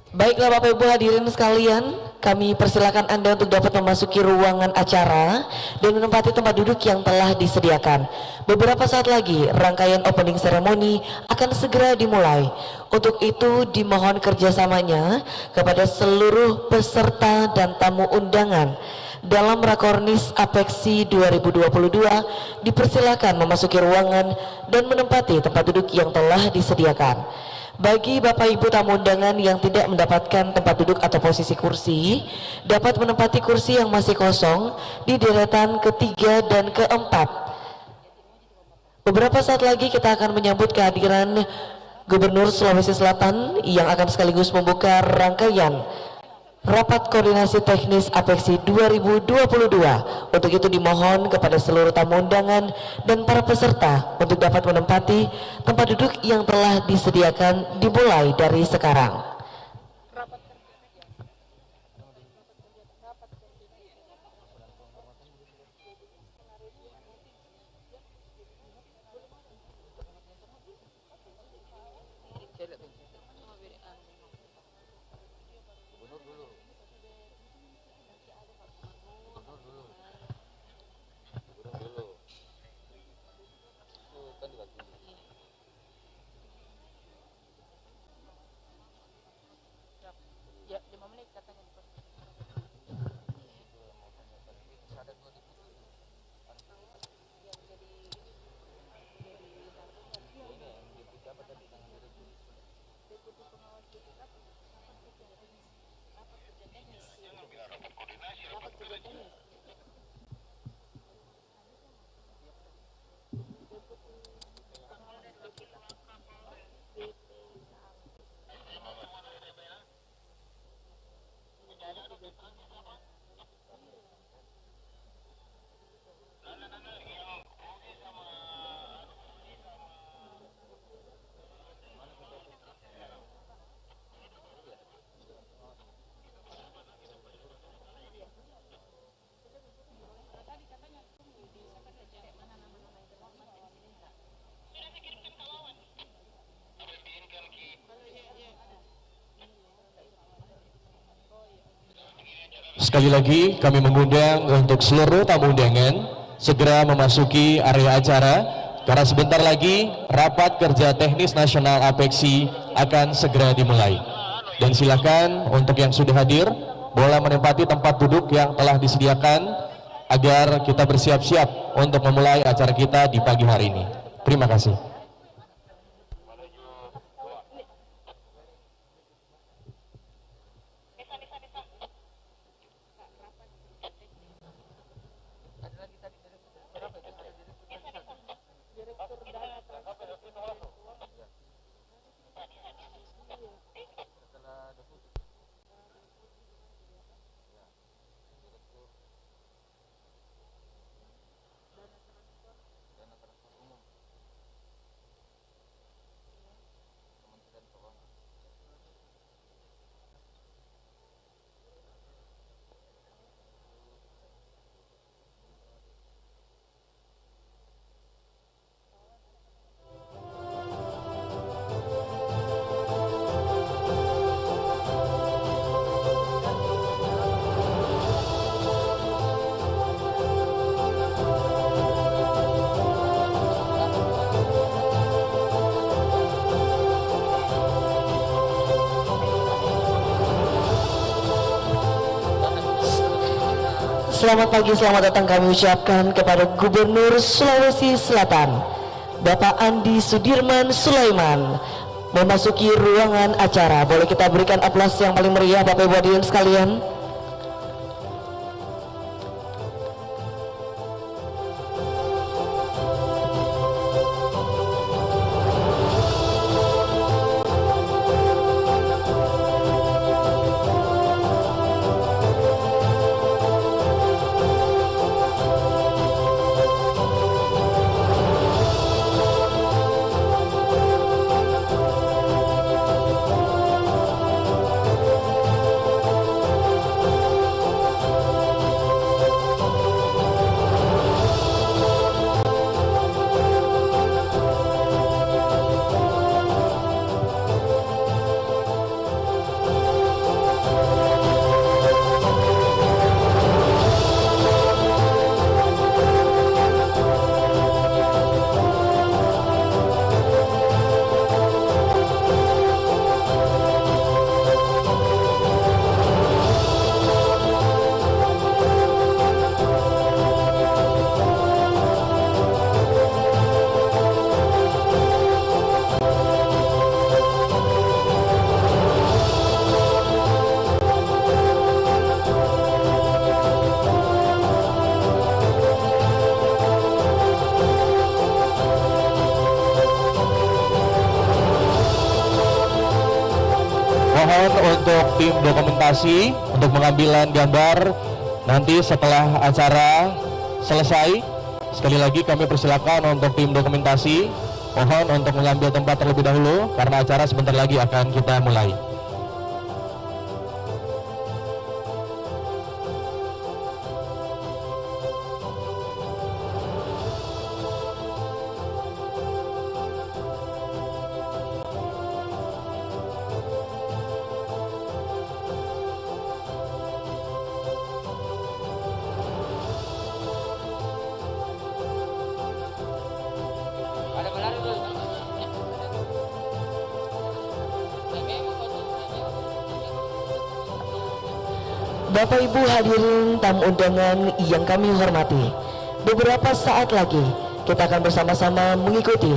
Baiklah Bapak Ibu hadirin sekalian, kami persilakan Anda untuk dapat memasuki ruangan acara dan menempati tempat duduk yang telah disediakan. Beberapa saat lagi rangkaian opening ceremony akan segera dimulai. Untuk itu dimohon kerjasamanya kepada seluruh peserta dan tamu undangan dalam Rakornis Apeksi 2022 dipersilakan memasuki ruangan dan menempati tempat duduk yang telah disediakan. Bagi Bapak Ibu tamu undangan yang tidak mendapatkan tempat duduk atau posisi kursi, dapat menempati kursi yang masih kosong di deretan ketiga dan keempat. Beberapa saat lagi kita akan menyambut kehadiran Gubernur Sulawesi Selatan yang akan sekaligus membuka rangkaian Rapat Koordinasi Teknis Apeksi 2022. Untuk itu dimohon kepada seluruh tamu undangan dan para peserta untuk dapat menempati tempat duduk yang telah disediakan dimulai dari sekarang. Sekali lagi kami mengundang untuk seluruh tamu undangan segera memasuki area acara karena sebentar lagi rapat kerja teknis nasional Apeksi akan segera dimulai. Dan silakan untuk yang sudah hadir boleh menempati tempat duduk yang telah disediakan agar kita bersiap-siap untuk memulai acara kita di pagi hari ini. Terima kasih. Selamat pagi, selamat datang kami ucapkan kepada Gubernur Sulawesi Selatan Bapak Andi Sudirman Sulaiman memasuki ruangan acara. Boleh kita berikan aplaus yang paling meriah Bapak Ibu hadirin sekalian. untuk tim dokumentasi untuk pengambilan gambar nanti setelah acara selesai. Sekali lagi kami persilakan untuk tim dokumentasi, mohon untuk mengambil tempat terlebih dahulu karena acara sebentar lagi akan kita mulai. Bapak Ibu hadirin tamu undangan yang kami hormati, beberapa saat lagi kita akan bersama-sama mengikuti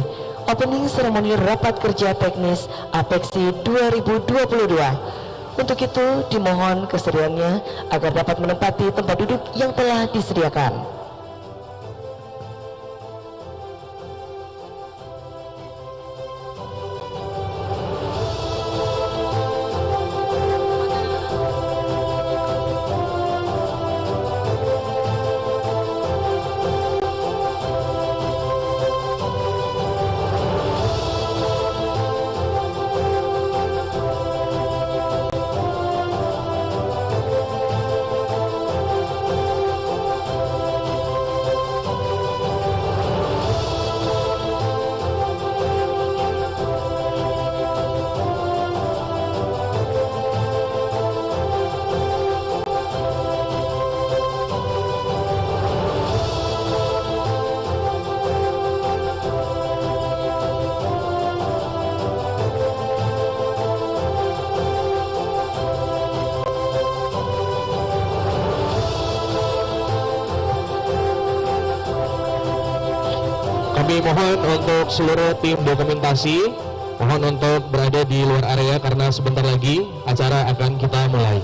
opening seremoni rapat kerja teknis APEKSI 2022. Untuk itu dimohon kesediaannya agar dapat menempati tempat duduk yang telah disediakan. Kami mohon untuk seluruh tim dokumentasi, mohon untuk berada di luar area karena sebentar lagi acara akan kita mulai.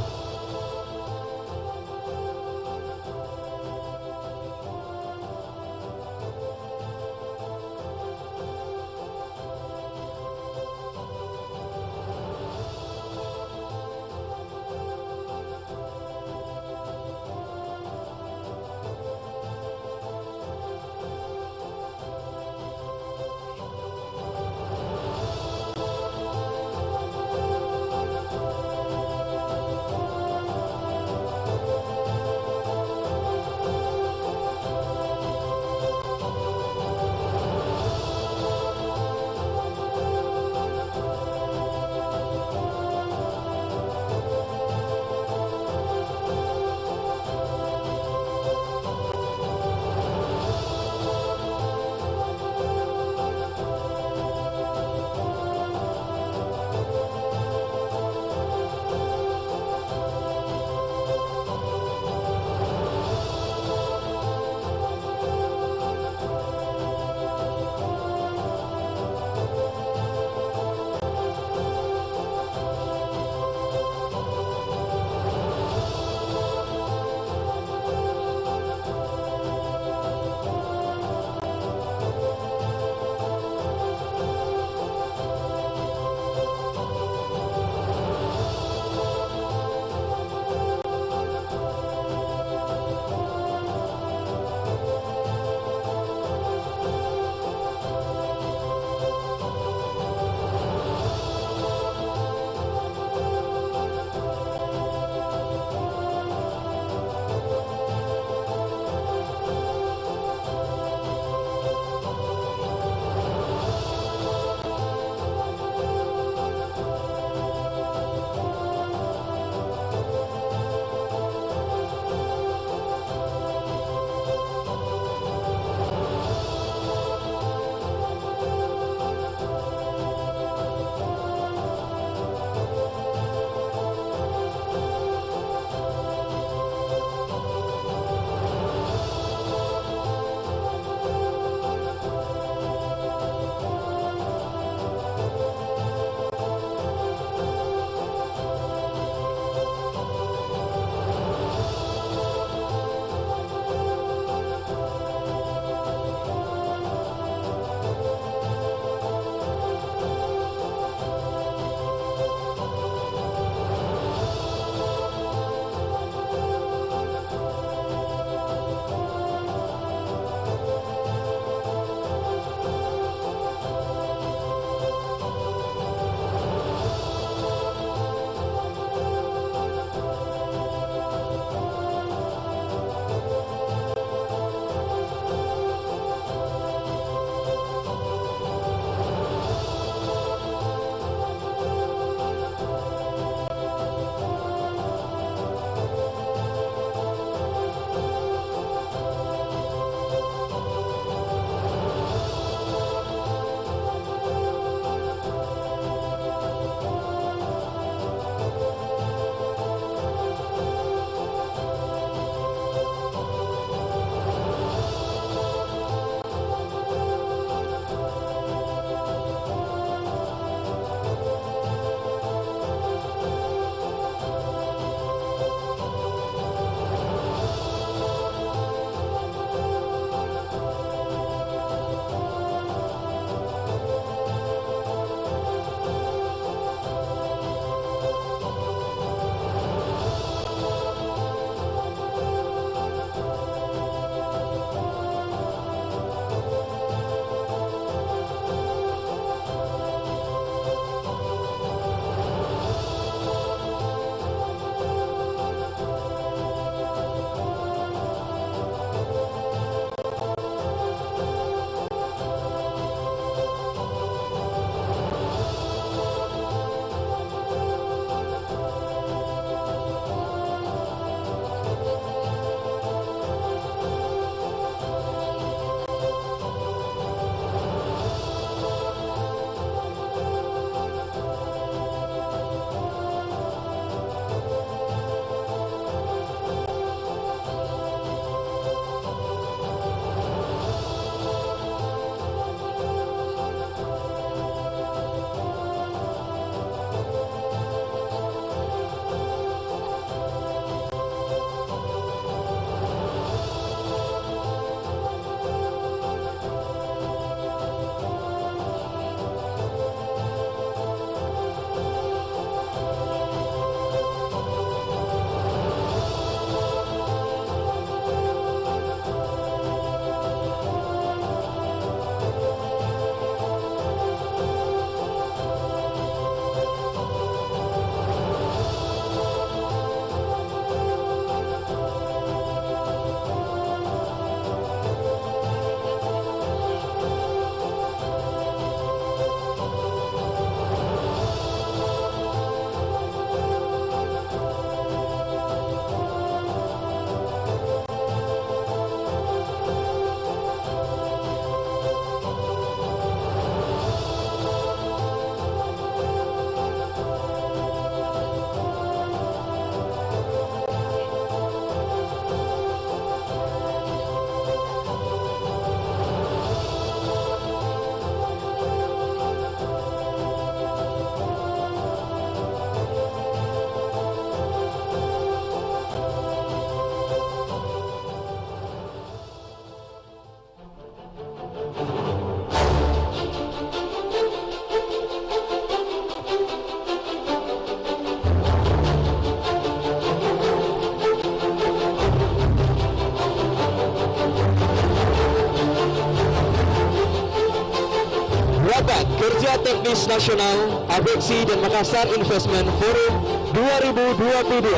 Tenis Nasional Apeksi dan Makassar Investment Forum 2022.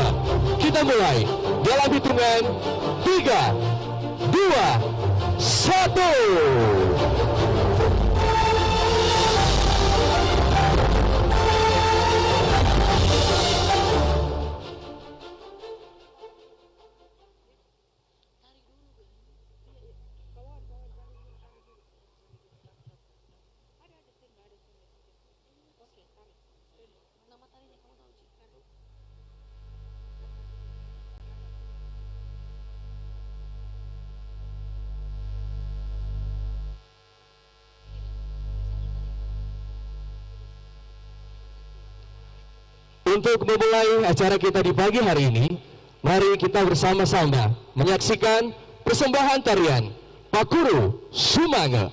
Kita mulai dalam hitungan 3, 2, 1. Untuk memulai acara kita di pagi hari ini, mari kita bersama-sama menyaksikan persembahan tarian Pakuru Sumange.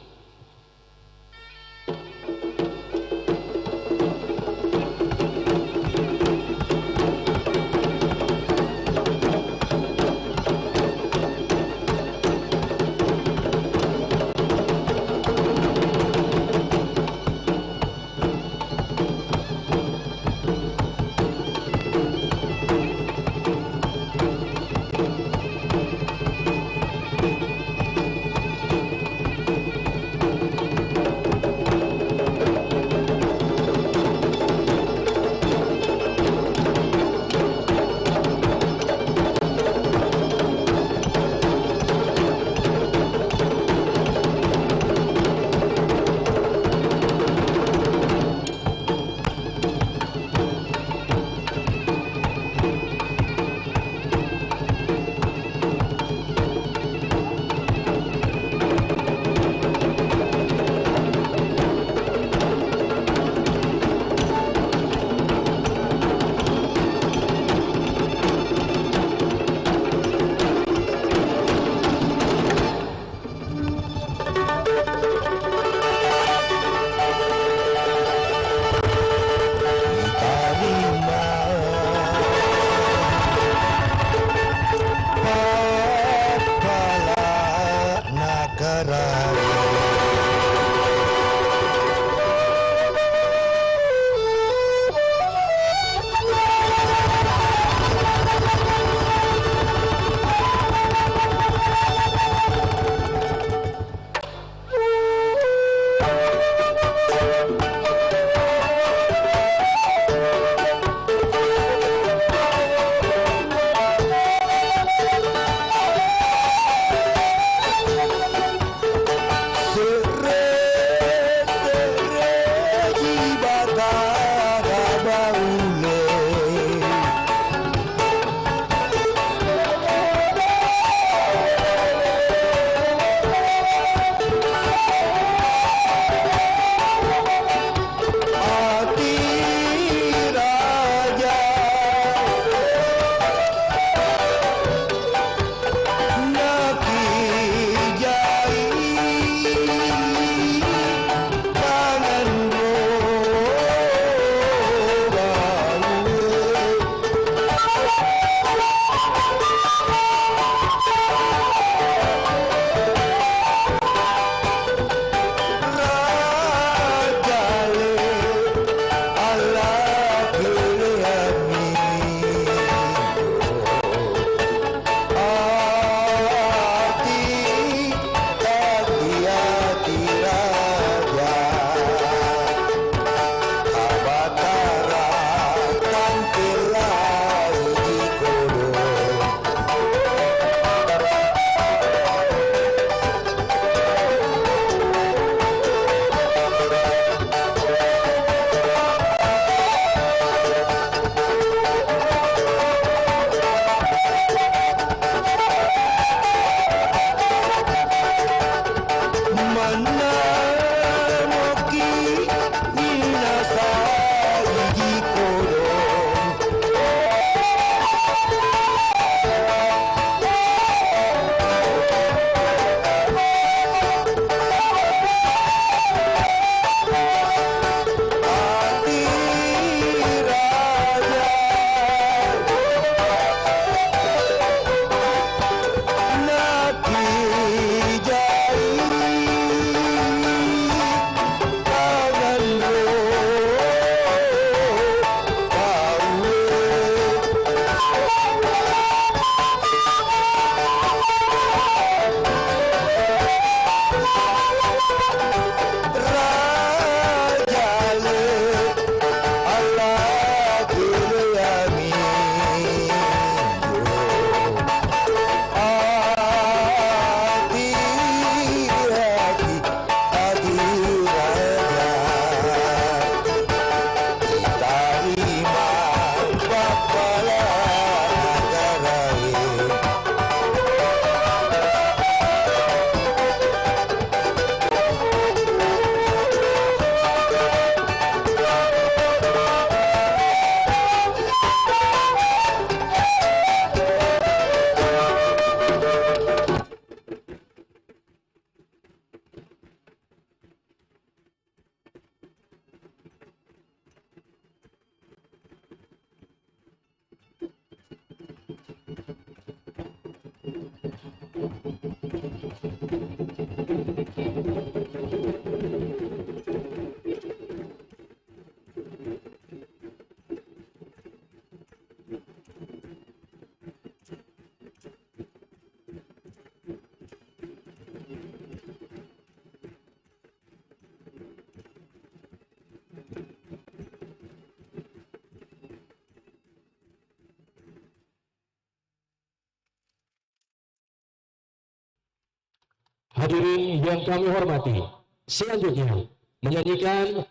Hadirin yang kami hormati, selanjutnya menyanyikan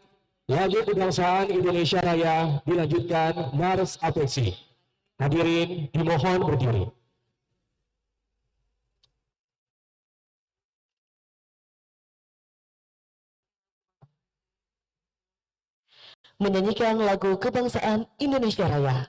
lagu kebangsaan Indonesia Raya dilanjutkan Mars Apeksi. Hadirin dimohon berdiri. Menyanyikan lagu kebangsaan Indonesia Raya.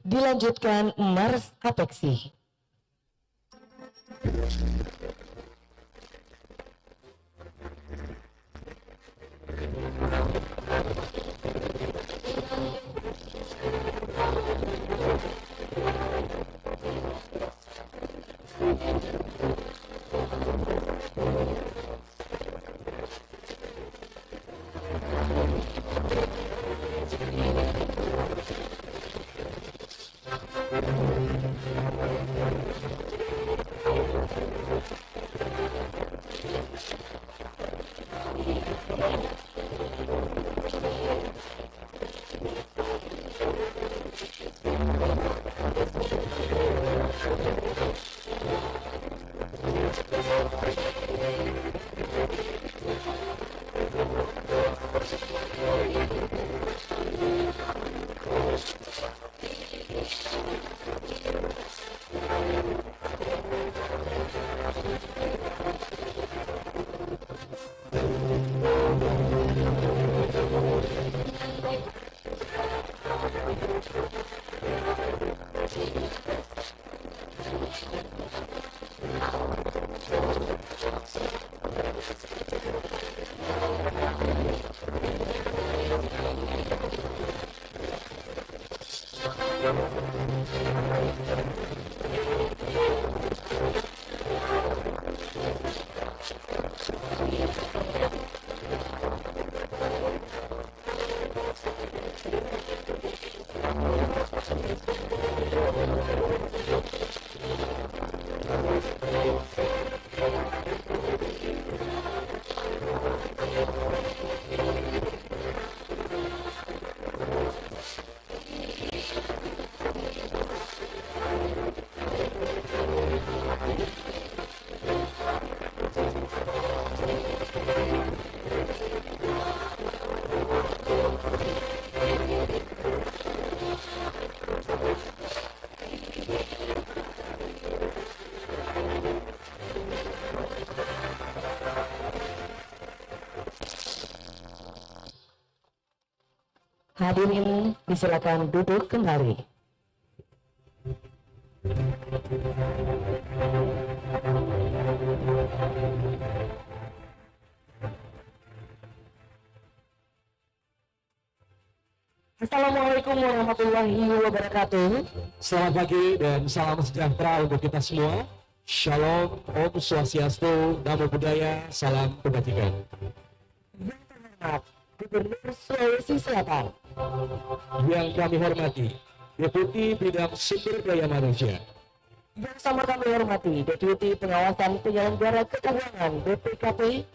Dilanjutkan Mars Apeksi. Hadirin disilakan duduk kembali. Assalamualaikum warahmatullahi wabarakatuh. Selamat pagi dan salam sejahtera untuk kita semua. Shalom, Om Swastiastu, Namo Buddhaya, salam kebajikan. Yang terhormat Gubernur Sulawesi Selatan, Yang kami hormati Deputi Bidang Sumber Daya Manusia, yang sama kami hormati Deputi Pengawasan Penyelenggara Keuangan BPKP,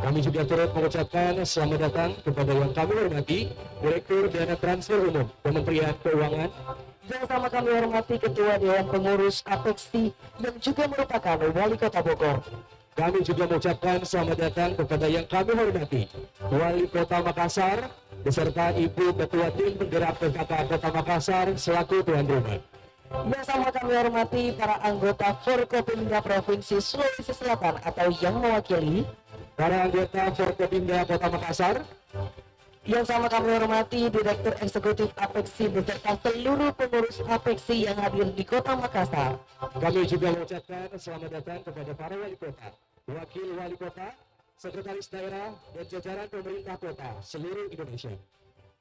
kami juga turut mengucapkan selamat datang kepada yang kami hormati Direktur Dana Transfer Umum Kementerian Keuangan, yang sama kami hormati Ketua Dewan Pengurus Apexi yang juga merupakan Wali Kota Bogor. kami juga mengucapkan selamat datang kepada yang kami hormati Wali Kota Makassar beserta Ibu Ketua Tim Penggerak PKK Kota Makassar selaku tuan rumah. Yang sama kami hormati para anggota Forkopimda Provinsi Sulawesi Selatan atau yang mewakili, Para anggota Forkopimda Kota Makassar, yang sama kami hormati Direktur Eksekutif Apexi beserta seluruh pengurus Apexi yang hadir di Kota Makassar. kami juga mengucapkan selamat datang kepada para wali kota, wakil wali kota, sekretaris daerah, dan jajaran pemerintah kota seluruh Indonesia.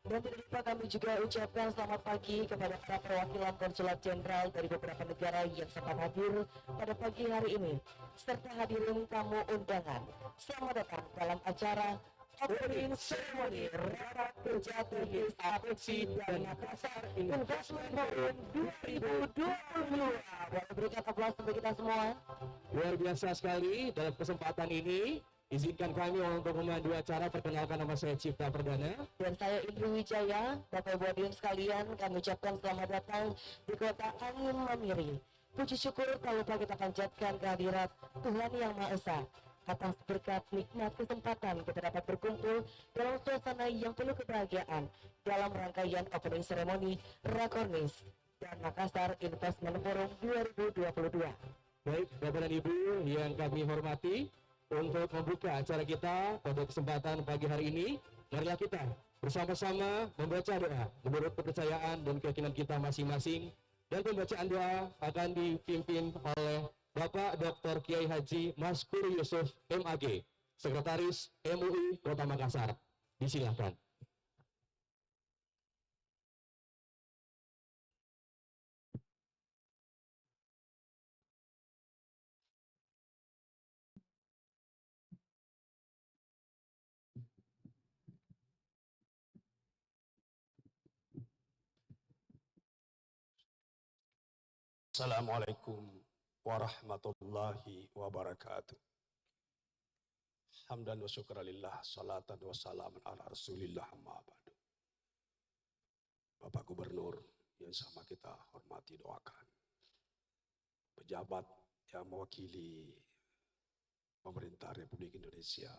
Dan tidak lupa kami juga ucapkan selamat pagi kepada para perwakilan konsulat jenderal dari beberapa negara yang sempat hadir pada pagi hari ini, serta hadirin tamu undangan. Selamat datang dalam acara Opening Ceremony Rapat Kerja Teknis Apexi dan Makassar Investment Forum 2022. Boleh berikan aplaus untuk kita semua. Luar biasa sekali dalam kesempatan ini. Izinkan kami untuk memandu acara. Perkenalkan, nama saya Cipta Perdana. Dan saya Indri Wijaya. Bapak Ibu hadirin sekalian, kami ucapkan selamat datang di Kota Angin Mamiri. Puji syukur tak lupa kita panjatkan kehadirat Tuhan Yang Maha Esa atas berkat nikmat kesempatan kita dapat berkumpul dalam suasana yang penuh kebahagiaan dalam rangkaian opening ceremony Rakornis dan Makassar Investment Forum 2022. Baik, Bapak dan Ibu yang kami hormati, untuk membuka acara kita pada kesempatan pagi hari ini, marilah kita bersama-sama membaca doa menurut kepercayaan dan keyakinan kita masing-masing. Dan pembacaan doa akan dipimpin oleh Bapak Dr. Kiai Haji Maskur Yusuf MAG, Sekretaris MUI Kota Makassar. Disilakan. Assalamualaikum warahmatullahi wabarakatuh. Hamdan wa syukralillah, salatan wa salaman ala rasulillah, amma ba'du. Bapak Gubernur yang sama kita hormati, doakan. Pejabat yang mewakili pemerintah Republik Indonesia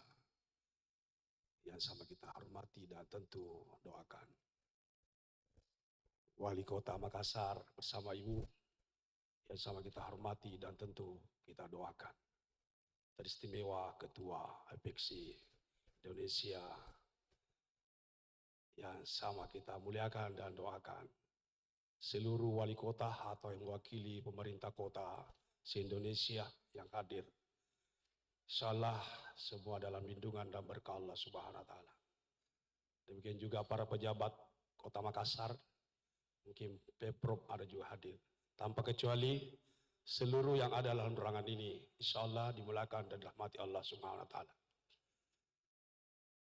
yang sama kita hormati dan tentu doakan. Wali Kota Makassar bersama Ibu yang sama kita hormati dan tentu kita doakan. Teristimewa Ketua Apexi Indonesia yang sama kita muliakan dan doakan. Seluruh wali kota atau yang mewakili pemerintah kota se-Indonesia yang hadir. Insyaallah semua dalam lindungan dan berkah Allah Subhanahu wa taala. Demikian juga para pejabat Kota Makassar, mungkin Pemprov ada juga hadir. Tanpa kecuali seluruh yang ada dalam ruangan ini, insya Allah dimulakan dan dirahmati Allah Subhanahu wa taala.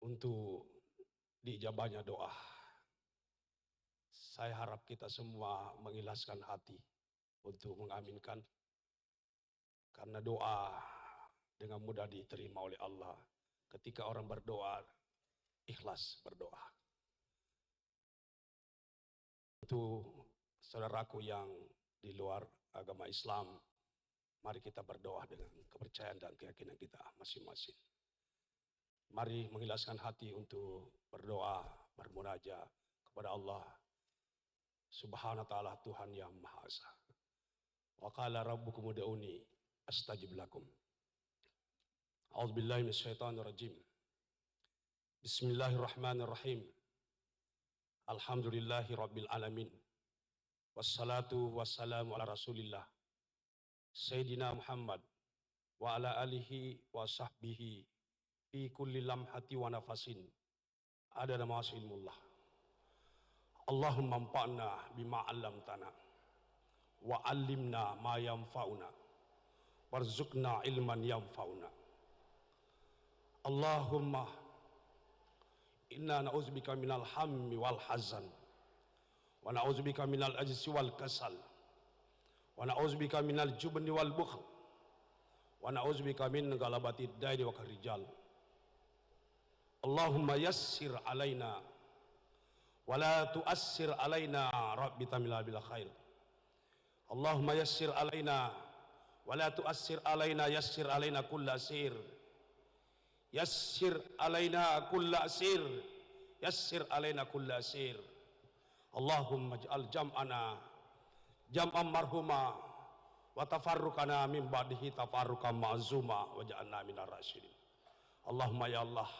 Untuk diijabahnya doa, saya harap kita semua mengikhlaskan hati untuk mengaminkan, karena doa dengan mudah diterima oleh Allah ketika orang berdoa ikhlas berdoa. Untuk saudaraku yang di luar agama Islam, mari kita berdoa dengan kepercayaan dan keyakinan kita masing-masing. Mari mengikhlaskan hati untuk berdoa, bermunajat kepada Allah Subhanahu wa taala, Tuhan yang Maha Esa. Wa qala rabbukum ud'uni astajib lakum. A'udzubillahi minasyaitonir rajim. Bismillahirrahmanirrahim. Alhamdulillahi Rabbil Alamin. Wassalatu wassalamu ala Rasulillah. Sayyidina Muhammad wa ala alihi wa sahbihi fi kulli lamhati wa nafasin. Adada ma ilmullah. Allahumma anfa'na bima 'allamtana wa 'allimna ma yanfa'una warzuqna ilman yanfa'una. Allahumma inna na'udzubika minal hammi wal hazan wa na'udzubika minal ajzi wal kasal wa na'udzubika minal jubni wal bukhl wa na'udzubika min galabatid daini wa karijal. Allahumma yassir alaina wa la tu'assir alaina rabbi tamila bil khair. Allahumma yassir alaina wa la tu'assir alaina, yassir alaina kulla sir, yassir alaina kulla sir, yassir alaina kulla sir. Allahumma ij'al jam'ana jam'an marhuma wa tafarruqana min ba'dihi tafarruqan ma'zuma waj'alna minar rasyidin. Allahumma ya Allah,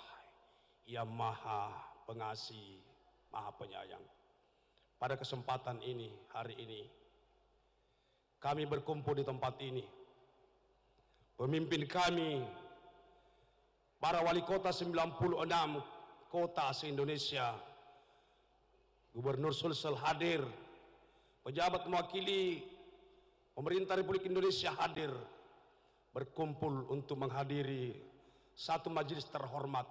ya Maha Pengasih, Maha Penyayang. Pada kesempatan ini, hari ini, kami berkumpul di tempat ini. Pemimpin kami, para wali kota 96 kota se-Indonesia, Gubernur Sulsel hadir, pejabat mewakili pemerintah Republik Indonesia hadir, berkumpul untuk menghadiri satu majelis terhormat,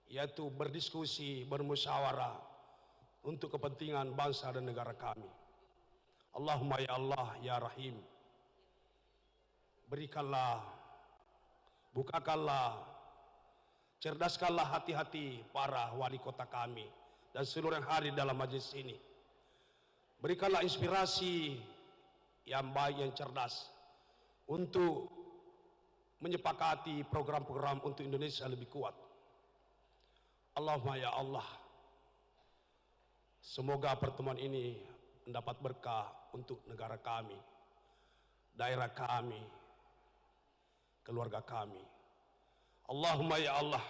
yaitu berdiskusi, bermusyawarah untuk kepentingan bangsa dan negara kami. Allahumma ya Allah ya Rahim, berikanlah, bukakanlah, cerdaskanlah hati-hati para wali kota kami dan seluruh yang hadir dalam majelis ini. Berikanlah inspirasi yang baik, yang cerdas untuk menyepakati program-program untuk Indonesia lebih kuat. Allahumma ya Allah, semoga pertemuan ini mendapat berkah untuk negara kami, daerah kami, keluarga kami. Allahumma ya Allah,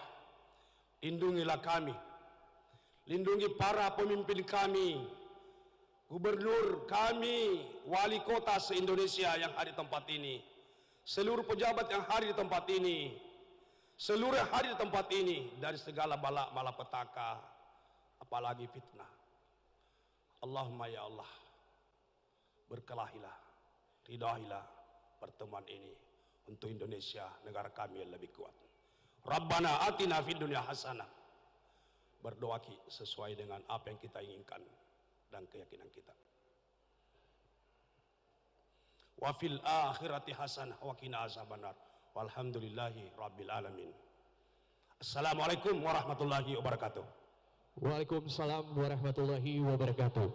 lindungilah kami, lindungi para pemimpin kami, gubernur kami, wali kota se-Indonesia yang hadir di tempat ini, seluruh pejabat yang hadir di tempat ini, seluruh yang hadir di tempat ini, dari segala bala malapetaka, apalagi fitnah. Allahumma ya Allah, berkelahilah, ridailah pertemuan ini untuk Indonesia, negara kami yang lebih kuat. Rabbana atina fid dunya hasanah. Berdoa sesuai dengan apa yang kita inginkan dan keyakinan kita. Wa fil akhirati hasanah wa qina azabannar. Walhamdulillahi rabbil alamin. Assalamualaikum warahmatullahi wabarakatuh. Waalaikumsalam warahmatullahi wabarakatuh.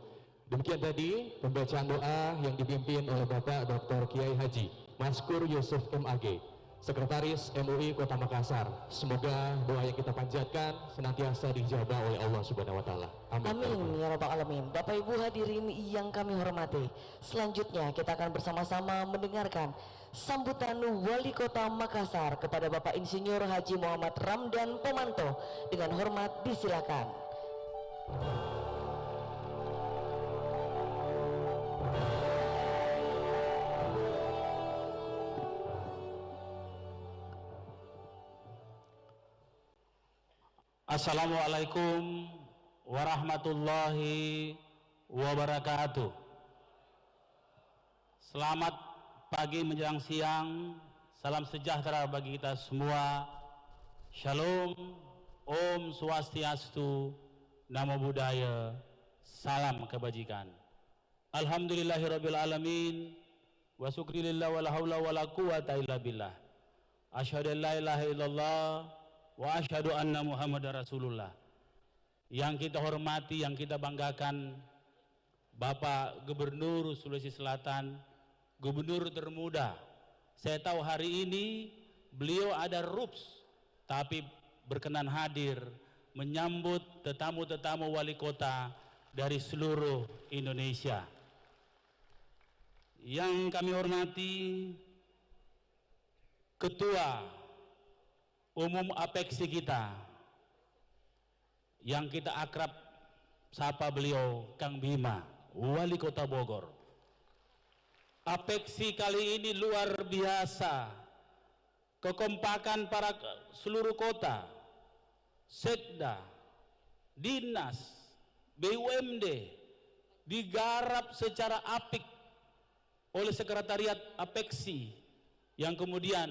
Demikian tadi pembacaan doa yang dipimpin oleh Bapak Dr. Kiai Haji Maskur Yusuf MAG, Sekretaris MUI Kota Makassar. Semoga doa yang kita panjatkan senantiasa dijabah oleh Allah Subhanahu wa taala. Amin. Amin ya rabbal alamin. Bapak Ibu hadirin yang kami hormati, selanjutnya kita akan bersama-sama mendengarkan sambutan Wali Kota Makassar kepada Bapak Insinyur Haji Muhammad Ramdan Pomanto. Dengan hormat disilakan. Assalamualaikum warahmatullahi wabarakatuh. Selamat pagi menjelang siang. Salam sejahtera bagi kita semua. Shalom, Om Swastiastu, Namo Buddhaya, salam kebajikan. Alhamdulillahirabbil alamin wa syukrilillah wala haula wala quwata illa billah. Asyhadu an la ilaha illallah wa asyhadu anna Muhammadar Rasulullah. Yang kita hormati, yang kita banggakan, Bapak Gubernur Sulawesi Selatan, Gubernur termuda. Saya tahu hari ini beliau ada RUPS, tapi berkenan hadir menyambut tetamu-tetamu wali kota dari seluruh Indonesia. Yang kami hormati Ketua Umum APEKSI kita, yang kita akrab sapa beliau Kang Bima, Wali Kota Bogor. Apeksi kali ini luar biasa. Kekompakan para seluruh kota, sekda, dinas, BUMD digarap secara apik oleh sekretariat Apeksi yang kemudian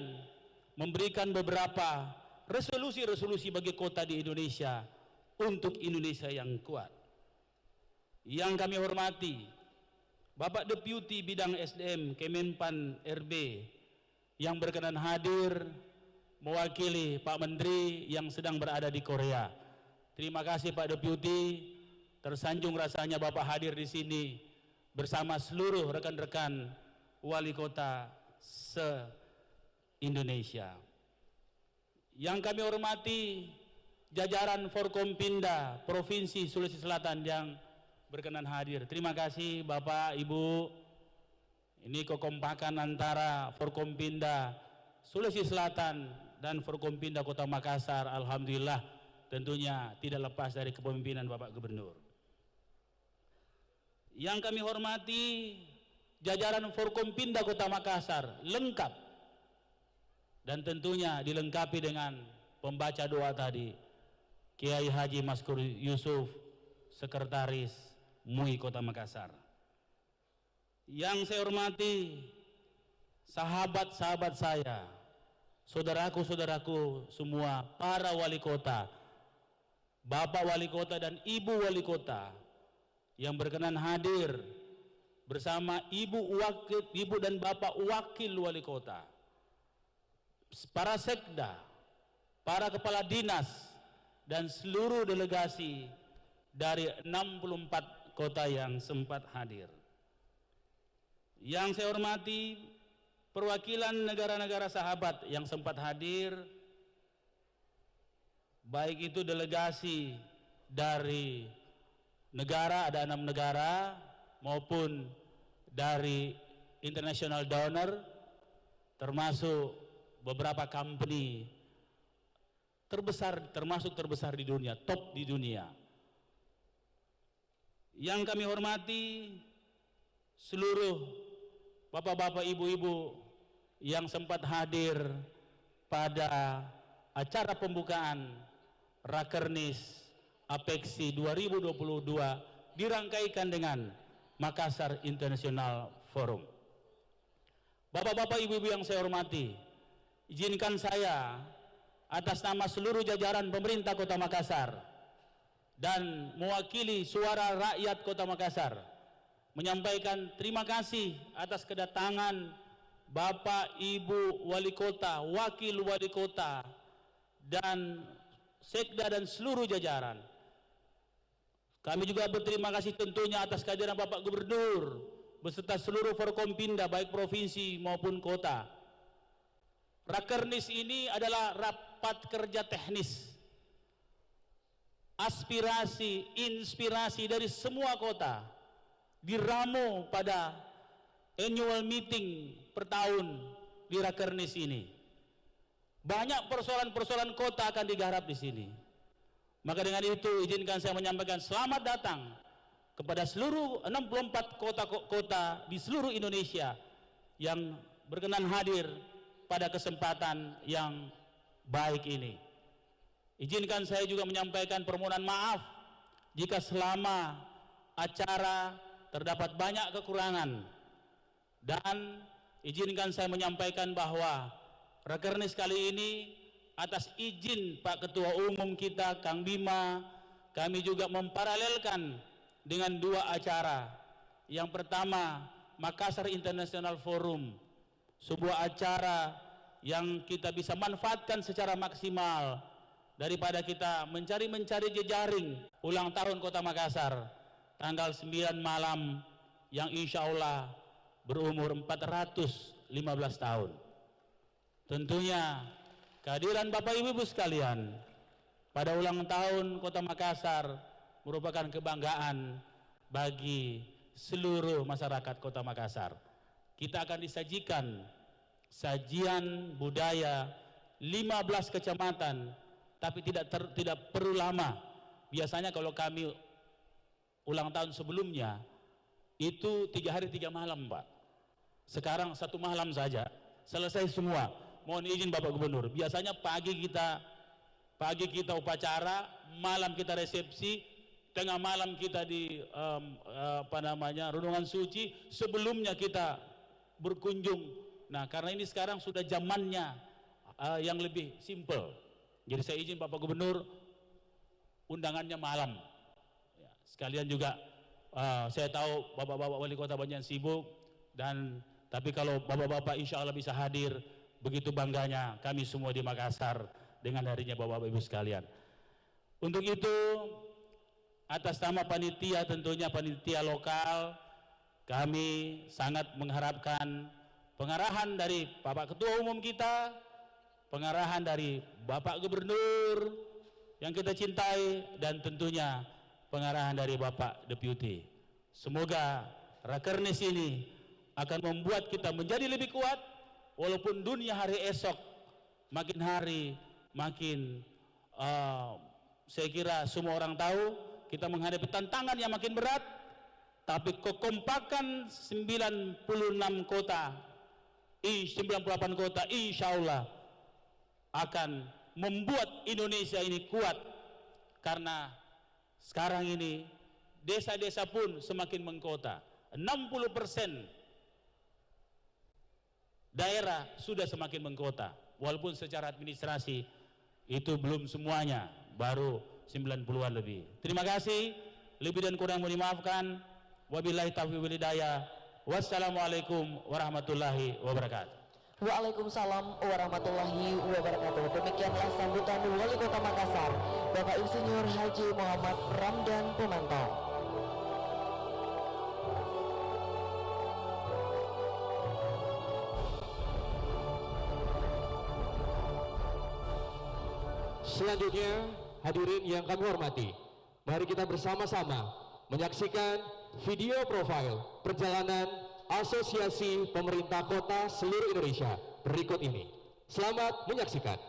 memberikan beberapa resolusi-resolusi bagi kota di Indonesia untuk Indonesia yang kuat. Yang kami hormati Bapak Deputi Bidang SDM Kemenpan RB yang berkenan hadir mewakili Pak Menteri yang sedang berada di Korea. Terima kasih Pak Deputi, tersanjung rasanya Bapak hadir di sini bersama seluruh rekan-rekan wali kota se-Indonesia. Yang kami hormati jajaran Forkompinda Provinsi Sulawesi Selatan yang berkenan hadir. Terima kasih Bapak, Ibu. Ini kekompakan antara Forkompinda Sulawesi Selatan dan Forkompinda Kota Makassar. Alhamdulillah tentunya tidak lepas dari kepemimpinan Bapak Gubernur. Yang kami hormati jajaran Forkompinda Kota Makassar lengkap dan tentunya dilengkapi dengan pembaca doa tadi Kiai Haji Maskur Yusuf, Sekretaris MUI Kota Makassar. Yang saya hormati sahabat-sahabat saya, saudaraku-saudaraku semua, para wali kota, Bapak Wali Kota dan Ibu Wali Kota yang berkenan hadir bersama Ibu dan Bapak Wakil Wali Kota, para sekda, para kepala dinas dan seluruh delegasi dari 64 kota yang sempat hadir. Yang saya hormati perwakilan negara-negara sahabat yang sempat hadir, baik itu delegasi dari negara, ada 6 negara, maupun dari international donor, termasuk beberapa company terbesar, termasuk terbesar di dunia, top di dunia. Yang kami hormati seluruh bapak-bapak, ibu-ibu yang sempat hadir pada acara pembukaan Rakernis Apeksi 2022 dirangkaikan dengan Makassar International Forum. Bapak-bapak, ibu-ibu yang saya hormati, izinkan saya atas nama seluruh jajaran pemerintah Kota Makassar dan mewakili suara rakyat Kota Makassar menyampaikan terima kasih atas kedatangan Bapak, Ibu Wali Kota, Wakil Wali Kota, dan sekda dan seluruh jajaran. Kami juga berterima kasih tentunya atas kehadiran Bapak Gubernur beserta seluruh Forkompinda baik provinsi maupun kota. Rakernis ini adalah rapat kerja teknis, aspirasi, inspirasi dari semua kota diramu pada annual meeting per tahun di Rakernis ini. Banyak persoalan-persoalan kota akan digarap di sini. Maka dengan itu izinkan saya menyampaikan selamat datang kepada seluruh 64 kota-kota di seluruh Indonesia yang berkenan hadir pada kesempatan yang baik ini. Izinkan saya juga menyampaikan permohonan maaf jika selama acara terdapat banyak kekurangan, dan izinkan saya menyampaikan bahwa Rakernis kali ini atas izin Pak Ketua Umum kita Kang Bima, kami juga memparalelkan dengan 2 acara. Yang pertama, Makassar International Forum, sebuah acara yang kita bisa manfaatkan secara maksimal daripada kita mencari jejaring ulang tahun Kota Makassar tanggal 9 malam yang insya Allah berumur 415 tahun. Tentunya kehadiran Bapak Ibu sekalian pada ulang tahun Kota Makassar merupakan kebanggaan bagi seluruh masyarakat Kota Makassar. Kita akan disajikan sajian budaya 15 kecamatan, tapi tidak perlu lama. Biasanya kalau kami ulang tahun sebelumnya itu 3 hari 3 malam, Pak. Sekarang 1 malam saja selesai semua. Mohon izin Bapak Gubernur, biasanya pagi kita upacara, malam kita resepsi, tengah malam kita di renungan suci, sebelumnya kita berkunjung. Nah, karena ini sekarang sudah zamannya yang lebih simple. Jadi saya izin Bapak Gubernur, undangannya malam. Ya, sekalian juga saya tahu bapak-bapak wali kota banyak yang sibuk, tapi kalau bapak-bapak insya Allah bisa hadir, begitu bangganya kami semua di Makassar dengan harinya bapak-bapak ibu sekalian. Untuk itu, atas nama panitia, tentunya panitia lokal, kami sangat mengharapkan pengarahan dari Bapak Ketua Umum kita, pengarahan dari Bapak Gubernur yang kita cintai, dan tentunya pengarahan dari Bapak Deputi. Semoga Rakernas ini akan membuat kita menjadi lebih kuat, walaupun dunia hari esok makin hari makin saya kira semua orang tahu kita menghadapi tantangan yang makin berat, tapi kekompakan 96 kota, 98 kota insya Allah akan membuat Indonesia ini kuat. Karena sekarang ini desa-desa pun semakin mengkota, 60% daerah sudah semakin mengkota, walaupun secara administrasi itu belum semuanya, baru 90-an lebih. Terima kasih, lebih dan kurang mohon dimaafkan. Wabillahi taufiq wal hidayah. Wassalamualaikum warahmatullahi wabarakatuh. Waalaikumsalam warahmatullahi wabarakatuh. Demikianlah sambutan Wali Kota Makassar, Bapak Insinyur Haji Muhammad Ramdan Pumantau. Selanjutnya, hadirin yang kami hormati, mari kita bersama-sama menyaksikan video profil perjalanan Asosiasi Pemerintah Kota seluruh Indonesia berikut ini. Selamat menyaksikan.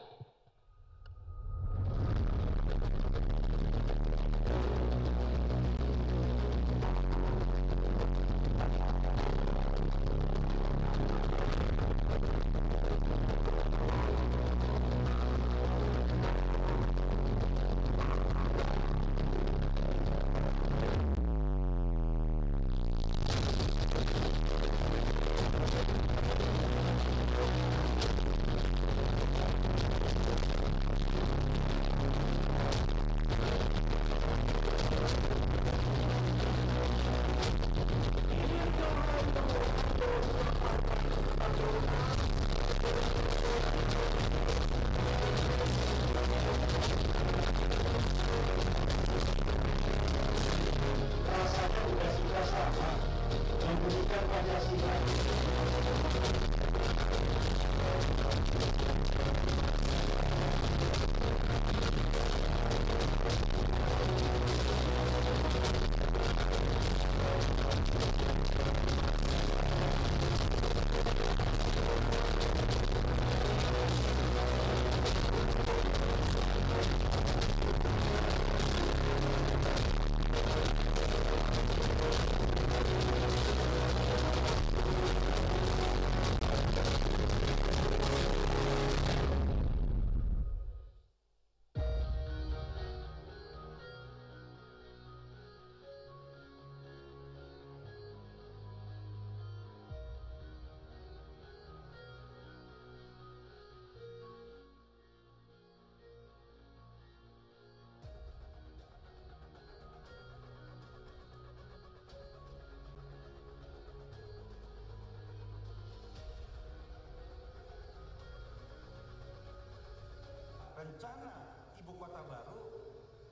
Rencana ibu kota baru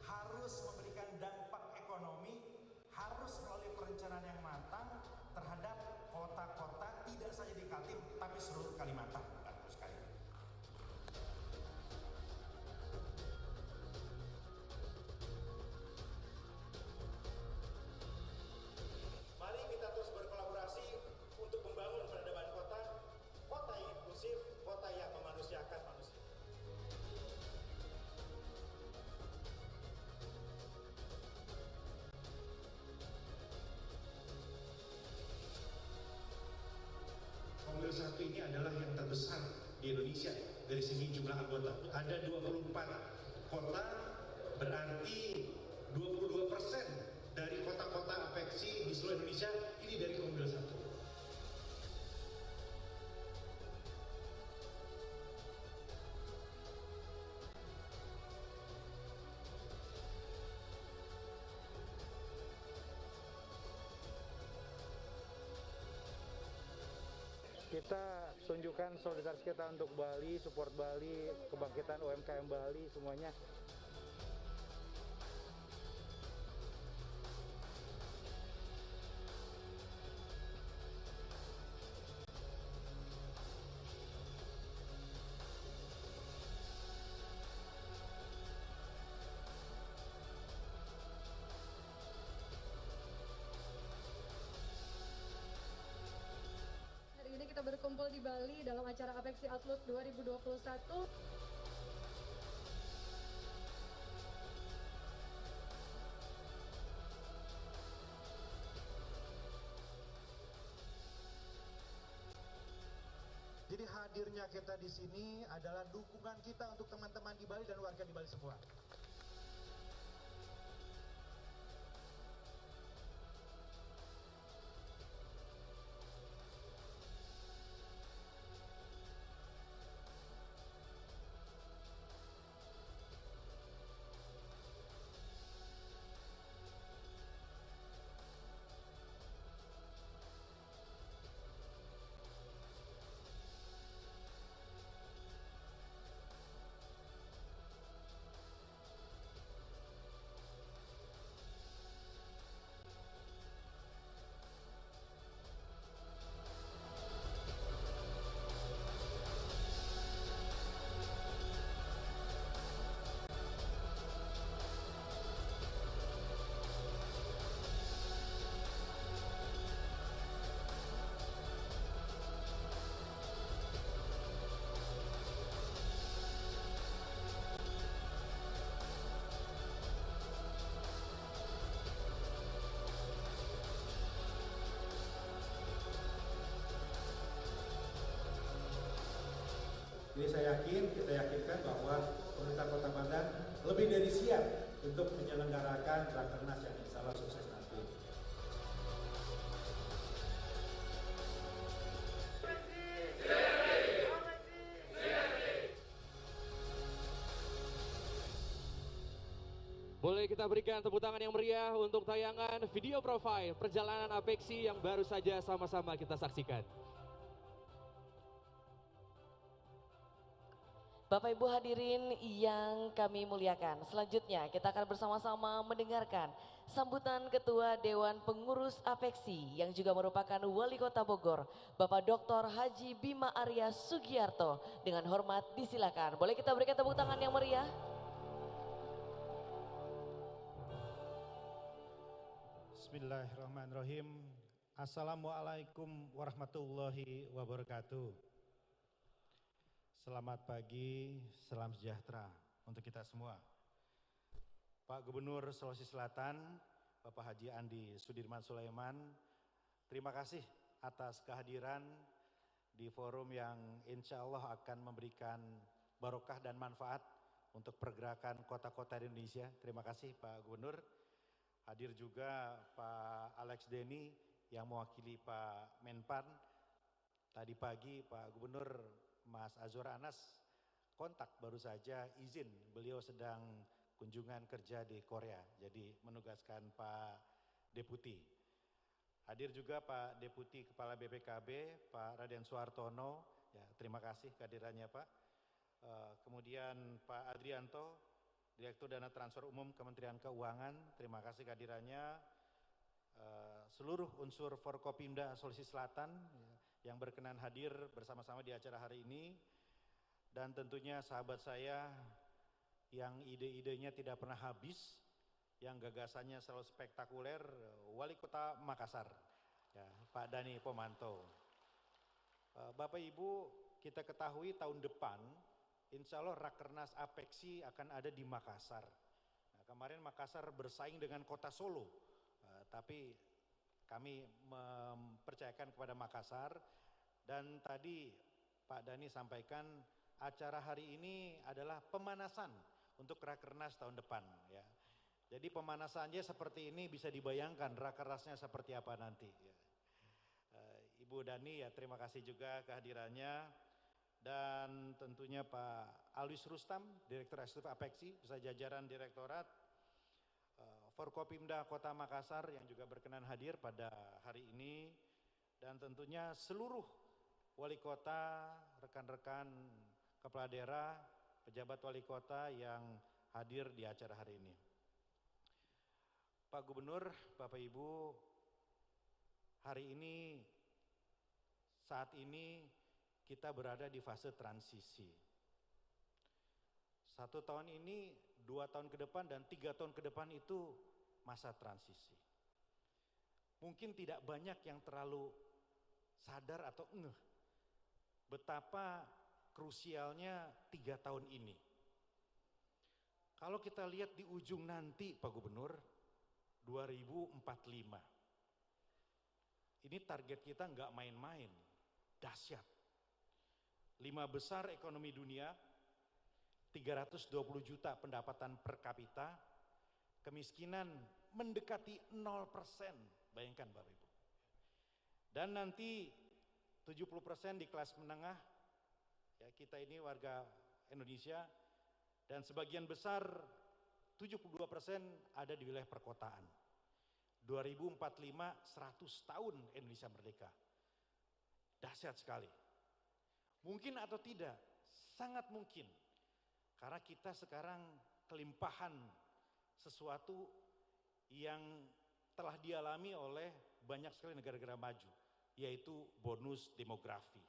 harus memberikan dampak ekonomi, harus melalui perencanaan yang matang terhadap kota-kota tidak saja di Kaltim tapi seluruh Kalimantan. Mari kita terus berkolaborasi untuk membangun peradaban kota, kota yang inklusif, kota yang memanusiakan manusia. Komil 1 ini adalah yang terbesar di Indonesia dari segi jumlah anggota. Ada 24 kota, berarti 22% dari kota-kota apeksi di seluruh Indonesia ini dari Komil 1. Kita tunjukkan solidaritas kita untuk Bali, support Bali, kebangkitan UMKM Bali semuanya. Hari ini kita berkumpul di Bali dalam acara Apeksi Outlook 2021. Jadi hadirnya kita di sini adalah dukungan kita untuk teman-teman di Bali dan warga di Bali semua. Jadi saya kita yakinkan bahwa pemerintah Kota Pandan lebih dari siap untuk menyelenggarakan Rakernas yang insya Allah sukses nanti. Boleh kita berikan tepuk tangan yang meriah untuk tayangan video profile perjalanan Apeksi yang baru saja sama-sama kita saksikan. Bapak Ibu hadirin yang kami muliakan, selanjutnya kita akan bersama-sama mendengarkan sambutan Ketua Dewan Pengurus Apeksi yang juga merupakan Wali Kota Bogor, Bapak Dr. Haji Bima Arya Sugiarto. Dengan hormat disilakan. Boleh kita berikan tepuk tangan yang meriah? Bismillahirrahmanirrahim. Assalamualaikum warahmatullahi wabarakatuh. Selamat pagi, salam sejahtera untuk kita semua. Pak Gubernur Sulawesi Selatan, Bapak Haji Andi Sudirman Sulaiman, terima kasih atas kehadiran di forum yang insya Allah akan memberikan barokah dan manfaat untuk pergerakan kota-kota di Indonesia. Terima kasih Pak Gubernur. Hadir juga Pak Alex Denny yang mewakili Pak Menpan. Tadi pagi Pak Gubernur Mas Azwar Anas kontak baru saja izin, beliau sedang kunjungan kerja di Korea, jadi menugaskan Pak Deputi. Hadir juga Pak Deputi Kepala BPKB, Pak Raden Suhartono, ya, terima kasih kehadirannya Pak. Kemudian Pak Adrianto, Direktur Dana Transfer Umum Kementerian Keuangan, terima kasih kehadirannya. Seluruh unsur Forkopimda Sulawesi Selatan yang berkenan hadir bersama-sama di acara hari ini, dan tentunya sahabat saya yang ide-idenya tidak pernah habis, yang gagasannya selalu spektakuler, Wali Kota Makassar, ya, Pak Dani Pomanto. Bapak Ibu, kita ketahui tahun depan insya Allah Rakernas Apeksi akan ada di Makassar. Nah, kemarin Makassar bersaing dengan Kota Solo. Tapi kami mempercayakan kepada Makassar Dan tadi Pak Dhani sampaikan acara hari ini adalah pemanasan untuk Rakernas tahun depan ya. Jadi pemanasannya seperti ini bisa dibayangkan Rakernasnya seperti apa nanti ya. Ibu Dhani ya terima kasih juga kehadirannya, dan tentunya Pak Alwis Rustam, Direktur Eksekutif Apeksi, beserta jajaran Direktorat, Forkopimda Kota Makassar yang juga berkenan hadir pada hari ini, dan tentunya seluruh wali kota, rekan-rekan kepala daerah, pejabat wali kota yang hadir di acara hari ini. Pak Gubernur, Bapak Ibu, hari ini, saat ini kita berada di fase transisi. 1 tahun ini, 2 tahun ke depan, dan 3 tahun ke depan itu masa transisi. Mungkin tidak banyak yang terlalu sadar atau ngeh betapa krusialnya 3 tahun ini. Kalau kita lihat di ujung nanti Pak Gubernur, 2045. Ini target kita nggak main-main, dahsyat. 5 besar ekonomi dunia, 320 juta pendapatan per kapita, kemiskinan mendekati 0%, bayangkan Bapak Ibu. Dan nanti 70% di kelas menengah, ya kita ini warga Indonesia, dan sebagian besar 72% ada di wilayah perkotaan. 2045 100 tahun Indonesia merdeka. Dahsyat sekali. Mungkin atau tidak? Sangat mungkin. Karena kita sekarang kelimpahan sesuatu yang telah dialami oleh banyak sekali negara-negara maju, yaitu bonus demografi.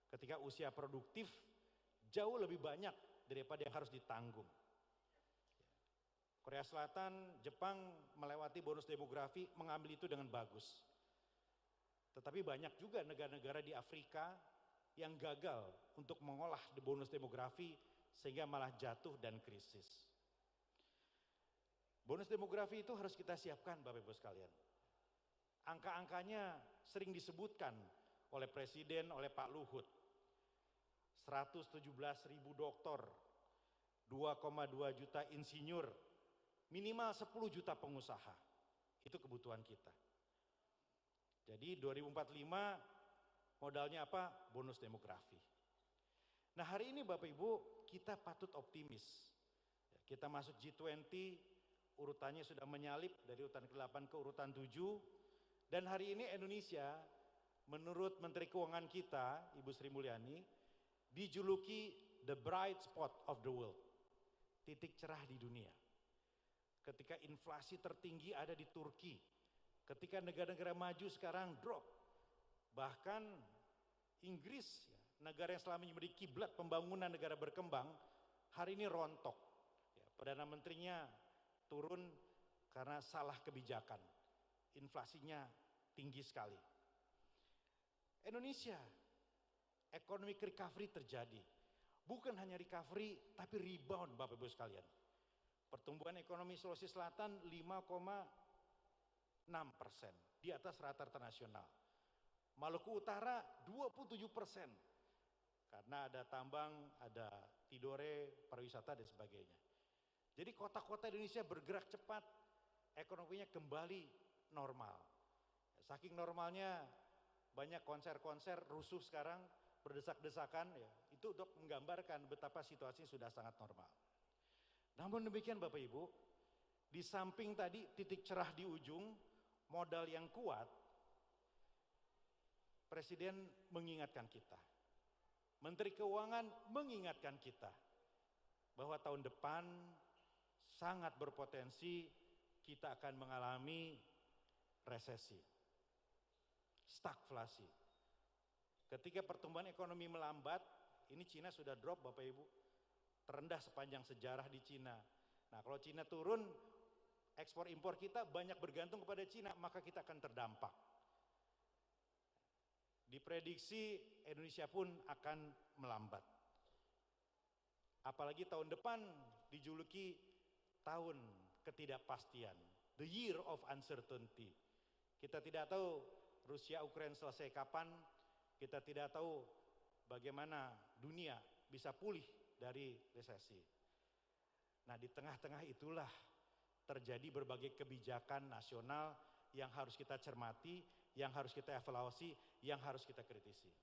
Ketika usia produktif jauh lebih banyak daripada yang harus ditanggung. Korea Selatan, Jepang melewati bonus demografi, mengambil itu dengan bagus. Tetapi banyak juga negara-negara di Afrika yang gagal untuk mengolah bonus demografi sehingga malah jatuh dan krisis. Bonus demografi itu harus kita siapkan Bapak Ibu sekalian. Angka-angkanya sering disebutkan oleh Presiden, oleh Pak Luhut. 117.000 dokter, 2,2 juta insinyur, minimal 10 juta pengusaha. Itu kebutuhan kita. Jadi 2045 modalnya apa? Bonus demografi. Nah hari ini Bapak Ibu kita patut optimis. Kita masuk G20, urutannya sudah menyalip dari urutan ke-8 ke urutan 7. Dan hari ini Indonesia menurut Menteri Keuangan kita, Ibu Sri Mulyani, dijuluki the bright spot of the world. Titik cerah di dunia. Ketika inflasi tertinggi ada di Turki, ketika negara-negara maju sekarang drop, bahkan Inggris, negara yang selama ini menjadi kiblat pembangunan negara berkembang, hari ini rontok. Perdana Menterinya turun karena salah kebijakan, inflasinya tinggi sekali. Indonesia, economic recovery terjadi, bukan hanya recovery tapi rebound Bapak Ibu sekalian. Pertumbuhan ekonomi Sulawesi Selatan 5,6%, di atas rata-rata nasional. Maluku Utara 27%, karena ada tambang, ada Tidore, pariwisata dan sebagainya. Jadi kota-kota Indonesia bergerak cepat, ekonominya kembali normal. Saking normalnya banyak konser-konser rusuh sekarang, berdesak-desakan, ya, itu untuk menggambarkan betapa situasinya sudah sangat normal. Namun demikian Bapak Ibu, di samping tadi titik cerah di ujung, modal yang kuat, Presiden mengingatkan kita, Menteri Keuangan mengingatkan kita, bahwa tahun depan sangat berpotensi kita akan mengalami resesi, stagflasi. Ketika pertumbuhan ekonomi melambat, ini Cina sudah drop Bapak Ibu, terendah sepanjang sejarah di Cina. Nah kalau Cina turun, ekspor impor kita banyak bergantung kepada Cina, maka kita akan terdampak. Diprediksi Indonesia pun akan melambat. Apalagi tahun depan dijuluki tahun ketidakpastian, the year of uncertainty. Kita tidak tahu Rusia Ukraina selesai kapan, Kita tidak tahu bagaimana dunia bisa pulih dari resesi. Nah, di tengah-tengah itulah terjadi berbagai kebijakan nasional yang harus kita cermati, yang harus kita evaluasi, yang harus kita kritisi.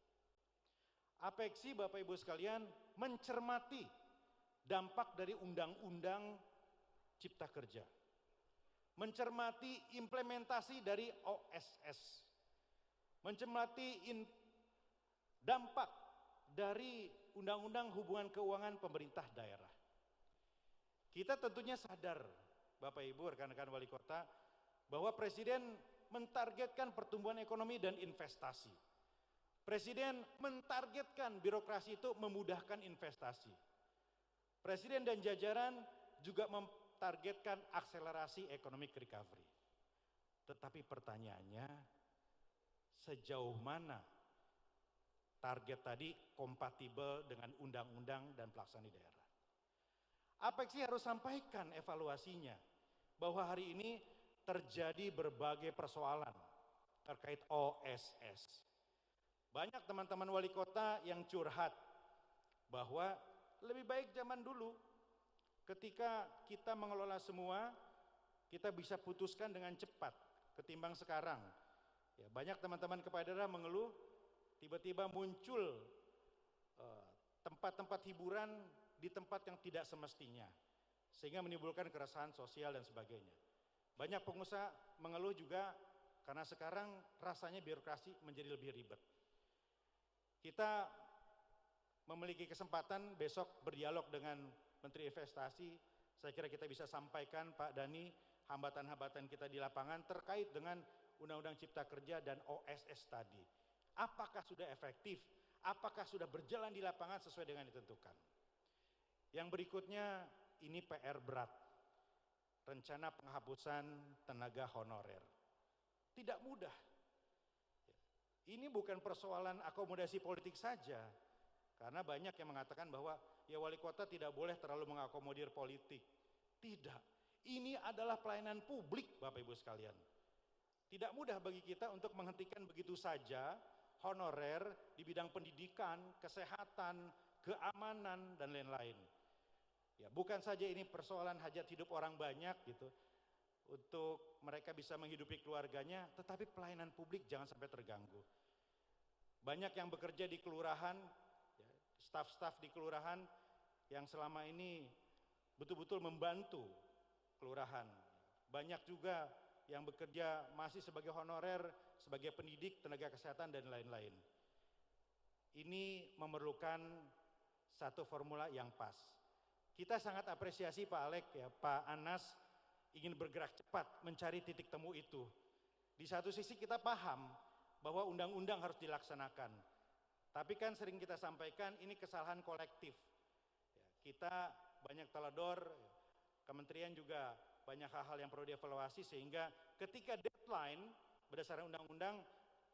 Apeksi Bapak Ibu sekalian mencermati dampak dari Undang-Undang Cipta Kerja. Mencermati implementasi dari OSS. Mencermati dampak dari Undang-Undang Hubungan Keuangan Pemerintah Daerah. Kita tentunya sadar, Bapak Ibu, rekan-rekan wali kota, bahwa Presiden mentargetkan pertumbuhan ekonomi dan investasi. Presiden mentargetkan birokrasi itu memudahkan investasi. Presiden dan jajaran juga mentargetkan akselerasi economic recovery. Tetapi pertanyaannya, sejauh mana target tadi kompatibel dengan undang-undang dan pelaksanaan daerah? Apeksi harus sampaikan evaluasinya bahwa hari ini terjadi berbagai persoalan terkait OSS. Banyak teman-teman wali kota yang curhat bahwa lebih baik zaman dulu ketika kita mengelola semua, kita bisa putuskan dengan cepat ketimbang sekarang. Ya, banyak teman-teman kepala daerah mengeluh tiba-tiba muncul tempat-tempat hiburan di tempat yang tidak semestinya, sehingga menimbulkan keresahan sosial dan sebagainya. Banyak pengusaha mengeluh juga karena sekarang rasanya birokrasi menjadi lebih ribet. Kita memiliki kesempatan besok berdialog dengan Menteri Investasi. Saya kira kita bisa sampaikan Pak Dhani hambatan-hambatan kita di lapangan terkait dengan Undang-Undang Cipta Kerja dan OSS tadi. Apakah sudah efektif? Apakah sudah berjalan di lapangan sesuai dengan ditentukan? Yang berikutnya ini PR berat. Rencana penghapusan tenaga honorer. Tidak mudah. Ini bukan persoalan akomodasi politik saja. Karena banyak yang mengatakan bahwa ya wali kota tidak boleh terlalu mengakomodir politik. Tidak. Ini adalah pelayanan publik Bapak Ibu sekalian. Tidak mudah bagi kita untuk menghentikan begitu saja honorer di bidang pendidikan, kesehatan, keamanan, dan lain-lain. Ya, bukan saja ini persoalan hajat hidup orang banyak gitu, untuk mereka bisa menghidupi keluarganya, tetapi pelayanan publik jangan sampai terganggu. Banyak yang bekerja di kelurahan, ya, staf-staf di kelurahan yang selama ini betul-betul membantu kelurahan. Banyak juga yang bekerja masih sebagai honorer, sebagai pendidik, tenaga kesehatan, dan lain-lain. Ini memerlukan satu formula yang pas. Kita sangat apresiasi Pak Alek, ya, Pak Anas ingin bergerak cepat mencari titik temu itu. Di satu sisi kita paham bahwa undang-undang harus dilaksanakan. Tapi kan sering kita sampaikan ini kesalahan kolektif. Ya, kita banyak teledor, kementerian juga banyak hal-hal yang perlu dievaluasi sehingga ketika deadline berdasarkan undang-undang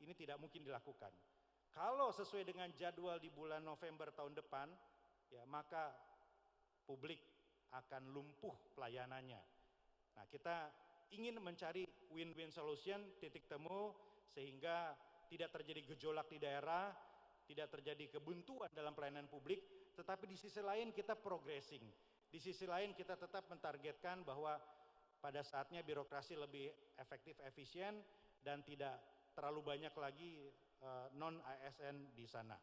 ini tidak mungkin dilakukan. Kalau sesuai dengan jadwal di bulan November tahun depan, ya maka publik akan lumpuh pelayanannya. Nah, kita ingin mencari win-win solution, titik temu sehingga tidak terjadi gejolak di daerah, tidak terjadi kebuntuan dalam pelayanan publik, tetapi di sisi lain kita progressing. Di sisi lain kita tetap mentargetkan bahwa pada saatnya birokrasi lebih efektif, efisien, dan tidak terlalu banyak lagi non-ASN di sana.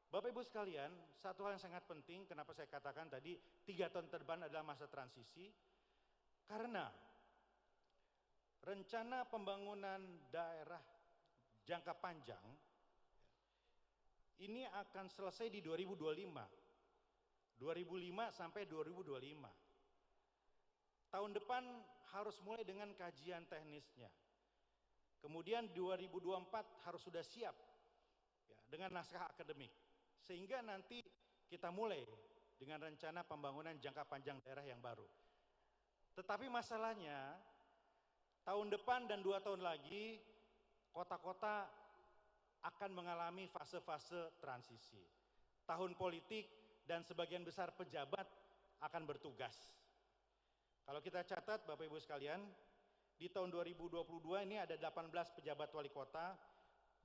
Bapak Ibu sekalian, satu hal yang sangat penting, kenapa saya katakan tadi 3 tahun ke depan adalah masa transisi, karena rencana pembangunan daerah jangka panjang ini akan selesai di 2025 sampai 2025. Tahun depan harus mulai dengan kajian teknisnya. Kemudian 2024 harus sudah siap ya, dengan naskah akademik. Sehingga nanti kita mulai dengan rencana pembangunan jangka panjang daerah yang baru. Tetapi masalahnya tahun depan dan 2 tahun lagi kota-kota akan mengalami fase-fase transisi. Tahun politik dan sebagian besar pejabat akan bertugas. Kalau kita catat Bapak Ibu sekalian, di tahun 2022 ini ada 18 pejabat wali kota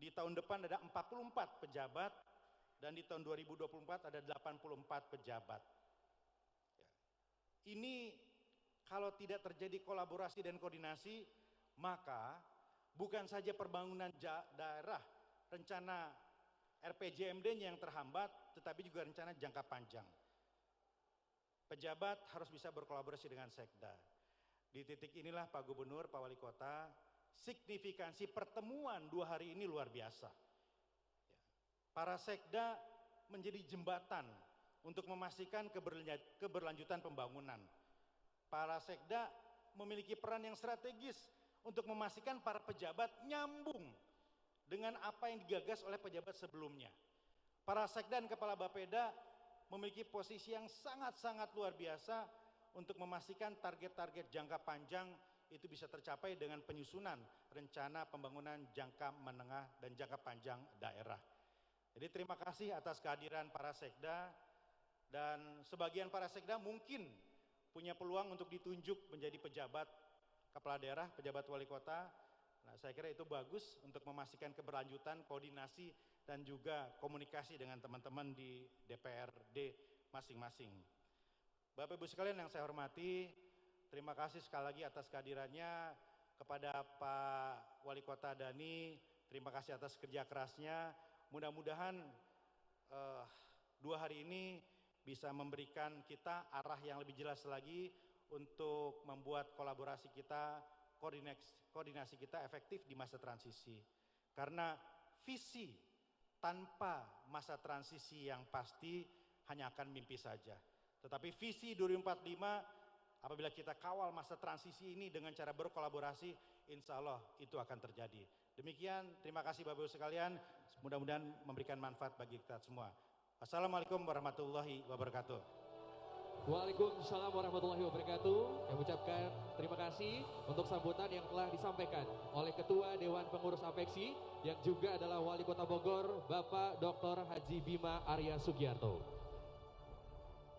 Di tahun depan ada 44 pejabat dan di tahun 2024 ada 84 pejabat. Ya. Ini kalau tidak terjadi kolaborasi dan koordinasi, maka bukan saja pembangunan daerah, rencana RPJMD-nya yang terhambat, tetapi juga rencana jangka panjang. Pejabat harus bisa berkolaborasi dengan Sekda. Di titik inilah Pak Gubernur, Pak Wali Kota, signifikansi pertemuan 2 hari ini luar biasa. Para Sekda menjadi jembatan untuk memastikan keberlanjutan pembangunan. Para Sekda memiliki peran yang strategis untuk memastikan para pejabat nyambung dengan apa yang digagas oleh pejabat sebelumnya. Para Sekda dan Kepala Bapeda memiliki posisi yang sangat-sangat luar biasa untuk memastikan target-target jangka panjang itu bisa tercapai dengan penyusunan rencana pembangunan jangka menengah dan jangka panjang daerah. Jadi terima kasih atas kehadiran para Sekda, dan sebagian para Sekda mungkin punya peluang untuk ditunjuk menjadi pejabat kepala daerah, pejabat wali kota. Nah, saya kira itu bagus untuk memastikan keberlanjutan, koordinasi, dan juga komunikasi dengan teman-teman di DPRD masing-masing. Bapak Ibu sekalian yang saya hormati, terima kasih sekali lagi atas kehadirannya. Kepada Pak Wali Kota Dhani, terima kasih atas kerja kerasnya. Mudah-mudahan 2 hari ini bisa memberikan kita arah yang lebih jelas lagi untuk membuat kolaborasi kita, koordinasi kita efektif di masa transisi. Karena visi tanpa masa transisi yang pasti hanya akan mimpi saja. Tetapi visi 2045, apabila kita kawal masa transisi ini dengan cara berkolaborasi, insya Allah itu akan terjadi. Demikian, terima kasih Bapak Ibu sekalian, mudah-mudahan memberikan manfaat bagi kita semua. Assalamualaikum warahmatullahi wabarakatuh. Waalaikumsalam warahmatullahi wabarakatuh. Kami ucapkan terima kasih untuk sambutan yang telah disampaikan oleh Ketua Dewan Pengurus APEKSI yang juga adalah Wali Kota Bogor, Bapak Dr. Haji Bima Arya Sugiarto.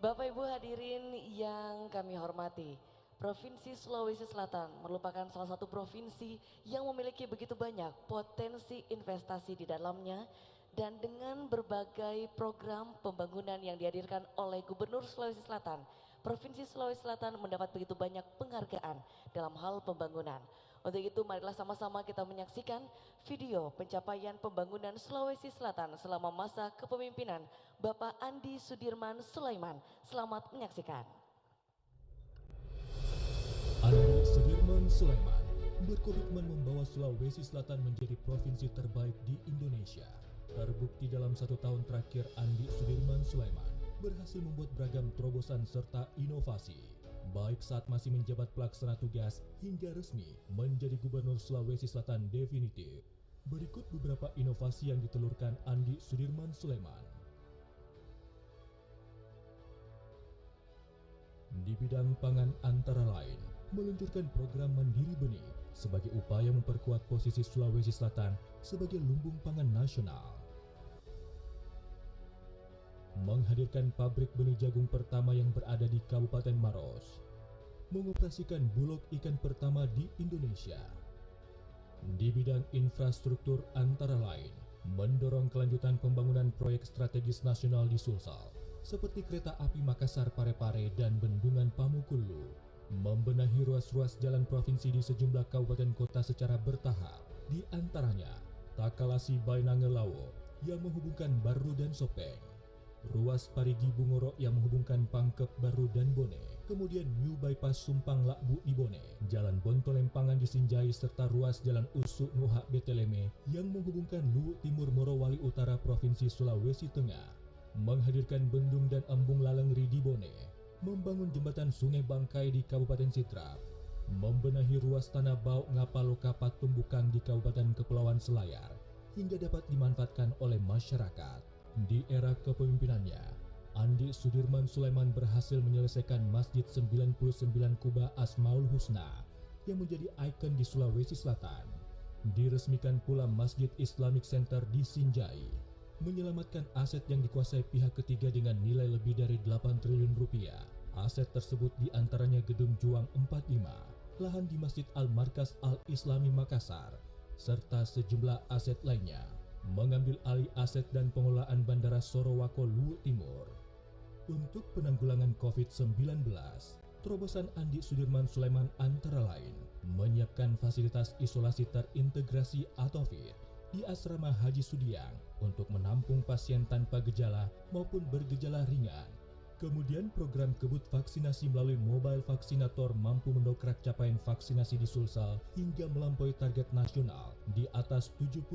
Bapak Ibu hadirin yang kami hormati, Provinsi Sulawesi Selatan merupakan salah satu provinsi yang memiliki begitu banyak potensi investasi di dalamnya, dan dengan berbagai program pembangunan yang dihadirkan oleh Gubernur Sulawesi Selatan, Provinsi Sulawesi Selatan mendapat begitu banyak penghargaan dalam hal pembangunan. Untuk itu marilah sama-sama kita menyaksikan video pencapaian pembangunan Sulawesi Selatan selama masa kepemimpinan Bapak Andi Sudirman Sulaiman. Selamat menyaksikan. Andi Sudirman Sulaiman berkomitmen membawa Sulawesi Selatan menjadi provinsi terbaik di Indonesia. Terbukti dalam 1 tahun terakhir, Andi Sudirman Sulaiman berhasil membuat beragam terobosan serta inovasi, baik saat masih menjabat pelaksana tugas hingga resmi menjadi Gubernur Sulawesi Selatan definitif. Berikut beberapa inovasi yang ditelurkan Andi Sudirman Sulaiman. Di bidang pangan antara lain, meluncurkan program Mandiri Benih sebagai upaya memperkuat posisi Sulawesi Selatan sebagai lumbung pangan nasional. Menghadirkan pabrik benih jagung pertama yang berada di Kabupaten Maros. Mengoperasikan bulog ikan pertama di Indonesia. Di bidang infrastruktur antara lain, mendorong kelanjutan pembangunan proyek strategis nasional di Sulsel, seperti kereta api Makassar Parepare dan Bendungan Pamukulu. Membenahi ruas-ruas jalan provinsi di sejumlah kabupaten kota secara bertahap, di antaranya Takalasi Bainangelawo yang menghubungkan Baru dan Sopeng, ruas Parigi Bungoro yang menghubungkan Pangkep Baru dan Bone, kemudian New Bypass Sumpang Lakbu di Bone, Jalan Bontolempangan di Sinjai, serta ruas Jalan Usuk Nuhak Beteleme yang menghubungkan Luwuk Timur Morowali Utara Provinsi Sulawesi Tengah. Menghadirkan bendung dan embung Lalengri di Bone, membangun jembatan Sungai Bangkai di Kabupaten Sidrap, membenahi ruas Tanah Bau Ngapalo Kapat Tumbukang di Kabupaten Kepulauan Selayar hingga dapat dimanfaatkan oleh masyarakat. Di era kepemimpinannya, Andi Sudirman Sulaiman berhasil menyelesaikan Masjid 99 Kuba Asmaul Husna yang menjadi ikon di Sulawesi Selatan. Diresmikan pula Masjid Islamic Center di Sinjai, menyelamatkan aset yang dikuasai pihak ketiga dengan nilai lebih dari 8 triliun rupiah. Aset tersebut diantaranya Gedung Juang 45, lahan di Masjid Al-Markas Al-Islami Makassar, serta sejumlah aset lainnya, mengambil alih aset dan pengelolaan Bandara Sorowako Luwu Timur. Untuk penanggulangan COVID-19, terobosan Andi Sudirman Sulaiman antara lain menyiapkan fasilitas isolasi terintegrasi atau FIT di Asrama Haji Sudiang untuk menampung pasien tanpa gejala maupun bergejala ringan. Kemudian program kebut vaksinasi melalui mobile vaksinator mampu mendongkrak capaian vaksinasi di Sulsel hingga melampaui target nasional di atas 70%.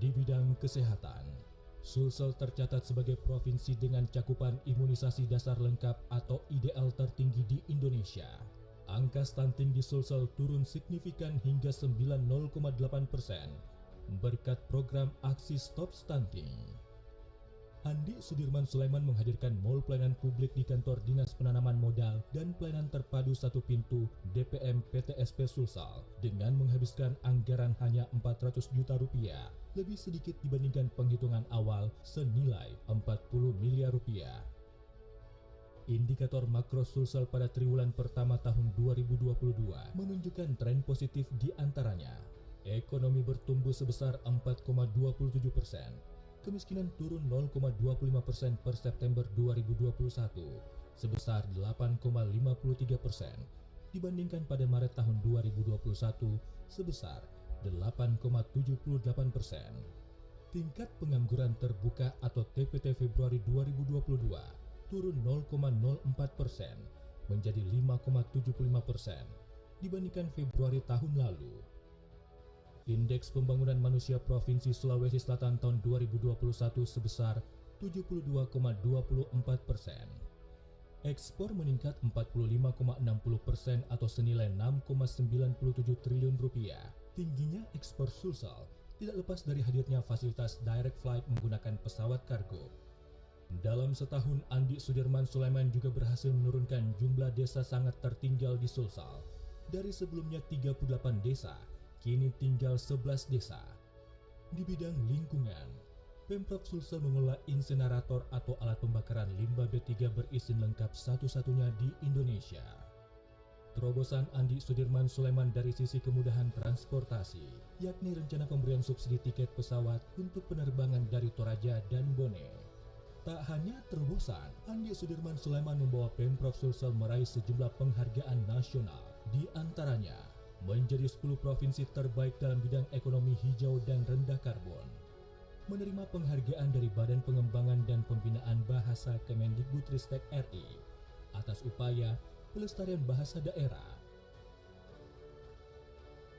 Di bidang kesehatan, Sulsel tercatat sebagai provinsi dengan cakupan imunisasi dasar lengkap atau IDL tertinggi di Indonesia. Angka stunting di Sulsel turun signifikan hingga 90,8% berkat program aksi Stop Stunting. Andi Sudirman Sulaiman menghadirkan mall pelayanan publik di kantor Dinas Penanaman Modal dan Pelayanan Terpadu Satu Pintu DPM PTSP Sulsel dengan menghabiskan anggaran hanya 400 juta rupiah, lebih sedikit dibandingkan penghitungan awal senilai 40 miliar rupiah. Indikator makro Sulsel pada triwulan pertama tahun 2022 menunjukkan tren positif di antaranya. Ekonomi bertumbuh sebesar 4,27%. Kemiskinan turun 0,25% per September 2021 sebesar 8,53% dibandingkan pada Maret tahun 2021 sebesar 8,78%. Tingkat pengangguran terbuka atau TPT Februari 2022 turun 0,04% menjadi 5,75% dibandingkan Februari tahun lalu. Indeks Pembangunan Manusia Provinsi Sulawesi Selatan tahun 2021 sebesar 72,24%. Ekspor meningkat 45,60% atau senilai 6,97 triliun rupiah. Tingginya ekspor Sulsel tidak lepas dari hadirnya fasilitas direct flight menggunakan pesawat kargo. Dalam setahun, Andi Sudirman Sulaiman juga berhasil menurunkan jumlah desa sangat tertinggal di Sulsel. Dari sebelumnya 38 desa, kini tinggal 11 desa. Di bidang lingkungan, Pemprov Sulsel mengelola insinerator atau alat pembakaran limbah B3 berizin lengkap satu-satunya di Indonesia. Terobosan Andi Sudirman Sulaiman dari sisi kemudahan transportasi, yakni rencana pemberian subsidi tiket pesawat untuk penerbangan dari Toraja dan Bone. Tak hanya terobosan, Andi Sudirman Sulaiman membawa Pemprov Sulsel meraih sejumlah penghargaan nasional, di antaranya menjadi 10 provinsi terbaik dalam bidang ekonomi hijau dan rendah karbon. Menerima penghargaan dari Badan Pengembangan dan Pembinaan Bahasa Kemendikbudristek RI atas upaya pelestarian bahasa daerah.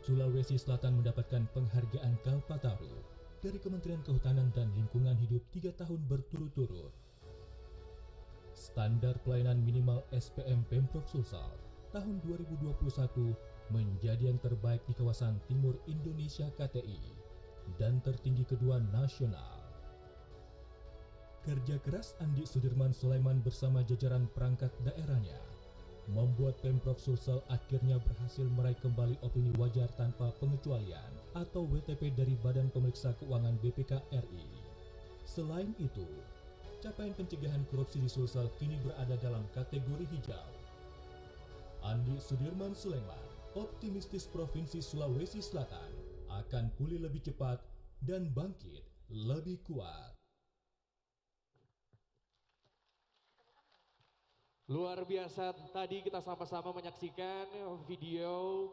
Sulawesi Selatan mendapatkan penghargaan Kalpataru dari Kementerian Kehutanan dan Lingkungan Hidup 3 tahun berturut-turut. Standar pelayanan minimal SPM Pemprov Sulsel tahun 2021 menjadi yang terbaik di kawasan Timur Indonesia KTI dan tertinggi kedua nasional. Kerja keras Andi Sudirman Sulaiman bersama jajaran perangkat daerahnya membuat Pemprov Sulsel akhirnya berhasil meraih kembali opini wajar tanpa pengecualian atau WTP dari Badan Pemeriksa Keuangan BPK RI. Selain itu, capaian pencegahan korupsi di Sulsel kini berada dalam kategori hijau. Andi Sudirman Sulaiman optimistis Provinsi Sulawesi Selatan akan pulih lebih cepat dan bangkit lebih kuat. Luar biasa, tadi kita sama-sama menyaksikan video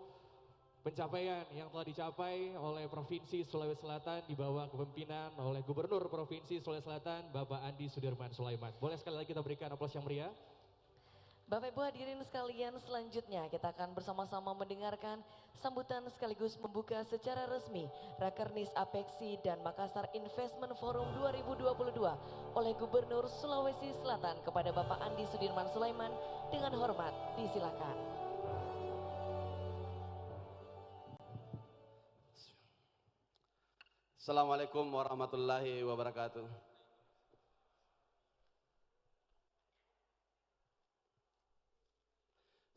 pencapaian yang telah dicapai oleh Provinsi Sulawesi Selatan di bawah kepemimpinan oleh Gubernur Provinsi Sulawesi Selatan, Bapak Andi Sudirman Sulaiman. Boleh sekali lagi kita berikan aplaus yang meriah. Bapak Ibu hadirin sekalian, selanjutnya kita akan bersama-sama mendengarkan sambutan sekaligus membuka secara resmi Rakernis Apexi dan Makassar Investment Forum 2022 oleh Gubernur Sulawesi Selatan kepada Bapak Andi Sudirman Sulaiman. Dengan hormat disilakan. Assalamualaikum warahmatullahi wabarakatuh.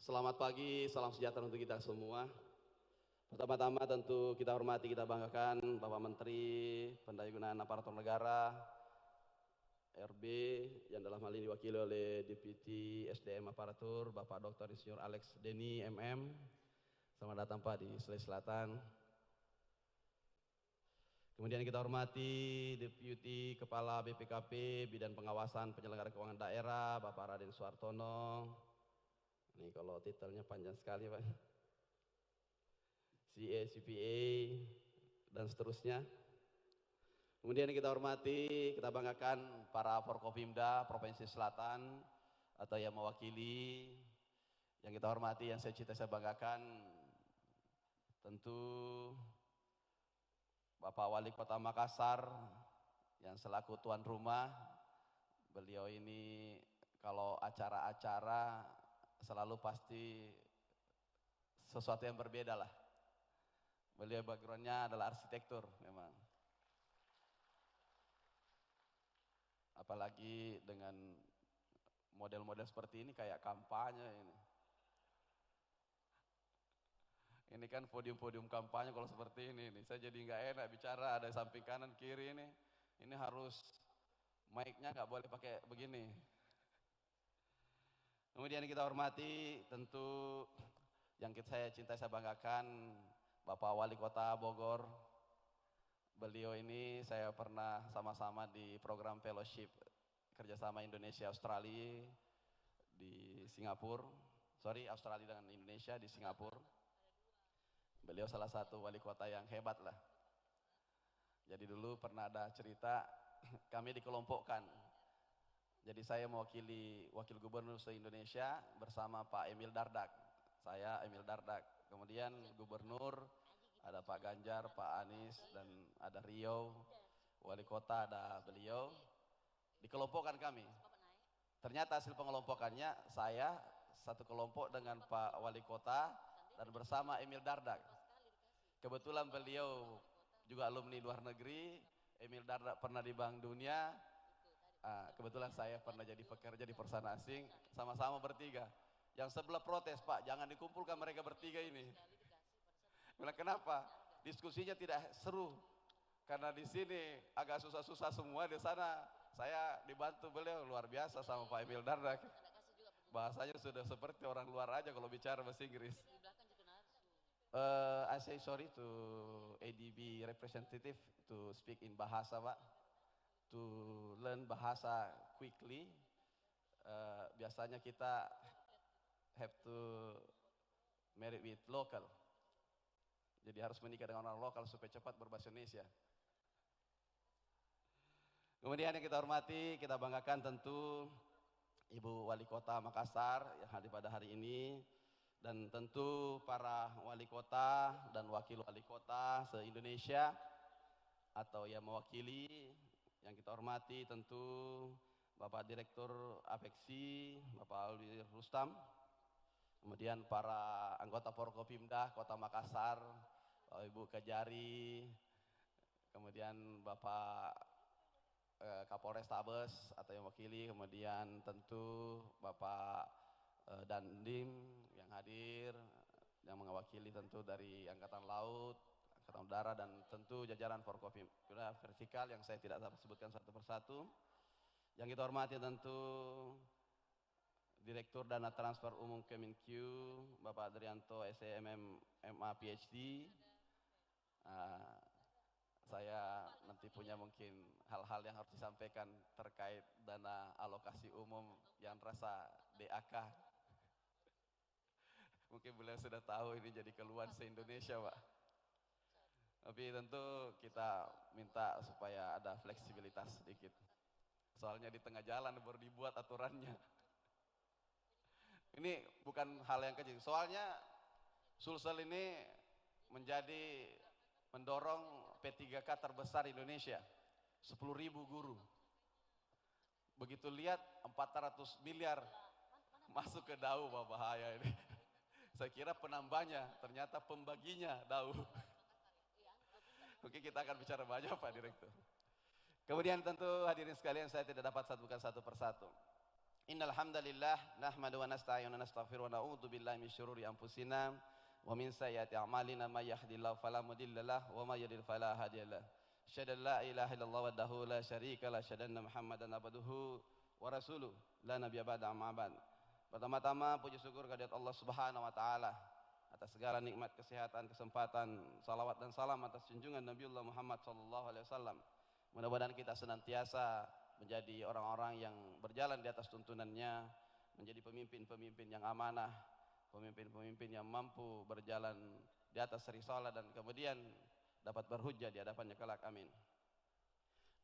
Selamat pagi, salam sejahtera untuk kita semua. Pertama-tama tentu kita hormati, kita banggakan Bapak Menteri Pendayaan Aparatur Negara RB yang dalam hal ini diwakili oleh Deputi SDM Aparatur Bapak Dr. Insinyur Alex Deni MM. Selamat datang Pak di Sulawesi Selatan. Kemudian kita hormati Deputi Kepala BPKP Bidang Pengawasan Penyelenggara Keuangan Daerah Bapak Raden Suartono. Ini kalau titelnya panjang sekali Pak. CA, CPA dan seterusnya. Kemudian kita hormati, kita banggakan para Forkopimda Provinsi Selatan atau yang mewakili. Yang kita hormati, yang saya cintai, saya banggakan tentu Bapak Wali Kota Makassar yang selaku tuan rumah. Beliau ini kalau acara-acara selalu pasti sesuatu yang berbeda lah. Beliau backgroundnya adalah arsitektur memang. Apalagi dengan model-model seperti ini kayak kampanye ini. Ini kan podium-podium kampanye kalau seperti ini. Saya jadi nggak enak bicara, ada samping kanan kiri ini. Ini harus mic-nya nggak boleh pakai begini. Kemudian kita hormati tentu yang saya cintai, saya banggakan Bapak Wali Kota Bogor. Beliau ini saya pernah sama-sama di program fellowship kerjasama Indonesia Australia di Singapura. Australia dengan Indonesia di Singapura. Beliau salah satu wali kota yang hebat lah. Jadi dulu pernah ada cerita kami dikelompokkan. Jadi saya mewakili wakil gubernur se-Indonesia bersama Pak Emil Dardak. Saya Emil Dardak. Kemudian gubernur ada Pak Ganjar, Pak Anies, dan ada Riau. Wali kota ada beliau. Dikelompokkan kami. Ternyata hasil pengelompokannya saya satu kelompok dengan Pak Wali Kota dan bersama Emil Dardak. Kebetulan beliau juga alumni luar negeri. Emil Dardak pernah di Bank Dunia. Kebetulan saya pernah jadi pekerja di perusahaan asing. Sama-sama bertiga. Yang sebelah protes, Pak, jangan dikumpulkan mereka bertiga ini. Bilang kenapa? Diskusinya tidak seru. Karena di sini agak susah-susah semua, di sana saya dibantu beliau luar biasa sama Pak Emil Dardak. Bahasanya sudah seperti orang luar aja kalau bicara bahasa Inggris. I say sorry to ADB representative to speak in bahasa Pak. To learn bahasa quickly. Biasanya kita have to marry with local. Jadi harus menikah dengan orang lokal supaya cepat berbahasa Indonesia. Kemudian yang kita hormati, kita banggakan tentu Ibu Wali Kota Makassar yang hadir pada hari ini, dan tentu para wali kota dan wakil wali kota se-Indonesia atau yang mewakili. Yang kita hormati tentu Bapak Direktur Apeksi, Bapak Alwi Rustam, kemudian para anggota Forkopimda Kota Makassar, Ibu Kejari, kemudian Bapak Kapolres Tabes atau yang mewakili, kemudian tentu Bapak Dandim yang hadir, yang mewakili tentu dari Angkatan Laut, Angkatan Udara, dan tentu jajaran Forkopimda vertikal yang saya tidak dapat sebutkan satu persatu. Yang kita hormati tentu Direktur Dana Transfer Umum Kemenq, Bapak Adrianto SEMM MA PhD. Saya nanti punya mungkin hal-hal yang harus disampaikan terkait dana alokasi umum yang rasa DAK. Mungkin beliau sudah tahu ini jadi keluhan se-Indonesia Pak. Tapi tentu kita minta supaya ada fleksibilitas sedikit. Soalnya di tengah jalan baru dibuat aturannya. Ini bukan hal yang kecil. Soalnya Sulsel ini menjadi mendorong P3K terbesar Indonesia. 10.000 guru. Begitu lihat 400 miliar masuk ke DAU, bahaya ini. Saya kira penambahnya, ternyata pembaginya DAU. Oke, kita akan bicara banyak Pak Direktur. Kemudian tentu hadirin sekalian, saya tidak dapat satukan satu persatu. Innal hamdalillah nahmadu wa nasta'inu wa nastaghfiru wa na'udzu billahi min syururi anfusina wa min sayyiati a'malina may yahdihillahu fala mudhillalah wa may yudhlil fala hadiyalah. Asyhadu an la ilaha illallah wahdahu la syarika lah, asyhadu anna Muhammadan abduhu wa rasuluh, la nabiyya ba'da amma ba'd. Pertama-tama puji syukur kehadirat Allah Subhanahu wa taala atas segala nikmat kesehatan, kesempatan, salawat dan salam atas junjungan Nabiullah Muhammad SAW. Mudah-mudahan kita senantiasa menjadi orang-orang yang berjalan di atas tuntunannya, menjadi pemimpin-pemimpin yang amanah, pemimpin-pemimpin yang mampu berjalan di atas risalah dan kemudian dapat berhujjah di hadapannya kelak. Amin.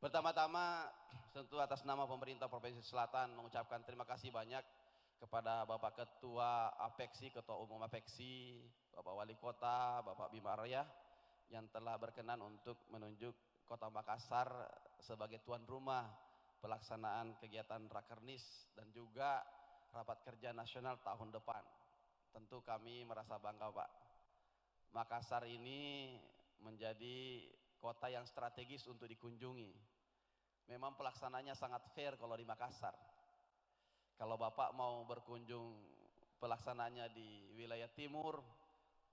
Pertama-tama tentu atas nama pemerintah Provinsi Selatan mengucapkan terima kasih banyak kepada Bapak Ketua APEKSI, Ketua Umum APEKSI, Bapak Wali Kota, Bapak Bima Arya yang telah berkenan untuk menunjuk Kota Makassar sebagai tuan rumah pelaksanaan kegiatan Rakernis dan juga rapat kerja nasional tahun depan. Tentu kami merasa bangga, Pak. Makassar ini menjadi kota yang strategis untuk dikunjungi. Memang pelaksananya sangat fair kalau di Makassar. Kalau Bapak mau berkunjung pelaksananya di wilayah timur,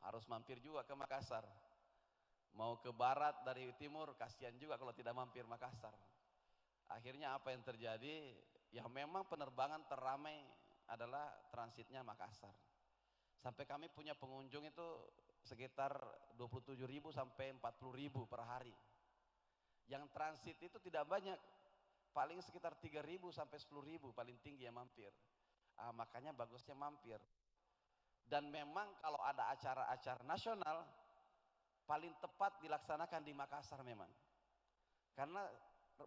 harus mampir juga ke Makassar. Mau ke barat dari timur, kasihan juga kalau tidak mampir Makassar. Akhirnya apa yang terjadi? Ya memang penerbangan terramai adalah transitnya Makassar. Sampai kami punya pengunjung itu sekitar 27.000 sampai 40.000 per hari. Yang transit itu tidak banyak, paling sekitar 3.000 sampai 10.000 paling tinggi yang mampir. Makanya bagusnya mampir. Dan memang kalau ada acara-acara nasional, paling tepat dilaksanakan di Makassar memang. Karena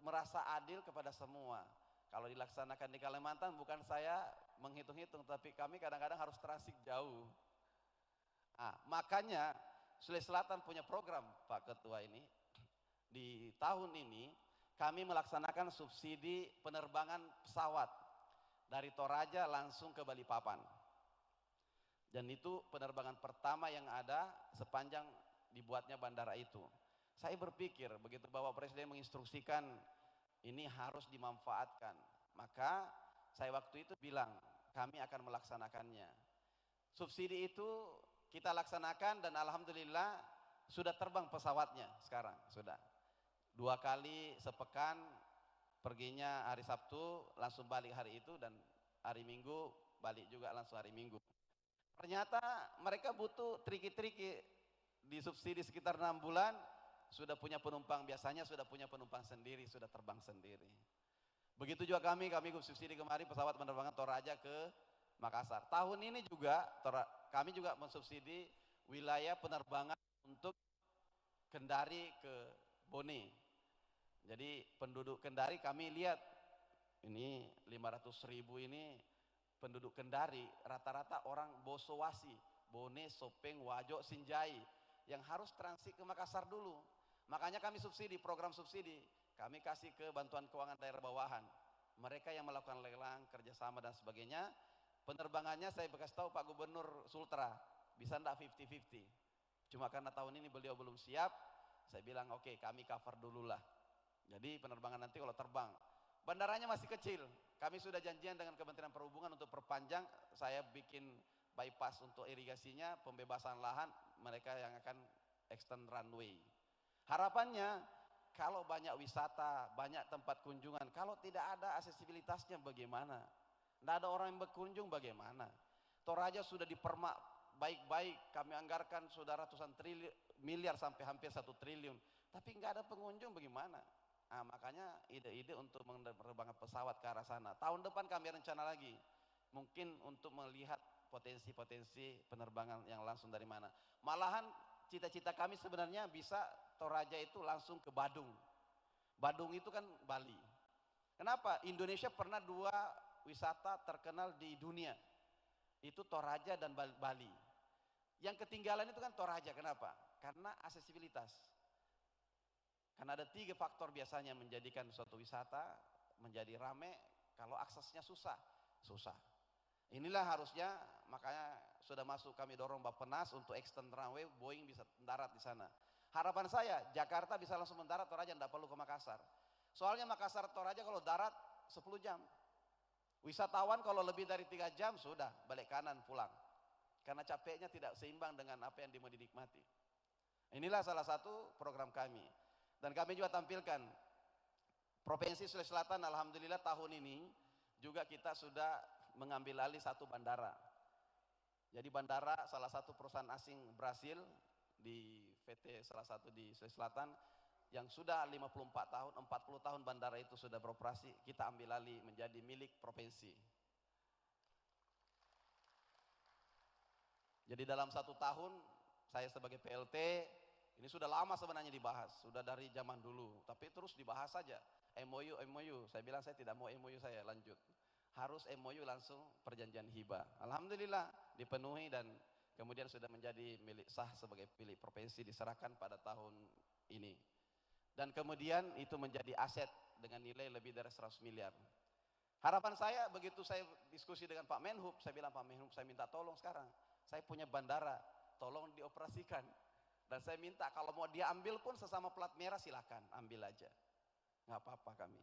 merasa adil kepada semua. Kalau dilaksanakan di Kalimantan, bukan saya menghitung-hitung, tapi kami kadang-kadang harus transit jauh. Makanya Sulawesi Selatan punya program, Pak Ketua ini. Di tahun ini kami melaksanakan subsidi penerbangan pesawat dari Toraja langsung ke Balikpapan. Dan itu penerbangan pertama yang ada sepanjang dibuatnya bandara itu. Saya berpikir begitu Bapak Presiden menginstruksikan ini harus dimanfaatkan, maka saya waktu itu bilang kami akan melaksanakannya. Subsidi itu kita laksanakan dan alhamdulillah sudah terbang pesawatnya sekarang, sudah 2 kali sepekan, perginya hari Sabtu langsung balik hari itu, dan hari Minggu balik juga langsung hari Minggu. Ternyata mereka butuh triki-triki, di subsidi sekitar 6 bulan sudah punya penumpang, biasanya sudah punya penumpang sendiri, sudah terbang sendiri. Begitu juga kami subsidi kemarin pesawat penerbangan Toraja ke Makassar. Tahun ini juga kami juga mensubsidi wilayah penerbangan untuk Kendari ke Bone. Jadi penduduk Kendari kami lihat ini 500.000 ini penduduk Kendari rata-rata orang Bosowasi, Bone, Sopeng, Wajo, Sinjai yang harus transit ke Makassar dulu. Makanya kami subsidi, program subsidi kami kasih ke bantuan keuangan daerah bawahan. Mereka yang melakukan lelang, kerjasama dan sebagainya. Penerbangannya saya bekas tahu Pak Gubernur Sultra, bisa enggak 50-50. Cuma karena tahun ini beliau belum siap, saya bilang oke, kami cover dulu lah. Jadi penerbangan nanti kalau terbang, bandaranya masih kecil. Kami sudah janjian dengan Kementerian Perhubungan untuk perpanjang, saya bikin bypass untuk irigasinya, pembebasan lahan, mereka yang akan extend runway. Harapannya kalau banyak wisata, banyak tempat kunjungan, kalau tidak ada aksesibilitasnya bagaimana? Tidak ada orang yang berkunjung bagaimana? Toraja sudah dipermak baik-baik, kami anggarkan sudah ratusan miliar sampai hampir 1 triliun, tapi nggak ada pengunjung bagaimana? Makanya ide-ide untuk menerbangkan pesawat ke arah sana. Tahun depan kami rencana lagi, mungkin untuk melihat potensi-potensi penerbangan yang langsung dari mana. Malahan cita-cita kami sebenarnya bisa Toraja itu langsung ke Badung. Badung itu kan Bali. Kenapa? Indonesia pernah 2 wisata terkenal di dunia, itu Toraja dan Bali. Yang ketinggalan itu kan Toraja. Kenapa? Karena aksesibilitas. Karena ada 3 faktor biasanya menjadikan suatu wisata menjadi rame. Kalau aksesnya susah. Inilah harusnya, makanya sudah masuk kami dorong Bappenas untuk extend runway, Boeing bisa mendarat di sana. Harapan saya Jakarta bisa langsung mendarat Toraja, tidak perlu ke Makassar. Soalnya Makassar Toraja kalau darat 10 jam. Wisatawan kalau lebih dari 3 jam sudah balik kanan pulang. Karena capeknya tidak seimbang dengan apa yang mau dinikmati. Inilah salah satu program kami. Dan kami juga tampilkan Provinsi Sulawesi Selatan, alhamdulillah tahun ini juga kita sudah mengambil alih 1 bandara. Jadi bandara salah satu perusahaan asing Brasil di VT salah satu di Sulawesi Selatan yang sudah 54 tahun, 40 tahun bandara itu sudah beroperasi, kita ambil alih menjadi milik provinsi. Jadi dalam 1 tahun saya sebagai PLT, ini sudah lama sebenarnya dibahas, sudah dari zaman dulu, tapi terus dibahas saja. MOU, saya bilang saya tidak mau MOU, saya lanjut. Harus MOU langsung perjanjian hibah. Alhamdulillah dipenuhi dan kemudian sudah menjadi milik sah sebagai milik provinsi, diserahkan pada tahun ini. Dan kemudian itu menjadi aset dengan nilai lebih dari 100 miliar. Harapan saya begitu saya diskusi dengan Pak Menhub, saya bilang Pak Menhub saya minta tolong sekarang. Saya punya bandara, tolong dioperasikan. Dan saya minta kalau mau diambil pun sesama plat merah silakan, ambil aja. Nggak apa-apa kami.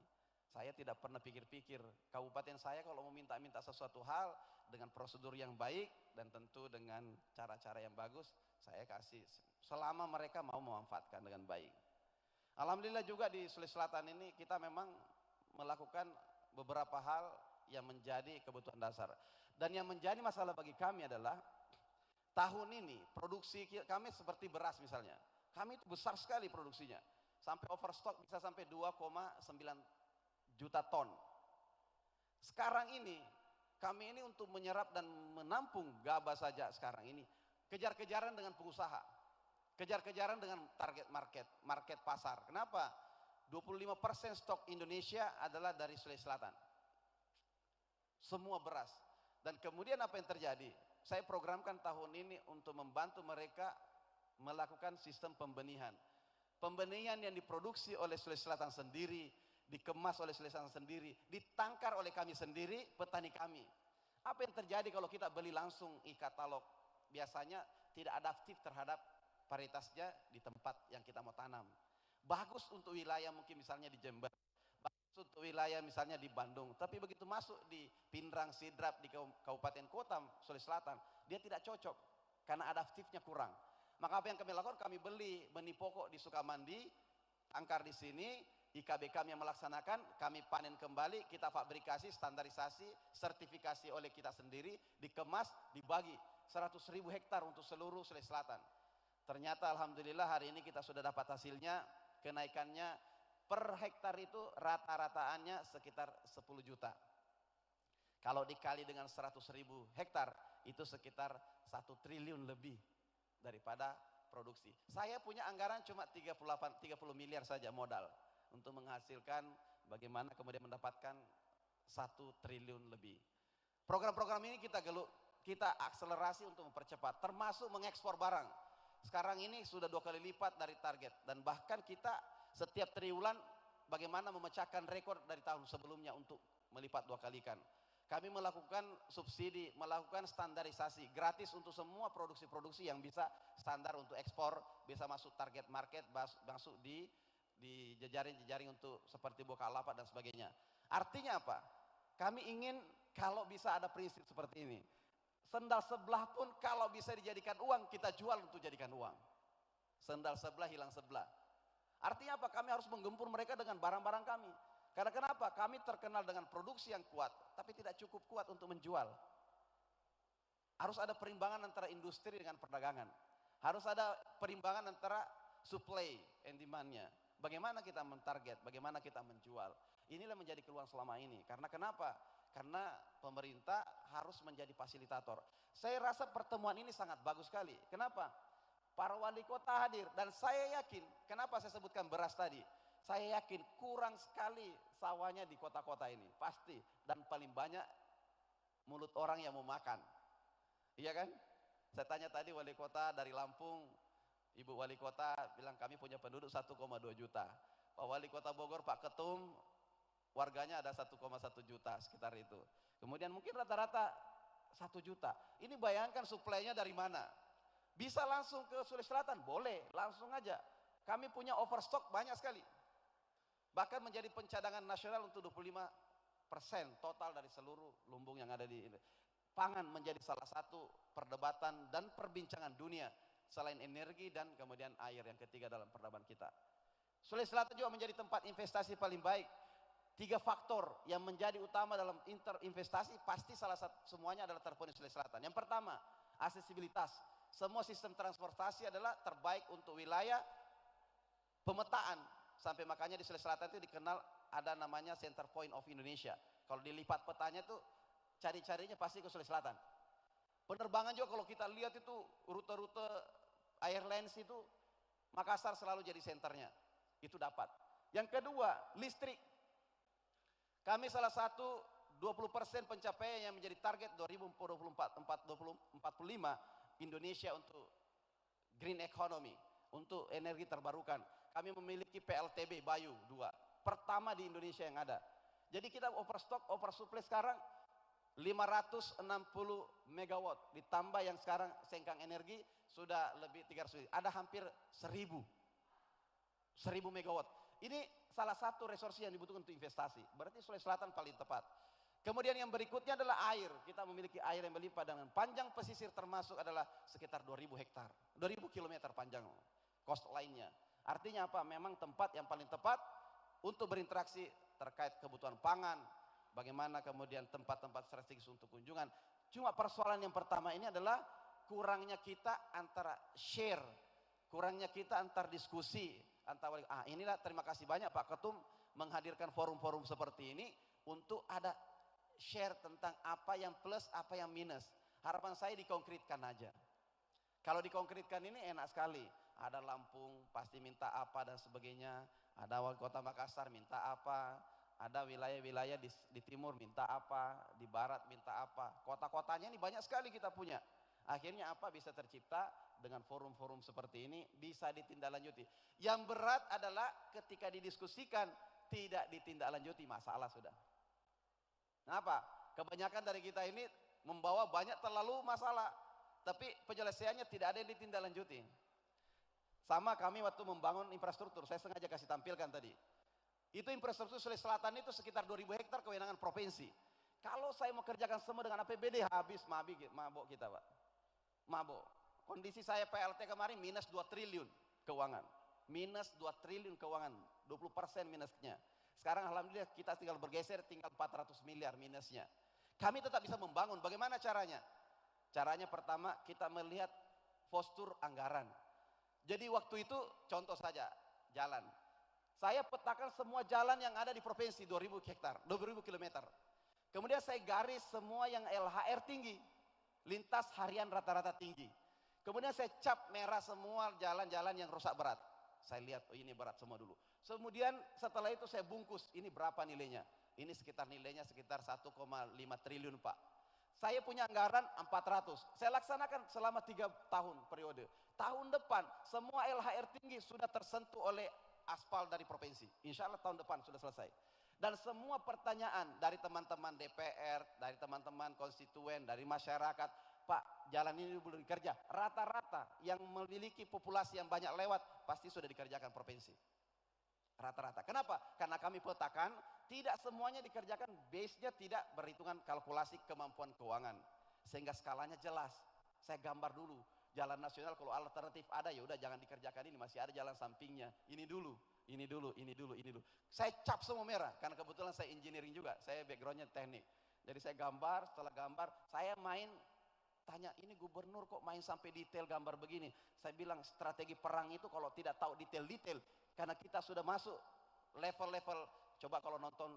Saya tidak pernah pikir-pikir, kabupaten saya kalau mau minta-minta sesuatu hal dengan prosedur yang baik dan tentu dengan cara-cara yang bagus, saya kasih selama mereka mau memanfaatkan dengan baik. Alhamdulillah juga di Sulawesi Selatan ini kita memang melakukan beberapa hal yang menjadi kebutuhan dasar. Dan yang menjadi masalah bagi kami adalah tahun ini produksi kami seperti beras misalnya. Kami itu besar sekali produksinya. Sampai overstock bisa sampai 2,9 juta ton. Sekarang ini kami ini untuk menyerap dan menampung gabah saja sekarang ini kejar-kejaran dengan pengusaha, kejar-kejaran dengan target market pasar. Kenapa? 25% stok Indonesia adalah dari Sulawesi Selatan, semua beras. Dan kemudian apa yang terjadi? Saya programkan tahun ini untuk membantu mereka melakukan sistem pembenihan yang diproduksi oleh Sulawesi Selatan sendiri, dikemas oleh Sulawesi Selatan sendiri, ditangkar oleh kami sendiri, petani kami. Apa yang terjadi kalau kita beli langsung e-katalog? Biasanya tidak adaptif terhadap varietasnya di tempat yang kita mau tanam. Bagus untuk wilayah mungkin misalnya di Jember, bagus untuk wilayah misalnya di Bandung, tapi begitu masuk di Pindrang, Sidrap, di kabupaten kota Sulawesi Selatan, dia tidak cocok karena adaptifnya kurang. Maka apa yang kami lakukan, kami beli benih pokok di Sukamandi, tangkar di sini, IKB kami yang melaksanakan, kami panen kembali, kita fabrikasi, standarisasi, sertifikasi oleh kita sendiri, dikemas, dibagi 100.000 hektar untuk seluruh Sulawesi Selatan. Ternyata alhamdulillah hari ini kita sudah dapat hasilnya, kenaikannya per hektar itu rata-rataannya sekitar 10 juta. Kalau dikali dengan 100.000 hektar, itu sekitar 1 triliun lebih daripada produksi. Saya punya anggaran cuma 30 miliar saja modal untuk menghasilkan bagaimana kemudian mendapatkan 1 triliun lebih. Program-program ini kita akselerasi untuk mempercepat, termasuk mengekspor barang. Sekarang ini sudah 2 kali lipat dari target, dan bahkan kita setiap triwulan bagaimana memecahkan rekor dari tahun sebelumnya untuk melipat 2 kalikan. Kami melakukan subsidi, melakukan standarisasi gratis untuk semua produksi-produksi yang bisa standar untuk ekspor, bisa masuk target market, masuk di jejaring-jejaring untuk seperti Bukalapak dan sebagainya. Artinya apa? Kami ingin kalau bisa ada prinsip seperti ini. Sendal sebelah pun kalau bisa dijadikan uang, kita jual untuk jadikan uang. Sendal sebelah hilang sebelah. Artinya apa? Kami harus menggempur mereka dengan barang-barang kami. Karena kenapa? Kami terkenal dengan produksi yang kuat, tapi tidak cukup kuat untuk menjual. Harus ada perimbangan antara industri dengan perdagangan. Harus ada perimbangan antara supply and demand-nya. Bagaimana kita mentarget, bagaimana kita menjual. Inilah menjadi keluhan selama ini. Karena kenapa? Karena pemerintah harus menjadi fasilitator. Saya rasa pertemuan ini sangat bagus sekali. Kenapa? Para wali kota hadir, dan saya yakin, kenapa saya sebutkan beras tadi? Saya yakin kurang sekali sawahnya di kota-kota ini, pasti. Dan paling banyak mulut orang yang mau makan. Iya kan? Saya tanya tadi wali kota dari Lampung, Ibu wali kota bilang kami punya penduduk 1,2 juta. Pak wali kota Bogor, Pak Ketum, warganya ada 1,1 juta sekitar itu. Kemudian mungkin rata-rata 1 juta. Ini bayangkan suplainya dari mana? Bisa langsung ke Sulawesi Selatan? Boleh, langsung aja. Kami punya overstock banyak sekali. Bahkan menjadi pencadangan nasional untuk 25% total dari seluruh lumbung yang ada di pangan, menjadi salah satu perdebatan dan perbincangan dunia selain energi dan kemudian air yang ketiga dalam peradaban kita. Sulawesi Selatan juga menjadi tempat investasi paling baik. 3 faktor yang menjadi utama dalam investasi pasti salah satu semuanya adalah terpenuhi Sulawesi Selatan. Yang pertama, aksesibilitas. Semua sistem transportasi adalah terbaik untuk wilayah pemetaan. Sampai makanya di Sulawesi Selatan itu dikenal ada namanya Center Point of Indonesia. Kalau dilipat petanya tuh cari-carinya pasti ke Sulawesi Selatan. Penerbangan juga kalau kita lihat itu rute-rute airlines itu Makassar selalu jadi senternya. Itu dapat. Yang kedua, listrik. Kami salah satu 20% pencapaian yang menjadi target 2045 Indonesia untuk green economy, untuk energi terbarukan. Kami memiliki PLTB Bayu 2, pertama di Indonesia yang ada. Jadi kita overstock, oversupply sekarang 560 megawatt, ditambah yang sekarang Sengkang Energi sudah lebih 300, ada hampir 1000 megawatt. Ini salah satu resource yang dibutuhkan untuk investasi, berarti Sulawesi Selatan paling tepat. Kemudian yang berikutnya adalah air. Kita memiliki air yang berlimpah dengan panjang pesisir termasuk adalah sekitar 2000 hektar, 2000 kilometer panjang coastline-nya. Artinya apa? Memang tempat yang paling tepat untuk berinteraksi terkait kebutuhan pangan, bagaimana kemudian tempat-tempat strategis untuk kunjungan. Cuma persoalan yang pertama ini adalah kurangnya kita antara share, kurangnya kita antar diskusi, antara inilah terima kasih banyak Pak Ketum menghadirkan forum-forum seperti ini untuk ada share tentang apa yang plus, apa yang minus. Harapan saya dikonkretkan aja. Kalau dikonkretkan ini enak sekali. Ada Lampung pasti minta apa dan sebagainya. Ada wali kota Makassar minta apa. Ada wilayah-wilayah di timur minta apa. Di barat minta apa. Kota-kotanya ini banyak sekali kita punya. Akhirnya apa bisa tercipta dengan forum-forum seperti ini bisa ditindaklanjuti. Yang berat adalah ketika didiskusikan tidak ditindaklanjuti, masalah sudah. Kenapa? Kebanyakan dari kita ini membawa banyak terlalu masalah, tapi penyelesaiannya tidak ada yang ditindaklanjuti. Sama kami waktu membangun infrastruktur, saya sengaja kasih tampilkan tadi. Itu infrastruktur Sulawesi Selatan itu sekitar 2000 hektar kewenangan provinsi. Kalau saya mau kerjakan semua dengan APBD habis mabuk kita Pak. Mabuk. Kondisi saya PLT kemarin minus 2 triliun keuangan. Minus 2 triliun keuangan, 20% minusnya. Sekarang alhamdulillah kita tinggal bergeser, tinggal 400 miliar minusnya. Kami tetap bisa membangun, bagaimana caranya? Caranya pertama kita melihat postur anggaran. Jadi waktu itu contoh saja, jalan. Saya petakan semua jalan yang ada di provinsi 2000 hektar, 2000 kilometer. Kemudian saya garis semua yang LHR tinggi, lintas harian rata-rata tinggi. Kemudian saya cap merah semua jalan-jalan yang rusak berat. Saya lihat, oh ini berat semua dulu. Kemudian setelah itu saya bungkus, ini berapa nilainya? Ini sekitar nilainya sekitar 1,5 triliun Pak. Saya punya anggaran 400. Saya laksanakan selama 3 tahun periode. Tahun depan semua LHR tinggi sudah tersentuh oleh aspal dari provinsi. Insya Allah tahun depan sudah selesai. Dan semua pertanyaan dari teman-teman DPR, dari teman-teman konstituen, dari masyarakat, Pak, jalan ini belum dikerja. Rata-rata yang memiliki populasi yang banyak lewat, pasti sudah dikerjakan provinsi. Rata-rata. Kenapa? Karena kami petakan, tidak semuanya dikerjakan, base-nya tidak berhitungan kalkulasi kemampuan keuangan. Sehingga skalanya jelas. Saya gambar dulu. Jalan nasional kalau alternatif ada, ya udah jangan dikerjakan ini, masih ada jalan sampingnya. Ini dulu, ini dulu, ini dulu, ini dulu. Saya cap semua merah, karena kebetulan saya engineering juga, saya backgroundnya teknik. Jadi saya gambar, setelah gambar, saya main, tanya ini gubernur kok main sampai detail gambar begini. Saya bilang strategi perang itu kalau tidak tahu detail-detail, karena kita sudah masuk level-level, coba kalau nonton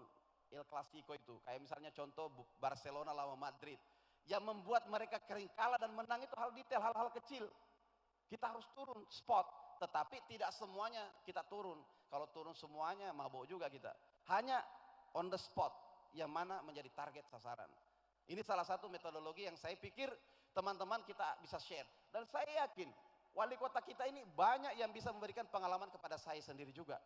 El Clasico itu, kayak misalnya contoh Barcelona lawan Madrid. Yang membuat mereka kering kalah dan menang itu hal detail, hal-hal kecil. Kita harus turun spot, tetapi tidak semuanya kita turun. Kalau turun semuanya mabuk juga kita. Hanya on the spot yang mana menjadi target sasaran. Ini salah satu metodologi yang saya pikir teman-teman kita bisa share. Dan saya yakin wali kota kita ini banyak yang bisa memberikan pengalaman kepada saya sendiri juga.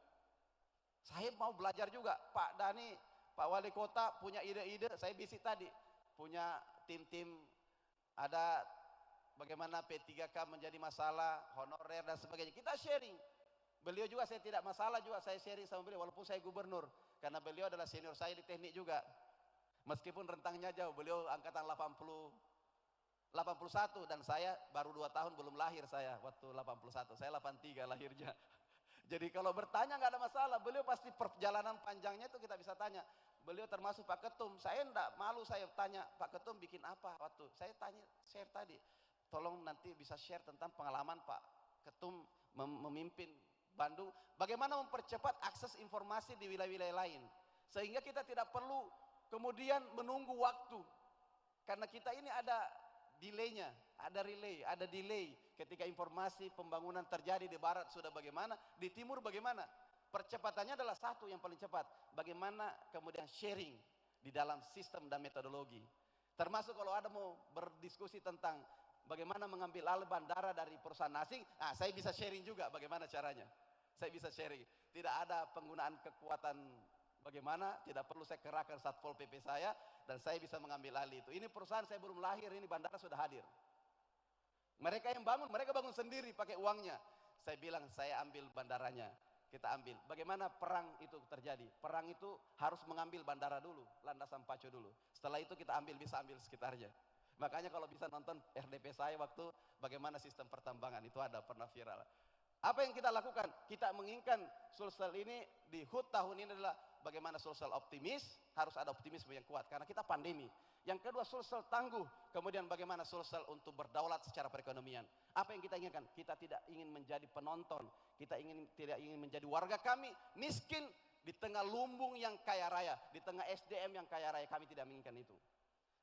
Saya mau belajar juga, Pak Dhani, Pak Wali Kota punya ide-ide, saya bisik tadi. Punya tim-tim, ada bagaimana P3K menjadi masalah, honorer dan sebagainya. Kita sharing. Beliau juga saya tidak masalah juga, saya sharing sama beliau walaupun saya gubernur. Karena beliau adalah senior saya di teknik juga. Meskipun rentangnya jauh, beliau angkatan 81 dan saya baru 2 tahun belum lahir saya waktu 81. Saya 83 lahirnya. Jadi kalau bertanya nggak ada masalah, beliau pasti perjalanan panjangnya itu kita bisa tanya. Beliau termasuk Pak Ketum, saya enggak malu saya tanya, Pak Ketum bikin apa waktu? Saya tanya, share tadi, tolong nanti bisa share tentang pengalaman Pak Ketum memimpin Bandung, bagaimana mempercepat akses informasi di wilayah-wilayah lain, sehingga kita tidak perlu kemudian menunggu waktu, karena kita ini ada delay-nya, ada delay ketika informasi pembangunan terjadi di barat sudah bagaimana, di timur bagaimana. Percepatannya adalah satu yang paling cepat, bagaimana kemudian sharing di dalam sistem dan metodologi. Termasuk kalau ada mau berdiskusi tentang bagaimana mengambil alih bandara dari perusahaan asing, nah saya bisa sharing juga bagaimana caranya. Saya bisa sharing, tidak ada penggunaan kekuatan bagaimana, tidak perlu saya kerahkan Satpol PP saya, dan saya bisa mengambil alih itu. Ini perusahaan saya belum lahir, ini bandara sudah hadir. Mereka yang bangun, mereka bangun sendiri pakai uangnya. Saya bilang saya ambil bandaranya, kita ambil. Bagaimana perang itu terjadi? Perang itu harus mengambil bandara dulu, landasan Pacu dulu. Setelah itu kita bisa ambil sekitarnya. Makanya kalau bisa nonton RDP saya waktu bagaimana sistem pertambangan, itu ada pernah viral. Apa yang kita lakukan? Kita menginginkan Sulsel ini di HUT tahun ini adalah bagaimana Sulsel optimis, harus ada optimisme yang kuat karena kita pandemi. Yang kedua, Sulsel tangguh. Kemudian bagaimana Sulsel untuk berdaulat secara perekonomian. Apa yang kita inginkan? Kita tidak ingin menjadi penonton, kita tidak ingin menjadi warga kami miskin di tengah lumbung yang kaya raya, di tengah SDM yang kaya raya. Kami tidak menginginkan itu.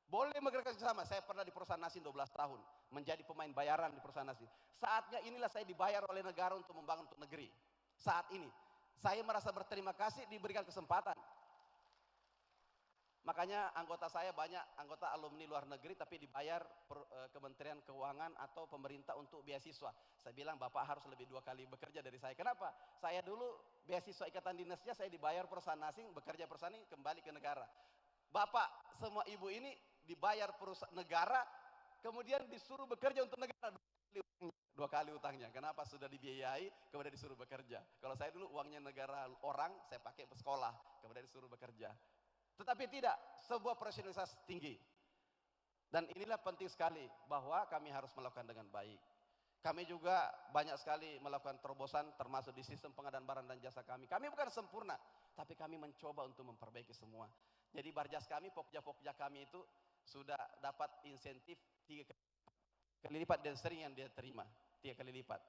Boleh bekerja sama. Saya pernah di perusahaan nasi 12 tahun menjadi pemain bayaran di perusahaan nasi. Saatnya inilah saya dibayar oleh negara untuk membangun untuk negeri. Saat ini saya merasa berterima kasih diberikan kesempatan. Makanya anggota saya banyak anggota alumni luar negeri tapi dibayar Kementerian Keuangan atau pemerintah untuk beasiswa. Saya bilang Bapak harus lebih 2 kali bekerja dari saya. Kenapa? Saya dulu beasiswa ikatan dinasnya saya dibayar perusahaan asing, bekerja perusahaan ini kembali ke negara. Bapak semua ibu ini dibayar perusahaan negara, kemudian disuruh bekerja untuk negara, 2 kali utangnya. Kenapa? Sudah dibiayai, kemudian disuruh bekerja. Kalau saya dulu uangnya negara orang, saya pakai sekolah, kemudian disuruh bekerja. Tetapi tidak, sebuah profesionalitas tinggi. Dan inilah penting sekali bahwa kami harus melakukan dengan baik. Kami juga banyak sekali melakukan terobosan termasuk di sistem pengadaan barang dan jasa kami. Kami bukan sempurna, tapi kami mencoba untuk memperbaiki semua. Jadi Barjas kami, pokja-pokja kami itu sudah dapat insentif 3 kali lipat dan sering yang dia terima, 3 kali lipat.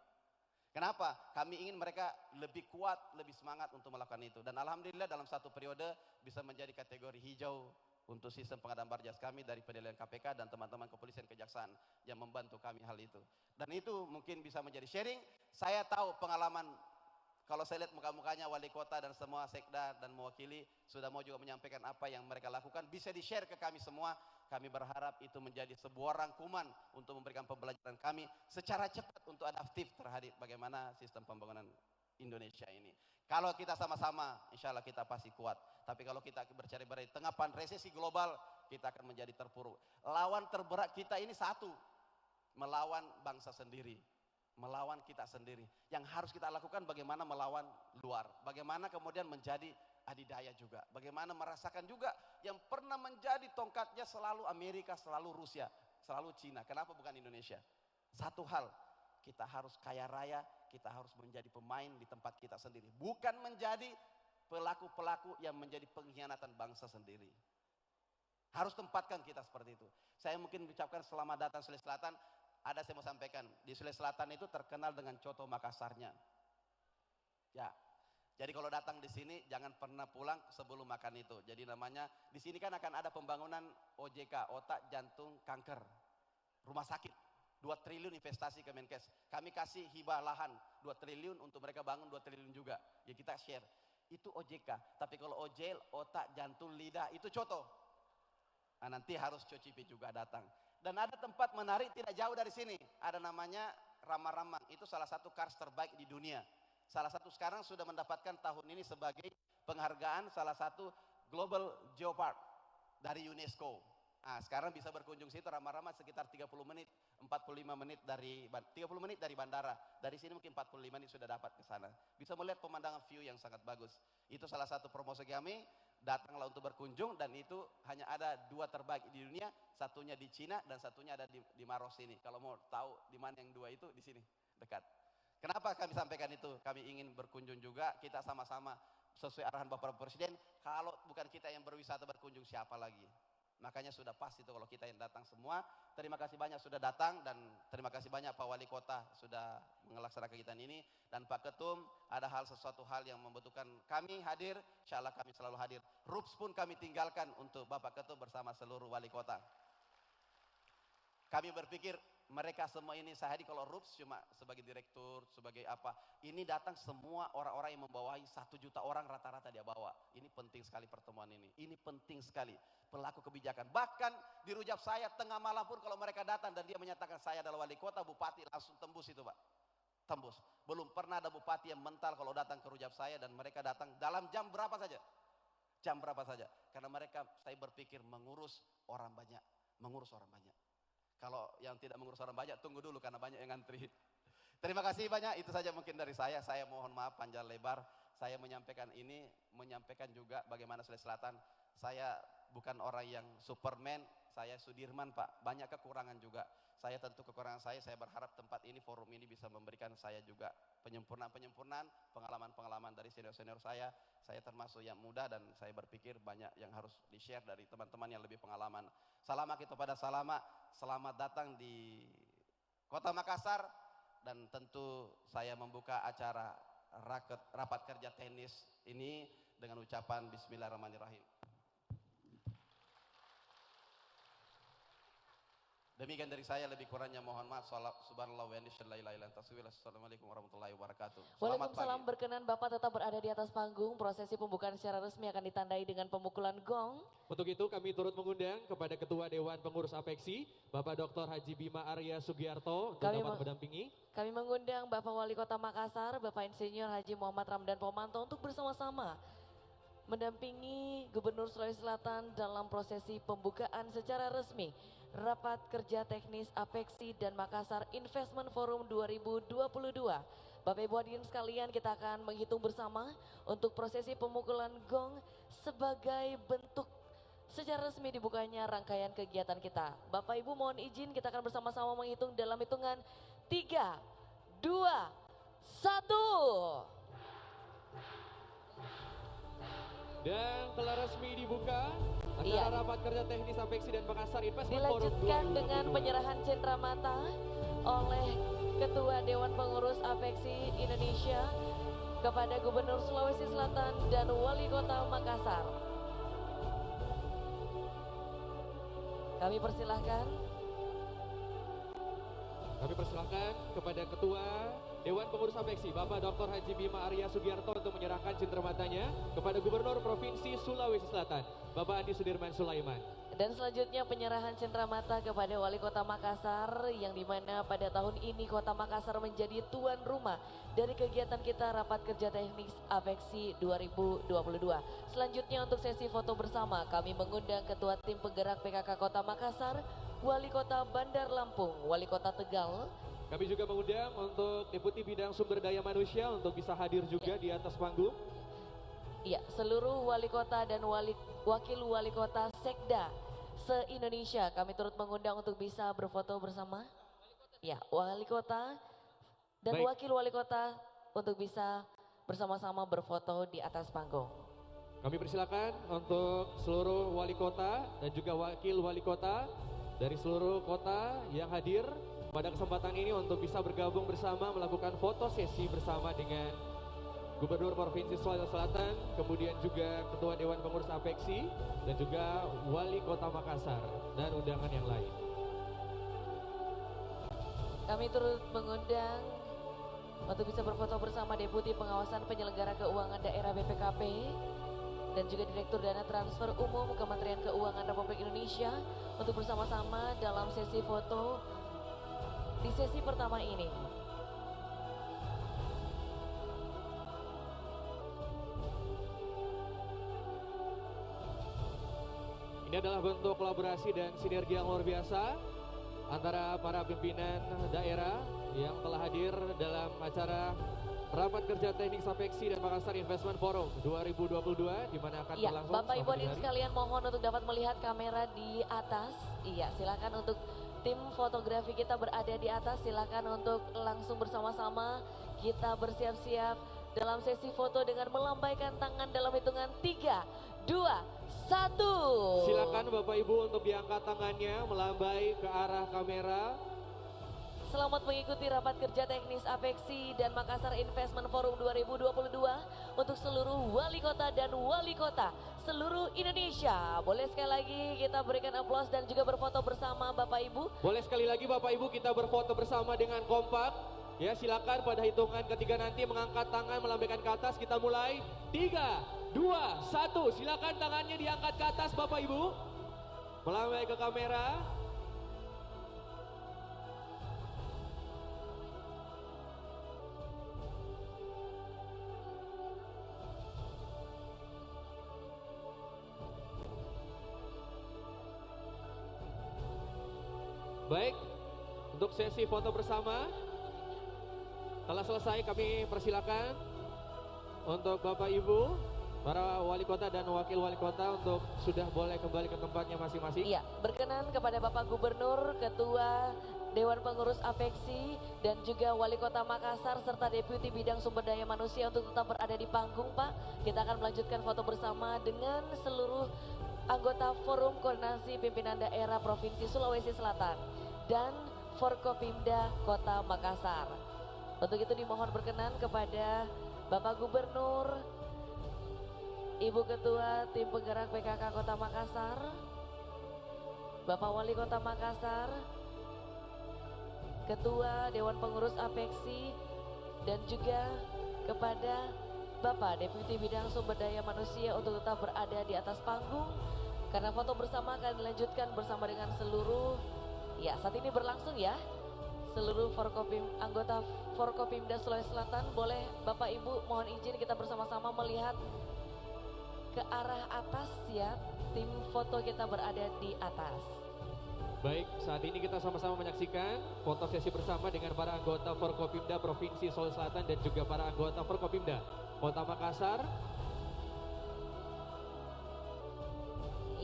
Kenapa? Kami ingin mereka lebih kuat, lebih semangat untuk melakukan itu. Dan alhamdulillah dalam satu periode bisa menjadi kategori hijau untuk sistem pengadaan Barjas kami dari penilaian KPK dan teman-teman kepolisian kejaksaan yang membantu kami hal itu. Dan itu mungkin bisa menjadi sharing. Saya tahu pengalaman. Kalau saya lihat muka-mukanya wali kota dan semua sekda dan mewakili sudah mau juga menyampaikan apa yang mereka lakukan, bisa di-share ke kami semua. Kami berharap itu menjadi sebuah rangkuman untuk memberikan pembelajaran kami secara cepat untuk adaptif terhadap bagaimana sistem pembangunan Indonesia ini. Kalau kita sama-sama, insya Allah kita pasti kuat. Tapi kalau kita bercari-cari tengah resesi global, kita akan menjadi terpuruk. Lawan terberat kita ini satu, melawan bangsa sendiri. Melawan kita sendiri. Yang harus kita lakukan bagaimana melawan luar. Bagaimana kemudian menjadi adidaya juga. Bagaimana merasakan juga yang pernah menjadi tongkatnya selalu Amerika, selalu Rusia, selalu Cina. Kenapa bukan Indonesia? Satu hal, kita harus kaya raya, kita harus menjadi pemain di tempat kita sendiri. Bukan menjadi pelaku-pelaku yang menjadi pengkhianatan bangsa sendiri. Harus tempatkan kita seperti itu. Saya mungkin mengucapkan selamat datang Sulawesi Selatan. Ada saya mau sampaikan, di Sulawesi Selatan itu terkenal dengan coto Makassarnya. Ya, jadi kalau datang di sini jangan pernah pulang sebelum makan itu. Jadi namanya, di sini kan akan ada pembangunan OJK, otak jantung kanker, rumah sakit, 2 triliun investasi Kemenkes. Kami kasih hibah lahan 2 triliun untuk mereka bangun 2 triliun juga. Ya kita share, itu OJK. Tapi kalau OJL, otak jantung lidah, itu coto. Nah, nanti harus Cocipi juga datang. Dan ada tempat menarik tidak jauh dari sini. Ada namanya Rama-Ramang. Itu salah satu kars terbaik di dunia. Salah satu sekarang sudah mendapatkan tahun ini sebagai penghargaan salah satu Global Geopark dari UNESCO. Nah, sekarang bisa berkunjung situ Rama-Ramang sekitar 30 menit, 45 menit dari 30 menit dari bandara. Dari sini mungkin 45 menit sudah dapat ke sana. Bisa melihat pemandangan view yang sangat bagus. Itu salah satu promosi kami. Datanglah untuk berkunjung dan itu hanya ada 2 terbaik di dunia, satunya di Cina dan satunya ada di Maros ini. Kalau mau tahu di mana yang 2 itu, di sini dekat. Kenapa kami sampaikan itu? Kami ingin berkunjung juga, kita sama-sama sesuai arahan Bapak Presiden. Kalau bukan kita yang berwisata berkunjung, siapa lagi? Makanya sudah pas itu kalau kita yang datang semua. Terima kasih banyak sudah datang dan terima kasih banyak Pak Wali Kota sudah melaksanakan kegiatan ini. Dan Pak Ketum, ada sesuatu hal yang membutuhkan kami hadir, insya Allah kami selalu hadir. RUPS pun kami tinggalkan untuk Bapak Ketum bersama seluruh Wali Kota. Kami berpikir mereka semua ini, saya hadir kalau RUPS cuma sebagai direktur, sebagai apa. Ini datang semua orang-orang yang membawahi 1 juta orang rata-rata dia bawa. Ini penting sekali pertemuan ini. Ini penting sekali pelaku kebijakan. Bahkan di rujak saya tengah malam pun kalau mereka datang dan dia menyatakan saya adalah wali kota, bupati langsung tembus itu Pak. Tembus. Belum pernah ada bupati yang mental kalau datang ke rujak saya dan mereka datang dalam jam berapa saja. Jam berapa saja. Karena mereka, saya berpikir mengurus orang banyak. Mengurus orang banyak. Kalau yang tidak mengurus orang banyak, tunggu dulu karena banyak yang ngantri. Terima kasih banyak, itu saja mungkin dari saya. Saya mohon maaf panjang lebar. Saya menyampaikan ini, menyampaikan juga bagaimana Sulawesi Selatan. Saya bukan orang yang Superman, saya Sudirman Pak. Banyak kekurangan juga. Saya tentu kekurangan saya berharap tempat ini, forum ini bisa memberikan saya juga penyempurnaan-penyempurnaan, pengalaman-pengalaman dari senior-senior saya. Saya termasuk yang muda dan saya berpikir banyak yang harus di-share dari teman-teman yang lebih pengalaman. Selamat kepada selamat datang di Kota Makassar dan tentu saya membuka acara rapat kerja teknis ini dengan ucapan Bismillahirrahmanirrahim. Demikian dari saya, lebih kurangnya mohon maaf. Subhanallah wa Assalamualaikum warahmatullahi wabarakatuh. Waalaikumsalam. Berkenan Bapak tetap berada di atas panggung. Prosesi pembukaan secara resmi akan ditandai dengan pemukulan gong. Untuk itu kami turut mengundang kepada Ketua Dewan Pengurus APEXI, Bapak Dr. Haji Bima Arya Sugiarto untuk dapat mendampingi. Kami mengundang Bapak Wali Kota Makassar, Bapak Insinyur Haji Muhammad Ramdan Pomanto untuk bersama-sama mendampingi Gubernur Sulawesi Selatan dalam prosesi pembukaan secara resmi Rapat Kerja Teknis APEXI dan Makassar Investment Forum 2022. Bapak Ibu hadirin sekalian, kita akan menghitung bersama untuk prosesi pemukulan gong sebagai bentuk secara resmi dibukanya rangkaian kegiatan kita. Bapak Ibu mohon izin, kita akan bersama-sama menghitung dalam hitungan 3, 2, 1. Dan telah resmi dibuka acara rapat kerja teknis APEXI dan Makassar Investment Forum 2022. Dilanjutkan dengan penyerahan cenderamata oleh Ketua Dewan Pengurus APEXI Indonesia kepada Gubernur Sulawesi Selatan dan Wali Kota Makassar. Kami persilahkan kepada Ketua Dewan Pengurus APEXI, Bapak Dr. Haji Bima Arya Sugiarto untuk menyerahkan cenderamata-nya kepada Gubernur Provinsi Sulawesi Selatan, Bapak Andi Sudirman Sulaiman. Dan selanjutnya penyerahan cenderamata kepada Wali Kota Makassar, yang dimana pada tahun ini Kota Makassar menjadi tuan rumah dari kegiatan kita Rapat Kerja Teknis APEXI 2022. Selanjutnya untuk sesi foto bersama, kami mengundang Ketua Tim Penggerak PKK Kota Makassar, Wali Kota Bandar Lampung, Wali Kota Tegal. Kami juga mengundang untuk Deputi Bidang Sumber Daya Manusia untuk bisa hadir juga di atas panggung. Iya, seluruh wali kota dan wakil wali kota Sekda se-Indonesia kami turut mengundang untuk bisa berfoto bersama. Ya, wali kota dan wakil wali kota untuk bisa bersama-sama berfoto di atas panggung. Kami persilakan untuk seluruh wali kota dan juga wakil wali kota dari seluruh kota yang hadir pada kesempatan ini untuk bisa bergabung bersama melakukan foto sesi bersama dengan Gubernur Provinsi Sulawesi Selatan, kemudian juga Ketua Dewan Pengurus APEXI dan juga Wali Kota Makassar dan undangan yang lain. Kami turut mengundang untuk bisa berfoto bersama Deputi Pengawasan Penyelenggara Keuangan Daerah BPKP dan juga Direktur Dana Transfer Umum Kementerian Keuangan Republik Indonesia untuk bersama-sama dalam sesi foto di sesi pertama ini. Ini adalah bentuk kolaborasi dan sinergi yang luar biasa antara para pimpinan daerah yang telah hadir dalam acara Rapat Kerja Teknik APEXI dan Makassar Investment Forum 2022 di mana akan berlangsung. Bapak Ibu hadirin sekalian, mohon untuk dapat melihat kamera di atas. Iya, silakan untuk tim fotografi kita berada di atas, silakan untuk langsung bersama-sama kita bersiap-siap dalam sesi foto dengan melambaikan tangan dalam hitungan 3, 1. Silakan Bapak Ibu untuk diangkat tangannya melambai ke arah kamera. Selamat mengikuti rapat kerja teknis Apeksi dan Makassar Investment Forum 2022 untuk seluruh wali kota dan wali kota seluruh Indonesia. Boleh sekali lagi kita berikan aplaus dan juga berfoto bersama Bapak Ibu. Boleh sekali lagi Bapak Ibu kita berfoto bersama dengan kompak. Ya, silakan pada hitungan ketiga nanti mengangkat tangan melambaikan ke atas. Kita mulai 3, 2, 1. Silakan tangannya diangkat ke atas Bapak Ibu. Melambai ke kamera. Baik, untuk sesi foto bersama telah selesai. Kami persilakan untuk Bapak Ibu, para wali kota dan wakil wali kota untuk sudah boleh kembali ke tempatnya masing-masing. Iya, berkenan kepada Bapak Gubernur, Ketua Dewan Pengurus Apeksi dan juga Wali Kota Makassar serta Deputi Bidang Sumber Daya Manusia untuk tetap berada di panggung, Pak. Kita akan melanjutkan foto bersama dengan seluruh anggota Forum Koordinasi Pimpinan Daerah Provinsi Sulawesi Selatan dan Forkopimda Kota Makassar. Untuk itu dimohon berkenan kepada Bapak Gubernur, Ibu Ketua Tim Penggerak PKK Kota Makassar, Bapak Wali Kota Makassar, Ketua Dewan Pengurus Apeksi, dan juga kepada Bapak Deputi Bidang Sumber Daya Manusia untuk tetap berada di atas panggung karena foto bersama akan dilanjutkan bersama dengan seluruh, ya saat ini berlangsung ya, seluruh anggota Forkopimda Sulawesi Selatan. Boleh Bapak Ibu mohon izin kita bersama-sama melihat ke arah atas ya, tim foto kita berada di atas. Baik, saat ini kita sama-sama menyaksikan foto sesi bersama dengan para anggota Forkopimda Provinsi Sulawesi Selatan dan juga para anggota Forkopimda Kota Makassar.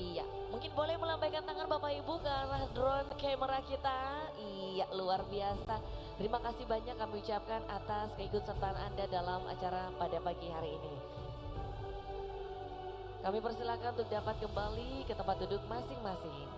Iya, mungkin boleh melambaikan tangan Bapak Ibu ke arah drone kamera kita. Iya, luar biasa. Terima kasih banyak kami ucapkan atas keikutsertaan Anda dalam acara pada pagi hari ini. Kami persilakan untuk dapat kembali ke tempat duduk masing-masing.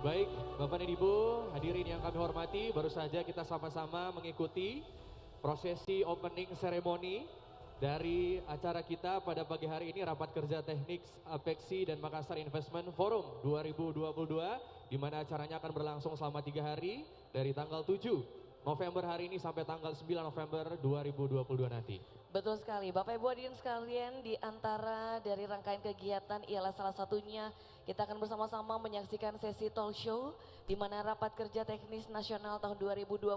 Baik, Bapak dan Ibu, hadirin yang kami hormati, baru saja kita sama-sama mengikuti prosesi opening ceremony dari acara kita pada pagi hari ini, Rapat Kerja Teknik Apeksi dan Makassar Investment Forum 2022, di mana acaranya akan berlangsung selama 3 hari dari tanggal 7 November hari ini sampai tanggal 9 November 2022 nanti. Betul sekali, Bapak Ibu hadirin sekalian, di antara dari rangkaian kegiatan ialah salah satunya kita akan bersama-sama menyaksikan sesi talk show di mana Rapat Kerja Teknis Nasional tahun 2022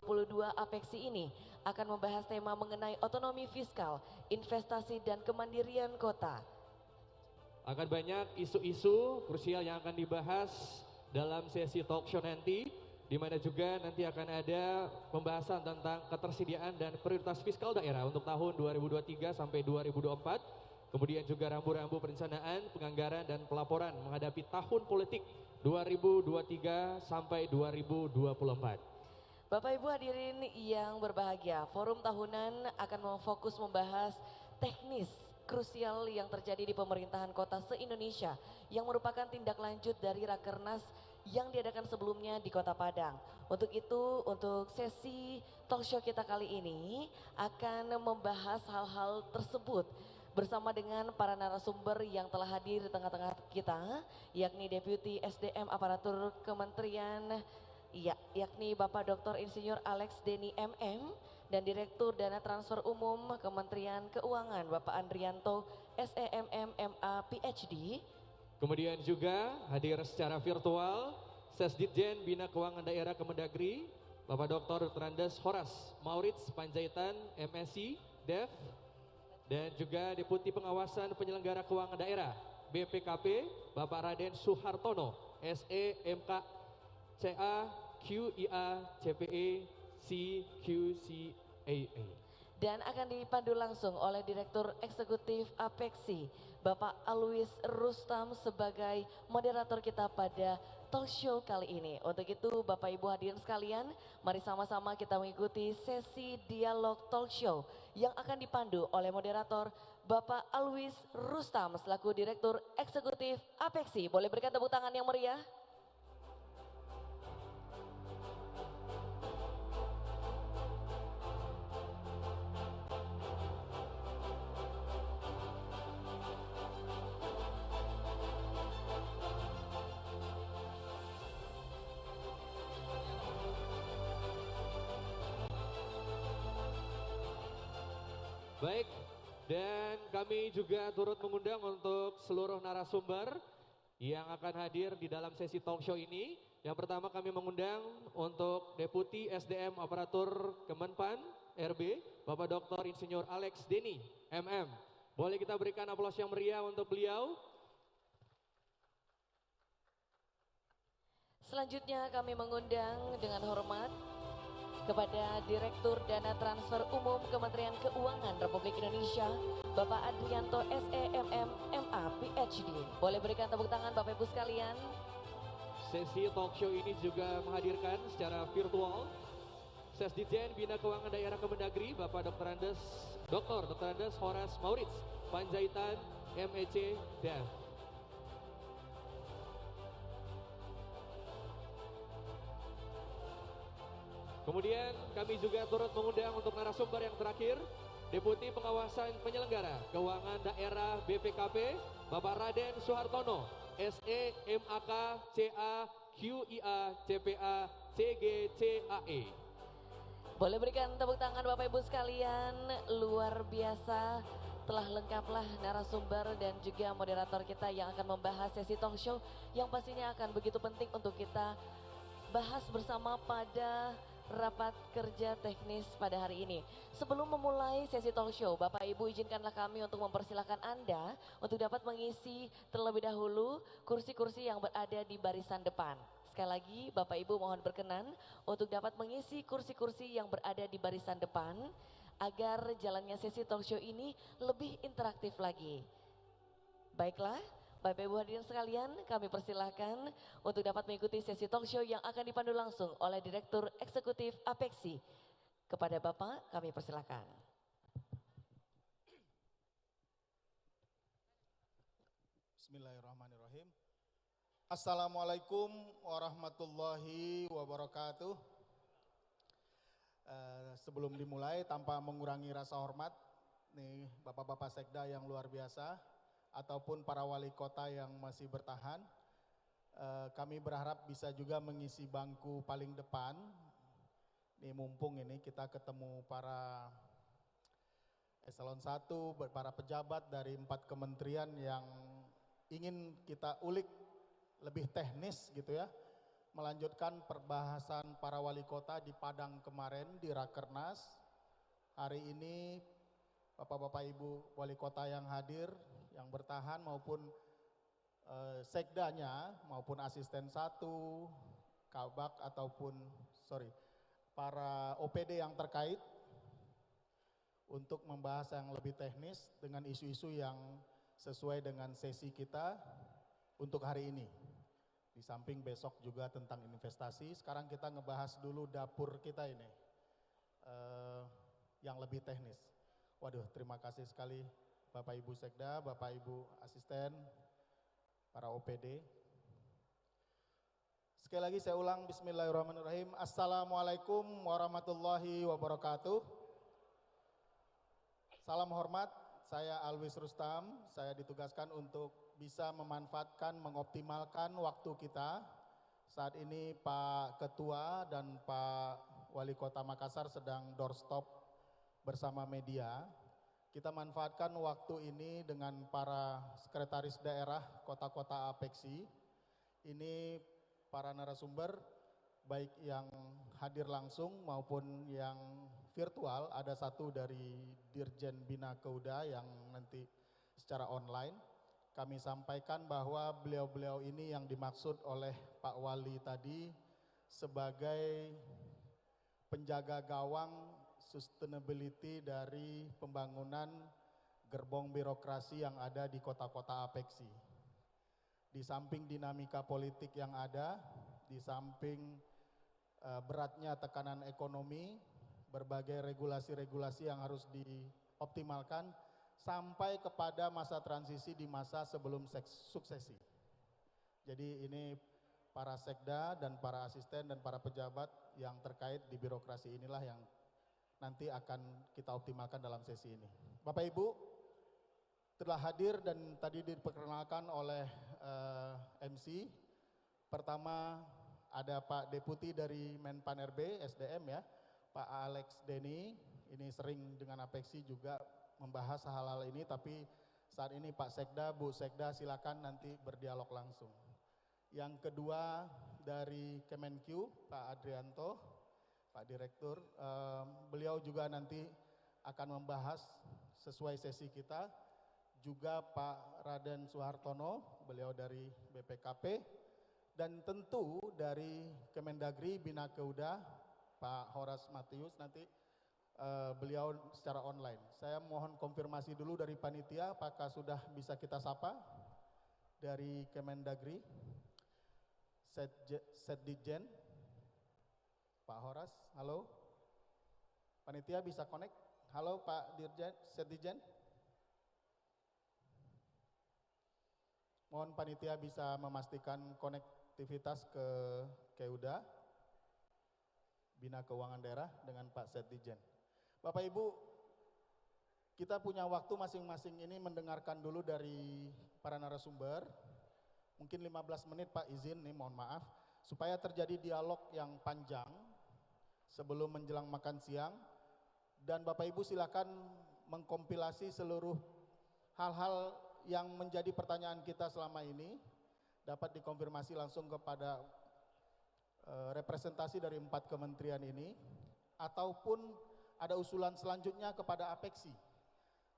Apeksi ini akan membahas tema mengenai otonomi fiskal, investasi dan kemandirian kota. Akan banyak isu-isu krusial yang akan dibahas dalam sesi talk show nanti, di mana juga nanti akan ada pembahasan tentang ketersediaan dan prioritas fiskal daerah untuk tahun 2023 sampai 2024. Kemudian juga rambu-rambu perencanaan, penganggaran dan pelaporan menghadapi tahun politik 2023 sampai 2024. Bapak Ibu hadirin yang berbahagia, forum tahunan akan fokus membahas teknis krusial yang terjadi di pemerintahan kota se-Indonesia yang merupakan tindak lanjut dari Rakernas yang diadakan sebelumnya di Kota Padang. Untuk itu, untuk sesi talk show kita kali ini akan membahas hal-hal tersebut bersama dengan para narasumber yang telah hadir di tengah-tengah kita, yakni Deputi SDM Aparatur Kementerian, yakni Bapak Dr. Insinyur Alex Denny MM, dan Direktur Dana Transfer Umum Kementerian Keuangan Bapak Andrianto SEMM MA PhD. Kemudian juga hadir secara virtual Sesditjen Bina Keuangan Daerah Kemendagri, Bapak Dr. Trandes Horas Maurits Panjaitan MSc Dev, dan juga Deputi Pengawasan Penyelenggara Keuangan Daerah BPKP Bapak Raden Suhartono SE MK CA QIA CPE CQCAA. dan akan dipandu langsung oleh Direktur Eksekutif Apexi, Bapak Alwis Rustam sebagai moderator kita pada talk show kali ini. Untuk itu Bapak Ibu hadirin sekalian, mari sama-sama kita mengikuti sesi dialog talk show yang akan dipandu oleh moderator Bapak Alwis Rustam selaku Direktur Eksekutif Apexi. Boleh berikan tepuk tangan yang meriah? Baik, dan kami juga turut mengundang untuk seluruh narasumber yang akan hadir di dalam sesi talk show ini. Yang pertama kami mengundang untuk Deputi SDM Aparatur Kemenpan RB, Bapak Dr. Insinyur Alex Denny, MM. Boleh kita berikan aplaus yang meriah untuk beliau. Selanjutnya kami mengundang dengan hormat kepada Direktur Dana Transfer Umum Kementerian Keuangan Republik Indonesia, Bapak Adrianto SEMM MA PhD. Boleh berikan tepuk tangan Bapak Ibu sekalian. Sesi talk show ini juga menghadirkan secara virtual Sesdijen Bina Keuangan Daerah Kemendagri, Bapak Dr. Andes Horas Maurits Panjaitan MEC DEF. Kemudian kami juga turut mengundang untuk narasumber yang terakhir, Deputi Pengawasan Penyelenggara Keuangan Daerah BPKP, Bapak Raden Suhartono, SE MAK CA QIA CPA CGCAE. Boleh berikan tepuk tangan Bapak Ibu sekalian, luar biasa. Telah lengkaplah narasumber dan juga moderator kita yang akan membahas sesi talk show yang pastinya akan begitu penting untuk kita bahas bersama pada rapat kerja teknis pada hari ini. Sebelum memulai sesi talk show, Bapak Ibu izinkanlah kami untuk mempersilahkan Anda untuk dapat mengisi terlebih dahulu kursi-kursi yang berada di barisan depan. Sekali lagi Bapak Ibu mohon berkenan untuk dapat mengisi kursi-kursi yang berada di barisan depan agar jalannya sesi talk show ini lebih interaktif lagi. Baiklah, Bapak Ibu hadirin sekalian, kami persilahkan untuk dapat mengikuti sesi talk show yang akan dipandu langsung oleh Direktur Eksekutif Apexi. Kepada Bapak, kami persilahkan. Bismillahirrahmanirrahim. Assalamualaikum warahmatullahi wabarakatuh. Sebelum dimulai, tanpa mengurangi rasa hormat, nih Bapak-Bapak Sekda yang luar biasa, ataupun para wali kota yang masih bertahan, kami berharap bisa juga mengisi bangku paling depan. Nih mumpung ini kita ketemu para eselon 1, para pejabat dari 4 kementerian yang ingin kita ulik lebih teknis gitu ya, melanjutkan perbahasan para wali kota di Padang kemarin di Rakernas. Hari ini Bapak-Bapak Ibu wali kota yang hadir, yang bertahan maupun sekdanya maupun asisten 1, kabak ataupun para OPD yang terkait untuk membahas yang lebih teknis dengan isu-isu yang sesuai dengan sesi kita untuk hari ini. Di samping besok juga tentang investasi, sekarang kita ngebahas dulu dapur kita ini yang lebih teknis. Waduh, terima kasih sekali Bapak Ibu Sekda, Bapak Ibu Asisten, para OPD. Sekali lagi saya ulang, bismillahirrahmanirrahim. Assalamualaikum warahmatullahi wabarakatuh. Salam hormat, saya Alwis Rustam. Saya ditugaskan untuk bisa memanfaatkan, mengoptimalkan waktu kita. Saat ini Pak Ketua dan Pak Wali Kota Makassar sedang doorstop bersama media. Kita manfaatkan waktu ini dengan para sekretaris daerah kota-kota Apexi. Ini para narasumber, baik yang hadir langsung maupun yang virtual. Ada satu dari Dirjen Bina Keuda yang nanti secara online. Kami sampaikan bahwa beliau-beliau ini yang dimaksud oleh Pak Wali tadi sebagai penjaga gawang sustainability dari pembangunan gerbong birokrasi yang ada di kota-kota apeksi. Di samping dinamika politik yang ada, di samping beratnya tekanan ekonomi, berbagai regulasi-regulasi yang harus dioptimalkan, sampai kepada masa transisi di masa sebelum suksesi. Jadi ini para sekda dan para asisten dan para pejabat yang terkait di birokrasi inilah yang nanti akan kita optimalkan dalam sesi ini. Bapak Ibu telah hadir dan tadi diperkenalkan oleh MC. Pertama ada Pak Deputi dari Menpan RB SDM ya, Pak Alex Denny. Ini sering dengan Apeksi juga membahas hal-hal ini, tapi saat ini Pak Sekda, Bu Sekda silakan nanti berdialog langsung. Yang kedua dari Kemenq, Pak Adrianto, Pak Direktur, beliau juga nanti akan membahas sesuai sesi kita. Juga Pak Raden Suhartono, beliau dari BPKP, dan tentu dari Kemendagri Bina Keuda, Pak Horas Matius nanti beliau secara online. Saya mohon konfirmasi dulu dari panitia, apakah sudah bisa kita sapa dari Kemendagri, Setdijen, Pak Horas, halo. Panitia bisa connect? Halo Pak Dirjen, Setdijen. Mohon panitia bisa memastikan konektivitas ke Keuda, Bina Keuangan Daerah dengan Pak Setdijen. Bapak Ibu, kita punya waktu masing-masing ini mendengarkan dulu dari para narasumber. Mungkin 15 menit Pak izin nih, mohon maaf. Supaya terjadi dialog yang panjang sebelum menjelang makan siang. Dan Bapak Ibu silakan mengkompilasi seluruh hal-hal yang menjadi pertanyaan kita selama ini dapat dikonfirmasi langsung kepada representasi dari 4 kementerian ini, ataupun ada usulan selanjutnya kepada Apeksi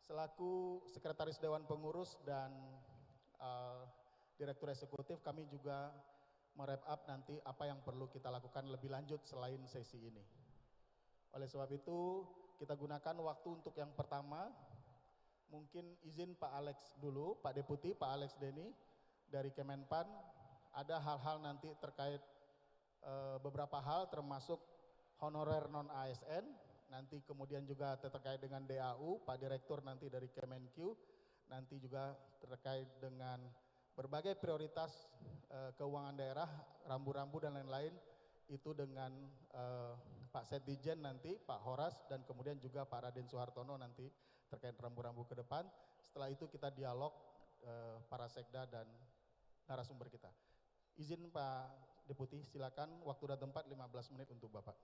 selaku Sekretaris Dewan Pengurus dan Direktur Eksekutif. Kami juga merep up nanti apa yang perlu kita lakukan lebih lanjut selain sesi ini. Oleh sebab itu kita gunakan waktu untuk yang pertama. Mungkin izin Pak Alex dulu, Pak Deputi, Pak Alex Denny dari Kemenpan. Ada hal-hal nanti terkait beberapa hal termasuk honorer non-ASN, nanti kemudian juga terkait dengan DAU, Pak Direktur nanti dari Kemenq, nanti juga terkait dengan berbagai prioritas keuangan daerah, rambu-rambu dan lain-lain, itu dengan Pak Setdijen nanti, Pak Horas, dan kemudian juga Pak Raden Suhartono nanti terkait rambu-rambu ke depan. Setelah itu kita dialog para sekda dan narasumber kita. Izin Pak Deputi, silakan waktu dan tempat 15 menit untuk Bapak.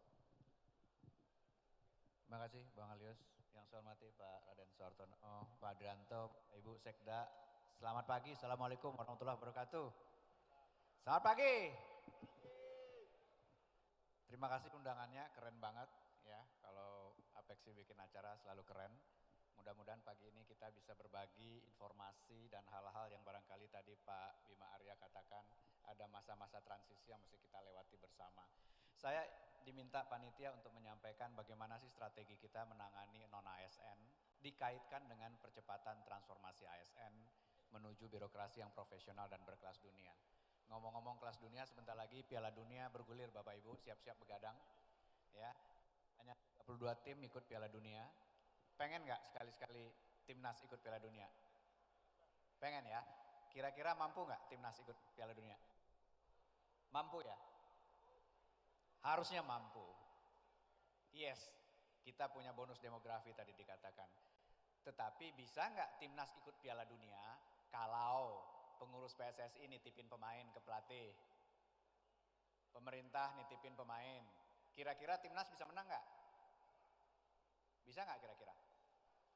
Terima kasih Bang Alius. Yang saya hormati Pak Raden Suhartono, Pak Adrianto, Ibu Sekda. Selamat pagi, Assalamualaikum warahmatullahi wabarakatuh. Selamat pagi. Terima kasih undangannya, keren banget ya. Kalau Apeksi bikin acara selalu keren. Mudah-mudahan pagi ini kita bisa berbagi informasi dan hal-hal yang barangkali tadi Pak Bima Arya katakan ada masa-masa transisi yang mesti kita lewati bersama. Saya diminta panitia untuk menyampaikan bagaimana sih strategi kita menangani non-ASN dikaitkan dengan percepatan transformasi ASN menuju birokrasi yang profesional dan berkelas dunia. Ngomong-ngomong kelas dunia, sebentar lagi Piala Dunia bergulir Bapak Ibu, siap-siap begadang. Ya, hanya 32 tim ikut Piala Dunia. Pengen nggak sekali-sekali timnas ikut Piala Dunia? Pengen ya? Kira-kira mampu nggak timnas ikut Piala Dunia? Mampu ya? Harusnya mampu. Yes, kita punya bonus demografi tadi dikatakan. Tetapi bisa nggak timnas ikut Piala Dunia kalau pengurus PSSI nitipin pemain ke pelatih? Pemerintah nitipin pemain. Kira-kira timnas bisa menang nggak? Bisa nggak kira-kira?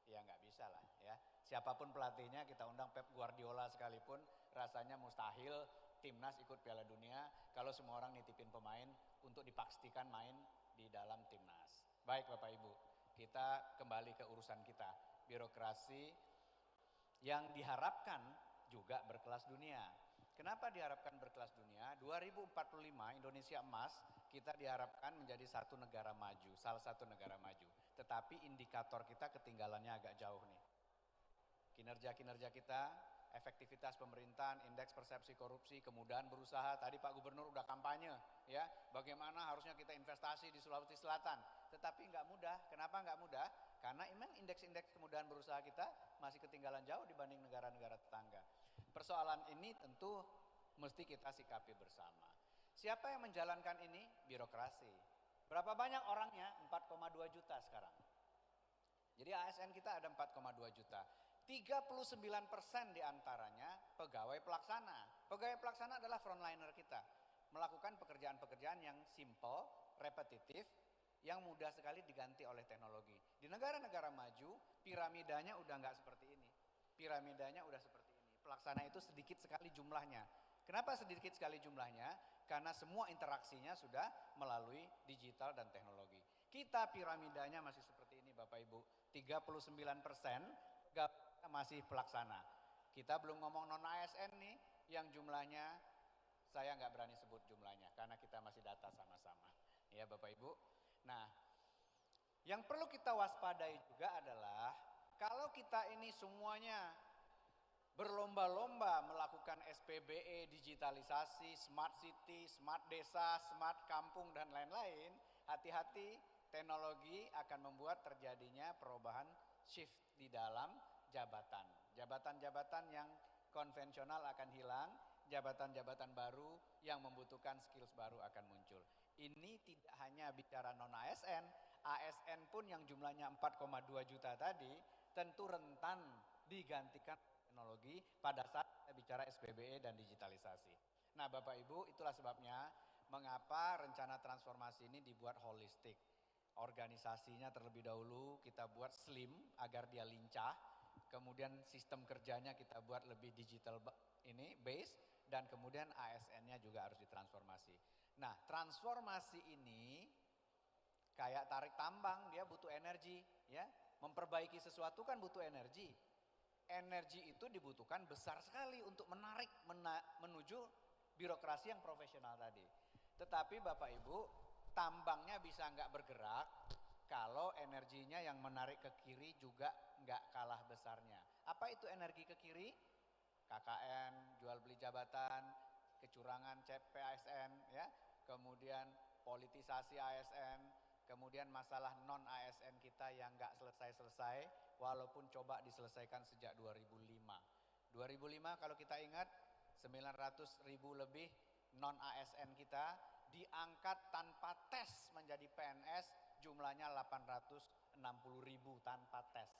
Ya nggak bisa lah ya. Siapapun pelatihnya, kita undang Pep Guardiola sekalipun, rasanya mustahil timnas ikut Piala Dunia kalau semua orang nitipin pemain untuk dipastikan main di dalam timnas. Baik Bapak Ibu, kita kembali ke urusan kita. Birokrasi yang diharapkan juga berkelas dunia. Kenapa diharapkan berkelas dunia? 2045 Indonesia emas, kita diharapkan menjadi satu negara maju, salah satu negara maju. Tetapi indikator kita ketinggalannya agak jauh nih. Kinerja-kinerja kita, efektivitas pemerintahan, indeks persepsi korupsi, kemudahan berusaha. Tadi Pak Gubernur udah kampanye, ya, bagaimana harusnya kita investasi di Sulawesi Selatan. Tetapi nggak mudah. Kenapa nggak mudah? Karena memang indeks-indeks kemudahan berusaha kita masih ketinggalan jauh dibanding negara-negara tetangga. Persoalan ini tentu mesti kita sikapi bersama. Siapa yang menjalankan ini? Birokrasi. Berapa banyak orangnya? 4,2 juta sekarang. Jadi ASN kita ada 4,2 juta. 39% diantaranya pegawai pelaksana. Pegawai pelaksana adalah frontliner kita. Melakukan pekerjaan-pekerjaan yang simple, repetitif, yang mudah sekali diganti oleh teknologi. Di negara-negara maju, piramidanya udah nggak seperti ini. Piramidanya udah seperti ini. Pelaksana itu sedikit sekali jumlahnya. Kenapa sedikit sekali jumlahnya? Karena semua interaksinya sudah melalui digital dan teknologi. Kita piramidanya masih seperti ini Bapak Ibu. 39% masih pelaksana. Kita belum ngomong non ASN nih, yang jumlahnya saya nggak berani sebut jumlahnya karena kita masih data sama-sama. Ya Bapak Ibu. Nah, yang perlu kita waspadai juga adalah kalau kita ini semuanya berlomba-lomba melakukan SPBE, digitalisasi, smart city, smart desa, smart kampung dan lain-lain, hati-hati, teknologi akan membuat terjadinya perubahan shift di dalam jabatan. Jabatan-jabatan yang konvensional akan hilang, jabatan-jabatan baru yang membutuhkan skills baru akan muncul. Ini tidak hanya bicara non ASN, ASN pun yang jumlahnya 4,2 juta tadi tentu rentan digantikan teknologi pada saat kita bicara SPBE dan digitalisasi. Nah Bapak Ibu, itulah sebabnya mengapa rencana transformasi ini dibuat holistik. Organisasinya terlebih dahulu kita buat slim agar dia lincah, kemudian sistem kerjanya kita buat lebih digital ini base, dan kemudian ASN-nya juga harus ditransformasi. Nah transformasi ini kayak tarik tambang, dia butuh energi, ya. Memperbaiki sesuatu kan butuh energi. Energi itu dibutuhkan besar sekali untuk menarik menuju birokrasi yang profesional tadi. Tetapi Bapak Ibu, tambangnya bisa nggak bergerak kalau energinya yang menarik ke kiri juga nggak kalah besarnya. Apa itu energi ke kiri? KKN, jual beli jabatan, kecurangan CP ASN, ya, kemudian politisasi ASN, kemudian masalah non ASN kita yang nggak selesai-selesai, walaupun coba diselesaikan sejak 2005. 2005 kalau kita ingat 900.000 lebih non ASN kita diangkat tanpa tes menjadi PNS, jumlahnya 860.000 tanpa tes.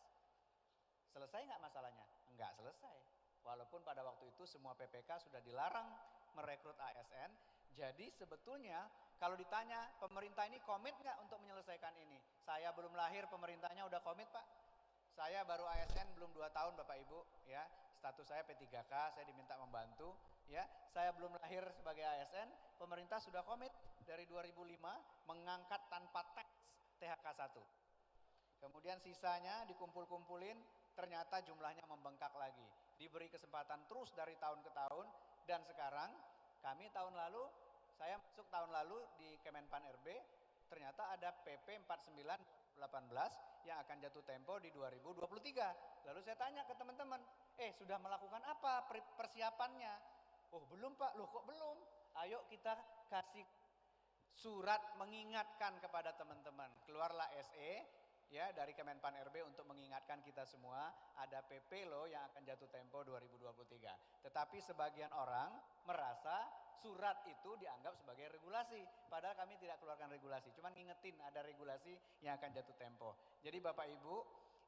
Selesai nggak masalahnya? Nggak selesai. Walaupun pada waktu itu semua PPK sudah dilarang merekrut ASN. Jadi sebetulnya kalau ditanya pemerintah ini komit nggak untuk menyelesaikan ini? Saya belum lahir pemerintahnya udah komit Pak. Saya baru ASN belum 2 tahun Bapak Ibu, ya. Status saya P3K, saya diminta membantu, ya. Saya belum lahir sebagai ASN, pemerintah sudah komit dari 2005 mengangkat tanpa teks THK 1. Kemudian sisanya dikumpul-kumpulin, ternyata jumlahnya membengkak lagi. Diberi kesempatan terus dari tahun ke tahun, dan sekarang kami tahun lalu, saya masuk tahun lalu di Kemenpan RB, ternyata ada PP 49/18 yang akan jatuh tempo di 2023. Lalu saya tanya ke teman-teman, sudah melakukan apa persiapannya? Oh belum Pak, loh kok belum? Ayo kita kasih surat mengingatkan kepada teman-teman. Keluarlah SE, ya, dari Kemenpan RB untuk mengingatkan kita semua ada PP loh yang akan jatuh tempo 2023. Tetapi sebagian orang merasa surat itu dianggap sebagai regulasi, padahal kami tidak keluarkan regulasi, cuman ngingetin ada regulasi yang akan jatuh tempo. Jadi Bapak Ibu,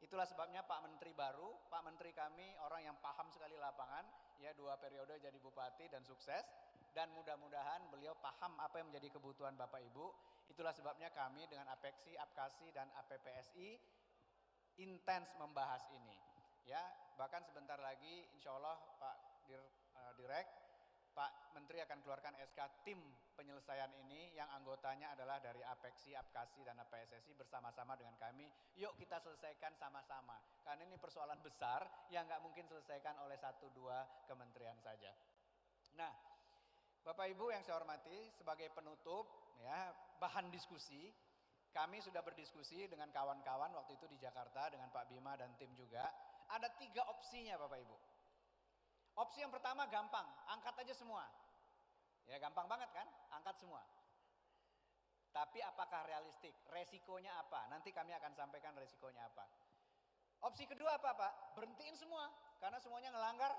itulah sebabnya Pak Menteri baru, Pak Menteri kami orang yang paham sekali lapangan, ya, 2 periode jadi bupati dan sukses, dan mudah-mudahan beliau paham apa yang menjadi kebutuhan Bapak Ibu. Itulah sebabnya kami dengan APEKSI, APKASI, dan APPSI intens membahas ini. Ya, bahkan sebentar lagi insya Allah Pak Direk, Pak Menteri akan keluarkan SK tim penyelesaian ini yang anggotanya adalah dari APEKSI, APKASI, dan APSSI bersama-sama dengan kami. Yuk kita selesaikan sama-sama. Karena ini persoalan besar yang nggak mungkin selesaikan oleh 1-2 kementerian saja. Nah, Bapak Ibu yang saya hormati, sebagai penutup ya, bahan diskusi, kami sudah berdiskusi dengan kawan-kawan waktu itu di Jakarta dengan Pak Bima dan tim juga. Ada 3 opsinya Bapak Ibu. Opsi yang pertama gampang, angkat aja semua. Ya gampang banget kan, angkat semua. Tapi apakah realistik? Resikonya apa? Nanti kami akan sampaikan resikonya apa. Opsi kedua apa Pak? Berhentiin semua, karena semuanya ngelanggar.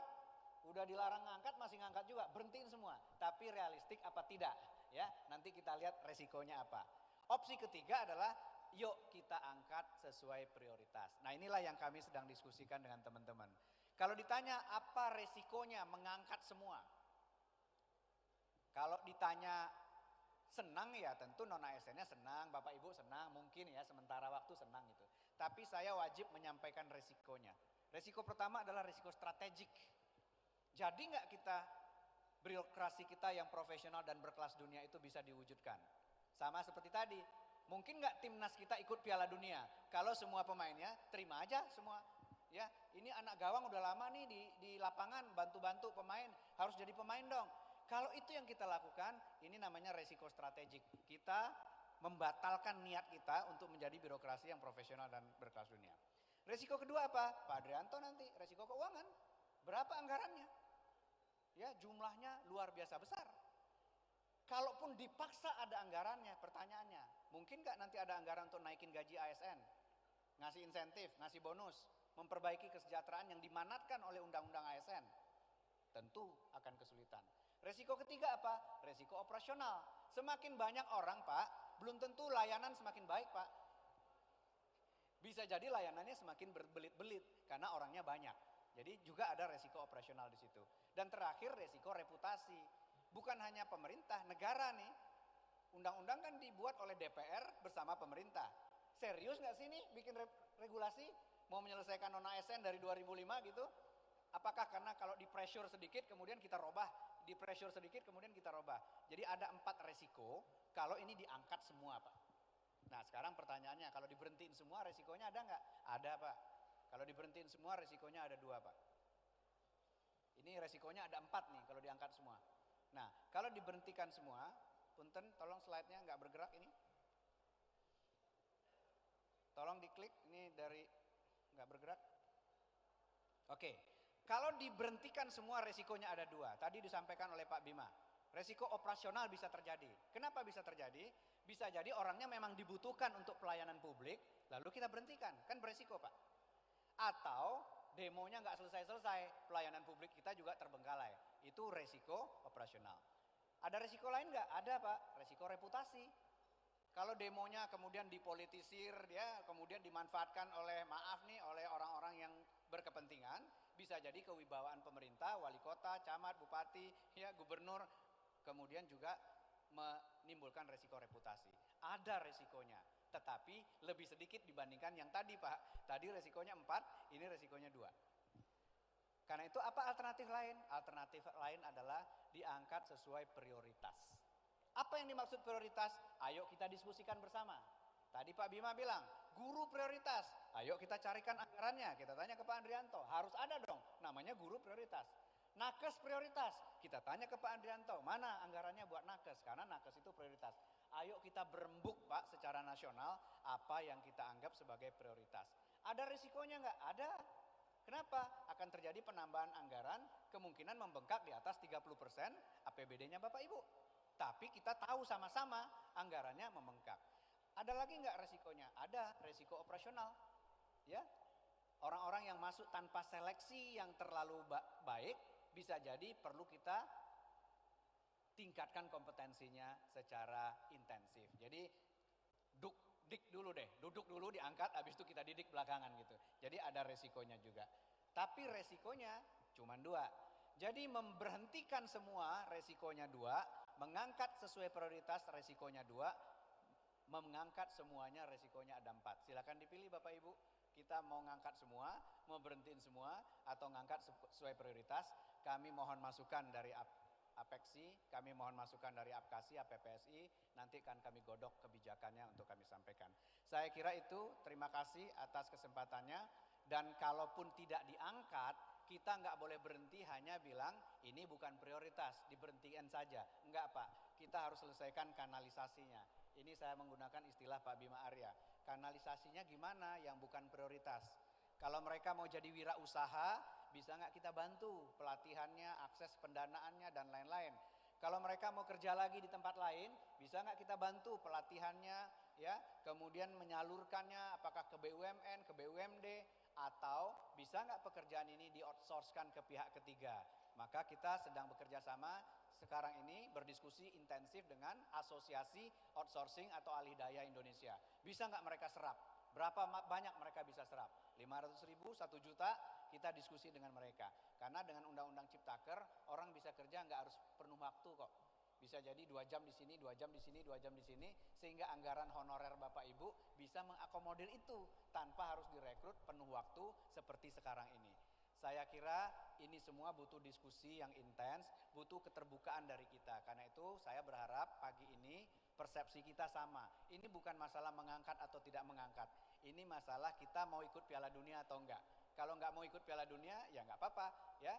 Udah dilarang ngangkat, masih ngangkat juga, berhentiin semua. Tapi realistik apa tidak? Ya, nanti kita lihat resikonya apa. Opsi ketiga adalah, yuk kita angkat sesuai prioritas. Nah inilah yang kami sedang diskusikan dengan teman-teman. Kalau ditanya apa resikonya mengangkat semua? Kalau ditanya senang ya tentu non ASN-nya senang, Bapak Ibu senang, mungkin ya sementara waktu senang gitu. Tapi saya wajib menyampaikan resikonya. Resiko pertama adalah resiko strategik. Jadi nggak kita birokrasi kita yang profesional dan berkelas dunia itu bisa diwujudkan? Sama seperti tadi, mungkin nggak timnas kita ikut Piala Dunia kalau semua pemainnya terima aja semua. Ya, ini anak gawang udah lama nih di lapangan bantu-bantu pemain, harus jadi pemain dong. Kalau itu yang kita lakukan, ini namanya resiko strategik. Kita membatalkan niat kita untuk menjadi birokrasi yang profesional dan berkelas dunia. Resiko kedua apa? Pak Adrianto nanti, resiko keuangan. Berapa anggarannya? Ya jumlahnya luar biasa besar. Kalaupun dipaksa ada anggarannya, pertanyaannya, mungkin nggak nanti ada anggaran untuk naikin gaji ASN, ngasih insentif, ngasih bonus, memperbaiki kesejahteraan yang dimanatkan oleh undang-undang ASN? Tentu akan kesulitan. Resiko ketiga apa? Resiko operasional. Semakin banyak orang Pak, belum tentu layanan semakin baik Pak. Bisa jadi layanannya semakin berbelit-belit karena orangnya banyak. Jadi juga ada resiko operasional di situ. Dan terakhir resiko reputasi. Bukan hanya pemerintah, negara nih. Undang-undang kan dibuat oleh DPR bersama pemerintah. Serius nggak sih nih bikin regulasi? Mau menyelesaikan non ASN dari 2005 gitu? Apakah karena kalau di pressure sedikit kemudian kita robah? Di pressure sedikit kemudian kita robah. Jadi ada 4 resiko kalau ini diangkat semua Pak. Nah sekarang pertanyaannya, kalau diberhentiin semua resikonya ada nggak? Ada Pak. Kalau diberhentiin semua resikonya ada 2 Pak. Ini resikonya ada 4 nih kalau diangkat semua. Nah kalau diberhentikan semua, punten tolong slide-nya nggak bergerak ini. Tolong diklik, ini dari nggak bergerak. Oke, kalau diberhentikan semua resikonya ada 2. Tadi disampaikan oleh Pak Bima. Resiko operasional bisa terjadi. Kenapa bisa terjadi? Bisa jadi orangnya memang dibutuhkan untuk pelayanan publik, lalu kita berhentikan, kan beresiko Pak. Atau demonya nggak selesai-selesai, pelayanan publik kita juga terbengkalai. Itu resiko operasional. Ada resiko lain nggak? Ada Pak, resiko reputasi. Kalau demonya kemudian dipolitisir, dia kemudian dimanfaatkan oleh oleh orang-orang yang berkepentingan, bisa jadi kewibawaan pemerintah, wali kota, camat, bupati, ya gubernur, kemudian juga menimbulkan resiko reputasi. Ada resikonya. Tetapi lebih sedikit dibandingkan yang tadi Pak. Tadi resikonya 4, ini resikonya 2. Karena itu apa alternatif lain? Alternatif lain adalah diangkat sesuai prioritas. Apa yang dimaksud prioritas? Ayo kita diskusikan bersama. Tadi Pak Bima bilang, guru prioritas. Ayo kita carikan anggarannya. Kita tanya ke Pak Andrianto. Harus ada dong, namanya guru prioritas. Nakes prioritas. Kita tanya ke Pak Andrianto, mana anggarannya buat nakes? Karena nakes itu prioritas. Ayo kita berembuk Pak secara nasional apa yang kita anggap sebagai prioritas. Ada risikonya nggak? Ada. Kenapa? Akan terjadi penambahan anggaran, kemungkinan membengkak di atas 30% APBD-nya Bapak Ibu. Tapi kita tahu sama-sama anggarannya membengkak. Ada lagi nggak resikonya? Ada resiko operasional. Ya, orang-orang yang masuk tanpa seleksi yang terlalu baik bisa jadi perlu kita tingkatkan kompetensinya secara intensif. Jadi duduk dulu diangkat, habis itu kita didik belakangan gitu. Jadi ada resikonya juga. Tapi resikonya cuma 2. Jadi memberhentikan semua resikonya 2, mengangkat sesuai prioritas resikonya 2, mengangkat semuanya resikonya ada 4. Silakan dipilih Bapak Ibu. Kita mau ngangkat semua, mau berhentiin semua, atau ngangkat sesuai prioritas. Kami mohon masukan dari Apexi, kami mohon masukan dari Apkasi, APPSI, nanti akan kami godok kebijakannya untuk kami sampaikan. Saya kira itu, terima kasih atas kesempatannya, dan kalaupun tidak diangkat, kita nggak boleh berhenti hanya bilang ini bukan prioritas, diberhentikan saja. Enggak Pak, kita harus selesaikan kanalisasinya. Ini saya menggunakan istilah Pak Bima Arya. Kanalisasinya gimana yang bukan prioritas? Kalau mereka mau jadi wirausaha, bisa nggak kita bantu pelatihannya, akses pendanaannya dan lain-lain. Kalau mereka mau kerja lagi di tempat lain, bisa nggak kita bantu pelatihannya, ya, kemudian menyalurkannya apakah ke BUMN, ke BUMD, atau bisa nggak pekerjaan ini di-outsource-kan ke pihak ketiga. Maka kita sedang bekerja sama sekarang ini berdiskusi intensif dengan Asosiasi Outsourcing atau Alih Daya Indonesia. Bisa nggak mereka serap? Berapa banyak mereka bisa serap? 500.000, 1 juta, kita diskusi dengan mereka. Karena dengan Undang-Undang Ciptaker, orang bisa kerja nggak harus penuh waktu kok. Bisa jadi 2 jam di sini, 2 jam di sini, 2 jam di sini, sehingga anggaran honorer Bapak Ibu bisa mengakomodir itu tanpa harus direkrut penuh waktu seperti sekarang ini. Saya kira ini semua butuh diskusi yang intens, butuh keterbukaan dari kita. Karena itu saya berharap pagi ini persepsi kita sama. Ini bukan masalah mengangkat atau tidak mengangkat. Ini masalah kita mau ikut Piala Dunia atau enggak. Kalau enggak mau ikut Piala Dunia ya enggak apa-apa, ya.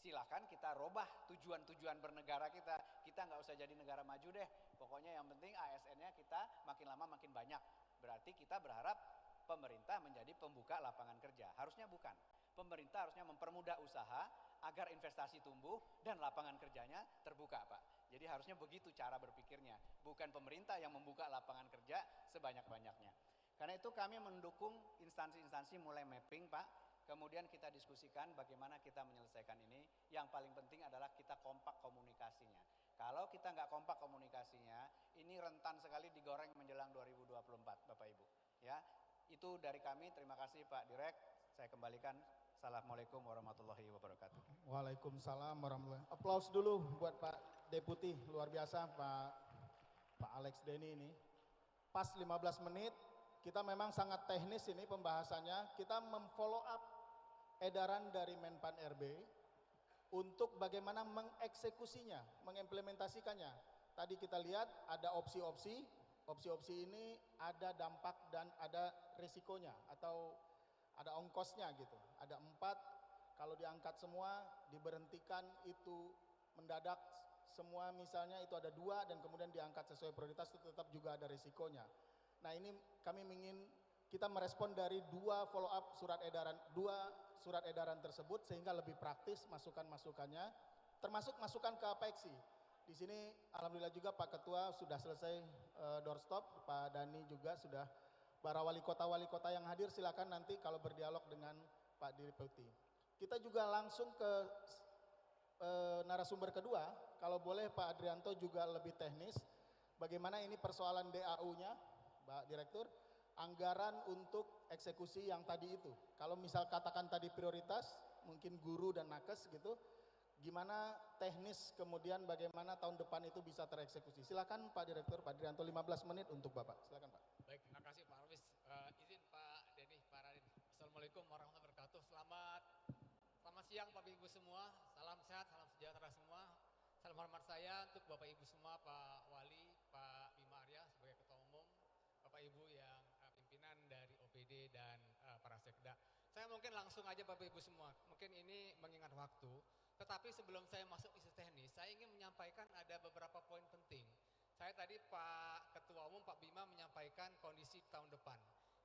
Silakan kita robah tujuan-tujuan bernegara kita. Kita nggak usah jadi negara maju deh. Pokoknya yang penting ASN-nya kita makin lama makin banyak. Berarti kita berharap pemerintah menjadi pembuka lapangan kerja. Harusnya bukan. Pemerintah harusnya mempermudah usaha agar investasi tumbuh dan lapangan kerjanya terbuka, Pak. Jadi harusnya begitu cara berpikirnya. Bukan pemerintah yang membuka lapangan kerja sebanyak-banyaknya. Karena itu kami mendukung instansi-instansi mulai mapping, Pak. Kemudian kita diskusikan bagaimana kita menyelesaikan ini. Yang paling penting adalah kita kompak komunikasinya. Kalau kita nggak kompak komunikasinya, ini rentan sekali digoreng menjelang 2024, Bapak Ibu. Ya, itu dari kami. Terima kasih Pak Direk. Saya kembalikan. Assalamualaikum warahmatullahi wabarakatuh. Waalaikumsalam warahmatullahi wabarakatuh. Aplaus dulu buat Pak Deputi, luar biasa Pak Alex Denny ini. Pas 15 menit, kita memang sangat teknis ini pembahasannya. Kita memfollow up edaran dari Menpan RB untuk bagaimana mengeksekusinya, mengimplementasikannya. Tadi kita lihat ada opsi-opsi, opsi-opsi ini ada dampak dan ada risikonya atau ada ongkosnya gitu. Ada 4, kalau diangkat semua, diberhentikan itu mendadak semua misalnya itu ada 2 dan kemudian diangkat sesuai prioritas itu tetap juga ada risikonya. Nah ini kami ingin kita merespon dari 2 follow up surat edaran, 2 surat edaran tersebut sehingga lebih praktis masukan-masukannya, termasuk masukan ke Apeksi. Di sini alhamdulillah juga Pak Ketua sudah selesai doorstop, Pak Dani juga sudah, para wali kota yang hadir silakan nanti kalau berdialog dengan Pak Deputi. Kita juga langsung ke narasumber kedua, kalau boleh Pak Adrianto juga lebih teknis, bagaimana ini persoalan DAU-nya, Pak Direktur, anggaran untuk eksekusi yang tadi itu. Kalau misal katakan tadi prioritas, mungkin guru dan nakes gitu, gimana teknis kemudian bagaimana tahun depan itu bisa tereksekusi. Silakan Pak Direktur, Pak Adrianto 15 menit untuk Bapak. Silakan Pak. Baik, terima kasih Pak Arwis. Izin Pak Denny, Pak Radin. Assalamualaikum warahmatullahi wabarakatuh. Selamat siang Bapak Ibu semua. Salam sehat, salam sejahtera semua. Salam hormat saya untuk Bapak Ibu semua, Pak Wali, Pak Bima Arya sebagai Ketua Umum, Bapak Ibu yang pimpinan dari OPD dan para sekda. Saya mungkin langsung aja Bapak Ibu semua, mungkin ini mengingat waktu, tetapi sebelum saya masuk isu teknis, saya ingin menyampaikan ada beberapa poin penting. Saya tadi Pak Ketua Umum, Pak Bima menyampaikan kondisi tahun depan.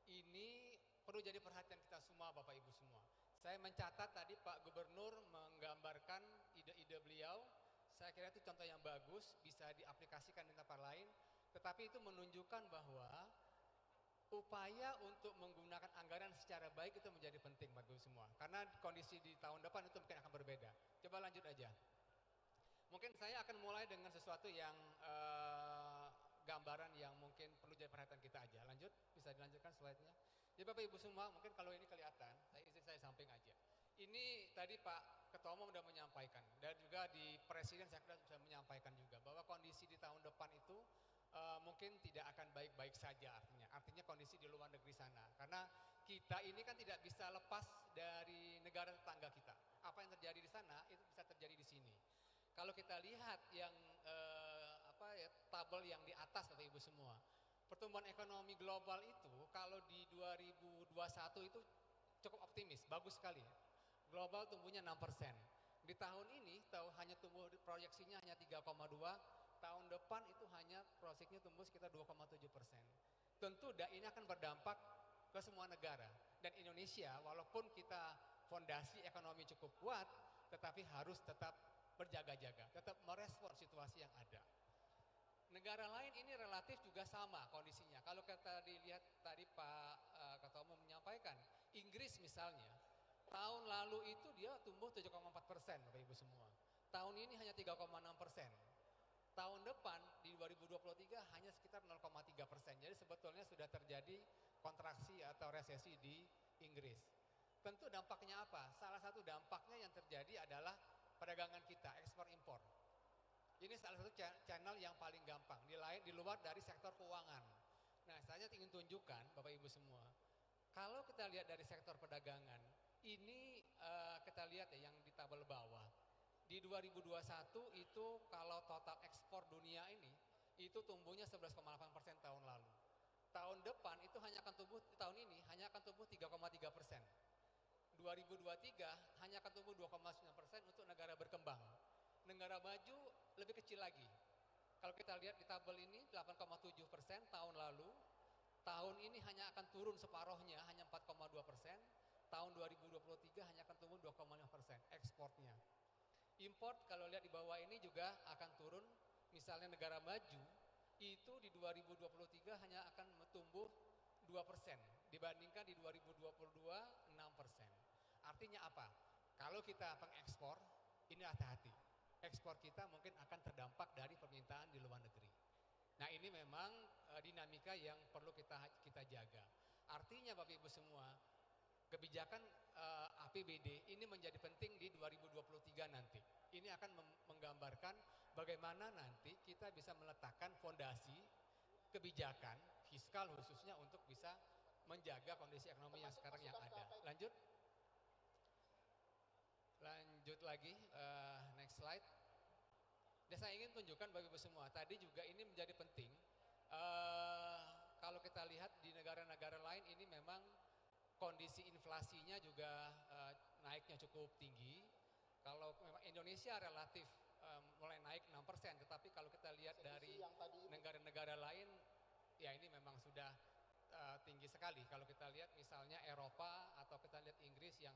Ini perlu jadi perhatian kita semua Bapak Ibu semua. Saya mencatat tadi Pak Gubernur menggambarkan ide-ide beliau, saya kira itu contoh yang bagus, bisa diaplikasikan di tempat lain, tetapi itu menunjukkan bahwa upaya untuk menggunakan anggaran secara baik itu menjadi penting Bapak Ibu semua. Karena kondisi di tahun depan itu mungkin akan berbeda. Coba lanjut aja. Mungkin saya akan mulai dengan sesuatu yang gambaran yang mungkin perlu jadi perhatian kita aja. Lanjut, bisa dilanjutkan slide-nya. Jadi Bapak Ibu semua, mungkin kalau ini kelihatan, saya samping aja. Ini tadi Pak Ketua Umum sudah menyampaikan, dan juga di Presiden saya kira sudah menyampaikan juga, bahwa kondisi di tahun depan itu mungkin tidak akan baik-baik saja artinya kondisi di luar negeri sana. Karena kita ini kan tidak bisa lepas dari negara tetangga kita. Apa yang terjadi di sana, itu bisa terjadi di sini. Kalau kita lihat yang tabel yang di atas Bapak Ibu semua, pertumbuhan ekonomi global itu kalau di 2021 itu cukup optimis, bagus sekali. global tumbuhnya 6%. Di tahun ini hanya tumbuh proyeksinya hanya 3,2, tahun depan itu hanya proyeksinya tumbuh sekitar 2,7%. Tentu ini akan berdampak ke semua negara. Dan Indonesia walaupun kita fondasi ekonomi cukup kuat, tetapi harus tetap berjaga-jaga, tetap merespon situasi yang ada. Negara lain ini relatif juga sama kondisinya. Kalau kita dilihat tadi Pak Ketua Umum menyampaikan, Inggris misalnya, tahun lalu itu dia tumbuh 7,4%, Bapak Ibu semua. Tahun ini hanya 3,6%. Tahun depan di 2023 hanya sekitar 0,3%. Jadi sebetulnya sudah terjadi kontraksi atau resesi di Inggris. Tentu dampaknya apa? Salah satu dampaknya yang terjadi adalah perdagangan kita, ekspor impor. Ini salah satu channel yang paling gampang, di luar dari sektor keuangan. Nah, saya ingin tunjukkan Bapak Ibu semua, kalau kita lihat dari sektor perdagangan, ini kita lihat ya yang di tabel bawah. Di 2021 itu kalau total ekspor dunia ini, itu tumbuhnya 11,8% tahun lalu. Tahun depan itu hanya akan tumbuh, tahun ini hanya akan tumbuh 3,3%. 2023 hanya akan tumbuh 2,9% untuk negara berkembang. Negara maju lebih kecil lagi. Kalau kita lihat di tabel ini 8,7% tahun lalu, tahun ini hanya akan turun separuhnya, hanya 4,2%. Tahun 2023 hanya akan tumbuh 2,5% ekspornya. Import kalau lihat di bawah ini juga akan turun. Misalnya negara maju itu di 2023 hanya akan tumbuh 2% dibandingkan di 2022 6%. Artinya apa? Kalau kita pengekspor, ini hati-hati. Ekspor kita mungkin akan terdampak dari permintaan di luar negeri. Nah, ini memang dinamika yang perlu kita jaga. Artinya Bapak Ibu semua, kebijakan APBD ini menjadi penting di 2023 nanti. Ini akan menggambarkan bagaimana nanti kita bisa meletakkan fondasi kebijakan fiskal khususnya untuk bisa menjaga kondisi ekonomi yang sekarang yang ada. Lanjut. Lanjut lagi, next slide. Dan saya ingin tunjukkan bagi Ibu semua, tadi juga ini menjadi penting. Kalau kita lihat di negara-negara lain ini memang kondisi inflasinya juga naiknya cukup tinggi. Kalau memang Indonesia relatif mulai naik 6%, tetapi kalau kita lihat dari negara-negara lain, ya ini memang sudah tinggi sekali. Kalau kita lihat misalnya Eropa atau kita lihat Inggris yang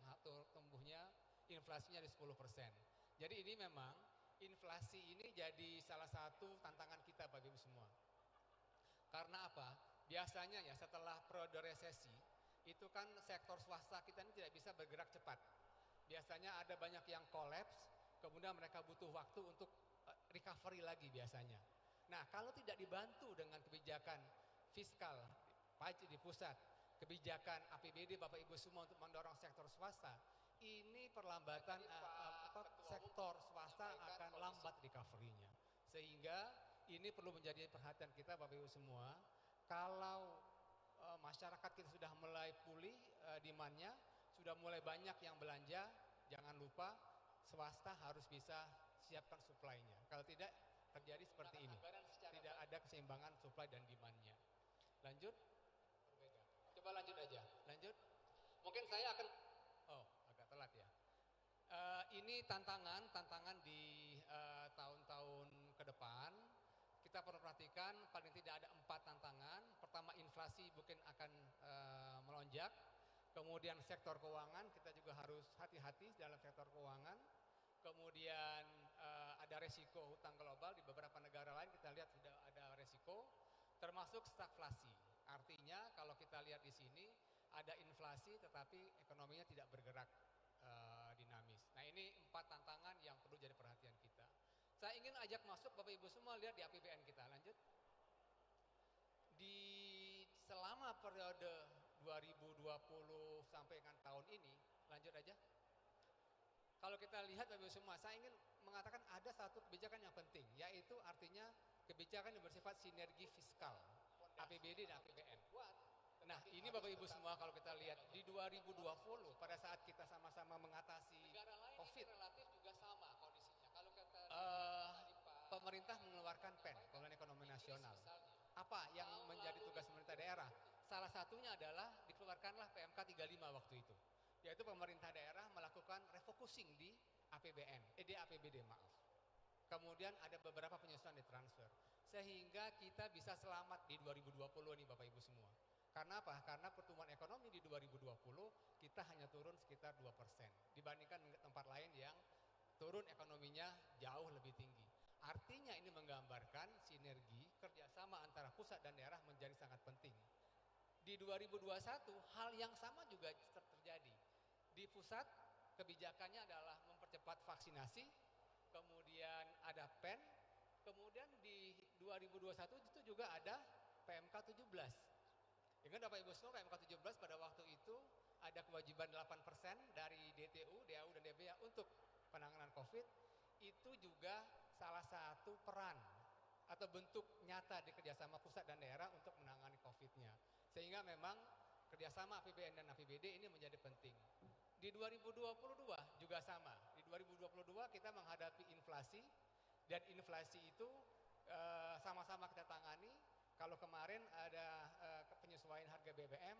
tumbuhnya inflasinya di 10%. Jadi ini memang inflasi ini jadi salah satu tantangan kita bagi semua. Karena apa? Biasanya ya setelah periode resesi, itu kan sektor swasta kita ini tidak bisa bergerak cepat. Biasanya ada banyak yang kolaps, kemudian mereka butuh waktu untuk recovery lagi biasanya. Nah, kalau tidak dibantu dengan kebijakan fiskal, pajak di pusat, kebijakan APBD Bapak Ibu semua untuk mendorong sektor swasta, ini perlambatan sektor swasta akan lambat recovery-nya. Sehingga ini perlu menjadi perhatian kita Bapak Ibu semua. Kalau masyarakat kita sudah mulai pulih demand-nya, sudah mulai banyak yang belanja, jangan lupa swasta harus bisa siapkan supply-nya. Kalau tidak terjadi seperti ini, tidak ada keseimbangan supply dan demand-nya. Lanjut. Coba lanjut aja. Lanjut. Mungkin saya akan agak telat ya. Ini tantangan di tahun-tahun ke depan. Kita perlu perhatikan paling tidak ada 4 tantangan. Pertama, inflasi mungkin akan melonjak. Kemudian sektor keuangan, kita juga harus hati-hati dalam sektor keuangan. Kemudian ada resiko hutang global di beberapa negara lain, kita lihat sudah ada resiko. Termasuk stagflasi. Artinya kalau kita lihat di sini ada inflasi tetapi ekonominya tidak bergerak dinamis. Nah, ini 4 tantangan yang perlu jadi perhatian kita. Saya ingin ajak masuk Bapak Ibu semua lihat di APBN kita. Lanjut. Selama periode 2020 sampai kan tahun ini, lanjut aja. Kalau kita lihat Bapak Ibu semua, saya ingin mengatakan ada satu kebijakan yang penting, yaitu artinya kebijakan yang bersifat sinergi fiskal, APBD dan APBN. Nah, ini Bapak Ibu semua kalau kita lihat di 2020 pada saat kita sama-sama mengatasi COVID, relatif juga sama kondisinya. Kalau kita pemerintah mengeluarkan PEN, Pemulihan Ekonomi Nasional. Apa yang menjadi tugas pemerintah daerah? Salah satunya adalah dikeluarkanlah PMK 35 waktu itu. Yaitu pemerintah daerah melakukan melakukan refocusing di APBD maaf. Kemudian ada beberapa penyesuaian di transfer. Sehingga kita bisa selamat di 2020 nih Bapak Ibu semua. Karena apa? Karena pertumbuhan ekonomi di 2020 kita hanya turun sekitar 2% dibandingkan tempat lain yang turun ekonominya jauh lebih tinggi. Artinya ini menggambarkan sinergi kerjasama antara pusat dan daerah menjadi sangat penting. Di 2021 hal yang sama juga terjadi. Di pusat kebijakannya adalah mempercepat vaksinasi, kemudian ada PEN, kemudian di 2021 itu juga ada PMK 17. Ingat Bapak Ibu semua, PMK 17 pada waktu itu ada kewajiban 8% dari DTU, DAU dan DBA untuk penanganan COVID. Itu juga salah satu peran atau bentuk nyata di kerjasama pusat dan daerah untuk menangani COVID-nya. Sehingga memang kerjasama APBN dan APBD ini menjadi penting. Di 2022 juga sama. Di 2022 kita menghadapi inflasi, dan inflasi itu sama-sama kita tangani. Kalau kemarin ada penyesuaian harga BBM,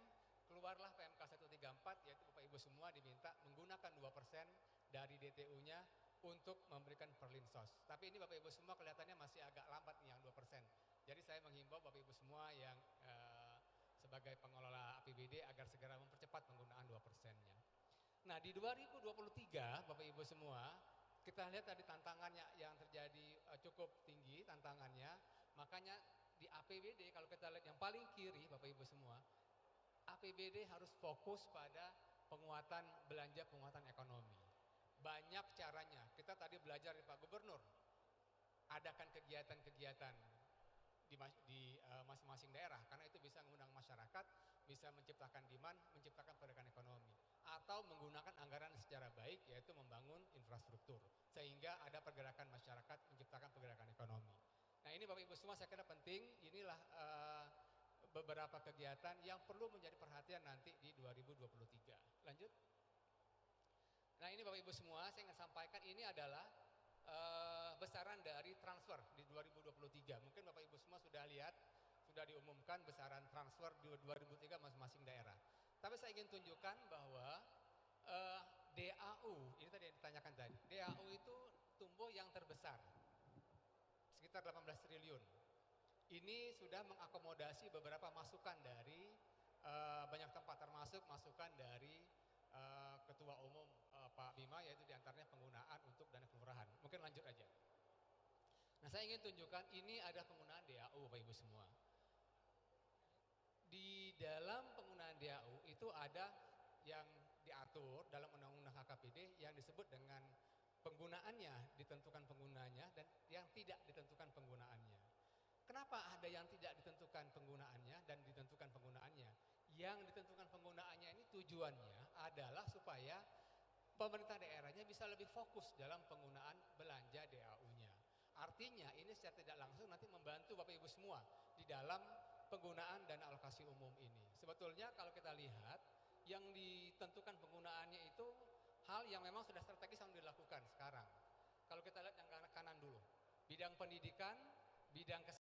keluarlah PMK 134, yaitu Bapak Ibu semua diminta menggunakan 2% dari DTU-nya untuk memberikan perlinsos. Tapi ini Bapak Ibu semua kelihatannya masih agak lambat nih yang 2%. Jadi saya menghimbau Bapak Ibu semua yang sebagai pengelola APBD agar segera mempercepat penggunaan 2%-nya. Nah di 2023 Bapak Ibu semua, kita lihat tadi tantangannya yang terjadi cukup tinggi tantangannya. Makanya di APBD kalau kita lihat yang paling kiri Bapak Ibu semua, APBD harus fokus pada penguatan belanja, penguatan ekonomi. Banyak caranya. Kita tadi belajar dari Pak Gubernur. Adakan kegiatan-kegiatan di masing-masing daerah, karena itu bisa mengundang masyarakat, bisa menciptakan demand, menciptakan pergerakan ekonomi. Atau menggunakan anggaran secara baik, yaitu membangun infrastruktur. Sehingga ada pergerakan masyarakat, menciptakan pergerakan ekonomi. Nah ini Bapak Ibu semua saya kira penting, inilah beberapa kegiatan yang perlu menjadi perhatian nanti di 2023. Lanjut. Nah ini Bapak Ibu semua saya ingin sampaikan ini adalah besaran dari transfer di 2023. Mungkin Bapak Ibu semua sudah lihat, sudah diumumkan besaran transfer di 2023 masing-masing daerah. Tapi saya ingin tunjukkan bahwa DAU, ini tadi yang ditanyakan tadi, DAU itu tumbuh yang terbesar, sekitar 18 triliun. Ini sudah mengakomodasi beberapa masukan dari banyak tempat, termasuk masukan dari Ketua Umum Pak Bima, yaitu diantaranya penggunaan untuk dana kelurahan. Mungkin lanjut aja. Nah saya ingin tunjukkan ini ada penggunaan DAU Bapak Ibu semua. Di dalam penggunaan DAU itu ada yang diatur dalam Undang-Undang HKPD yang disebut dengan penggunaannya, ditentukan penggunaannya, dan yang tidak ditentukan penggunaannya. Kenapa ada yang tidak ditentukan penggunaannya dan ditentukan penggunaannya? Yang ditentukan penggunaannya ini tujuannya adalah supaya pemerintah daerahnya bisa lebih fokus dalam penggunaan belanja DAU-nya. Artinya ini secara tidak langsung nanti membantu Bapak Ibu semua di dalam penggunaan dana alokasi umum ini. Sebetulnya kalau kita lihat yang ditentukan penggunaannya itu hal yang memang sudah strategis yang dilakukan sekarang. Kalau kita lihat yang kanan dulu, bidang pendidikan, bidang kesehatan,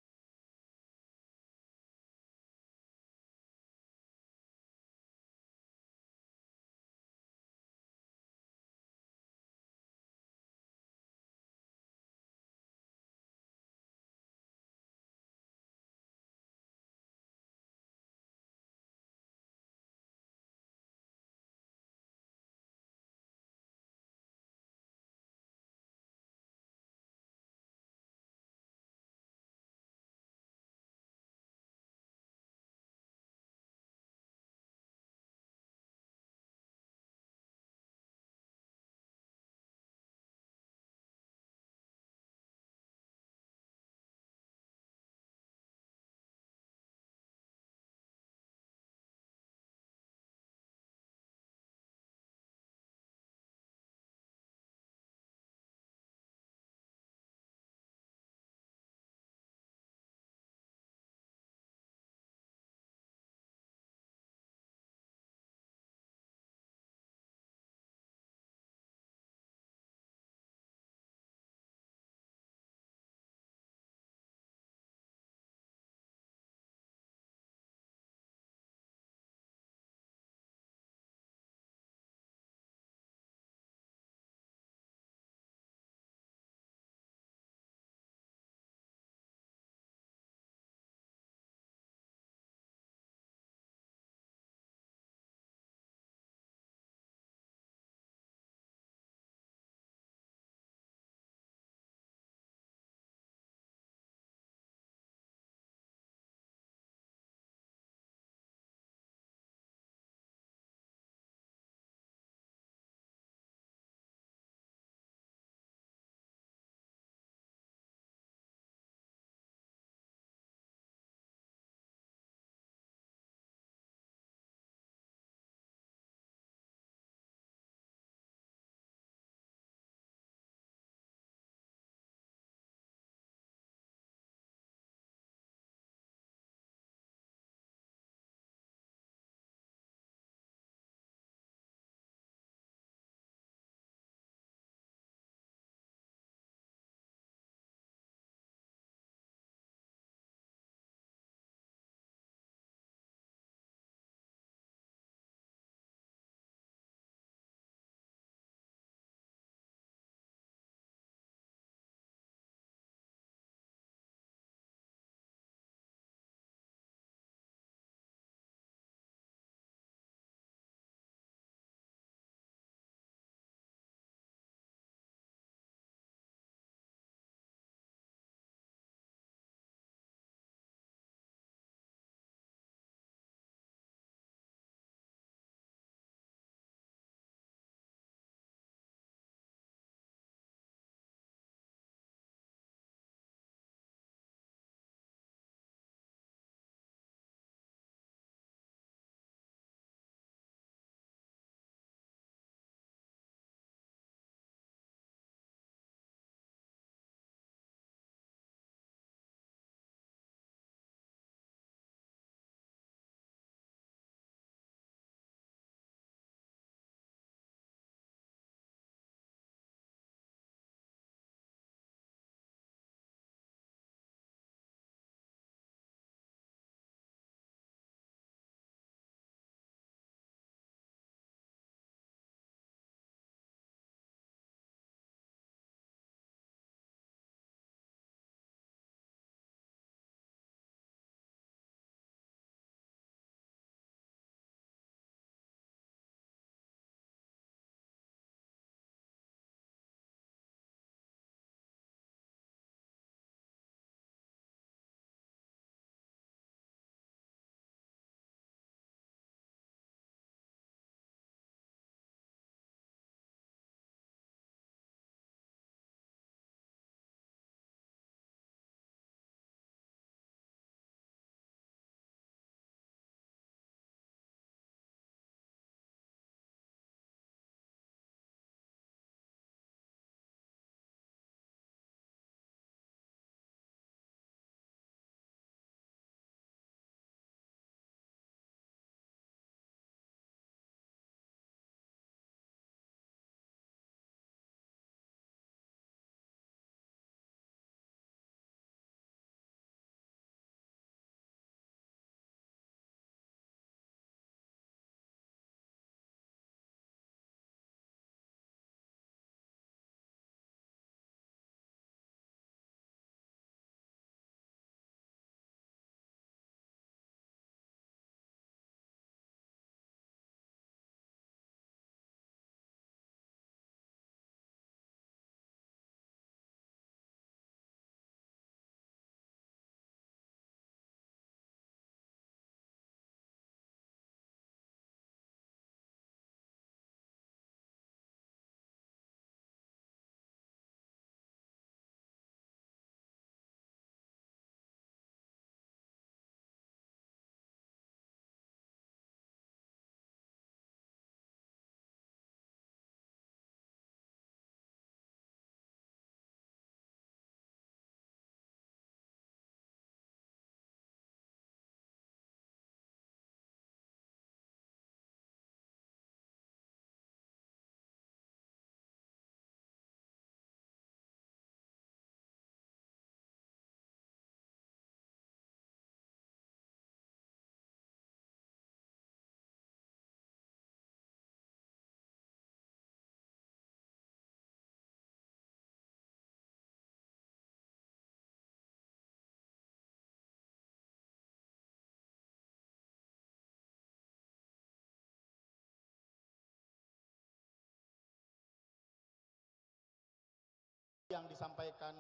yang disampaikan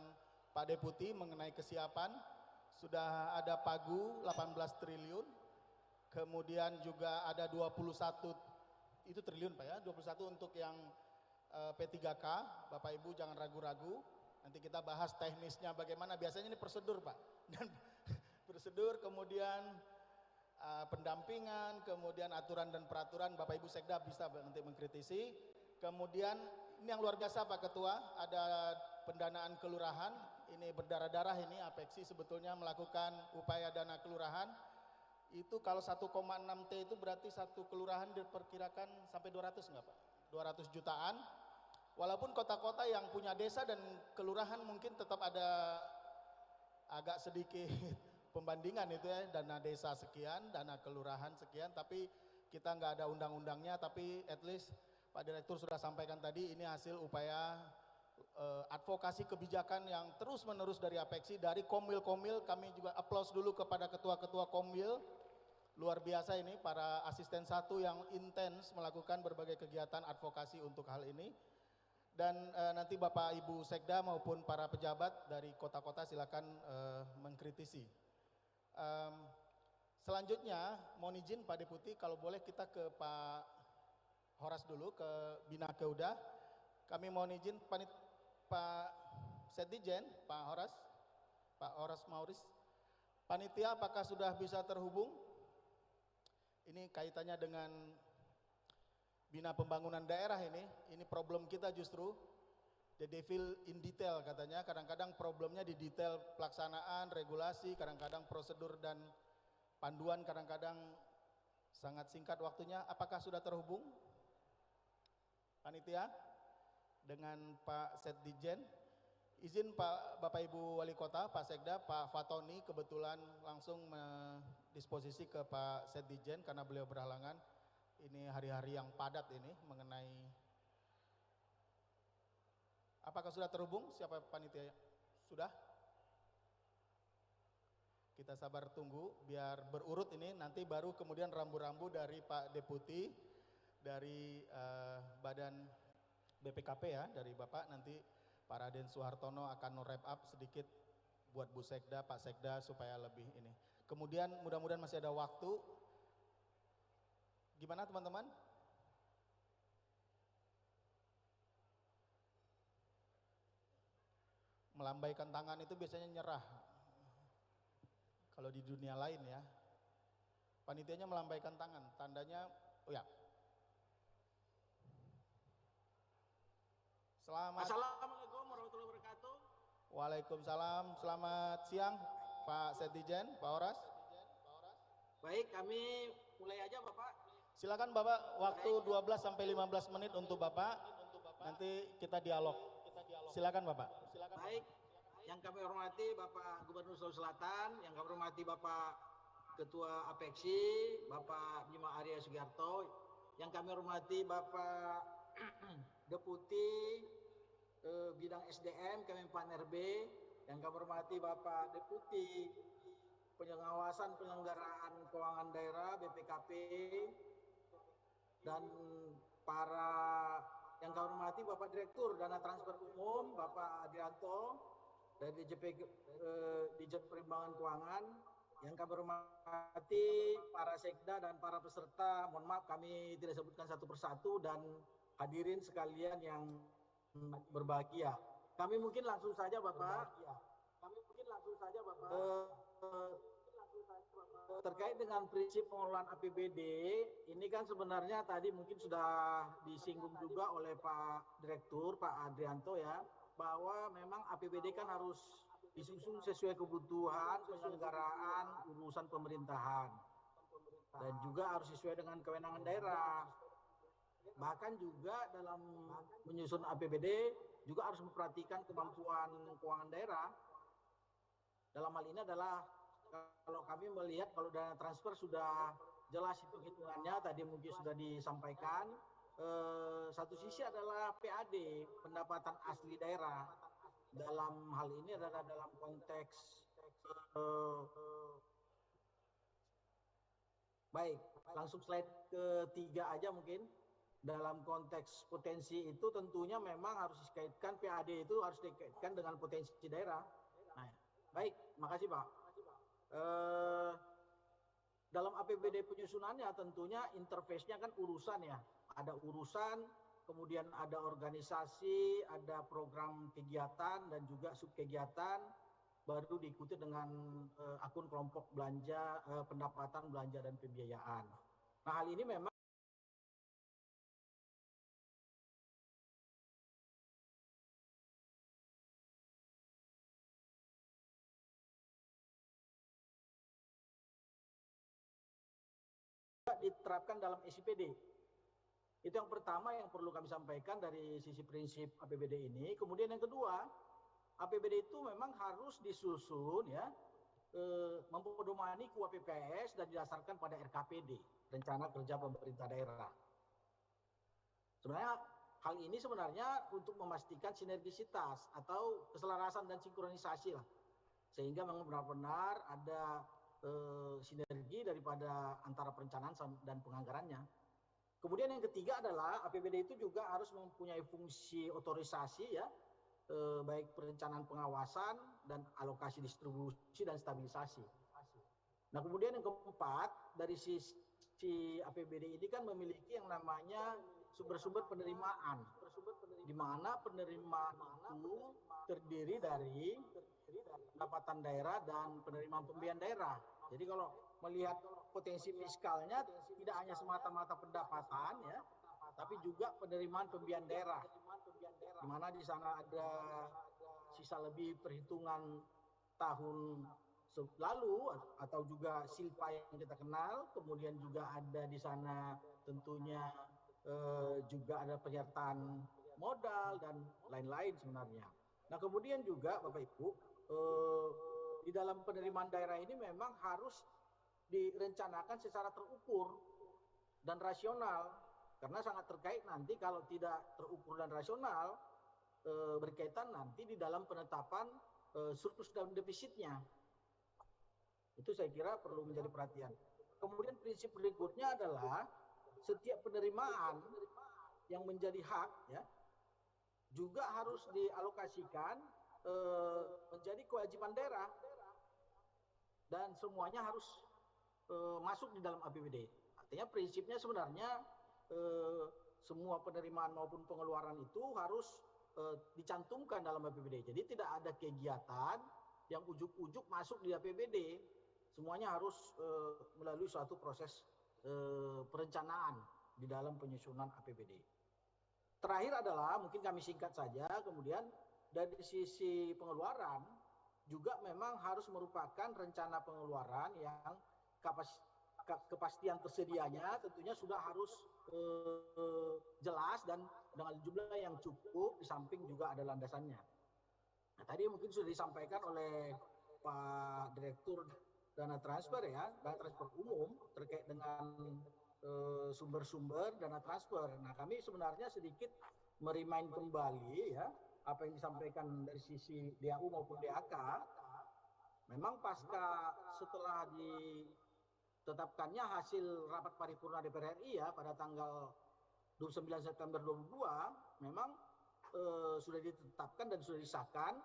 Pak Deputi mengenai kesiapan. Sudah ada pagu 18 triliun, kemudian juga ada 21 itu triliun Pak ya, 21 untuk yang P3K. Bapak Ibu jangan ragu-ragu, nanti kita bahas teknisnya bagaimana, biasanya ini prosedur Pak, dan prosedur kemudian pendampingan, kemudian aturan dan peraturan, Bapak Ibu Sekda bisa nanti mengkritisi. Kemudian ini yang luar biasa Pak Ketua, ada pendanaan kelurahan, ini berdarah-darah ini Apexi sebetulnya melakukan upaya dana kelurahan. Itu kalau 1,6 T itu berarti satu kelurahan diperkirakan sampai 200 enggak Pak? 200 jutaan. Walaupun kota-kota yang punya desa dan kelurahan mungkin tetap ada agak sedikit pembandingan itu ya, dana desa sekian, dana kelurahan sekian, tapi kita nggak ada undang-undangnya, tapi at least Pak Direktur sudah sampaikan tadi ini hasil upaya advokasi kebijakan yang terus-menerus dari Apexi, dari Komil-Komil. Kami juga applause dulu kepada ketua-ketua Komil, luar biasa ini para asisten satu yang intens melakukan berbagai kegiatan advokasi untuk hal ini. Dan nanti Bapak Ibu Sekda maupun para pejabat dari kota-kota silakan mengkritisi. Selanjutnya mohon izin Pak Deputi, kalau boleh kita ke Pak Horas dulu, ke Bina Keuda. Kami mohon izin Pak Setdijen, Pak Horas Mauris. Panitia apakah sudah bisa terhubung? Ini kaitannya dengan Bina Pembangunan Daerah ini problem kita justru. The devil in detail katanya, kadang-kadang problemnya di detail pelaksanaan, regulasi, kadang-kadang prosedur dan panduan kadang-kadang sangat singkat waktunya. Apakah sudah terhubung? Panitia? Dengan Pak Setdijen, izin Bapak Ibu Wali Kota, Pak Sekda, Pak Fatoni kebetulan langsung mendisposisi ke Pak Setdijen karena beliau berhalangan. Ini hari-hari yang padat ini mengenai, apakah sudah terhubung? Siapa panitia? Sudah? Kita sabar tunggu biar berurut ini, nanti baru kemudian rambu-rambu dari Pak Deputi, dari Badan BPKP ya, dari Bapak, nanti Pak Raden Soehartono akan wrap up sedikit buat Bu Sekda, Pak Sekda supaya lebih ini. Kemudian mudah-mudahan masih ada waktu. Gimana teman-teman? Melambaikan tangan itu biasanya nyerah. Kalau di dunia lain ya. Panitianya melambaikan tangan, tandanya, oh ya. Selamat. Assalamualaikum warahmatullahi wabarakatuh. Waalaikumsalam. Selamat siang Pak Setdijen, Pak Horas. Baik, kami mulai aja Bapak. Silakan Bapak, waktu 12 sampai 15 menit untuk Bapak. Nanti kita dialog. Silakan Bapak. Baik, yang kami hormati Bapak Gubernur Sulawesi Selatan, yang kami hormati Bapak Ketua Apexi, Bapak Bima Arya Sugiarto, yang kami hormati Bapak Deputi Bidang SDM Kemenpan RB, yang kami hormati Bapak Deputi Pengawasan Penyelenggaraan Keuangan Daerah BPKP, dan para yang kami hormati Bapak Direktur Dana Transfer Umum Bapak Adrianto dari Dijen Perimbangan Keuangan, yang kami hormati para sekda dan para peserta, mohon maaf kami tidak sebutkan satu persatu, dan hadirin sekalian yang berbahagia. Kami mungkin langsung saja Bapak. Terkait dengan prinsip pengelolaan APBD, ini kan sebenarnya tadi mungkin sudah disinggung juga oleh Pak Direktur, Pak Adrianto ya, bahwa memang APBD kan harus disusun sesuai kebutuhan penyelenggaraan urusan pemerintahan dan juga harus sesuai dengan kewenangan daerah. Bahkan juga dalam menyusun APBD juga harus memperhatikan kemampuan keuangan daerah. Dalam hal ini adalah kalau kami melihat kalau dana transfer sudah jelas hitung-hitungannya tadi mungkin sudah disampaikan. Satu sisi adalah PAD, pendapatan asli daerah. Dalam hal ini adalah dalam konteks baik, langsung slide ketiga aja mungkin. dalam konteks potensi itu tentunya memang harus dikaitkan, PAD itu harus dikaitkan dengan potensi daerah. Nah, baik, makasih Pak. Dalam APBD penyusunannya tentunya interface-nya kan urusan ya. Ada urusan, kemudian ada organisasi, ada program kegiatan dan juga subkegiatan, baru diikuti dengan akun kelompok belanja, pendapatan, belanja, dan pembiayaan. Nah, hal ini memang diterapkan dalam SIPD. Itu yang pertama yang perlu kami sampaikan dari sisi prinsip APBD ini. Kemudian yang kedua, APBD itu memang harus disusun ya, mempedomani KUAPPS dan didasarkan pada RKPD, Rencana Kerja Pemerintah Daerah. Sebenarnya hal ini sebenarnya untuk memastikan sinergisitas atau keselarasan dan sinkronisasi lah, sehingga memang benar-benar ada sinergi daripada antara perencanaan dan penganggarannya. Kemudian yang ketiga adalah APBD itu juga harus mempunyai fungsi otorisasi ya, baik perencanaan pengawasan dan alokasi distribusi dan stabilisasi. Nah kemudian yang keempat, dari sisi APBD ini kan memiliki yang namanya sumber-sumber penerimaan, di mana penerimaan itu terdiri dari pendapatan daerah dan penerimaan pembiayaan daerah. Jadi kalau melihat potensi fiskalnya tidak hanya semata-mata pendapatan ya, tapi juga penerimaan pembiayaan daerah, di mana di sana ada sisa lebih perhitungan tahun lalu atau juga silpa yang kita kenal, kemudian juga ada di sana tentunya juga ada penyertaan modal dan lain-lain sebenarnya. Nah kemudian juga Bapak Ibu, di dalam penerimaan daerah ini memang harus direncanakan secara terukur dan rasional, karena sangat terkait nanti kalau tidak terukur dan rasional, berkaitan nanti di dalam penetapan surplus dan defisitnya. Itu saya kira perlu menjadi perhatian. Kemudian prinsip berikutnya adalah setiap penerimaan yang menjadi hak ya, juga harus dialokasikan menjadi kewajiban daerah dan semuanya harus masuk di dalam APBD. Artinya prinsipnya sebenarnya semua penerimaan maupun pengeluaran itu harus dicantumkan dalam APBD. Jadi tidak ada kegiatan yang ujuk-ujuk masuk di APBD. Semuanya harus melalui suatu proses perencanaan di dalam penyusunan APBD. Terakhir adalah mungkin kami singkat saja, kemudian dari sisi pengeluaran juga memang harus merupakan rencana pengeluaran yang kepastian tersedianya tentunya sudah harus jelas dan dengan jumlah yang cukup, di samping juga ada landasannya. Nah, tadi mungkin sudah disampaikan oleh Pak Direktur Dana Transfer ya, dana transfer umum terkait dengan sumber-sumber dana transfer. Nah, kami sebenarnya sedikit merimain kembali ya apa yang disampaikan dari sisi DAU maupun DAK. Memang pasca setelah ditetapkannya hasil rapat paripurna DPR RI ya pada tanggal 29 September 2022, memang sudah ditetapkan dan sudah disahkan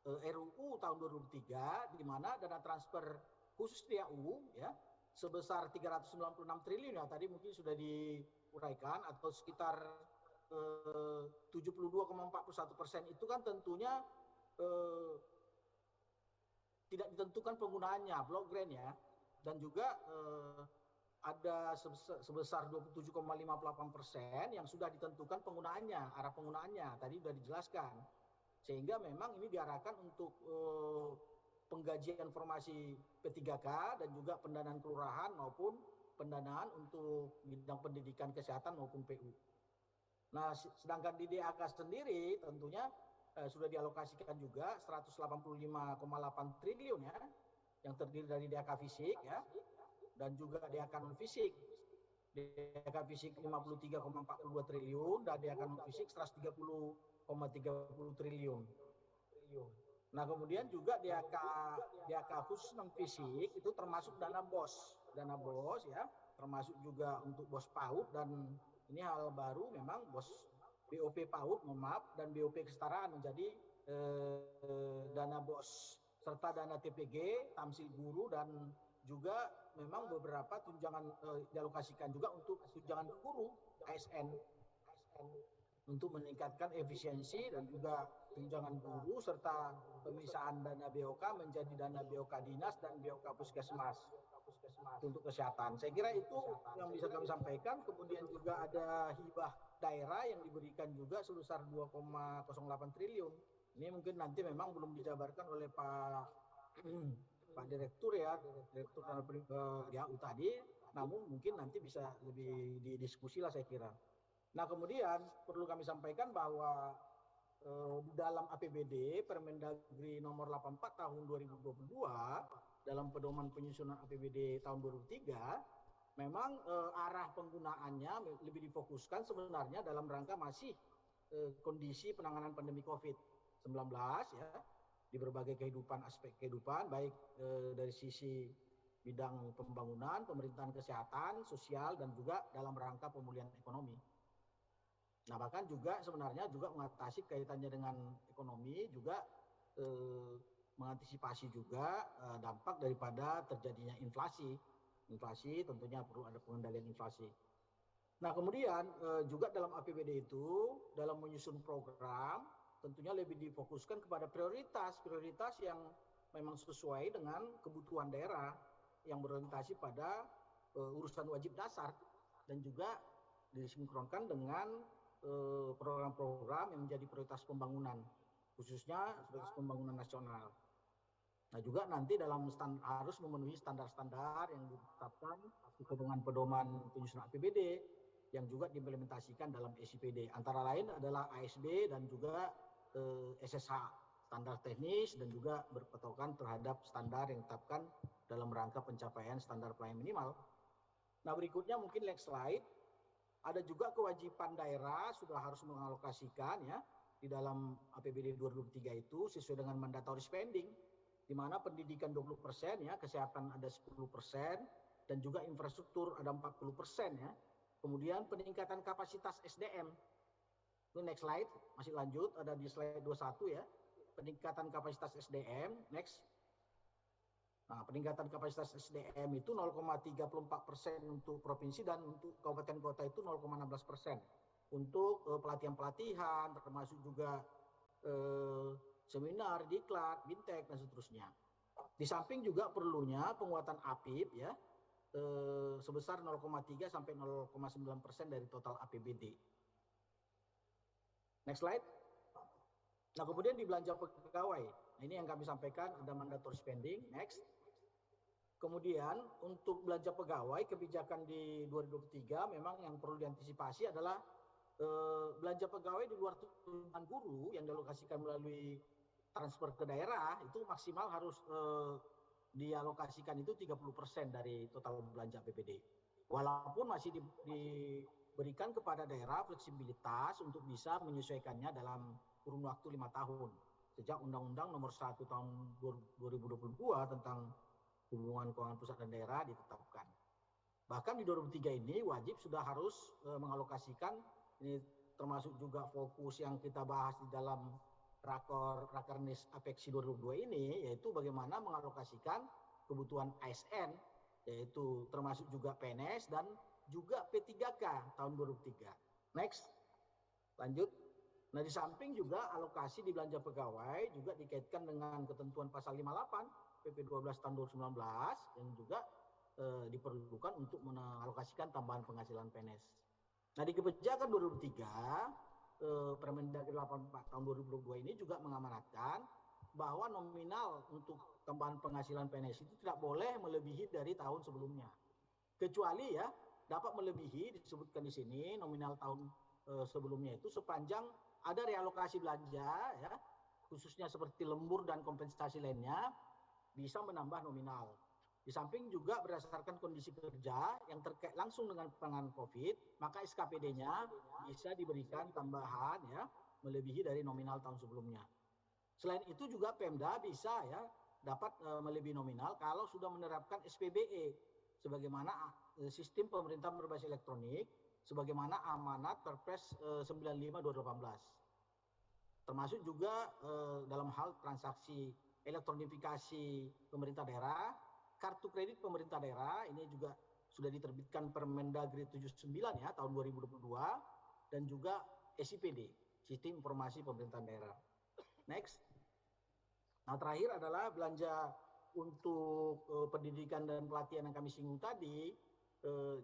RUU tahun 2003, di mana dana transfer khusus DAU ya sebesar 396 triliun ya, tadi mungkin sudah diuraikan, atau sekitar 72,41% itu kan tentunya tidak ditentukan penggunaannya, block grant ya, dan juga ada sebesar 27,58% yang sudah ditentukan penggunaannya, arah penggunaannya tadi sudah dijelaskan, sehingga memang ini diarahkan untuk penggajian formasi P3K dan juga pendanaan kelurahan maupun pendanaan untuk bidang pendidikan kesehatan maupun PU. Nah, sedangkan di DAK sendiri tentunya sudah dialokasikan juga 185,8 triliun ya, yang terdiri dari DAK fisik ya, dan juga DAK non fisik. DAK fisik 53,42 triliun dan DAK non fisik 130,30 triliun. Nah, kemudian juga DAK khusus non fisik itu termasuk dana BOS ya, termasuk juga untuk BOS PAUD dan Ini hal baru memang BOP PAUD, mohon maaf, dan BOP kesetaraan menjadi dana BOS serta dana TPG, tamsil guru, dan juga memang beberapa tunjangan dialokasikan juga untuk tunjangan guru ASN untuk meningkatkan efisiensi dan juga tunjangan guru serta pemisahan dana BOK menjadi dana BOK dinas dan BOK puskesmas untuk kesehatan. Saya kira itu yang bisa kami sampaikan. Kemudian juga ada hibah daerah yang diberikan juga sebesar 2,08 triliun. Ini mungkin nanti memang belum dijabarkan oleh Pak Direktur ya, Direktur GAU tadi, namun mungkin nanti bisa lebih didiskusi lah saya kira. Nah kemudian perlu kami sampaikan bahwa di dalam APBD Permendagri nomor 84 tahun 2022 dalam pedoman penyusunan APBD tahun 2003 memang arah penggunaannya lebih difokuskan sebenarnya dalam rangka masih kondisi penanganan pandemi COVID-19 ya, di berbagai aspek kehidupan, baik dari sisi bidang pembangunan, pemerintahan kesehatan, sosial, dan juga dalam rangka pemulihan ekonomi. Nah bahkan juga sebenarnya juga mengatasi kaitannya dengan ekonomi, juga mengantisipasi juga dampak daripada terjadinya inflasi. Inflasi tentunya perlu ada pengendalian inflasi. Nah kemudian juga dalam APBD itu, dalam menyusun program, tentunya lebih difokuskan kepada prioritas yang memang sesuai dengan kebutuhan daerah yang berorientasi pada urusan wajib dasar dan juga disinkronkan dengan program-program yang menjadi prioritas pembangunan, khususnya prioritas pembangunan nasional. Nah juga nanti dalam harus memenuhi standar-standar yang ditetapkan dengan pedoman penyusunan APBD yang juga diimplementasikan dalam SIPD. Antara lain adalah ASB dan juga SSH, standar teknis, dan juga berpatokan terhadap standar yang ditetapkan dalam rangka pencapaian standar pelayanan minimal. Nah berikutnya mungkin next slide. Ada juga kewajiban daerah sudah harus mengalokasikan ya di dalam APBD 2023 itu sesuai dengan mandatory spending, di mana pendidikan 20% ya, kesehatan ada 10% dan juga infrastruktur ada 40% ya. Kemudian peningkatan kapasitas SDM. Itu next slide, masih lanjut, ada di slide 21 ya. Peningkatan kapasitas SDM, next. Nah, peningkatan kapasitas SDM itu 0,34% untuk provinsi dan untuk kabupaten kota itu 0,16%. Untuk pelatihan-pelatihan, termasuk juga seminar, diklat, bintek, dan seterusnya. Di samping juga perlunya penguatan APIP ya, sebesar 0,3 sampai 0,9% dari total APBD. Next slide. Nah kemudian di belanja pegawai, nah, ini yang kami sampaikan ada mandatory spending. Next. Kemudian untuk belanja pegawai kebijakan di 2023 memang yang perlu diantisipasi adalah belanja pegawai di luar tunjangan guru yang dialokasikan melalui transfer ke daerah itu maksimal harus dialokasikan itu 30% dari total belanja APBD. Walaupun masih diberikan kepada daerah fleksibilitas untuk bisa menyesuaikannya dalam kurun waktu 5 tahun. Sejak Undang-Undang Nomor 1 Tahun 2022 tentang hubungan keuangan pusat dan daerah ditetapkan. Bahkan di 2003 ini wajib sudah harus mengalokasikan, ini termasuk juga fokus yang kita bahas di dalam Rakernis APEKSI 2002 ini, yaitu bagaimana mengalokasikan kebutuhan ASN, yaitu termasuk juga PNS dan juga P3K tahun 2003. Next, lanjut. Nah di samping juga alokasi di belanja pegawai juga dikaitkan dengan ketentuan pasal 58 PP 12 tahun 2019 yang juga diperlukan untuk mengalokasikan tambahan penghasilan PNS. Nah di kebijakan 2003 Permendagri 84 tahun 2022 ini juga mengamanatkan bahwa nominal untuk tambahan penghasilan PNS itu tidak boleh melebihi dari tahun sebelumnya. Kecuali ya dapat melebihi, disebutkan di sini nominal tahun sebelumnya itu sepanjang ada realokasi belanja ya, khususnya seperti lembur dan kompensasi lainnya bisa menambah nominal. Di samping juga berdasarkan kondisi kerja yang terkait langsung dengan penanganan COVID, maka SKPD-nya bisa diberikan tambahan ya melebihi dari nominal tahun sebelumnya. Selain itu juga Pemda bisa ya dapat melebihi nominal kalau sudah menerapkan SPBE sebagaimana sistem pemerintahan berbasis elektronik sebagaimana amanat Perpres 95/2018. Termasuk juga dalam hal transaksi elektronifikasi pemerintah daerah, kartu kredit pemerintah daerah, ini juga sudah diterbitkan Permendagri 79 ya tahun 2022, dan juga SIPD, Sistem Informasi Pemerintahan Daerah. Next. Nah, terakhir adalah belanja untuk pendidikan dan pelatihan yang kami singgung tadi,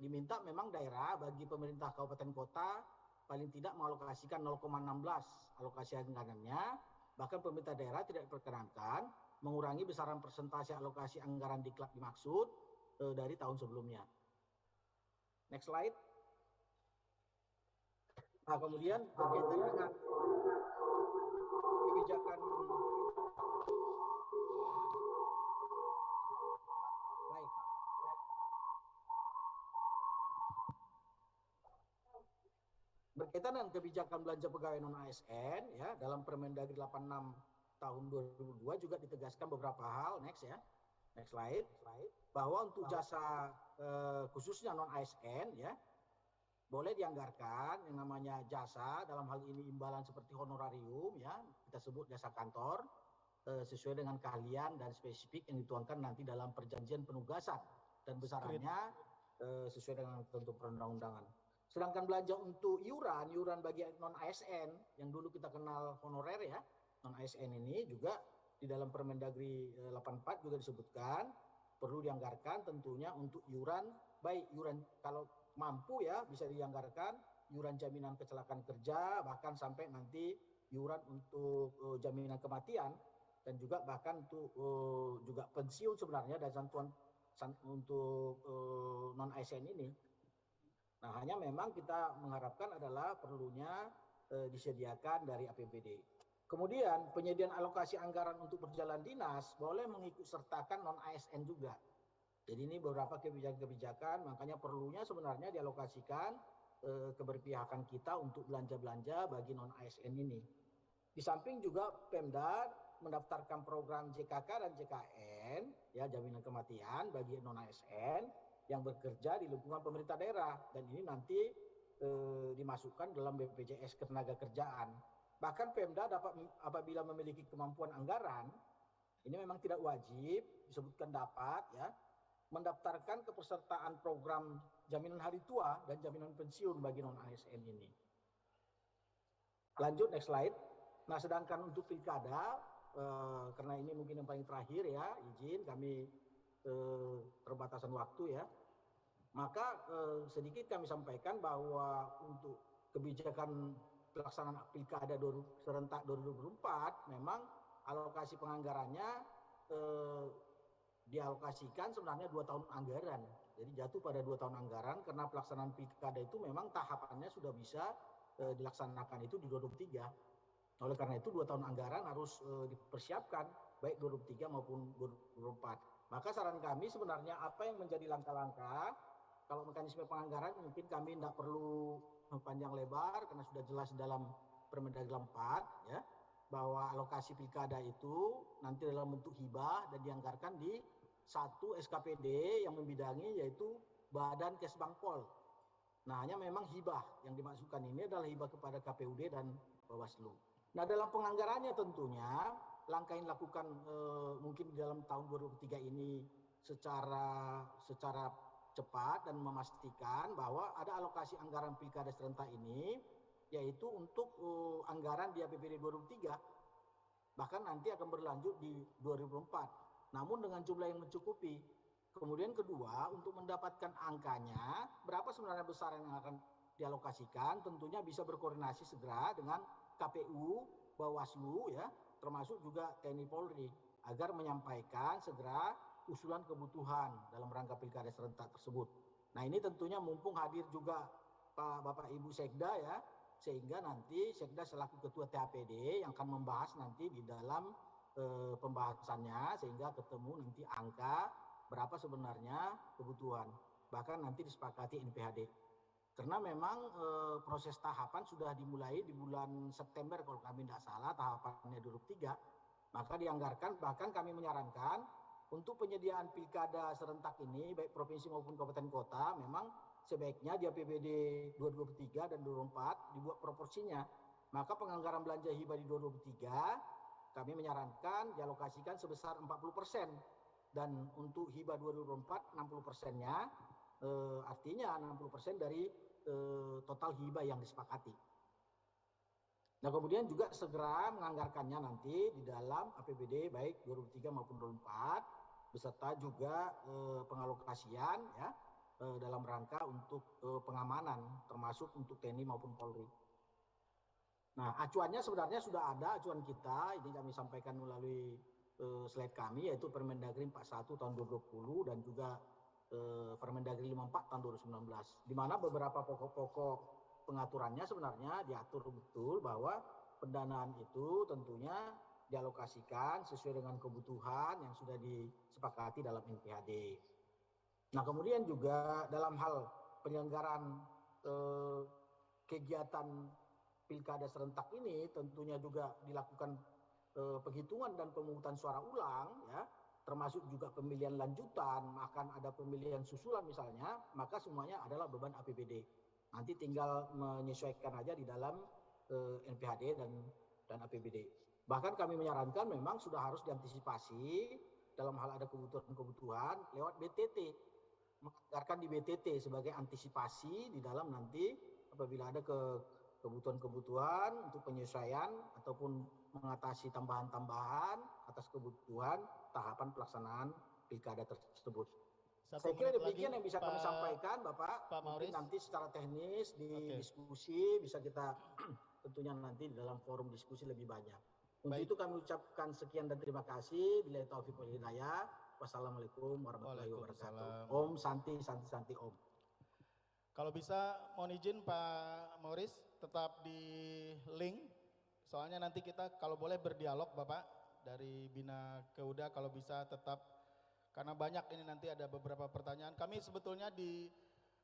diminta memang daerah bagi pemerintah kabupaten kota paling tidak mengalokasikan 0,16 alokasi anggarannya, bahkan pemerintah daerah tidak diperkenankan mengurangi besaran persentase alokasi anggaran diklat dimaksud dari tahun sebelumnya. Next slide. Nah, kemudian berkaitan dengan kebijakan baik. Berkaitan dengan kebijakan belanja pegawai non ASN ya dalam Permendagri 86 tahun 2002 juga ditegaskan beberapa hal. Next ya. Next slide. Bahwa untuk jasa khususnya non ASN ya boleh dianggarkan yang namanya jasa, dalam hal ini imbalan seperti honorarium ya, kita sebut jasa kantor, sesuai dengan keahlian dan spesifik yang dituangkan nanti dalam perjanjian penugasan dan besarannya sesuai dengan ketentuan perundang-undangan. Sedangkan belanja untuk iuran bagi non ASN yang dulu kita kenal honorer ya, non ASN ini juga di dalam Permendagri 84 juga disebutkan perlu dianggarkan tentunya untuk iuran, baik iuran kalau mampu ya bisa dianggarkan iuran jaminan kecelakaan kerja, bahkan sampai nanti iuran untuk jaminan kematian, dan juga bahkan untuk juga pensiun sebenarnya dan santuan untuk non ASN ini. Nah, hanya memang kita mengharapkan adalah perlunya disediakan dari APBD. Kemudian penyediaan alokasi anggaran untuk berjalan dinas boleh mengikut sertakan non ASN juga. Jadi ini beberapa kebijakan-kebijakan, makanya perlunya sebenarnya dialokasikan keberpihakan kita untuk belanja-belanja bagi non ASN ini. Di samping juga Pemda mendaftarkan program JKK dan JKN, ya jaminan kematian bagi non ASN yang bekerja di lingkungan pemerintah daerah, dan ini nanti dimasukkan dalam BPJS Ketenagakerjaan. Bahkan Pemda dapat apabila memiliki kemampuan anggaran, ini memang tidak wajib disebutkan dapat ya, mendaftarkan kepesertaan program jaminan hari tua dan jaminan pensiun bagi non ASN ini. Lanjut next slide. Nah, sedangkan untuk pilkada, karena ini mungkin yang paling terakhir ya, izin kami terbatasan waktu ya. Maka sedikit kami sampaikan bahwa untuk kebijakan pelaksanaan pilkada serentak 2024 memang alokasi penganggarannya dialokasikan sebenarnya 2 tahun anggaran. Jadi jatuh pada 2 tahun anggaran karena pelaksanaan pilkada itu memang tahapannya sudah bisa dilaksanakan itu di 2023. Oleh karena itu 2 tahun anggaran harus dipersiapkan baik 2023 maupun 2024. Maka saran kami sebenarnya apa yang menjadi langkah-langkah, kalau mekanisme penganggaran mungkin kami tidak perlu panjang lebar karena sudah jelas dalam Permendagri 4 ya, bahwa alokasi pilkada itu nanti dalam bentuk hibah dan dianggarkan di satu SKPD yang membidangi yaitu Badan Kesbangpol. Nah, hanya memang hibah yang dimasukkan ini adalah hibah kepada KPUD dan Bawaslu. Nah, dalam penganggarannya tentunya langkah yang dilakukan mungkin di dalam tahun 2023 ini secara cepat dan memastikan bahwa ada alokasi anggaran pilkada serentak ini yaitu untuk anggaran di APBD 2023. Bahkan nanti akan berlanjut di 2024. Namun dengan jumlah yang mencukupi. Kemudian kedua, untuk mendapatkan angkanya, berapa sebenarnya besaran yang akan dialokasikan, tentunya bisa berkoordinasi segera dengan KPU, Bawaslu, ya, termasuk juga TNI Polri, agar menyampaikan segera usulan kebutuhan dalam rangka pilkada serentak tersebut. Nah, ini tentunya mumpung hadir juga Pak Bapak Ibu Sekda ya, sehingga nanti Sekda selaku Ketua TAPD yang akan membahas nanti di dalam pembahasannya sehingga ketemu nanti angka berapa sebenarnya kebutuhan, bahkan nanti disepakati NPHD. Karena memang proses tahapan sudah dimulai di bulan September kalau kami tidak salah, tahapannya 2023, maka dianggarkan, bahkan kami menyarankan untuk penyediaan pilkada serentak ini baik provinsi maupun kabupaten kota memang sebaiknya di APBD 2023 dan 2024 dibuat proporsinya. Maka penganggaran belanja hibah di 2023 kami menyarankan dialokasikan sebesar 40%, dan untuk hibah 2024 60%-nya, artinya 60% dari total hibah yang disepakati. Nah, kemudian juga segera menganggarkannya nanti di dalam APBD baik 2023 maupun 2024 beserta juga pengalokasian ya dalam rangka untuk pengamanan termasuk untuk TNI maupun Polri. Nah, acuannya sebenarnya sudah ada acuan kita, ini kami sampaikan melalui slide kami, yaitu Permendagri 41 tahun 2020 dan juga Permendagri 54 tahun 2019, di mana beberapa pokok-pokok pengaturannya sebenarnya diatur betul bahwa pendanaan itu tentunya dialokasikan sesuai dengan kebutuhan yang sudah disepakati dalam NPHD. Nah, kemudian juga dalam hal penyelenggaraan kegiatan pilkada serentak ini tentunya juga dilakukan penghitungan dan pemungutan suara ulang ya, termasuk juga pemilihan lanjutan, akan ada pemilihan susulan misalnya, maka semuanya adalah beban APBD. Nanti tinggal menyesuaikan aja di dalam NPHD dan APBD. Bahkan kami menyarankan memang sudah harus diantisipasi dalam hal ada kebutuhan-kebutuhan lewat BTT, menganggarkan di BTT sebagai antisipasi di dalam nanti apabila ada kebutuhan-kebutuhan untuk penyesuaian ataupun mengatasi tambahan-tambahan atas kebutuhan tahapan pelaksanaan pilkada tersebut. Saya kira demikian yang bisa kami sampaikan, Bapak. Mungkin nanti secara teknis di diskusi bisa kita tentunya nanti di dalam forum diskusi lebih banyak. Untuk itu kami ucapkan sekian dan terima kasih. Bila taufiq wal hidayah. Wassalamualaikum warahmatullahi wabarakatuh. Om Santi Santi Santi Om. Kalau bisa mohon izin Pak Mauris tetap di link, soalnya nanti kita kalau boleh berdialog Bapak dari Bina Keuda, kalau bisa tetap, karena banyak ini nanti ada beberapa pertanyaan. Kami sebetulnya di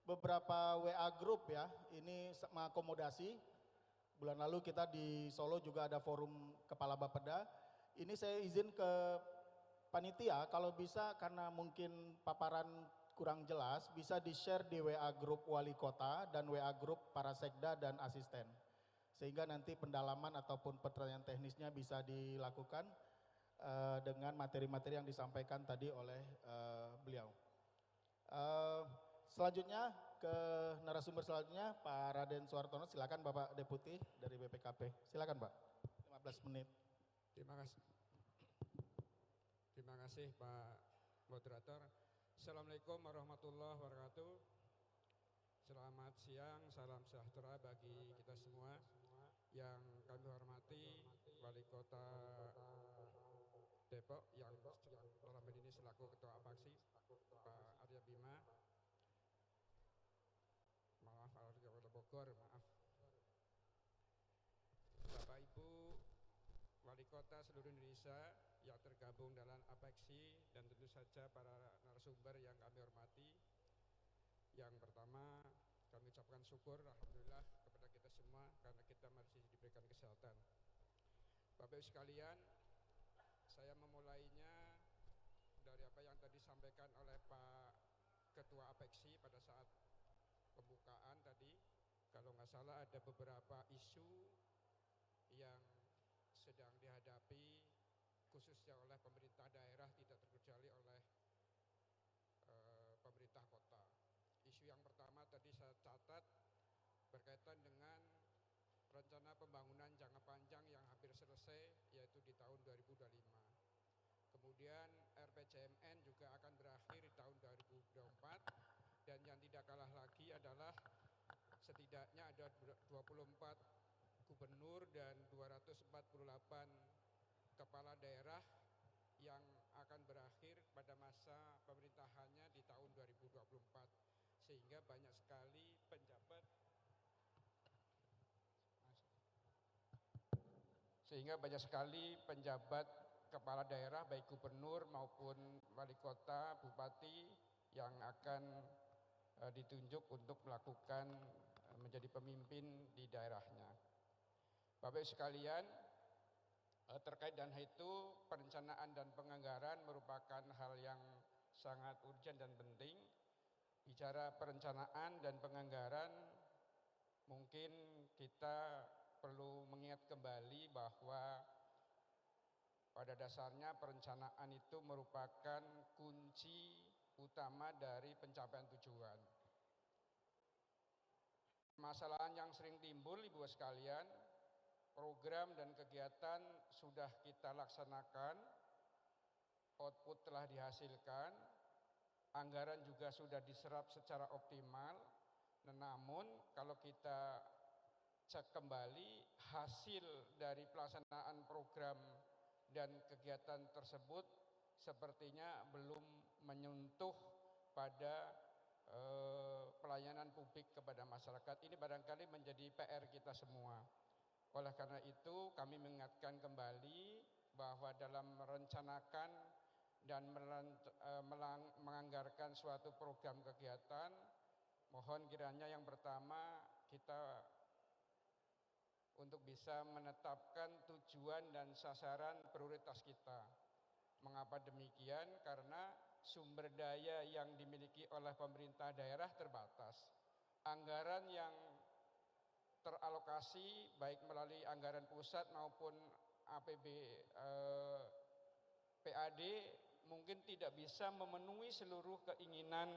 beberapa WA group ya, ini mengakomodasi. Bulan lalu kita di Solo juga ada forum Kepala Bapeda. Ini saya izin ke panitia kalau bisa, karena mungkin paparan kurang jelas, bisa di-share di WA Group Wali Kota dan WA Group para sekda dan asisten. Sehingga nanti pendalaman ataupun pertanyaan teknisnya bisa dilakukan dengan materi-materi yang disampaikan tadi oleh beliau. Selanjutnya ke narasumber selanjutnya Pak Raden Suartono, silakan Bapak Deputi dari BPKP. Silakan Pak, 15 menit. Terima kasih. Terima kasih Pak Moderator. Assalamualaikum warahmatullahi wabarakatuh. Selamat siang, salam sejahtera bagi kita semua. Yang kami hormati Wali Kota Depok yang dalam ini selaku Ketua Apaksi, Pak Arya Bima. Maaf, Wali Kota Bogor, maaf. Bapak Ibu Wali Kota seluruh Indonesia yang tergabung dalam Apeksi dan tentu saja para narasumber yang kami hormati. Yang pertama, kami ucapkan syukur alhamdulillah kepada kita semua karena kita masih diberikan kesehatan. Bapak Ibu sekalian, saya memulainya dari apa yang tadi disampaikan oleh Pak Ketua Apeksi pada saat pembukaan tadi. Kalau nggak salah ada beberapa isu yang sedang dihadapi khususnya oleh pemerintah daerah, tidak terkecuali oleh pemerintah kota. Isu yang pertama tadi saya catat berkaitan dengan rencana pembangunan jangka panjang yang hampir selesai, yaitu di tahun 2025. Kemudian RPJMN juga akan berakhir di tahun 2024, dan yang tidak kalah lagi adalah setidaknya ada 24 gubernur dan 248 kepala daerah yang akan berakhir pada masa pemerintahannya di tahun 2024, sehingga banyak sekali penjabat kepala daerah baik gubernur maupun wali kota, bupati yang akan ditunjuk untuk melakukan menjadi pemimpin di daerahnya. Bapak Ibu sekalian, terkait dengan itu, perencanaan dan penganggaran merupakan hal yang sangat urgent dan penting. bicara perencanaan dan penganggaran, mungkin kita perlu mengingat kembali bahwa pada dasarnya perencanaan itu merupakan kunci utama dari pencapaian tujuan. Masalah yang sering timbul, Ibu sekalian, program dan kegiatan sudah kita laksanakan, output telah dihasilkan, anggaran juga sudah diserap secara optimal, namun kalau kita cek kembali hasil dari pelaksanaan program dan kegiatan tersebut sepertinya belum menyentuh pada pelayanan publik kepada masyarakat. Ini barangkali menjadi PR kita semua. Oleh karena itu kami mengingatkan kembali bahwa dalam merencanakan dan menganggarkan suatu program kegiatan, mohon kiranya yang pertama kita untuk bisa menetapkan tujuan dan sasaran prioritas kita. Mengapa demikian? Karena sumber daya yang dimiliki oleh pemerintah daerah terbatas. Anggaran yang teralokasi baik melalui anggaran pusat maupun PAD mungkin tidak bisa memenuhi seluruh keinginan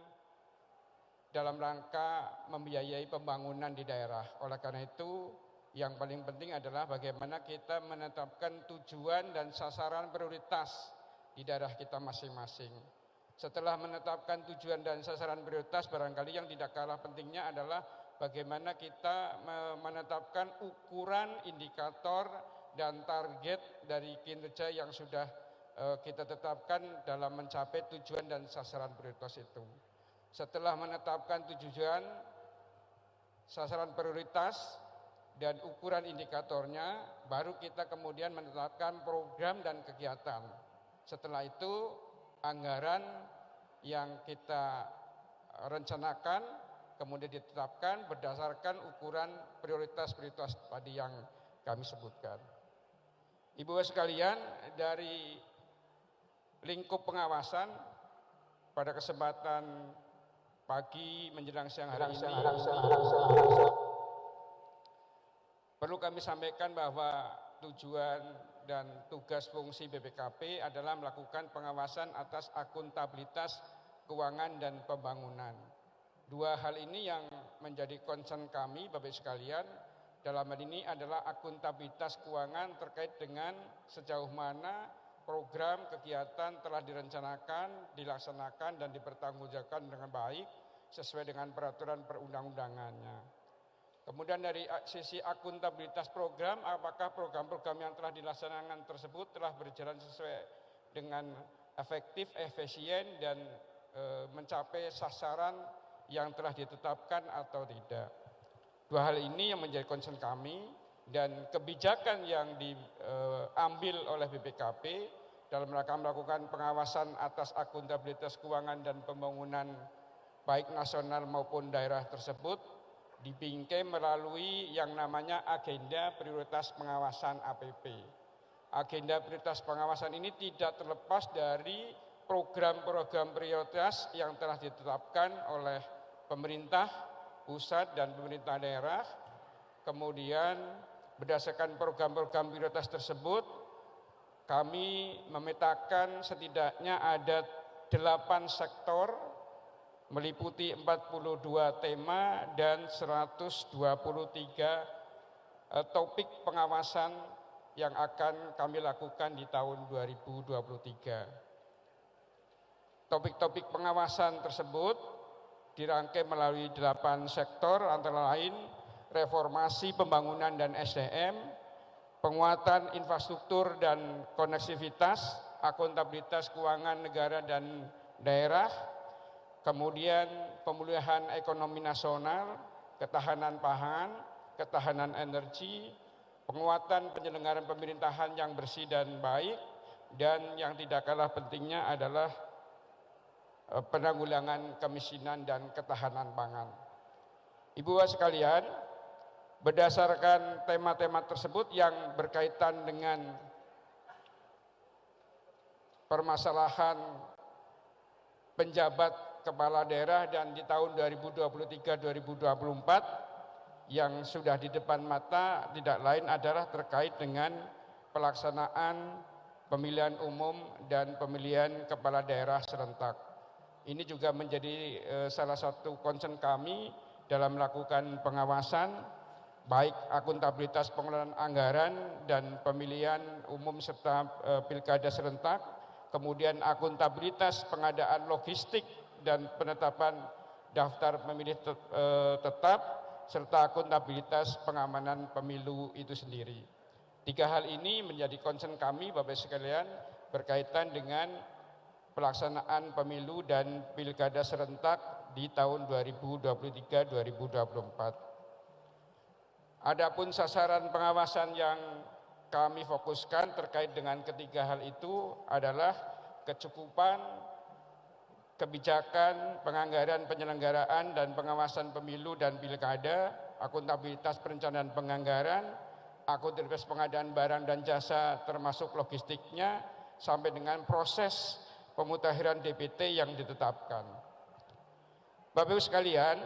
dalam rangka membiayai pembangunan di daerah. Oleh karena itu yang paling penting adalah bagaimana kita menetapkan tujuan dan sasaran prioritas di daerah kita masing-masing. Setelah menetapkan tujuan dan sasaran prioritas, barangkali yang tidak kalah pentingnya adalah bagaimana kita menetapkan ukuran, indikator, dan target dari kinerja yang sudah kita tetapkan dalam mencapai tujuan dan sasaran prioritas itu. Setelah menetapkan tujuan, sasaran prioritas, dan ukuran indikatornya, baru kita kemudian menetapkan program dan kegiatan. Setelah itu, anggaran yang kita rencanakan kemudian ditetapkan berdasarkan ukuran prioritas-prioritas tadi yang kami sebutkan. Ibu sekalian, dari lingkup pengawasan pada kesempatan pagi menjelang siang hari ini perlu kami sampaikan bahwa tujuan dan tugas fungsi BPKP adalah melakukan pengawasan atas akuntabilitas keuangan dan pembangunan. Dua hal ini yang menjadi concern kami, Bapak sekalian, dalam hal ini adalah akuntabilitas keuangan terkait dengan sejauh mana program kegiatan telah direncanakan, dilaksanakan, dan dipertanggungjawabkan dengan baik sesuai dengan peraturan perundang-undangannya. Kemudian dari sisi akuntabilitas program, apakah program-program yang telah dilaksanakan tersebut telah berjalan sesuai dengan efektif, efisien, dan mencapai sasaran yang telah ditetapkan atau tidak. Dua hal ini yang menjadi concern kami, dan kebijakan yang diambil oleh BPKP dalam rangka melakukan pengawasan atas akuntabilitas keuangan dan pembangunan baik nasional maupun daerah tersebut dibingkai melalui yang namanya agenda prioritas pengawasan APP. Agenda prioritas pengawasan ini tidak terlepas dari program-program prioritas yang telah ditetapkan oleh pemerintah pusat dan pemerintah daerah. Kemudian berdasarkan program-program prioritas tersebut, kami memetakan setidaknya ada 8 sektor meliputi 42 tema dan 123 topik pengawasan yang akan kami lakukan di tahun 2023. Topik-topik pengawasan tersebut dirangkai melalui 8 sektor, antara lain reformasi pembangunan dan SDM, penguatan infrastruktur dan konektivitas, akuntabilitas keuangan negara dan daerah, kemudian pemulihan ekonomi nasional, ketahanan pangan, ketahanan energi, penguatan penyelenggaraan pemerintahan yang bersih dan baik, dan yang tidak kalah pentingnya adalah penanggulangan kemiskinan dan ketahanan pangan. Ibu sekalian, berdasarkan tema-tema tersebut yang berkaitan dengan permasalahan penjabat kepala daerah dan di tahun 2023-2024 yang sudah di depan mata tidak lain adalah terkait dengan pelaksanaan pemilihan umum dan pemilihan kepala daerah serentak. Ini juga menjadi salah satu concern kami dalam melakukan pengawasan, baik akuntabilitas pengelolaan anggaran dan pemilihan umum serta pilkada serentak, kemudian akuntabilitas pengadaan logistik dan penetapan daftar pemilih tetap, serta akuntabilitas pengamanan pemilu itu sendiri. 3 hal ini menjadi concern kami Bapak Ibu sekalian berkaitan dengan pelaksanaan pemilu dan pilkada serentak di tahun 2023-2024. Adapun sasaran pengawasan yang kami fokuskan terkait dengan ketiga hal itu adalah kecukupan kebijakan penganggaran penyelenggaraan dan pengawasan pemilu dan pilkada, akuntabilitas perencanaan penganggaran, akuntabilitas pengadaan barang dan jasa termasuk logistiknya, sampai dengan proses pemutakhiran DPT yang ditetapkan. Bapak Ibu sekalian,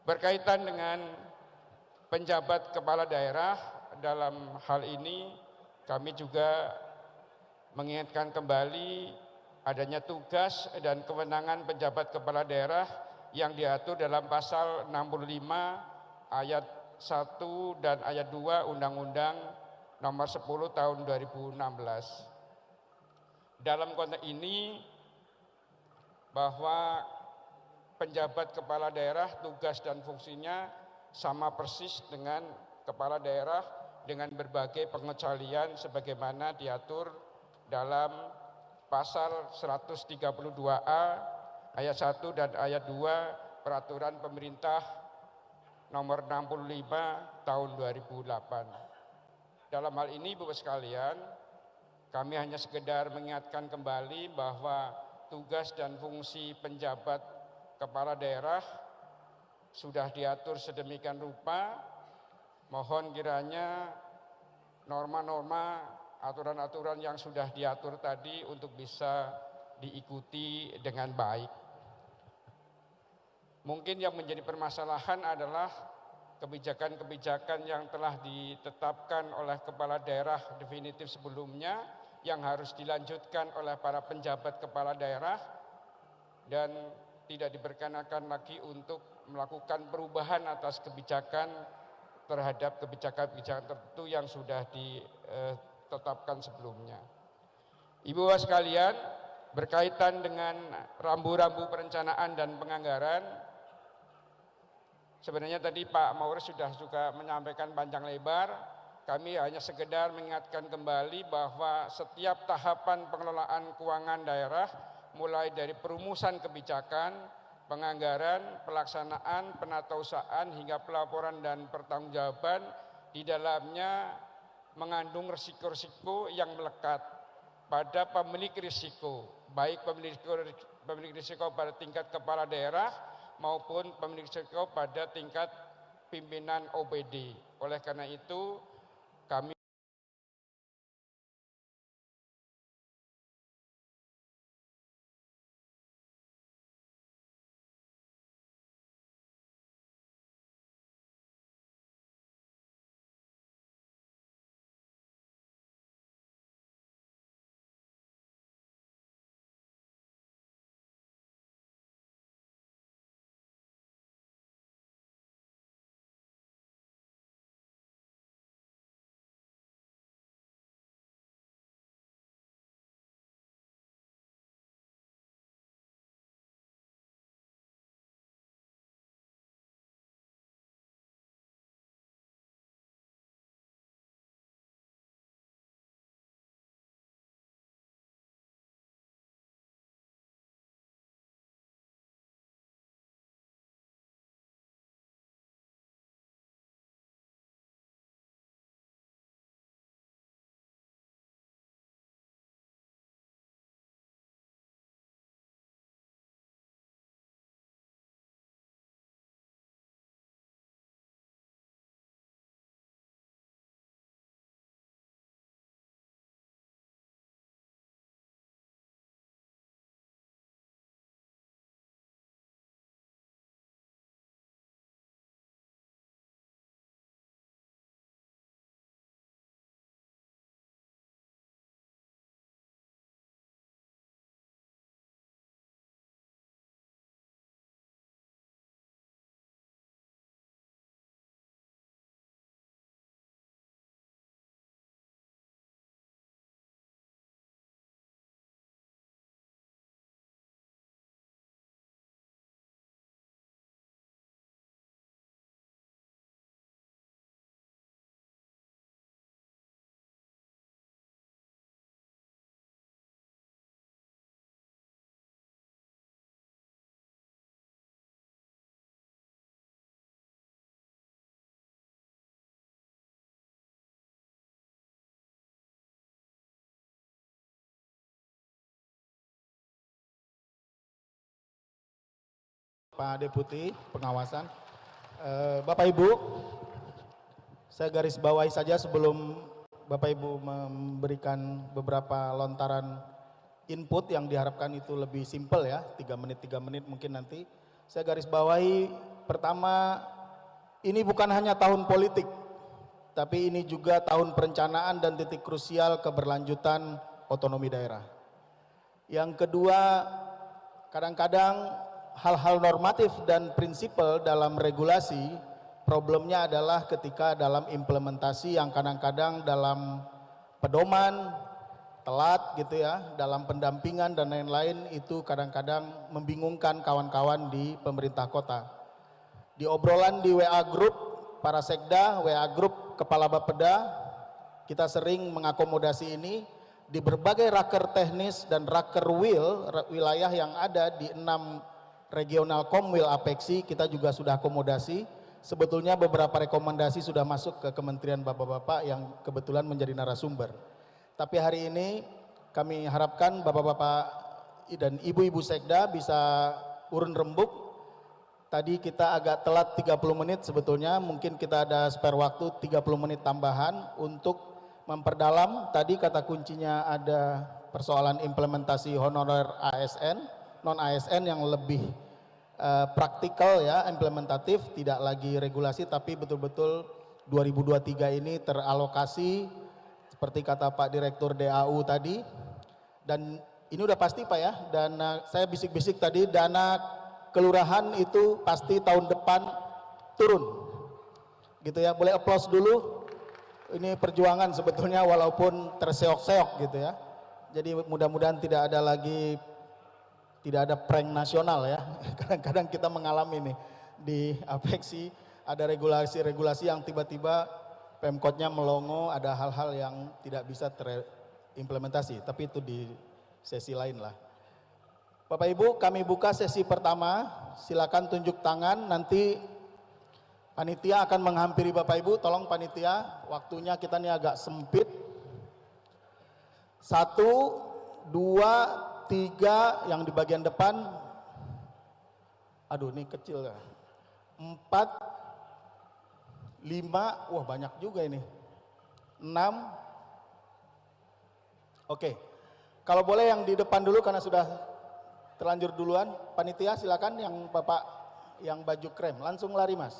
berkaitan dengan penjabat kepala daerah, dalam hal ini kami juga mengingatkan kembali adanya tugas dan kewenangan penjabat kepala daerah yang diatur dalam pasal 65 ayat 1 dan ayat 2 Undang-Undang Nomor 10 Tahun 2016. Dalam konteks ini bahwa penjabat kepala daerah tugas dan fungsinya sama persis dengan kepala daerah dengan berbagai pengecualian sebagaimana diatur dalam pasal 132A ayat 1 dan ayat 2 Peraturan Pemerintah Nomor 65 Tahun 2008. Dalam hal ini Bapak sekalian, kami hanya sekedar mengingatkan kembali bahwa tugas dan fungsi penjabat kepala daerah sudah diatur sedemikian rupa. Mohon kiranya norma-norma, aturan-aturan yang sudah diatur tadi untuk bisa diikuti dengan baik. Mungkin yang menjadi permasalahan adalah kebijakan-kebijakan yang telah ditetapkan oleh kepala daerah definitif sebelumnya yang harus dilanjutkan oleh para penjabat kepala daerah dan tidak diperkenakan lagi untuk melakukan perubahan atas kebijakan terhadap kebijakan-kebijakan tertentu yang sudah ditetapkan sebelumnya. Ibu Bapak sekalian, berkaitan dengan rambu-rambu perencanaan dan penganggaran, sebenarnya tadi Pak Maurus sudah juga menyampaikan panjang lebar. Kami hanya sekedar mengingatkan kembali bahwa setiap tahapan pengelolaan keuangan daerah, mulai dari perumusan kebijakan, penganggaran, pelaksanaan, penatausahaan, hingga pelaporan dan pertanggungjawaban, di dalamnya mengandung risiko-risiko yang melekat pada pemilik risiko, baik pemilik risiko pada tingkat kepala daerah maupun pemilik risiko pada tingkat pimpinan OPD. Oleh karena itu, kami Pak Deputi Pengawasan. Bapak Ibu, saya garis bawahi saja sebelum Bapak Ibu memberikan beberapa lontaran input yang diharapkan itu lebih simpel ya, 3 menit mungkin nanti. Saya garis bawahi pertama, ini bukan hanya tahun politik, tapi ini juga tahun perencanaan dan titik krusial keberlanjutan otonomi daerah. Yang kedua, kadang-kadang hal-hal normatif dan prinsipal dalam regulasi, problemnya adalah ketika dalam implementasi yang kadang-kadang dalam pedoman, telat gitu ya, dalam pendampingan dan lain-lain itu kadang-kadang membingungkan kawan-kawan di pemerintah kota. Di obrolan di WA Group, para sekda, WA Group Kepala Bapeda, kita sering mengakomodasi ini di berbagai raker teknis dan raker wilayah yang ada di 6 regional Komwil Apexi, kita juga sudah akomodasi. Sebetulnya beberapa rekomendasi sudah masuk ke Kementerian Bapak-Bapak yang kebetulan menjadi narasumber. Tapi hari ini kami harapkan Bapak-Bapak dan Ibu-Ibu Sekda bisa urun rembuk. Tadi kita agak telat 30 menit sebetulnya, mungkin kita ada spare waktu 30 menit tambahan untuk memperdalam. Tadi kata kuncinya ada persoalan implementasi honorer ASN, non-ASN yang lebih praktikal ya, implementatif, tidak lagi regulasi tapi betul-betul 2023 ini teralokasi seperti kata Pak Direktur DAU tadi. Dan ini udah pasti Pak ya, dana, saya bisik-bisik tadi, dana kelurahan itu pasti tahun depan turun gitu ya. Boleh applause dulu, ini perjuangan sebetulnya walaupun terseok-seok gitu ya. Jadi mudah-mudahan tidak ada lagi, tidak ada prank nasional ya. Kadang-kadang kita mengalami nih di Apexi, ada regulasi-regulasi yang tiba-tiba Pemkotnya melongo, ada hal-hal yang tidak bisa terimplementasi, tapi itu di sesi lain lah. Bapak Ibu, kami buka sesi pertama, silakan tunjuk tangan, nanti panitia akan menghampiri Bapak Ibu, tolong panitia, waktunya kita ini agak sempit. 1, 2, 3 yang di bagian depan, aduh ini kecil ya, 4, 5, wah banyak juga ini, 6, oke. Kalau boleh yang di depan dulu karena sudah terlanjur duluan, panitia silakan yang Bapak yang baju krem, langsung lari Mas.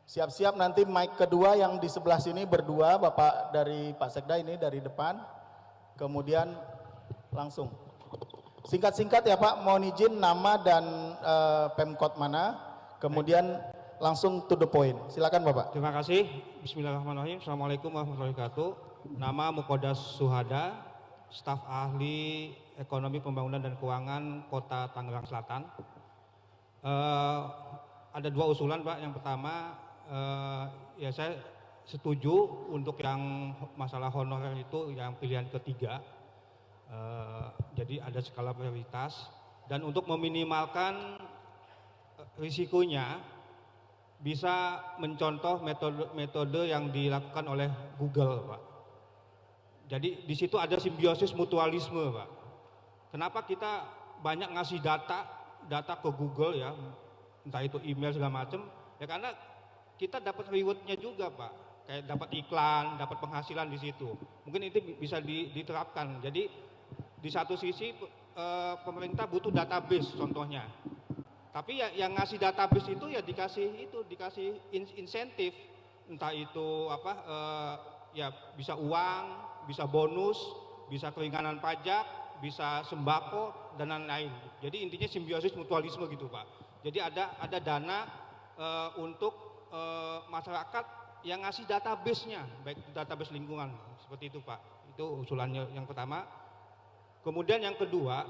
Siap-siap nanti mic kedua yang di sebelah sini berdua, Bapak dari Pak Sekda ini dari depan, kemudian langsung. Singkat-singkat ya Pak, mohon izin nama dan Pemkot mana. Kemudian langsung to the point. Silakan Bapak. Terima kasih. Bismillahirrahmanirrahim. Assalamualaikum warahmatullahi wabarakatuh. Nama Mukodas Suhada, staf ahli Ekonomi Pembangunan dan Keuangan Kota Tangerang Selatan. Ada 2 usulan Pak. Yang pertama, ya saya setuju untuk yang masalah honorer itu yang pilihan ketiga. Jadi ada skala prioritas dan untuk meminimalkan risikonya bisa mencontoh metode yang dilakukan oleh Google, Pak. Jadi di situ ada simbiosis mutualisme, Pak. Kenapa kita banyak ngasih data ke Google ya, entah itu email segala macam, ya karena kita dapat rewardnya juga, Pak. Kayak dapat iklan, dapat penghasilan di situ. Mungkin itu bisa diterapkan. Jadi di satu sisi pemerintah butuh database contohnya. Tapi ya, yang ngasih database itu ya dikasih insentif, entah itu apa ya bisa uang, bisa bonus, bisa keringanan pajak, bisa sembako dan lain-lain. Jadi intinya simbiosis mutualisme gitu Pak. Jadi ada dana untuk masyarakat yang ngasih database-nya, baik database lingkungan seperti itu Pak. Itu usulannya yang pertama. Kemudian yang kedua.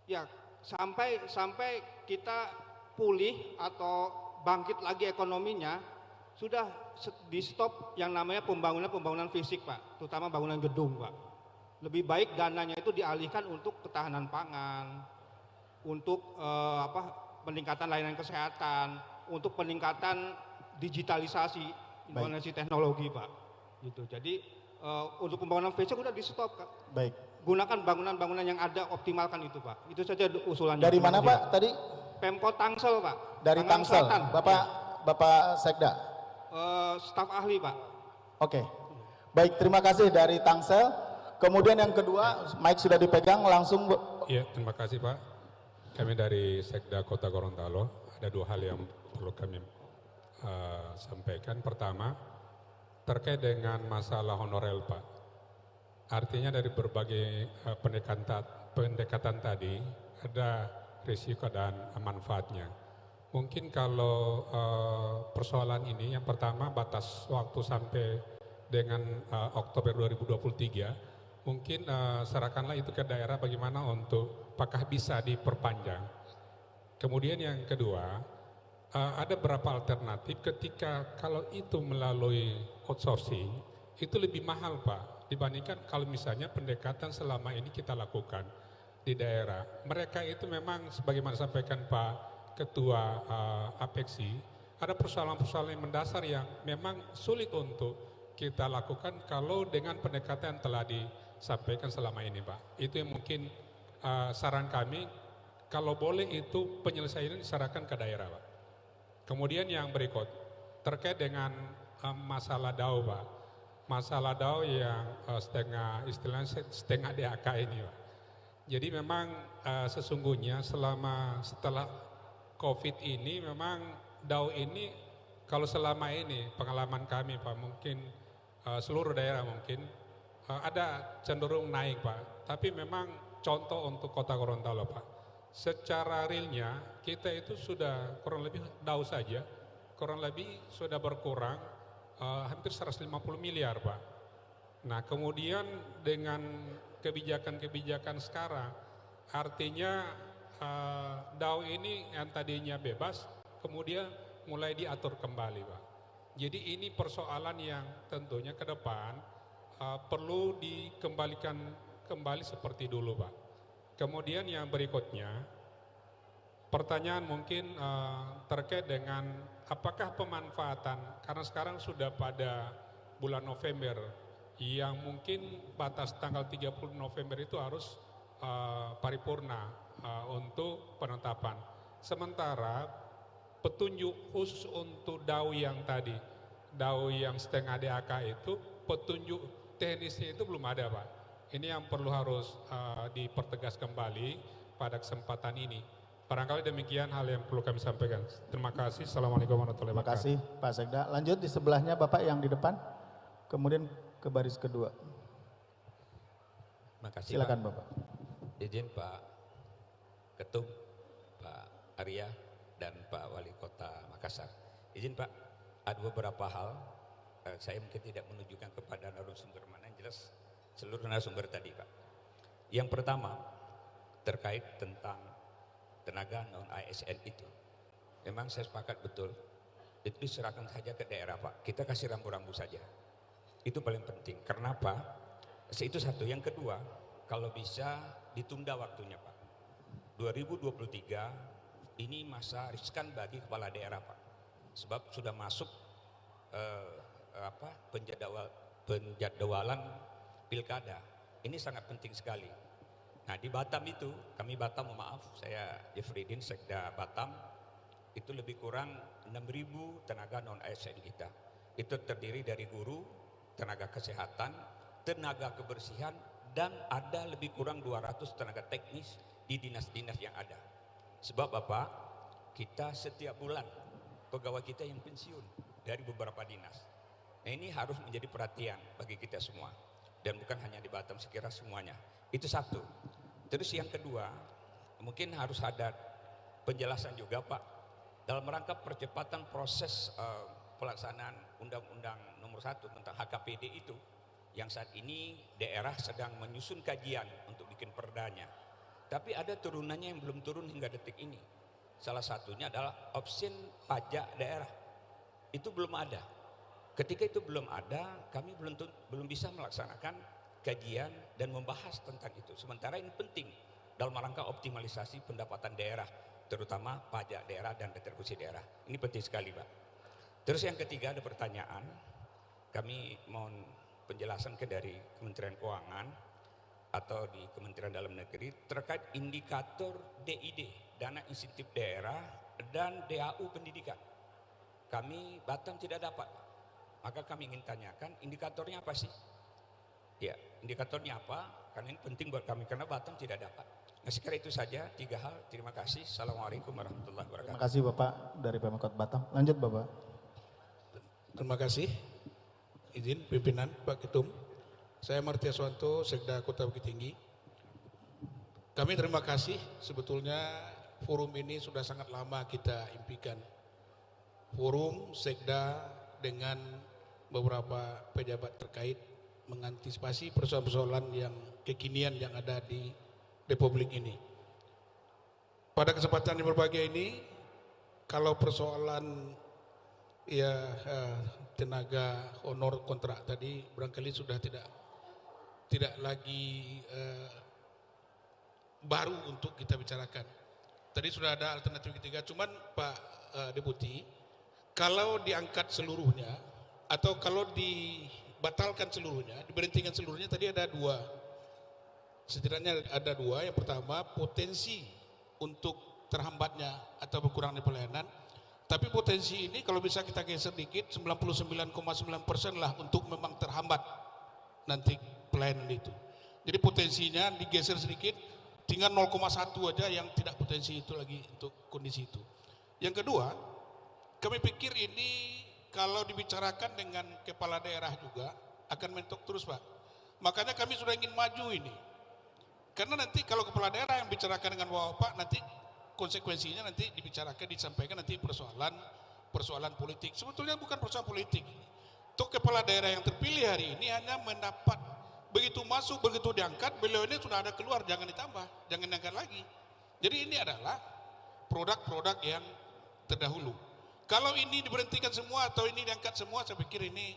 Ya sampai kita pulih atau bangkit lagi ekonominya sudah di stop yang namanya pembangunan fisik Pak, terutama bangunan gedung Pak. Lebih baik dananya itu dialihkan untuk ketahanan pangan, untuk peningkatan layanan kesehatan, untuk peningkatan digitalisasi informasi teknologi Pak. Gitu. Jadi untuk pembangunan fashion udah di stop, Kak. Baik. Gunakan bangunan-bangunan yang ada, optimalkan itu, Pak. Itu saja usulannya. Dari mana, Pak, tadi? Pemkot Tangsel, Pak. Dari Tangerang Tangsel. Selatan. Bapak Sekda. Staf ahli, Pak. Oke. Baik, terima kasih dari Tangsel. Kemudian yang kedua, mic sudah dipegang langsung. Iya, terima kasih Pak. Kami dari Sekda Kota Gorontalo, ada dua hal yang perlu kami sampaikan. Pertama, terkait dengan masalah honorer Pak. Artinya dari berbagai pendekatan tadi, ada risiko dan manfaatnya. Mungkin kalau persoalan ini, yang pertama batas waktu sampai dengan Oktober 2023, mungkin serahkanlah itu ke daerah bagaimana untuk apakah bisa diperpanjang. Kemudian yang kedua, ada beberapa alternatif ketika kalau itu melalui outsourcing, itu lebih mahal Pak, dibandingkan kalau misalnya pendekatan selama ini kita lakukan di daerah. Mereka itu memang sebagaimana sampaikan Pak Ketua APEXI, ada persoalan-persoalan yang mendasar yang memang sulit untuk kita lakukan kalau dengan pendekatan yang telah disampaikan selama ini Pak. Itu yang mungkin saran kami, kalau boleh itu penyelesaian diserahkan ke daerah Pak. Kemudian yang berikut, terkait dengan masalah DAO Pak. Masalah DAO yang istilahnya setengah DAK ini Pak. Jadi memang sesungguhnya setelah COVID ini memang DAO ini kalau selama ini pengalaman kami Pak, mungkin seluruh daerah mungkin ada cenderung naik Pak. Tapi memang contoh untuk Kota Gorontalo Pak, secara realnya kita itu sudah kurang lebih DAO saja, kurang lebih sudah berkurang hampir 150 miliar Pak. Nah kemudian dengan kebijakan-kebijakan sekarang, artinya DAO ini yang tadinya bebas, kemudian mulai diatur kembali Pak. Jadi ini persoalan yang tentunya ke depan perlu dikembalikan kembali seperti dulu Pak. Kemudian yang berikutnya, pertanyaan mungkin terkait dengan apakah pemanfaatan, karena sekarang sudah pada bulan November, yang mungkin batas tanggal 30 November itu harus paripurna untuk penetapan. Sementara petunjuk khusus untuk DAO yang tadi, DAO yang setengah DAK itu, petunjuk teknisnya itu belum ada Pak. Ini yang perlu harus dipertegas kembali pada kesempatan ini. Barangkali demikian hal yang perlu kami sampaikan. Terima kasih. Assalamualaikum warahmatullahi wabarakatuh. Terima kasih Pak Sekda. Lanjut di sebelahnya Bapak yang di depan, kemudian ke baris kedua. Terima kasih Silakan Pak. Bapak. Izin Pak Ketum, Pak Arya, dan Pak Wali Kota Makassar. Izin Pak, ada beberapa hal, saya mungkin tidak menunjukkan kepada narasumber mana, yang jelas seluruh narasumber tadi Pak. Yang pertama, terkait tentang tenaga non-ASN itu. Memang saya sepakat betul, itu diserahkan saja ke daerah Pak, kita kasih rambu-rambu saja. Itu paling penting, kenapa? Itu satu. Yang kedua, kalau bisa ditunda waktunya Pak. 2023 ini masa riskan bagi kepala daerah Pak, sebab sudah masuk penjadwalan pilkada. Ini sangat penting sekali. Nah di Batam itu, kami Batam, maaf saya Jeffreydin Sekda Batam, itu lebih kurang 6.000 tenaga non ASN kita. Itu terdiri dari guru, tenaga kesehatan, tenaga kebersihan, dan ada lebih kurang 200 tenaga teknis di dinas-dinas yang ada. Sebab Bapak, kita setiap bulan pegawai kita yang pensiun dari beberapa dinas. Nah ini harus menjadi perhatian bagi kita semua. Dan bukan hanya di Batam, sekira semuanya. Itu satu. Terus yang kedua, mungkin harus ada penjelasan juga Pak, dalam rangka percepatan proses pelaksanaan Undang-Undang Nomor 1 tentang HKPD itu, yang saat ini daerah sedang menyusun kajian untuk bikin perdanya. Tapi ada turunannya yang belum turun hingga detik ini. Salah satunya adalah opsi pajak daerah. Itu belum ada. Ketika itu belum ada, kami belum bisa melaksanakan kajian dan membahas tentang itu. Sementara ini penting dalam rangka optimalisasi pendapatan daerah, terutama pajak daerah dan retribusi daerah. Ini penting sekali Pak. Terus yang ketiga ada pertanyaan, kami mohon penjelasan dari Kementerian Keuangan atau di Kementerian Dalam Negeri terkait indikator DID, dana insentif daerah, dan DAU pendidikan. Kami Batam tidak dapat. Maka kami ingin tanyakan indikatornya apa sih? Ya, indikatornya apa? Karena ini penting buat kami karena Batam tidak dapat. Nah, sekali itu saja 3 hal. Terima kasih. Assalamualaikum warahmatullahi wabarakatuh. Terima kasih Bapak dari Pemkot Batam. Lanjut Bapak. Terima kasih. Izin pimpinan Pak Ketum. Saya Martia Swanto, Sekda Kota Bukit Tinggi. Kami terima kasih, sebetulnya forum ini sudah sangat lama kita impikan. Forum Sekda dengan beberapa pejabat terkait mengantisipasi persoalan-persoalan yang kekinian yang ada di Republik ini. Pada kesempatan yang berbahagia ini, kalau persoalan tenaga honor kontrak tadi barangkali sudah tidak lagi baru untuk kita bicarakan. Tadi sudah ada alternatif ketiga, cuman Pak Deputi, kalau diangkat seluruhnya atau kalau dibatalkan seluruhnya, diberhentikan seluruhnya, tadi ada 2. Setidaknya ada 2. Yang pertama, potensi untuk terhambatnya atau berkurangnya pelayanan. Tapi potensi ini kalau bisa kita geser sedikit, 99,9% lah untuk memang terhambat nanti pelayanan itu. Jadi potensinya digeser sedikit, tinggal 0,1 aja yang tidak potensi itu lagi untuk kondisi itu. Yang kedua, kami pikir ini kalau dibicarakan dengan kepala daerah juga akan mentok terus Pak. Makanya kami sudah ingin maju ini. Karena nanti kalau kepala daerah yang bicarakan dengan Bapak, nanti konsekuensinya nanti dibicarakan, disampaikan nanti persoalan politik. Sebetulnya bukan persoalan politik. Untuk kepala daerah yang terpilih hari ini hanya mendapat begitu masuk, begitu diangkat, beliau ini sudah ada keluar, jangan ditambah, jangan diangkat lagi. Jadi ini adalah produk-produk yang terdahulu. Kalau ini diberhentikan semua atau ini diangkat semua, saya pikir ini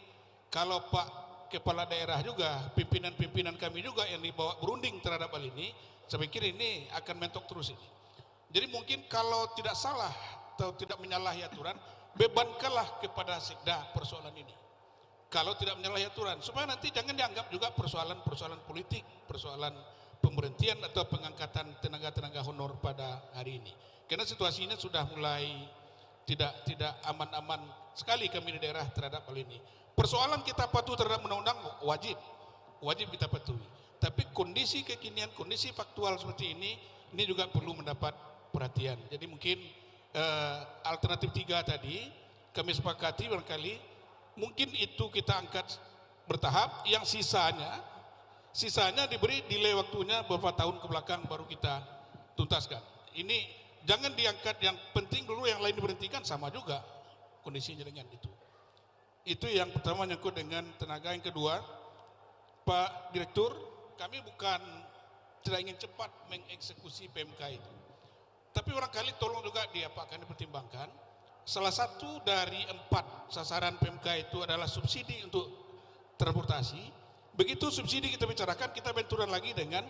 kalau Pak Kepala Daerah juga, pimpinan-pimpinan kami juga yang dibawa berunding terhadap hal ini, saya pikir ini akan mentok terus ini. Jadi mungkin kalau tidak salah atau tidak menyalahi aturan, bebankanlah kepada Sekda persoalan ini. Kalau tidak menyalahi aturan, supaya nanti jangan dianggap juga persoalan politik, persoalan pemberhentian atau pengangkatan tenaga-tenaga honor pada hari ini. Karena situasinya sudah mulai tidak aman-aman sekali kami di daerah terhadap hal ini. Persoalan kita patuh terhadap undang-undang wajib kita patuhi. Tapi kondisi kekinian, kondisi faktual seperti ini juga perlu mendapat perhatian. Jadi mungkin alternatif 3 tadi kami sepakati barangkali mungkin itu kita angkat bertahap, yang sisanya diberi delay waktunya beberapa tahun ke belakang baru kita tuntaskan. Ini jangan diangkat yang penting dulu, yang lain diberhentikan, sama juga kondisinya dengan itu. Itu yang pertama nyangkut dengan tenaga. Yang kedua, Pak Direktur, kami bukan tidak ingin cepat mengeksekusi PMK itu. Tapi barangkali tolong juga akan dipertimbangkan. Salah satu dari 4 sasaran PMK itu adalah subsidi untuk transportasi. Begitu subsidi kita bicarakan, kita benturan lagi dengan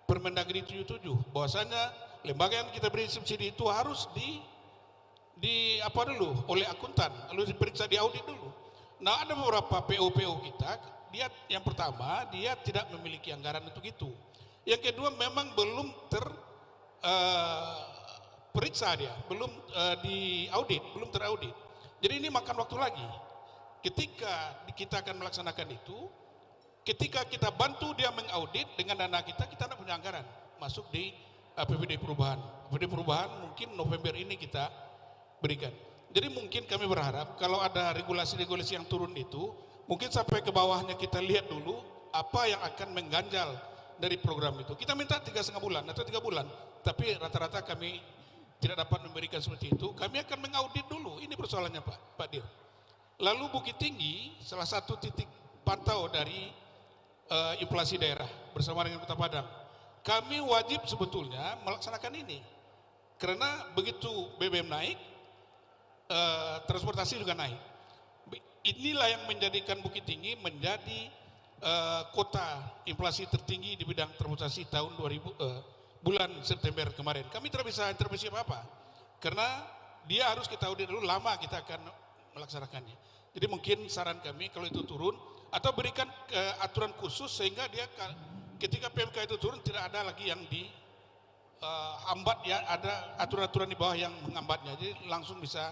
Permendagri 77. Bahwasanya lembaga yang kita beri subsidi itu harus oleh akuntan, lalu diperiksa, diaudit dulu. Nah, ada beberapa PO-PO kita, yang pertama dia tidak memiliki anggaran untuk itu. Yang kedua memang belum periksa dia, belum diaudit, belum teraudit. Jadi ini makan waktu lagi. Ketika kita akan melaksanakan itu, ketika kita bantu dia mengaudit dengan dana kita tidak punya anggaran masuk di APBD Perubahan. APBD Perubahan mungkin November ini kita berikan. Jadi mungkin kami berharap kalau ada regulasi-regulasi yang turun itu, mungkin sampai ke bawahnya kita lihat dulu apa yang akan mengganjal dari program itu. Kita minta 3,5 bulan atau 3 bulan, tapi rata-rata kami tidak dapat memberikan seperti itu. Kami akan mengaudit dulu, ini persoalannya Pak Dir. Lalu Bukit Tinggi, salah satu titik pantau dari inflasi daerah bersama dengan Kota Padang. Kami wajib sebetulnya melaksanakan ini. Karena begitu BBM naik, transportasi juga naik. Inilah yang menjadikan Bukit Tinggi menjadi kota inflasi tertinggi di bidang transportasi tahun bulan September kemarin. Kami tidak bisa intervensi apa-apa karena dia harus kita audit dulu, lama kita akan melaksanakannya. Jadi mungkin saran kami kalau itu turun atau berikan aturan khusus sehingga dia ketika PMK itu turun tidak ada lagi yang di hambat ya, ada aturan-aturan di bawah yang menghambatnya. Jadi langsung bisa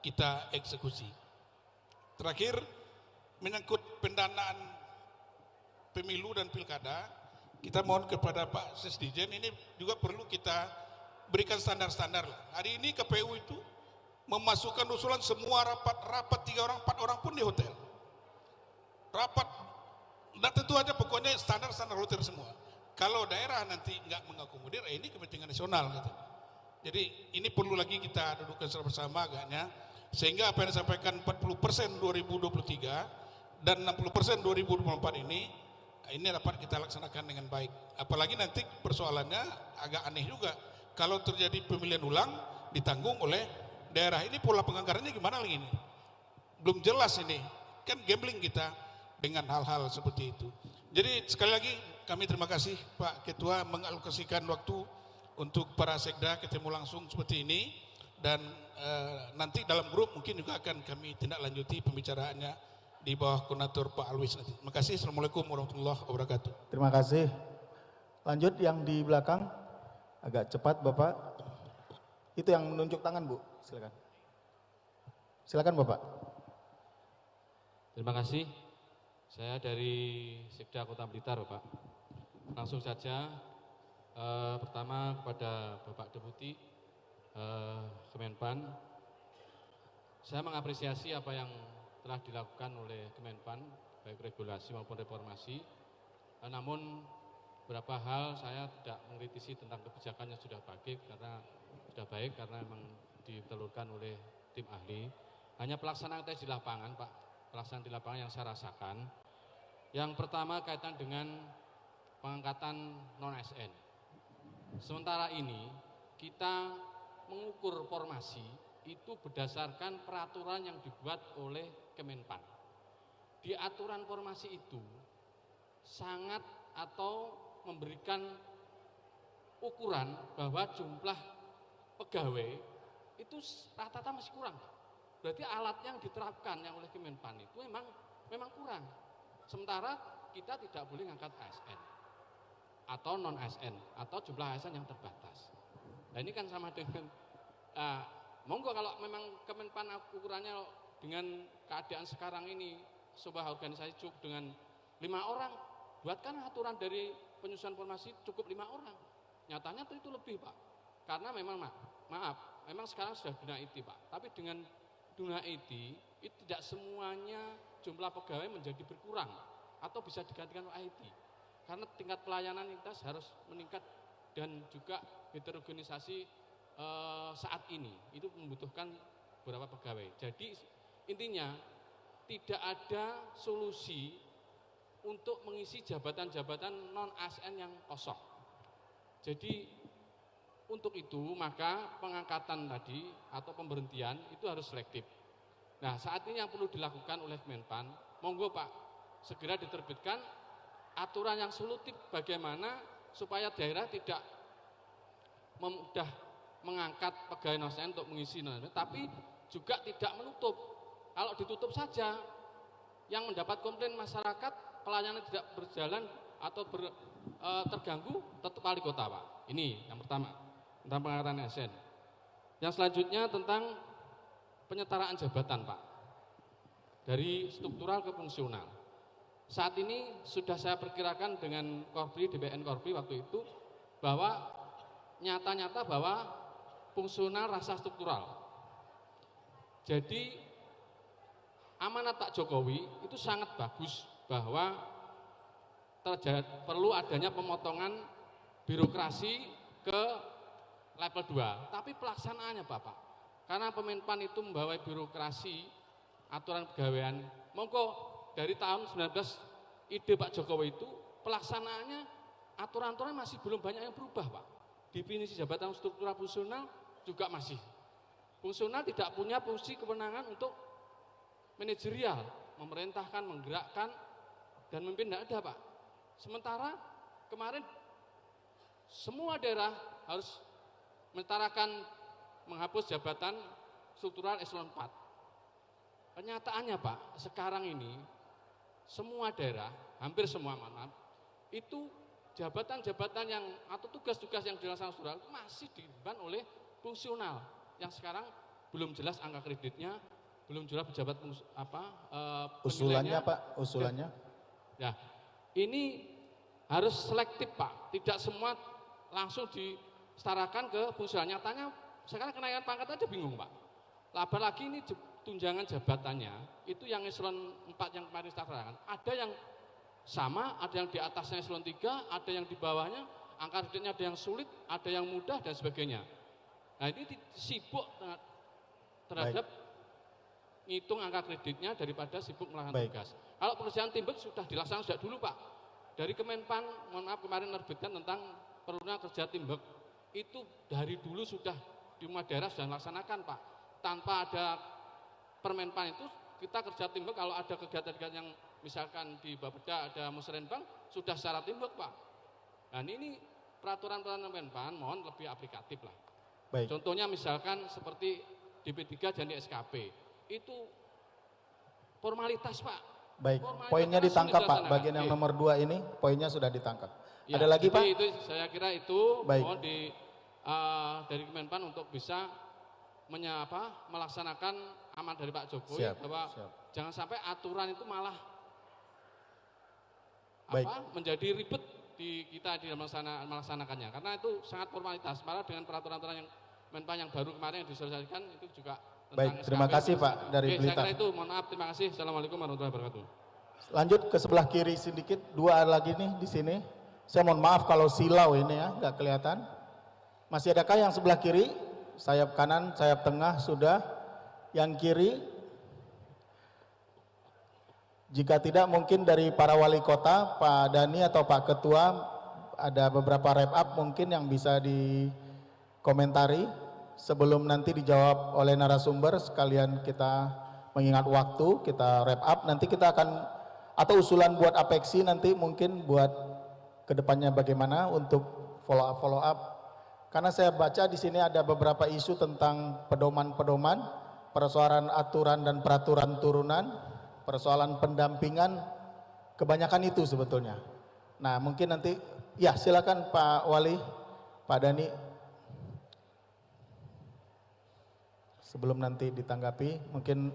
kita eksekusi. Terakhir menyangkut pendanaan pemilu dan pilkada, kita mohon kepada Pak Sesdijen ini juga perlu kita berikan standar-standar lah. Hari ini KPU itu memasukkan usulan semua rapat 3 orang 4 orang pun di hotel. Rapat, nah tentu aja pokoknya standar-standar hotel semua. Kalau daerah nanti nggak mengakomodir, ini kepentingan nasional gitu. Jadi ini perlu lagi kita dudukkan secara bersama agaknya, sehingga apa yang disampaikan 40% 2023 dan 60% 2024 ini dapat kita laksanakan dengan baik. Apalagi nanti persoalannya agak aneh juga. Kalau terjadi pemilihan ulang ditanggung oleh daerah, ini pola penganggarannya gimana lagi ini? Belum jelas ini. Kan gambling kita dengan hal-hal seperti itu. Jadi sekali lagi kami terima kasih Pak Ketua mengalokasikan waktu untuk para sekda ketemu langsung seperti ini, dan nanti dalam grup mungkin juga akan kami tindak lanjuti pembicaraannya di bawah koordinator Pak Alwis nanti. Terima kasih. Assalamualaikum warahmatullahi wabarakatuh. Terima kasih. Lanjut yang di belakang, agak cepat Bapak. Itu yang menunjuk tangan Bu, silakan. Silakan Bapak. Terima kasih. Saya dari Sekda Kota Blitar Bapak. Langsung saja, pertama kepada Bapak Deputi Kemenpan, saya mengapresiasi apa yang telah dilakukan oleh Kemenpan, baik regulasi maupun reformasi. Namun beberapa hal saya tidak mengkritisi tentang kebijakan yang sudah baik karena memang ditelurkan oleh tim ahli. Hanya pelaksanaan tes di lapangan Pak, pelaksanaan di lapangan yang saya rasakan. Yang pertama kaitan dengan pengangkatan non-ASN. Sementara ini kita mengukur formasi itu berdasarkan peraturan yang dibuat oleh Kemenpan. Di aturan formasi itu sangat atau memberikan ukuran bahwa jumlah pegawai itu rata-rata masih kurang. Berarti alat yang diterapkan yang oleh Kemenpan itu memang kurang. Sementara kita tidak boleh ngangkat ASN atau non ASN atau jumlah ASN yang terbatas. Nah ini kan sama dengan monggo kalau memang Kemenpan ukurannya dengan keadaan sekarang ini sebuah organisasi cukup dengan 5 orang, buatkan aturan dari penyusunan formasi cukup 5 orang. Nyatanya itu lebih Pak, karena memang memang sekarang sudah Duna IT Pak, tapi dengan Duna IT itu tidak semuanya jumlah pegawai menjadi berkurang atau bisa digantikan oleh IT, karena tingkat pelayanan kita harus meningkat dan juga heterogenisasi saat ini itu membutuhkan beberapa pegawai. Jadi intinya tidak ada solusi untuk mengisi jabatan-jabatan non ASN yang kosong. Jadi untuk itu maka pengangkatan tadi atau pemberhentian itu harus selektif. Nah saat ini yang perlu dilakukan oleh Kemenpan, monggo Pak segera diterbitkan aturan yang solutif bagaimana supaya daerah tidak mudah mengangkat pegawai non-ASN untuk mengisi non-ASN, tapi juga tidak menutup. Kalau ditutup saja, yang mendapat komplain masyarakat pelayanan tidak berjalan atau terganggu tetap wali kota Pak. Ini yang pertama tentang pengangkatan ASN. Yang selanjutnya tentang penyetaraan jabatan Pak, dari struktural ke fungsional. Saat ini sudah saya perkirakan dengan Korpri, DPN Korpri waktu itu, bahwa nyata-nyata bahwa fungsional rasa struktural. Jadi amanat Pak Jokowi itu sangat bagus bahwa perlu adanya pemotongan birokrasi ke level 2. Tapi pelaksanaannya Bapak, karena Kemenpan itu membawa birokrasi aturan pegawaian, monggo dari tahun 19 ide Pak Jokowi itu pelaksanaannya aturan-aturan masih belum banyak yang berubah Pak. Definisi jabatan struktural fungsional juga masih. Fungsional tidak punya fungsi kewenangan untuk manajerial, memerintahkan, menggerakkan, dan memimpin tidak ada Pak. Sementara kemarin semua daerah harus menetarakan menghapus jabatan struktural eselon 4. kenyataannya Pak, sekarang ini semua daerah, hampir semua itu jabatan-jabatan yang atau tugas-tugas yang dilaksanakan struktural masih diemban oleh fungsional yang sekarang belum jelas angka kreditnya, belum jelas pejabat usulannya Pak, usulannya. Ya, ini harus selektif Pak, tidak semua langsung disetarakan ke fungsional. Nyatanya sekarang kenaikan pangkat aja bingung Pak. Apalagi ini tunjangan jabatannya, itu yang eselon 4 yang kemarin setarakan, ada yang sama, ada yang di atasnya eselon 3, ada yang di bawahnya, angka kreditnya ada yang sulit, ada yang mudah dan sebagainya. Nah ini sibuk terhadap ngitung angka kreditnya daripada sibuk melakukan tugas. Kalau pekerjaan timbek sudah dilaksanakan sejak dulu Pak. Dari Kemenpan, mohon maaf kemarin menerbitkan tentang perlunya kerja timbek. Itu dari dulu sudah di rumah daerah sudah dilaksanakan Pak. Tanpa ada Permenpan itu kita kerja timbek kalau ada kegiatan-kegiatan yang misalkan di Bapeda ada musrenbang sudah secara timbek Pak. Dan ini peraturan-peraturan Menpan mohon lebih aplikatif lah. Baik. Contohnya misalkan seperti DP3 dan di SKP itu formalitas Pak. Baik, Formalitas poinnya ditangkap Pak. Bagian yang Oke. nomor 2 ini poinnya sudah ditangkap. Ya, Ada lagi jadi Pak? Itu saya kira itu Baik. mohon dari Kemenpan untuk bisa melaksanakan amanat dari Pak Jokowi bahwa jangan sampai aturan itu malah menjadi ribet di kita di dalam melaksanakannya, karena itu sangat formalitas. Malah dengan peraturan-peraturan yang Menpan yang baru kemarin yang disosialisasikan itu juga tentang Baik, terima SKP, kasih Pak dari Oke, Blitar. saya kira itu, mohon maaf, terima kasih. Assalamualaikum warahmatullahi wabarakatuh. Lanjut ke sebelah kiri sedikit, 2 lagi nih di sini. Saya mohon maaf kalau silau ini ya, nggak kelihatan. Masih adakah yang sebelah kiri? Sayap kanan, sayap tengah sudah. Yang kiri? Jika tidak mungkin dari para wali kota, Pak Dani atau Pak Ketua, ada beberapa wrap up mungkin yang bisa dikomentari sebelum nanti dijawab oleh narasumber. Sekalian kita mengingat waktu, kita wrap up. Nanti kita akan, atau usulan buat Apexi nanti mungkin buat kedepannya bagaimana untuk follow up. Karena saya baca di sini ada beberapa isu tentang pedoman-pedoman, persoalan aturan dan peraturan turunan, persoalan pendampingan, kebanyakan itu sebetulnya. Nah mungkin nanti, ya silakan Pak Wali, Pak Dani, sebelum nanti ditanggapi, mungkin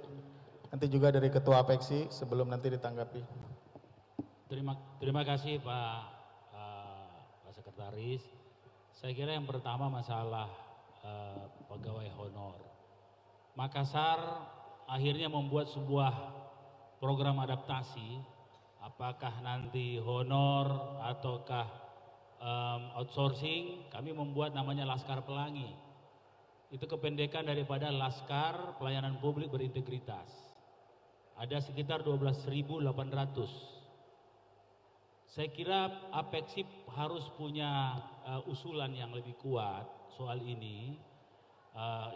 nanti juga dari Ketua Apexi sebelum nanti ditanggapi. Terima kasih Pak Sekretaris. Saya kira yang pertama masalah pegawai honor. Makassar akhirnya membuat sebuah program adaptasi, apakah nanti honor ataukah outsourcing, kami membuat namanya Laskar Pelangi. Itu kependekan daripada Laskar Pelayanan Publik Berintegritas. Ada sekitar 12.800. Saya kira Apexi harus punya usulan yang lebih kuat soal ini.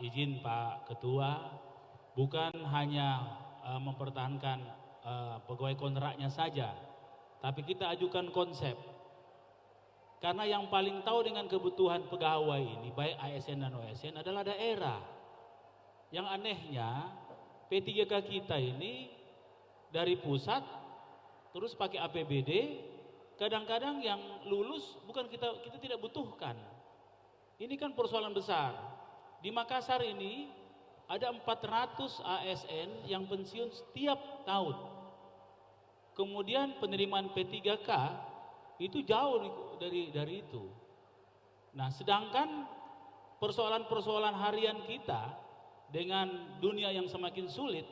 Izin Pak Ketua, bukan hanya mempertahankan pegawai kontraknya saja, tapi kita ajukan konsep. Karena yang paling tahu dengan kebutuhan pegawai ini, baik ASN dan OSN, adalah daerah. Yang anehnya, P3K kita ini dari pusat, terus pakai APBD, kadang-kadang yang lulus bukan kita tidak butuhkan. Ini kan persoalan besar. Di Makassar ini ada 400 ASN yang pensiun setiap tahun. Kemudian penerimaan P3K itu jauh dari itu. Nah, sedangkan persoalan-persoalan harian kita dengan dunia yang semakin sulit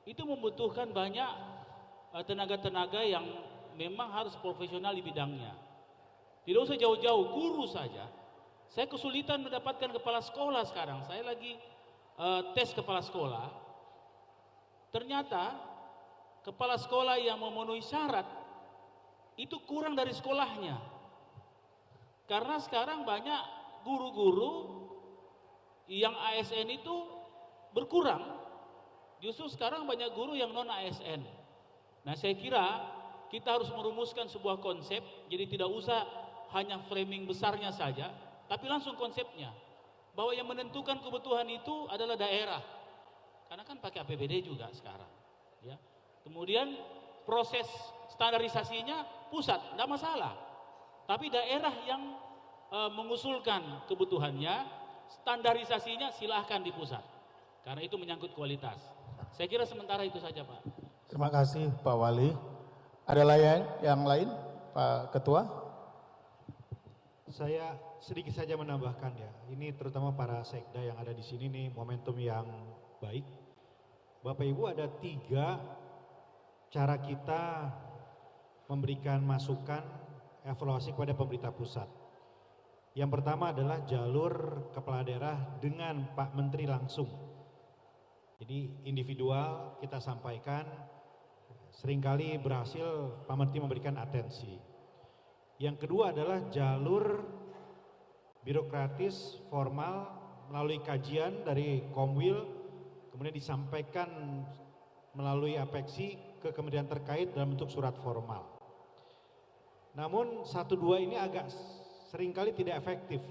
itu membutuhkan banyak tenaga-tenaga yang memang harus profesional di bidangnya. Tidak usah jauh-jauh, guru saja. Saya kesulitan mendapatkan kepala sekolah sekarang. Saya lagi tes kepala sekolah. Ternyata kepala sekolah yang memenuhi syarat itu kurang dari sekolahnya. Karena sekarang banyak guru-guru yang ASN itu berkurang. Justru sekarang banyak guru yang non ASN. Nah, saya kira kita harus merumuskan sebuah konsep, jadi tidak usah hanya framing besarnya saja, tapi langsung konsepnya. Bahwa yang menentukan kebutuhan itu adalah daerah. karena kan pakai APBD juga sekarang. Ya. Kemudian proses standarisasinya pusat, tidak masalah. Tapi daerah yang mengusulkan kebutuhannya, standarisasinya silahkan di pusat. Karena itu menyangkut kualitas. Saya kira sementara itu saja, Pak. Terima kasih Pak Wali. Ada yang lain, Pak Ketua? Saya sedikit saja menambahkan ya. Ini terutama para sekda yang ada di sini nih momentum yang baik. Bapak Ibu ada 3 cara kita memberikan masukan evaluasi kepada pemerintah pusat. Yang pertama adalah jalur kepala daerah dengan Pak Menteri langsung. Jadi individual kita sampaikan, seringkali berhasil Pak Menteri memberikan atensi. Yang kedua adalah jalur birokratis formal melalui kajian dari Komwil, kemudian disampaikan melalui Apexi ke kementerian terkait dalam bentuk surat formal. Namun 1-2 ini agak seringkali tidak efektif.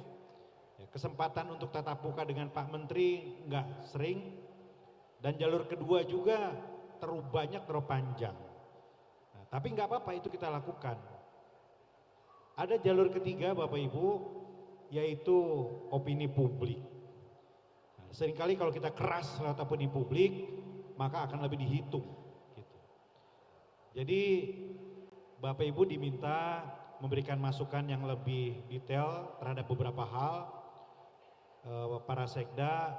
Kesempatan untuk tatap muka dengan Pak Menteri enggak sering, dan jalur kedua juga terlalu banyak, terlalu panjang. Nah, tapi enggak apa-apa, itu kita lakukan. Ada jalur ketiga Bapak Ibu, yaitu opini publik. Nah, seringkali kalau kita keras lewat opini publik, maka akan lebih dihitung. Gitu. Jadi Bapak Ibu diminta memberikan masukan yang lebih detail terhadap beberapa hal. Para sekda,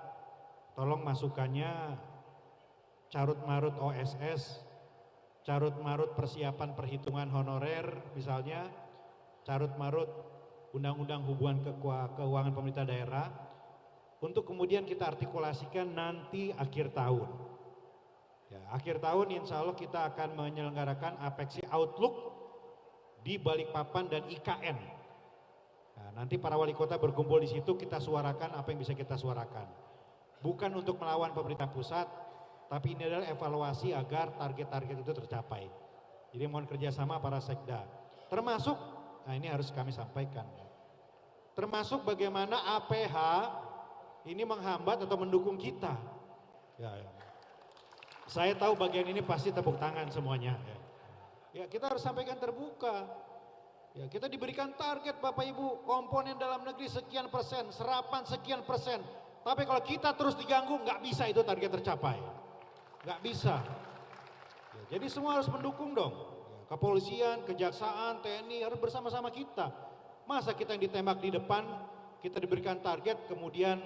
tolong masukannya carut marut OSS, carut marut persiapan perhitungan honorer misalnya, carut marut undang-undang hubungan keuangan pemerintah daerah, untuk kemudian kita artikulasikan nanti akhir tahun. Ya, akhir tahun insya Allah kita akan menyelenggarakan Apexi Outlook di Balikpapan dan IKN. Nah, nanti para wali kota berkumpul di situ, kita suarakan apa yang bisa kita suarakan. Bukan untuk melawan pemerintah pusat, tapi ini adalah evaluasi agar target-target itu tercapai. Jadi mohon kerjasama para sekda. Termasuk, nah ini harus kami sampaikan. Termasuk bagaimana APH ini menghambat atau mendukung kita. Ya. Saya tahu bagian ini pasti tepuk tangan semuanya. Ya, kita harus sampaikan terbuka. Ya, kita diberikan target Bapak Ibu, komponen dalam negeri sekian persen, serapan sekian persen. Tapi kalau kita terus diganggu, nggak bisa itu target tercapai. Nggak bisa. Ya, jadi semua harus mendukung dong. Ya, kepolisian, kejaksaan, TNI harus bersama-sama kita. Masa kita yang ditembak di depan, kita diberikan target, kemudian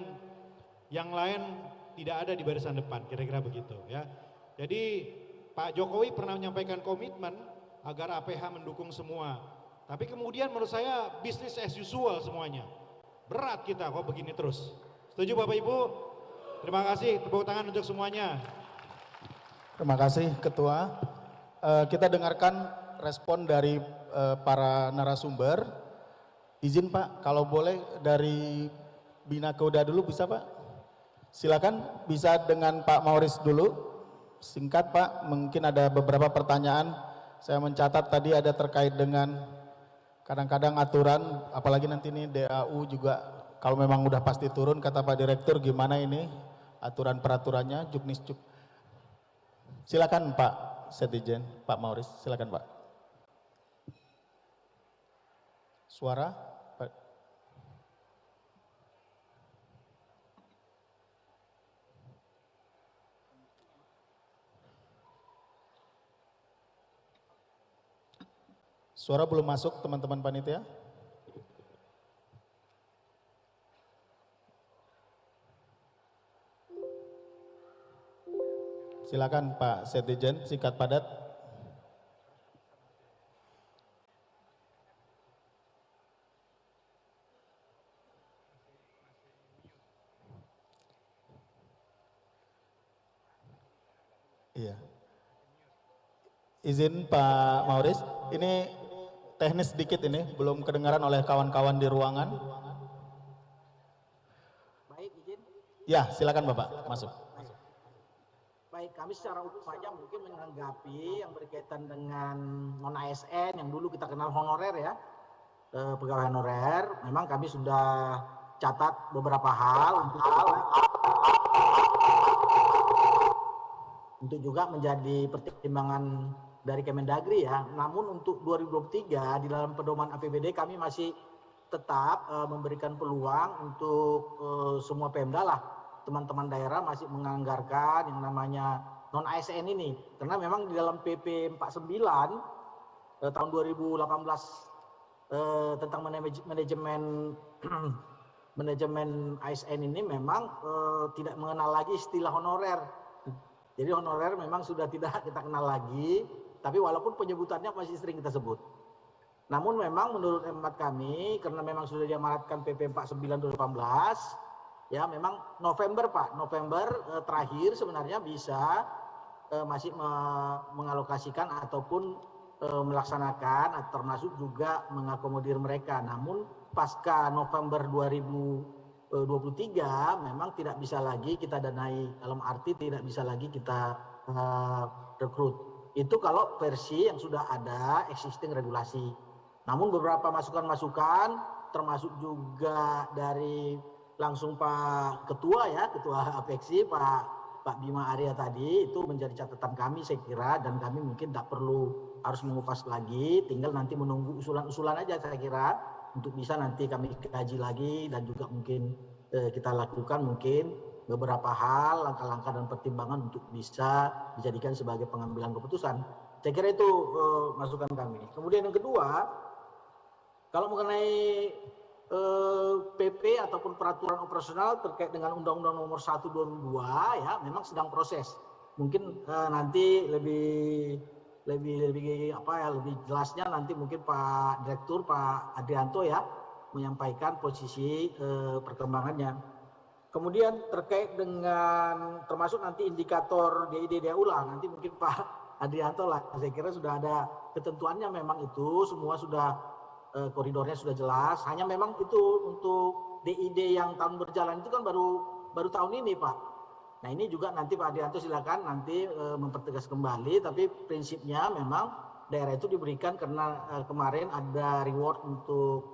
yang lain tidak ada di barisan depan, kira-kira begitu ya. Jadi Pak Jokowi pernah menyampaikan komitmen agar APH mendukung semua. Tapi kemudian menurut saya bisnis as usual semuanya. Berat kita kok begini terus. Setuju Bapak Ibu? Terima kasih, tepuk tangan untuk semuanya. Terima kasih Ketua. Kita dengarkan respon dari para narasumber. Izin Pak, kalau boleh dari Bina Koda dulu bisa Pak? Silakan, bisa dengan Pak Mauris dulu. Singkat Pak, mungkin ada beberapa pertanyaan. Saya mencatat tadi ada terkait dengan kadang-kadang aturan, apalagi nanti ini DAU juga kalau memang udah pasti turun, kata Pak Direktur gimana ini aturan peraturannya, juknis cuk. Silakan Pak Setijen, Pak Mauris, silakan Pak. Suara Pak. Suara belum masuk teman-teman panitia. Silakan Pak Setijen, singkat padat. Iya. Izin Pak Mauris, ini teknis sedikit ini, belum kedengaran oleh kawan-kawan di ruangan. Baik, izin. Ya, silakan Bapak, masuk. Baik, kami secara umum saja mungkin menanggapi yang berkaitan dengan non-ASN yang dulu kita kenal honorer ya, pegawai honorer. Memang kami sudah catat beberapa hal untuk untuk juga menjadi pertimbangan dari Kemendagri ya. Namun untuk 2023 di dalam pedoman APBD kami masih tetap memberikan peluang untuk semua Pemda lah, teman-teman daerah masih menganggarkan yang namanya non-ASN ini. Karena memang di dalam PP 49 tahun 2018 tentang manajemen manajemen ASN ini memang tidak mengenal lagi istilah honorer. Jadi honorer memang sudah tidak kita kenal lagi, tapi walaupun penyebutannya masih sering kita sebut. Namun memang menurut hemat kami, karena memang sudah diamanatkan PP 49 2018, ya memang November Pak, November terakhir sebenarnya bisa masih mengalokasikan ataupun melaksanakan, termasuk juga mengakomodir mereka. Namun pasca November 2023 memang tidak bisa lagi kita danai, dalam arti tidak bisa lagi kita rekrut. Itu kalau versi yang sudah ada existing regulasi. Namun beberapa masukan-masukan termasuk juga dari langsung Pak Ketua ya, Ketua APEXI Pak Bima Arya tadi, itu menjadi catatan kami saya kira, dan kami mungkin tak perlu harus mengupas lagi, tinggal nanti menunggu usulan-usulan aja saya kira, untuk bisa nanti kami kaji lagi dan juga mungkin kita lakukan mungkin beberapa hal, langkah-langkah dan pertimbangan untuk bisa dijadikan sebagai pengambilan keputusan. Saya kira itu masukan kami. Kemudian yang kedua, kalau mengenai PP ataupun peraturan operasional terkait dengan Undang-Undang Nomor 1 2002 ya memang sedang proses. Mungkin nanti lebih jelasnya nanti mungkin Pak Direktur Pak Adrianto ya menyampaikan posisi perkembangannya. Kemudian terkait dengan termasuk nanti indikator DID ulang, nanti mungkin Pak Adrianto lah, saya kira sudah ada ketentuannya, memang itu semua sudah koridornya sudah jelas. Hanya memang itu untuk DID yang tahun berjalan itu kan baru tahun ini Pak. Nah ini juga nanti Pak Adrianto silakan nanti mempertegas kembali, tapi prinsipnya memang daerah itu diberikan karena kemarin ada reward untuk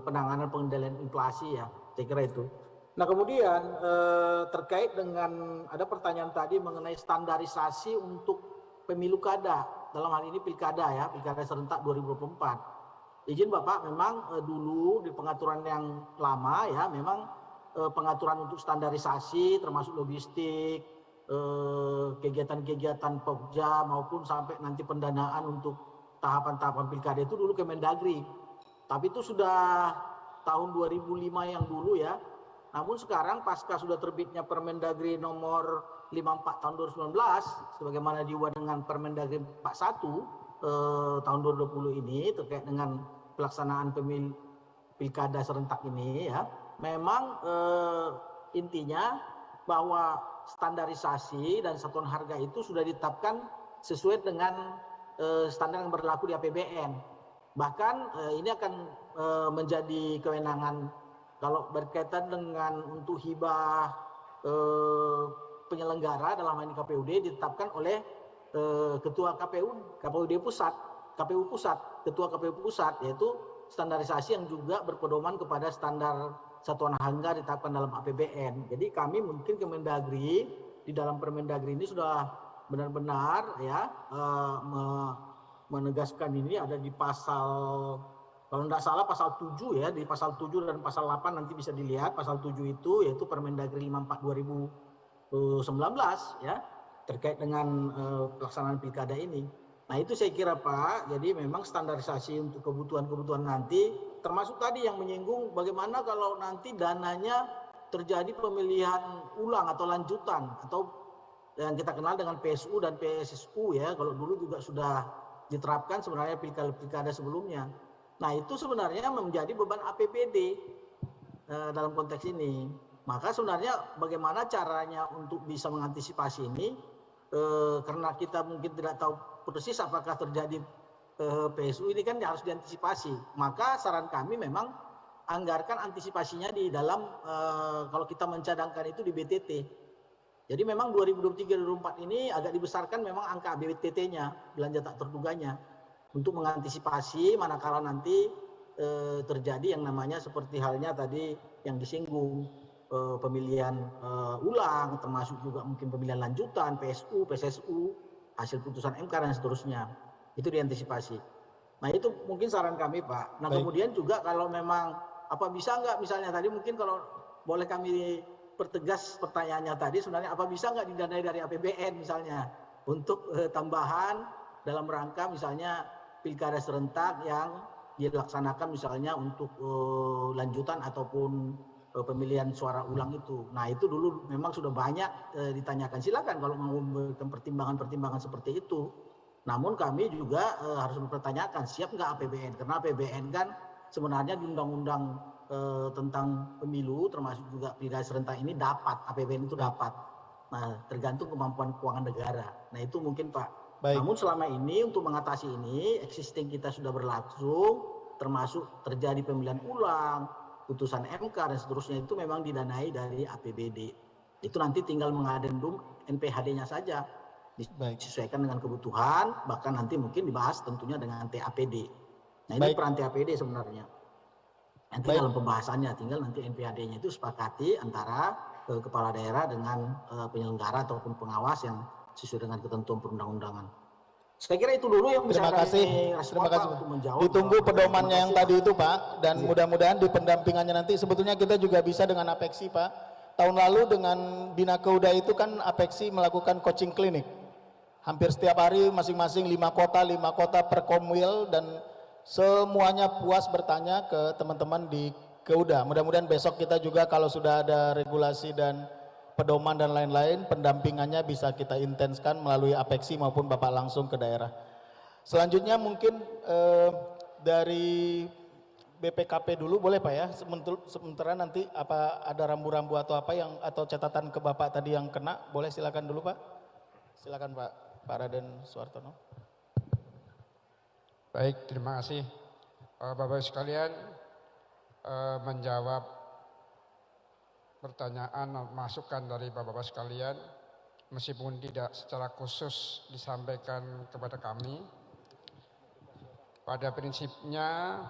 penanganan pengendalian inflasi ya, saya kira itu. Nah kemudian terkait dengan ada pertanyaan tadi mengenai standarisasi untuk pemilu kada, dalam hal ini pilkada ya, pilkada serentak 2024. Izin Bapak, memang dulu di pengaturan yang lama ya, memang pengaturan untuk standarisasi termasuk logistik, kegiatan-kegiatan Pokja maupun sampai nanti pendanaan untuk tahapan-tahapan pilkada itu dulu Kemendagri. Tapi itu sudah tahun 2005 yang dulu ya. Namun sekarang pasca sudah terbitnya Permendagri nomor 54 tahun 2019, sebagaimana diubah dengan Permendagri 41 tahun 2020 ini terkait dengan pelaksanaan pilkada serentak ini ya, memang intinya bahwa standarisasi dan satuan harga itu sudah ditetapkan sesuai dengan standar yang berlaku di APBN. Bahkan ini akan menjadi kewenangan kalau berkaitan dengan untuk hibah penyelenggara dalam hal ini KPUD ditetapkan oleh Ketua KPUD Pusat, Ketua KPU Pusat, yaitu standarisasi yang juga berpedoman kepada standar satuan harga ditetapkan dalam APBN. Jadi kami mungkin Kemendagri di dalam Permendagri ini sudah benar-benar ya menegaskan ini ada di pasal, kalau tidak salah pasal 7 ya, di pasal 7 dan pasal 8 nanti bisa dilihat pasal 7 itu yaitu Permendagri 54 2019 ya, terkait dengan pelaksanaan pilkada ini. Nah itu saya kira Pak, jadi memang standarisasi untuk kebutuhan-kebutuhan nanti, termasuk tadi yang menyinggung bagaimana kalau nanti dananya terjadi pemilihan ulang atau lanjutan, atau yang kita kenal dengan PSU dan PSSU ya, kalau dulu juga sudah diterapkan sebenarnya pilkada sebelumnya. Nah itu sebenarnya menjadi beban APBD dalam konteks ini. Maka sebenarnya bagaimana caranya untuk bisa mengantisipasi ini, karena kita mungkin tidak tahu persis apakah terjadi PSU ini kan harus diantisipasi. Maka saran kami memang anggarkan antisipasinya di dalam kalau kita mencadangkan itu di BTT. Jadi memang 2023-2024 ini agak dibesarkan memang angka BTT-nya, belanja tak terduganya, untuk mengantisipasi manakala nanti terjadi yang namanya seperti halnya tadi yang disinggung pemilihan ulang, termasuk juga mungkin pemilihan lanjutan, PSU, PSSU, hasil putusan MK dan seterusnya. Itu diantisipasi. Nah itu mungkin saran kami Pak. Nah kemudian juga kalau memang apa bisa nggak misalnya tadi mungkin kalau boleh kami pertegas pertanyaannya tadi sebenarnya apa bisa nggak didanai dari APBN misalnya untuk tambahan dalam rangka misalnya pilkada serentak yang dilaksanakan misalnya untuk lanjutan ataupun pemilihan suara ulang itu. Nah itu dulu memang sudah banyak ditanyakan. Silakan kalau mau memberikan pertimbangan-pertimbangan seperti itu. Namun kami juga harus mempertanyakan siap nggak APBN karena APBN kan sebenarnya di undang-undang tentang pemilu termasuk juga pilkada serentak ini dapat APBN itu dapat. Nah tergantung kemampuan keuangan negara. Nah itu mungkin Pak. Baik. Namun selama ini untuk mengatasi ini existing kita sudah berlangsung termasuk terjadi pemilihan ulang, putusan MK dan seterusnya itu memang didanai dari APBD. Itu nanti tinggal mengadendum NPHD-nya saja. Disesuaikan dengan kebutuhan, bahkan nanti mungkin dibahas tentunya dengan TAPD. Nah ini peran TAPD sebenarnya. Nanti dalam pembahasannya tinggal nanti NPHD-nya itu sepakati antara kepala daerah dengan penyelenggara ataupun pengawas yang sesuai dengan ketentuan perundang-undangan. Saya kira itu dulu yang bisa terima kasih untuk menjawab. Ditunggu pedomannya yang tadi itu Pak, dan mudah-mudahan di pendampingannya nanti sebetulnya kita juga bisa dengan Apexi Pak. Tahun lalu dengan Bina Keuda itu kan Apexi melakukan coaching klinik. Hampir setiap hari masing-masing 5 kota per Komwil dan semuanya puas bertanya ke teman-teman di Keuda. Mudah-mudahan besok kita juga kalau sudah ada regulasi dan pedoman dan lain-lain, pendampingannya bisa kita intenskan melalui Apexi maupun Bapak langsung ke daerah. Selanjutnya mungkin dari BPKP dulu boleh Pak ya, sementara nanti apa ada rambu-rambu atau apa yang atau catatan ke Bapak tadi yang kena, boleh silakan dulu Pak. Silakan Pak Raden Suartono. Baik, terima kasih. Bapak sekalian, menjawab pertanyaan masukan dari Bapak-Bapak sekalian, meskipun tidak secara khusus disampaikan kepada kami, pada prinsipnya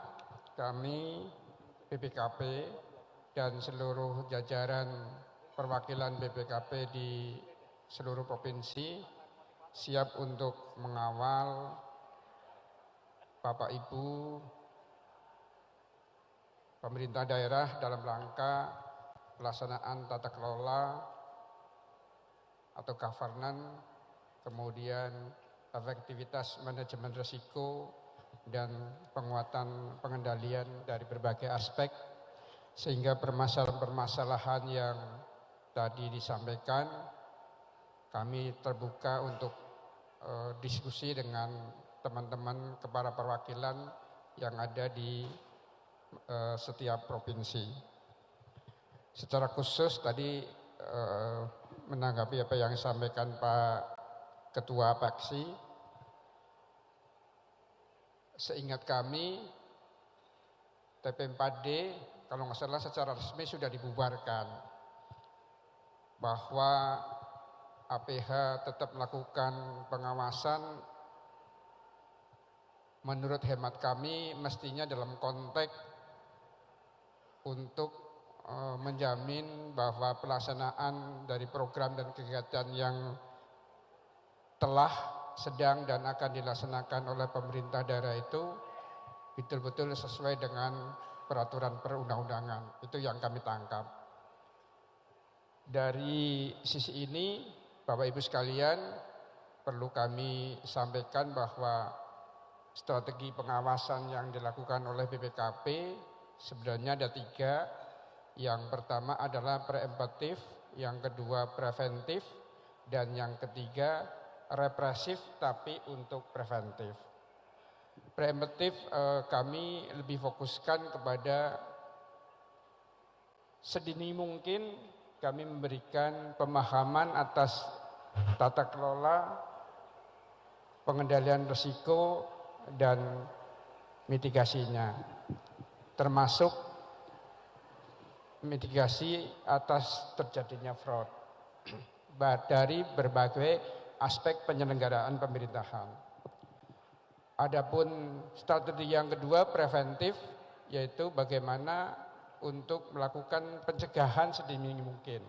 kami BPKP dan seluruh jajaran perwakilan BPKP di seluruh provinsi siap untuk mengawal Bapak Ibu pemerintah daerah dalam rangka pelaksanaan tata kelola atau governance, kemudian efektivitas manajemen risiko dan penguatan pengendalian dari berbagai aspek, sehingga permasalahan-permasalahan yang tadi disampaikan kami terbuka untuk diskusi dengan teman-teman kepala perwakilan yang ada di setiap provinsi. Secara khusus tadi menanggapi apa yang disampaikan Pak Ketua Apexi, seingat kami TP4D kalau nggak salah secara resmi sudah dibubarkan, bahwa APH tetap melakukan pengawasan. Menurut hemat kami mestinya dalam konteks untuk menjamin bahwa pelaksanaan dari program dan kegiatan yang telah, sedang dan akan dilaksanakan oleh pemerintah daerah itu betul-betul sesuai dengan peraturan perundang-undangan. Itu yang kami tangkap. Dari sisi ini Bapak Ibu sekalian, perlu kami sampaikan bahwa strategi pengawasan yang dilakukan oleh BPKP sebenarnya ada 3. Yang pertama adalah preemptif, yang kedua preventif, dan yang ketiga represif tapi untuk preventif. Preemptif kami lebih fokuskan kepada sedini mungkin kami memberikan pemahaman atas tata kelola, pengendalian risiko, dan mitigasinya, termasuk mitigasi atas terjadinya fraud dari berbagai aspek penyelenggaraan pemerintahan. Adapun strategi yang kedua preventif, yaitu bagaimana untuk melakukan pencegahan sedini mungkin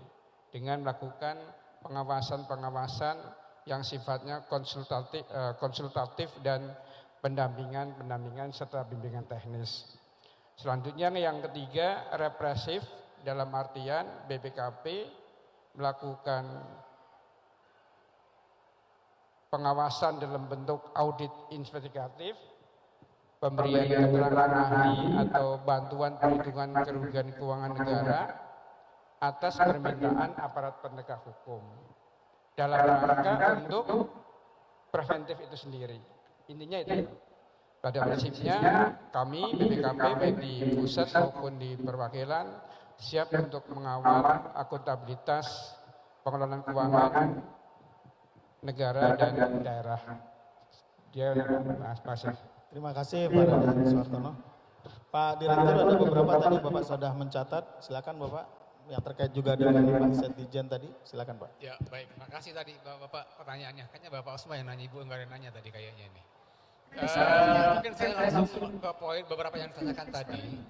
dengan melakukan pengawasan-pengawasan yang sifatnya konsultatif dan pendampingan serta bimbingan teknis. Selanjutnya yang ketiga, represif dalam artian BPKP melakukan pengawasan dalam bentuk audit investigatif, pemberian keterangan ahli atau bantuan perhitungan kerugian keuangan negara atas permintaan aparat penegak hukum dalam rangka untuk preventif itu sendiri. Intinya itu. Pada prinsipnya kami BPKP baik di pusat maupun di perwakilan siap untuk mengawal akuntabilitas pengelolaan keuangan negara dan daerah. Dia Mas. Terima kasih Pak Raden Suartono. Pak Direktur, ada beberapa tadi Bapak sudah mencatat. Silakan Bapak yang terkait juga dengan Pak Setdijen tadi. Silakan Pak. Ya baik, terima kasih tadi Bapak pertanyaannya. Kayaknya Bapak Osma yang nanya, Ibu enggak ada yang nanya tadi kayaknya ini. Mungkin saya langsung ke poin beberapa yang ditanyakan tadi.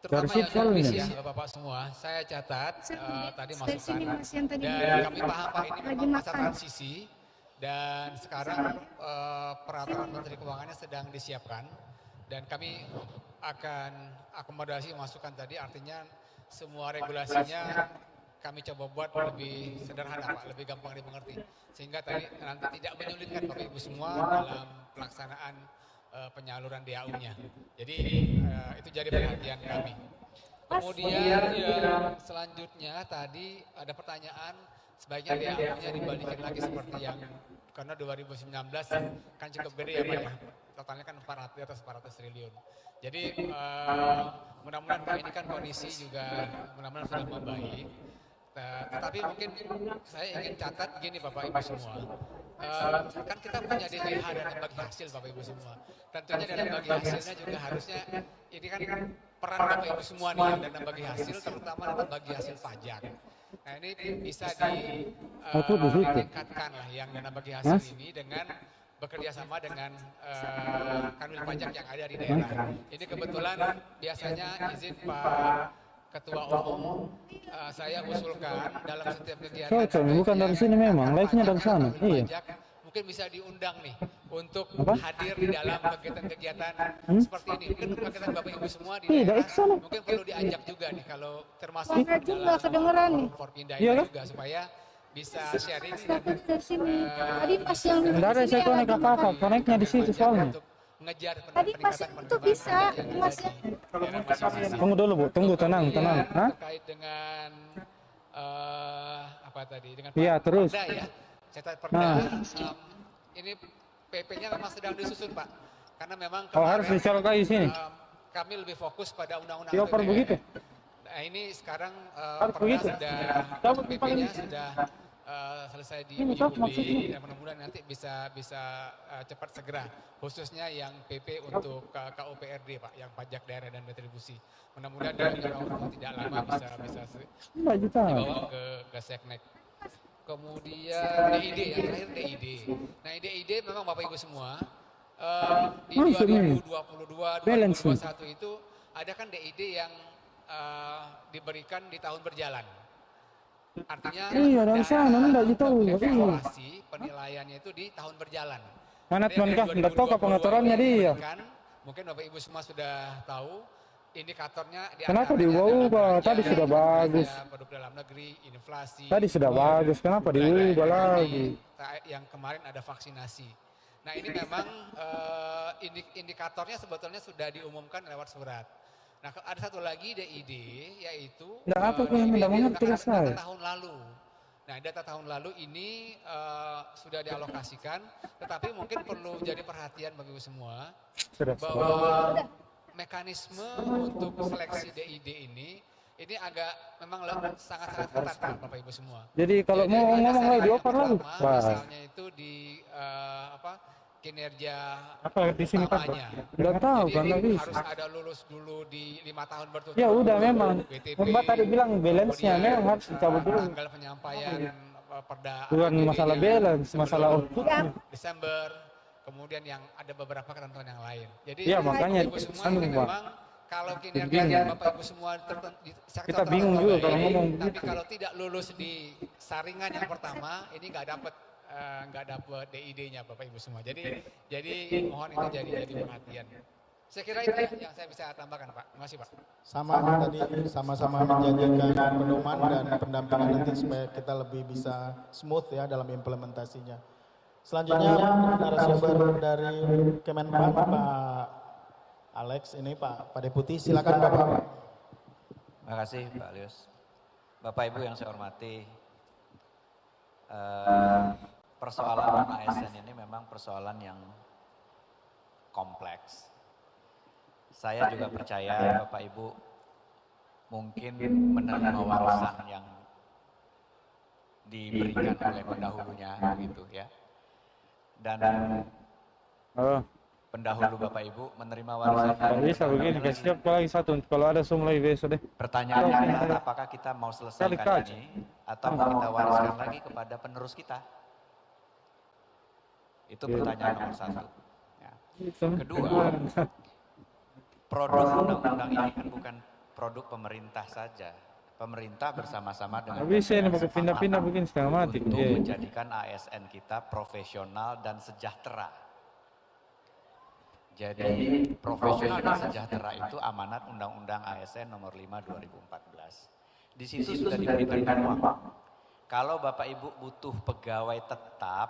Terutama yang visi ya Bapak semua. Saya catat tadi masukan. Dan kami paham Pak ini memang masa transisi. Dan sekarang peraturan Menteri Keuangannya sedang disiapkan. Dan kami akan akomodasi masukan tadi, artinya semua regulasinya kami coba buat lebih sederhana Pak, lebih gampang dimengerti. Sehingga tadi nanti tidak menyulitkan Bapak Ibu semua dalam pelaksanaan penyaluran DAU-nya. Jadi itu jadi perhatian kami. Kemudian yang selanjutnya tadi ada pertanyaan, sebaiknya DAU-nya dibalikin lagi seperti yang, karena 2019 kan cukup gede ya Pak ya, totalnya kan 400 triliun. Jadi mudah-mudahan Pak ini kan kondisi juga mudah-mudahan sudah membaik. Tetapi mungkin saya ingin catat begini Bapak Ibu semua, kan kita punya DBH dana bagi hasil Bapak Ibu semua. Tentunya dana bagi hasilnya juga harusnya, ini kan peran Bapak Ibu semua nih yang dana bagi hasil, terutama dana bagi hasil pajak. Nah ini bisa ditingkatkan lah yang dana bagi hasil ini dengan bekerja sama dengan kanwil pajak yang ada di daerah. Ini kebetulan biasanya izin Pak Ketua Umum, saya usulkan dalam setiap kegiatan. Bukan dari sini memang, live-nya dari sana. Iya. Mungkin bisa diundang nih untuk hadir di dalam kegiatan-kegiatan seperti ini. Mungkin kegiatan Bapak Ibu semua di daerah, mungkin perlu diajak juga nih kalau termasuk dalam Forpinda juga supaya bisa sharing dan tadi pas yang ada saya konek apa koneknya di situ soalnya. Mengejar tadi pas itu bisa Mas ya. Tunggu dulu Bu, tunggu tenang. Terkait dengan apa tadi dengan Iya, terus. Ya. Cetak perda, ini PP-nya memang sedang disusun Pak, karena memang harus dicolokai di sini. Kami lebih fokus pada undang-undang APBN. Begitu. Nah ini sekarang Begitu. PP-nya sudah selesai di uji publik dan mudah-mudahan nanti bisa cepat segera, khususnya yang PP untuk KUPRD Pak, yang pajak daerah dan retribusi. Mudah-mudahan dalam waktu tidak lama bisa dibawa ke Seknek. Kemudian DID, yang terakhir DID. Nah DID memang Bapak Ibu semua di 2022-2021 itu ada kan DID yang diberikan di tahun berjalan. Artinya dari sana enggak gitu. Evaluasi penilaiannya itu di tahun berjalan. Mana teman-teman enggak tahu pengaturannya dia. Mungkin Bapak Ibu semua sudah tahu indikatornya di kenapa diubah? Tadi sudah bagus. Produk dalam negeri, inflasi. Tadi sudah bagus, kenapa diubah lagi? Yang kemarin ada vaksinasi. Nah ini memang indikatornya sebetulnya sudah diumumkan lewat surat. Nah ada satu lagi DID yaitu apa yang mengerti saya? Data tahun lalu. Nah data tahun lalu ini sudah dialokasikan, tetapi mungkin perlu jadi perhatian bagi semua bahwa mekanisme untuk seleksi DID ini agak memang sangat-sangat ketat Bapak Ibu semua. Jadi kalau mau ngomong lagi dioper lagi. Misalnya itu di kinerja di sini utamanya. Enggak tahu kan harus ada lulus dulu di 5 tahun berturut-turut. Ya udah memang. Mbak tadi bilang balance-nya memang harus dicabut dulu. Tanggal penyampaian perda. Bukan masalah balance, masalah output. Desember. Kemudian yang ada beberapa ketentuan yang lain. Jadi ya, makanya Ibu semua ini memang kalau kinerja Bapak Ibu semua di sektor Kita bingung juga kalau ngomong tapi gitu. kalau tidak lulus di saringan yang pertama, ini nggak dapat DID-nya Bapak Ibu semua. Jadi mohon itu jadi perhatian. Saya kira itu yang saya bisa tambahkan, Pak. Terima kasih, Pak. Sama tadi sama-sama menjanjikan pedoman dan pendampingan nanti supaya kita lebih bisa smooth ya dalam implementasinya. Selanjutnya narasumber dari Kemenpan Pak Alex ini Pak Deputi, silakan Bapak. Terima kasih Pak Lius. Bapak Ibu yang saya hormati, persoalan ASN ini memang persoalan yang kompleks. Saya juga percaya Bapak Ibu mungkin menerima warisan yang diberikan oleh pendahulunya begitu ya. Dan pendahulu Bapak Ibu menerima warisan. Kalau bisa begini, kasih siapa lagi satu, kalau ada Zoom lagi besok deh. Pertanyaannya adalah apakah kita mau selesaikan ini atau mau kita wariskan lagi kepada penerus kita? Itu pertanyaan nomor satu. Ya. Kedua, produk undang-undang ini kan bukan produk pemerintah saja. Pemerintah bersama-sama dengan bisa ini pakai pindah-pindah begini setengah mati. Untuk menjadikan ASN kita profesional dan sejahtera. Jadi profesional dan sejahtera itu amanat Undang-Undang ASN nomor 5 2014. Di situ sudah diberikan ruang. Kalau Bapak Ibu butuh pegawai tetap,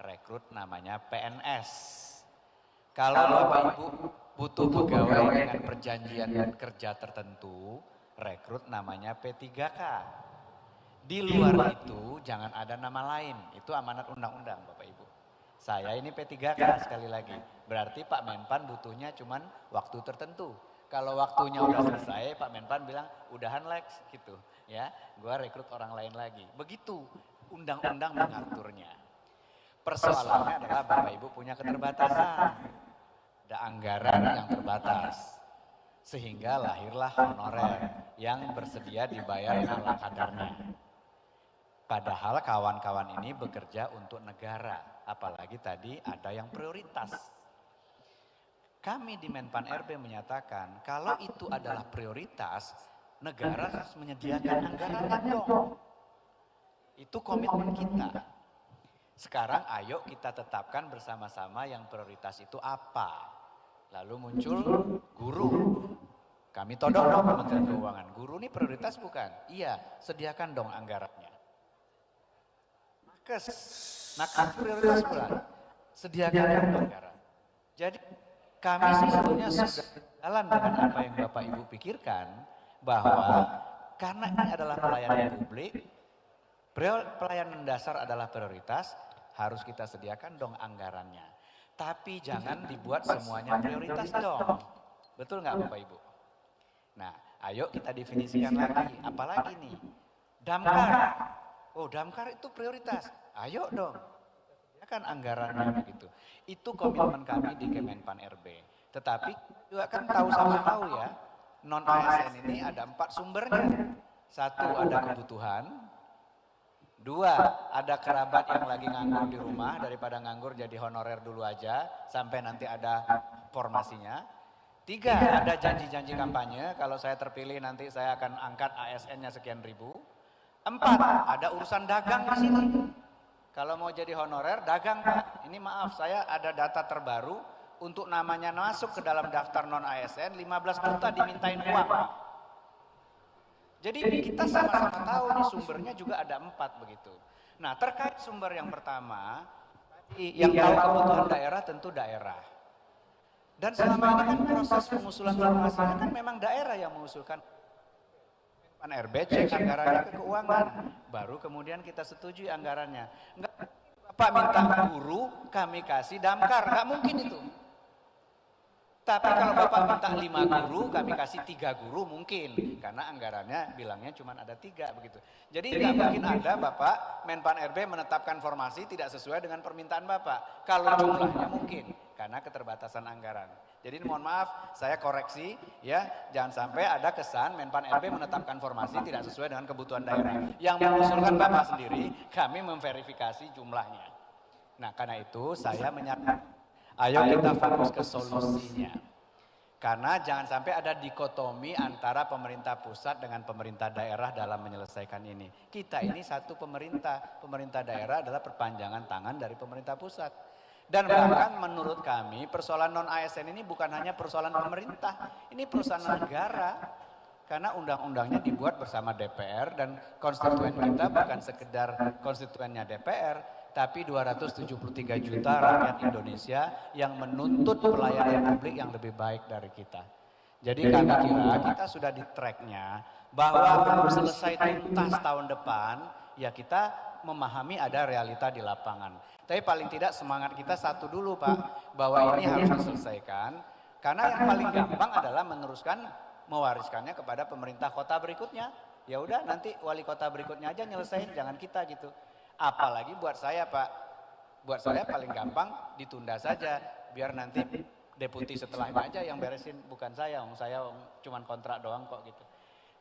rekrut namanya PNS. Kalau Bapak Ibu butuh pegawai dengan perjanjian kerja tertentu, rekrut namanya P3K. Di luar itu jangan ada nama lain, itu amanat undang-undang Bapak Ibu. Saya ini P3K sekali lagi, berarti Pak Menpan butuhnya cuman waktu tertentu. Kalau waktunya udah selesai, Pak Menpan bilang, udahan Lex gitu ya, gua rekrut orang lain lagi. Begitu undang-undang mengaturnya. Persoalannya adalah Bapak Ibu punya keterbatasan. Ada anggaran yang terbatas, sehingga lahirlah honorer yang bersedia dibayar ala kadarnya. Padahal kawan-kawan ini bekerja untuk negara, apalagi tadi ada yang prioritas. Kami di Menpan RB menyatakan, kalau itu adalah prioritas, negara harus menyediakan anggarannya dong. Itu komitmen kita. Sekarang ayo kita tetapkan bersama-sama yang prioritas itu apa. Lalu muncul guru. Kami todong dong Kementerian Keuangan. Guru ini prioritas bukan? Iya, sediakan dong anggarannya. Nakes prioritas bukan? Sediakan dong anggaran. Jadi kami sebetulnya sudah jalan dengan apa yang Bapak Ibu pikirkan, bahwa karena ini adalah pelayanan publik, pelayanan dasar adalah prioritas, harus kita sediakan dong anggarannya. Tapi jangan dibuat semuanya prioritas dong. Betul nggak Bapak Ibu? Nah, ayo kita definisikan lagi. Apalagi nih? Damkar. Oh, damkar itu prioritas. Ayo dong. Ya kan anggarannya begitu. Itu komitmen kami di Kemenpan RB. Tetapi juga kan tahu sama tahu ya, non ASN ini ada 4 sumbernya. 1 ada kebutuhan. 2, ada kerabat yang lagi nganggur di rumah, daripada nganggur jadi honorer dulu aja, sampai nanti ada formasinya. 3, ada janji-janji kampanye, kalau saya terpilih nanti saya akan angkat ASN-nya sekian ribu. 4, ada urusan dagang di sini. Kalau mau jadi honorer, dagang Pak. Ini maaf, saya ada data terbaru, untuk namanya masuk ke dalam daftar non-ASN, 15 juta dimintain uang. Jadi kita sama-sama tahu nih sumbernya juga ada 4 begitu. Nah terkait sumber yang pertama, yang tahu kebutuhan daerah tentu daerah. Dan selama ini kan proses pengusulan formasinya kan memang daerah yang mengusulkan. Pan RB cek anggarannya ke keuangan, baru kemudian kita setujui anggarannya. Enggak, Bapak minta guru, kami kasih damkar, nggak mungkin itu. Tapi kalau Bapak minta 5 guru, kami kasih 3 guru mungkin. Karena anggarannya bilangnya cuma ada 3 begitu. Jadi nggak mungkin ada Bapak Menpan RB menetapkan formasi tidak sesuai dengan permintaan Bapak. Kalau jumlahnya mungkin, karena keterbatasan anggaran. Jadi mohon maaf, saya koreksi ya, jangan sampai ada kesan Menpan RB menetapkan formasi tidak sesuai dengan kebutuhan daerah. Yang mengusulkan Bapak sendiri, kami memverifikasi jumlahnya. Nah karena itu saya menyatakan, ayo kita fokus ke solusinya. Karena jangan sampai ada dikotomi antara pemerintah pusat dengan pemerintah daerah dalam menyelesaikan ini. Kita ini satu pemerintah, pemerintah daerah adalah perpanjangan tangan dari pemerintah pusat. Dan bahkan menurut kami persoalan non-ASN ini bukan hanya persoalan pemerintah, ini persoalan negara. Karena undang-undangnya dibuat bersama DPR dan konstituen kita bukan sekedar konstituennya DPR, tapi 273 juta rakyat Indonesia yang menuntut pelayanan publik yang lebih baik dari kita. Jadi kami kira kita sudah di tracknya bahwa belum selesai tuntas tahun depan, ya kita memahami ada realita di lapangan. Tapi paling tidak semangat kita satu dulu Pak, bahwa ini harus diselesaikan. Karena yang paling gampang adalah mewariskannya kepada pemerintah kota berikutnya. Ya udah nanti wali kota berikutnya aja nyelesain, jangan kita gitu. Apalagi buat saya Pak, buat saya paling gampang ditunda saja, biar nanti deputi setelahnya aja yang beresin, bukan saya cuman kontrak doang kok gitu.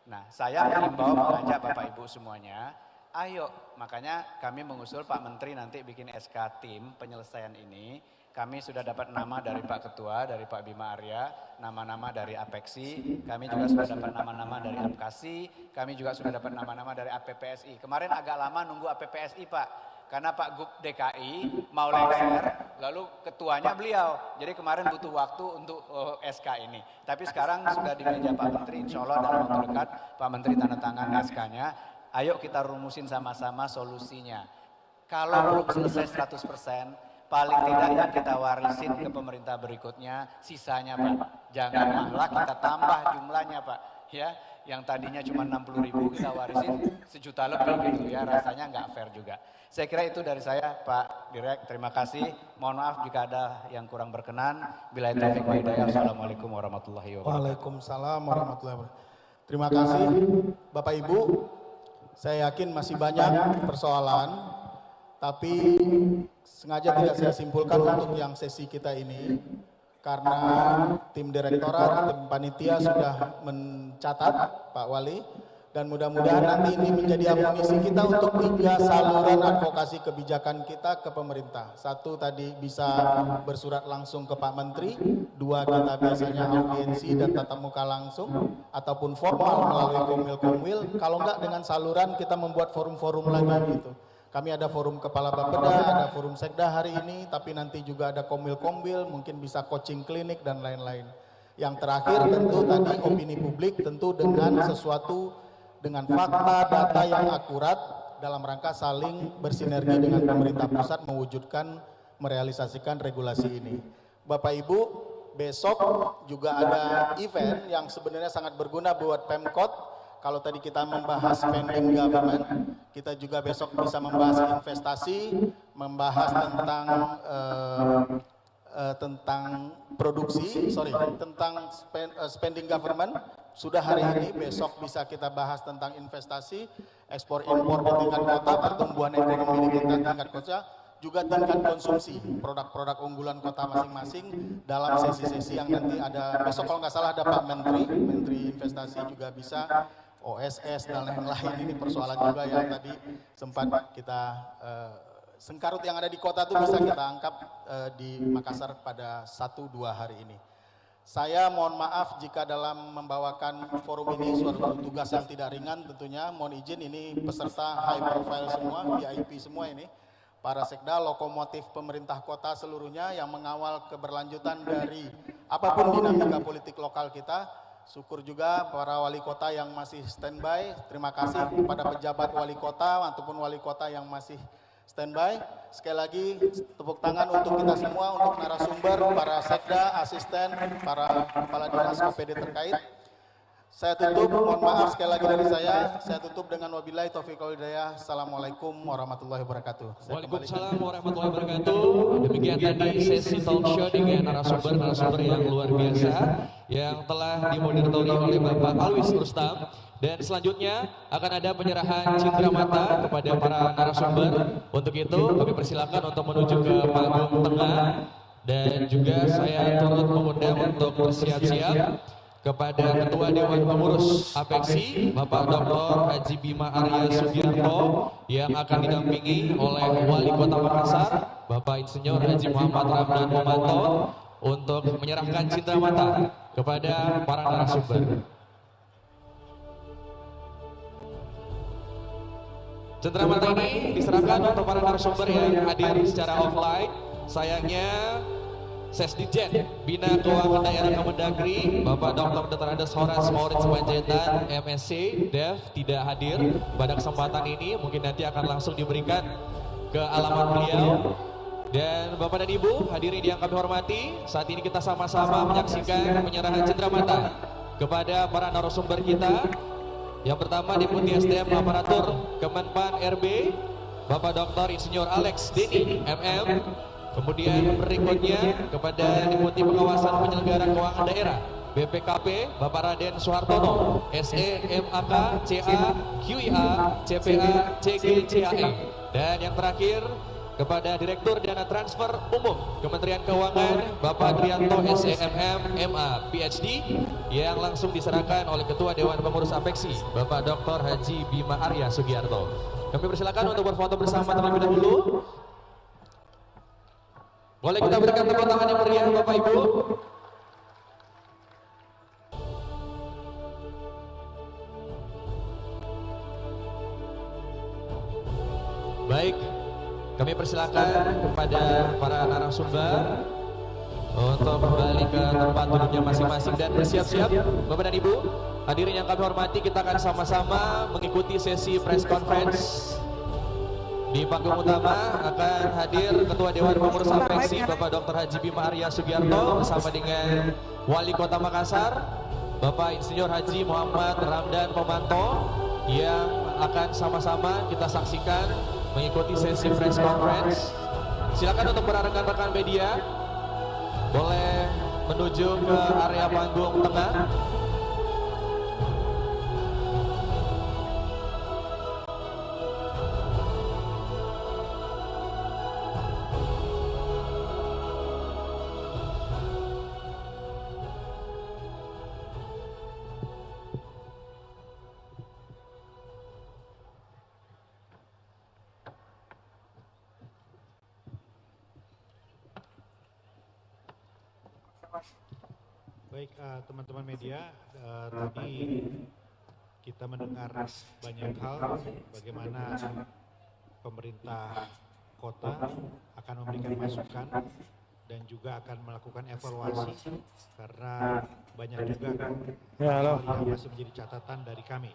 Nah saya mengimbau mengajak Bapak Ibu semuanya, ayo, makanya kami mengusul Pak Menteri nanti bikin SK tim penyelesaian ini. Kami sudah dapat nama dari Pak Ketua, dari Pak Bima Arya, nama-nama dari Apexi, kami juga sudah dapat nama-nama dari Apkasi, kami juga sudah dapat nama-nama dari APPSI. Kemarin agak lama nunggu APPSI Pak, karena Pak Gub DKI mau lengser, lalu ketuanya beliau. Jadi kemarin butuh waktu untuk SK ini. Tapi sekarang sudah di meja Pak Menteri, insya Allah dalam waktu dekat Pak Menteri tanda tangan SK-nya. Ayo kita rumusin sama-sama solusinya. Kalau belum selesai 100%, paling tidak yang kita warisin ke pemerintah berikutnya, sisanya Pak. Jangan malah kita tambah jumlahnya Pak. Ya, yang tadinya cuma 60.000 kita warisin 1 juta lebih gitu ya, rasanya nggak fair juga. Saya kira itu dari saya Pak Direk, terima kasih. Mohon maaf jika ada yang kurang berkenan. Billahi taufiq wal hidayah. Assalamualaikum warahmatullahi wabarakatuh. Waalaikumsalam warahmatullahi wabarakatuh. Terima kasih Bapak Ibu. Saya yakin masih banyak persoalan, tapi sengaja tidak saya simpulkan untuk yang sesi kita ini, karena tim direktorat, tim panitia sudah mencatat Pak Wali, dan mudah-mudahan nanti ini menjadi amunisi kita untuk 3 saluran advokasi kebijakan kita ke pemerintah. 1 tadi bisa bersurat langsung ke Pak Menteri, 2 kita biasanya audiensi dan tatap muka langsung, ataupun formal melalui komil-komil, kalau enggak dengan saluran kita membuat forum-forum lagi gitu. Kami ada forum Kepala Bapeda, ada forum Sekda hari ini, tapi nanti juga ada komil-komil, mungkin bisa coaching klinik dan lain-lain. Yang terakhir tentu tadi opini publik, tentu dengan sesuatu, dengan fakta, data yang akurat dalam rangka saling bersinergi dengan pemerintah pusat mewujudkan, merealisasikan regulasi ini. Bapak Ibu, besok juga ada event yang sebenarnya sangat berguna buat Pemkot. Kalau tadi kita membahas spending government, kita juga besok bisa membahas investasi, membahas tentang spending government. Sudah hari ini, besok bisa kita bahas tentang investasi, ekspor impor di tingkat kota, pertumbuhan ekonomi di tingkat kota, juga tingkat konsumsi produk-produk unggulan kota masing-masing dalam sesi-sesi yang nanti ada besok. Kalau nggak salah ada Pak Menteri Investasi juga bisa, OSS dan lain-lain. Ini persoalan juga yang tadi sempat kita sengkarut yang ada di kota itu bisa kita angkat di Makassar pada 1-2 hari ini. Saya mohon maaf jika dalam membawakan forum ini suatu tugas yang tidak ringan tentunya. Mohon izin, ini peserta high profile semua, VIP semua ini. Para sekda, lokomotif pemerintah kota seluruhnya yang mengawal keberlanjutan dari apapun dinamika politik lokal kita. Syukur juga para wali kota yang masih standby. Terima kasih kepada pejabat wali kota ataupun wali kota yang masih standby. Sekali lagi tepuk tangan untuk kita semua, untuk narasumber, para sekda, asisten, para kepala dinas OPD terkait. Saya tutup, mohon maaf sekali lagi dari saya tutup dengan wabillahi taufiq wal hidayah. Assalamualaikum warahmatullahi wabarakatuh. Waalaikumsalam warahmatullahi wabarakatuh. Demikian tadi sesi talk show dengan narasumber yang luar biasa yang telah dimoderatori oleh Bapak Alwis Rustam. Dan selanjutnya akan ada penyerahan cindera mata kepada para narasumber. Untuk itu kami persilakan untuk menuju ke panggung tengah, dan juga saya turut mengundang untuk bersiap-siap kepada Ketua Dewan Pengurus Apexi, Bapak Dr. Haji Bima Arya Sugiarto, yang akan didampingi oleh Wali Kota Makassar, Bapak Insinyur Haji Muhammad Ramdan Momanto, untuk menyerahkan cindera mata kepada para narasumber. Cendera mata ini diserahkan untuk para narasumber yang hadir secara offline. Sayangnya Sesdijen Bina Keuangan Daerah Kemendagri Bapak Dr. Andes Horas Maurits Panjaitan MSc Dev tidak hadir pada kesempatan ini. Mungkin nanti akan langsung diberikan ke alamat beliau. Dan Bapak dan Ibu hadirin yang kami hormati, saat ini kita sama-sama menyaksikan penyerahan cendera mata kepada para narasumber kita. Yang pertama Deputi SDM Aparatur Kemenpan RB Bapak Dr. Insinyur Alex Denny MM. Kemudian berikutnya kepada Deputi Pengawasan Penyelenggara Keuangan Daerah BPKP Bapak Raden Soehartono SE MAK CA QIA CPA CG CAE. Dan yang terakhir kepada Direktur Dana Transfer Umum Kementerian Keuangan Bapak Adrianto SEMM MA PhD yang langsung diserahkan oleh Ketua Dewan Pengurus Apeksi Bapak Dr. Haji Bima Arya Sugiarto. Kami persilakan untuk berfoto bersama terlebih dahulu. Boleh kita berikan tepuk tangan yang meriah Bapak Ibu. Baik, kami persilakan kepada para narasumber untuk kembali ke tempat duduknya masing-masing dan bersiap-siap. Bapak dan Ibu, hadirin yang kami hormati, kita akan sama-sama mengikuti sesi press conference. Di panggung utama akan hadir Ketua Dewan Pengurus Apeksi Bapak Dr. Haji Bima Arya Sugiarto bersama dengan Wali Kota Makassar Bapak Insinyur Haji Muhammad Ramdan Pomanto yang akan sama-sama kita saksikan mengikuti sesi press conference. Silakan untuk para rekan-rekan media boleh menuju ke area panggung tengah. Baik, teman-teman media, tadi kita mendengar banyak hal bagaimana pemerintah kota akan memberikan masukan dan juga akan melakukan evaluasi karena banyak juga hal yang masih menjadi catatan dari kami.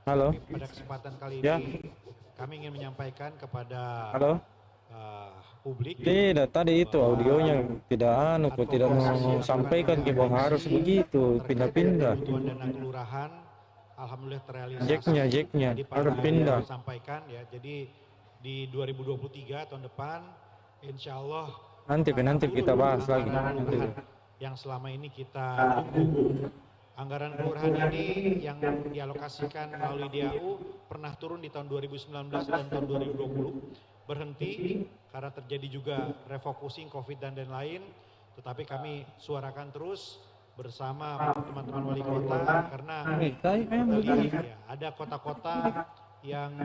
Tapi pada kesempatan kali ini kami ingin menyampaikan kepada publik. Tidak, tadi itu audionya tidak tidak mau sampaikan bahwa harus begitu, pindah-pindah. Dana kelurahan, alhamdulillah terrealisasi. Jacknya harus pindah. Sampaikan ya, jadi di 2023 tahun depan, insya Allah. Nanti kita bahas lagi. Yang selama ini kita tunggu. Anggaran kelurahan ini yang dialokasikan melalui DAU pernah turun di tahun 2019 dan tahun 2020. Berhenti karena terjadi juga refocusing COVID dan lain-lain, tetapi kami suarakan terus bersama teman-teman wali kota karena ada kota-kota yang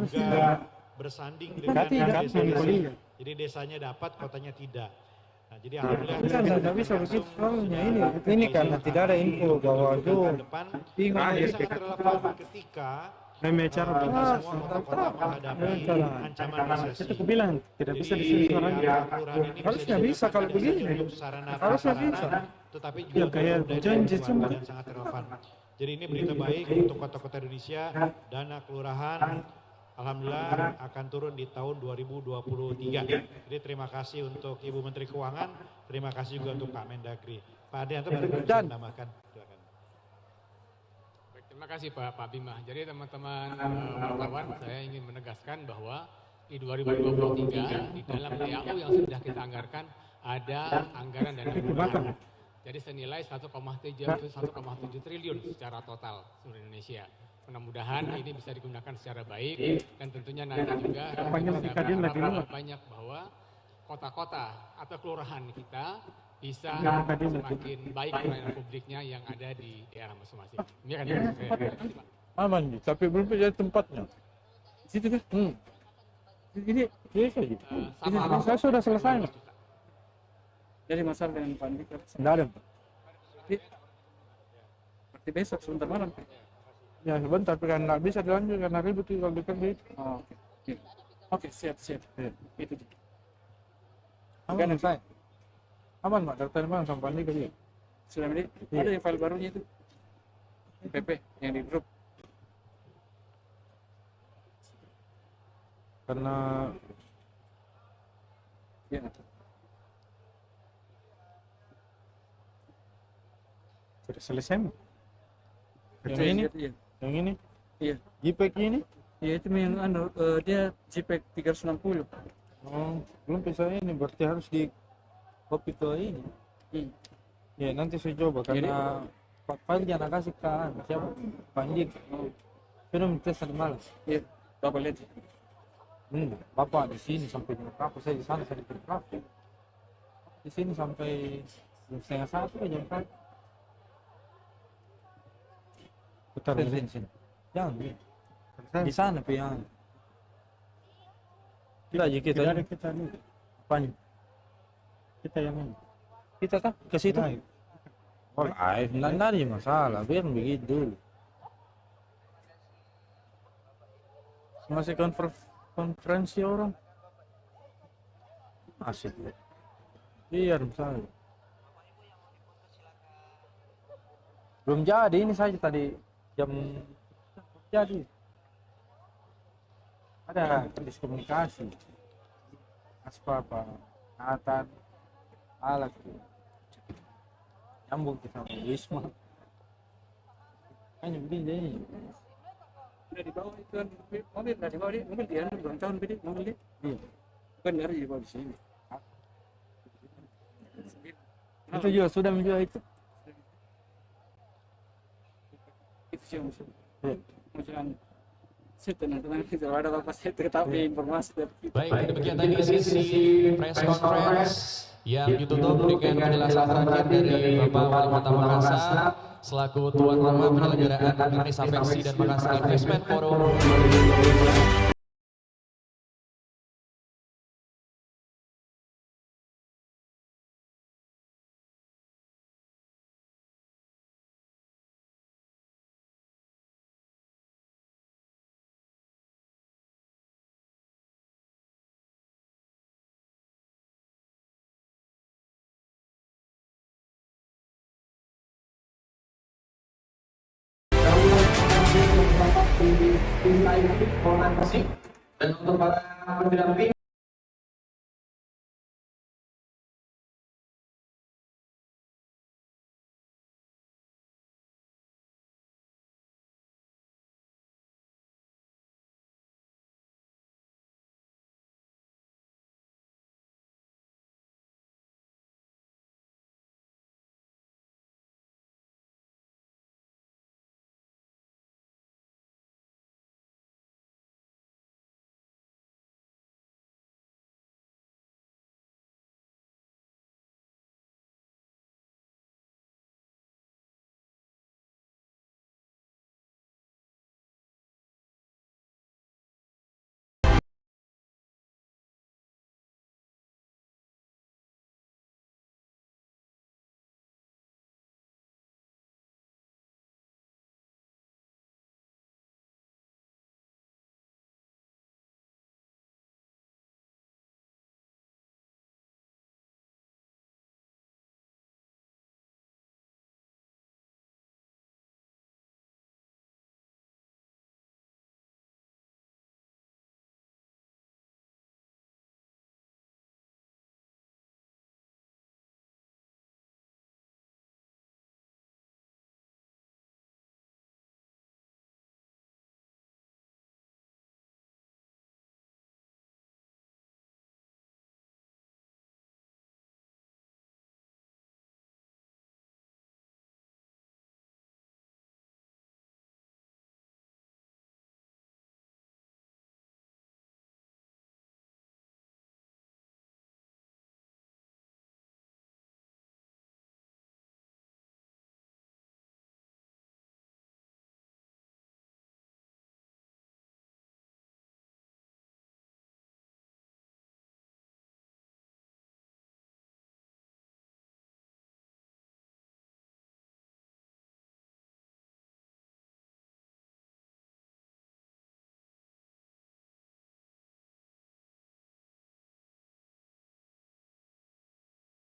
juga bersanding dengan desa-desa. Jadi desanya dapat, kotanya tidak. Nah, jadi alhamdulillah tidak bisa begitu soalnya ini karena tidak ada info bahwa itu sangat relevan ketika semua kota-kota menghadapi ancaman resesi. Itu kubilang tidak bisa disini suaranya. Harusnya bisa kalau begini. Harusnya bisa. Tetapi juga kayak janji cuma dan sangat relevan. Jadi ini berita baik untuk kota-kota Indonesia. Dana kelurahan alhamdulillah akan turun di tahun 2023. Jadi terima kasih untuk Ibu Menteri Keuangan, terima kasih juga untuk Pak Mendagri. Pak Adrianto bisa menambahkan. Terima kasih Pak Bima. Jadi teman-teman wartawan, saya ingin menegaskan bahwa di 2023 di dalam DAU yang sudah kita anggarkan ada anggaran dana kelurahan. Jadi senilai 1,7 triliun secara total seluruh Indonesia. Mudah-mudahan ini bisa digunakan secara baik dan tentunya nanti juga kita berharap banyak bahwa kota-kota atau kelurahan kita bisa semakin baik pelayanan publiknya yang ada di daerah masing-masing. Ini akan aman, tapi belum jadi tempatnya. Situ kan? Ini saja. Saya sudah selesai. Jadi masalah dengan Pak Nik, tidak ada. Di besok sebentar malam. Ya sebentar, tapi kan nggak bisa dilanjut karena ribut kalau dikerja. Oh, oke. Oke. Oke, siap. Itu. Aman saya. Aman Pak, daftar mana sama Pandi kali ya? Sudah ada Iya. yang file barunya itu. PP yang di grup. Karena Ya. sudah selesai. Yang Saya ini? lihat, iya. Yang ini? Iya. JPEG ini? Iya, itu yang dia JPEG 360. Oh, belum bisa ini, berarti harus di copy ke ini. Ya nanti saya coba karena file jangan kasih ke siapa? Panji. Sudah minta tadi malas. Iya, Bapak lihat. Bapak di sini sampai jam berapa? Saya di sana saya di jam berapa? Di sini sampai jam 1:30 jam 1. Putar di sini. Jangan. Di sana pian. Kita aja kita. Tidak ada kita ini. Apanya? Kita yang ini. Kita kan ke situ. Oh, live. Nggak ada masalah. Biar begitu dulu. Masih konferensi orang. Asik. Biar misalnya. Belum jadi ini saja tadi jam jadi. Ada diskomunikasi. Apa Nathan alat nyambung kita sama Wisma. Hanya begini jadi. Udah di bawah itu kan mobil, udah di bawah dia, mobil dia ulang tahun beda mobil dia. Iya. Benar di bawah di sini. Itu juga sudah menjual itu. Itu sih maksudnya teman-teman kalau ada apa saya tetapi informasi dari kita. Baik, demikian tadi sesi press conference yang ditutup dengan penjelasan terakhir dari Bapak Wali Kota Makassar selaku tuan rumah penyelenggaraan Anies Apeksi dan Makassar Investment Forum 2022. Dan untuk para pendamping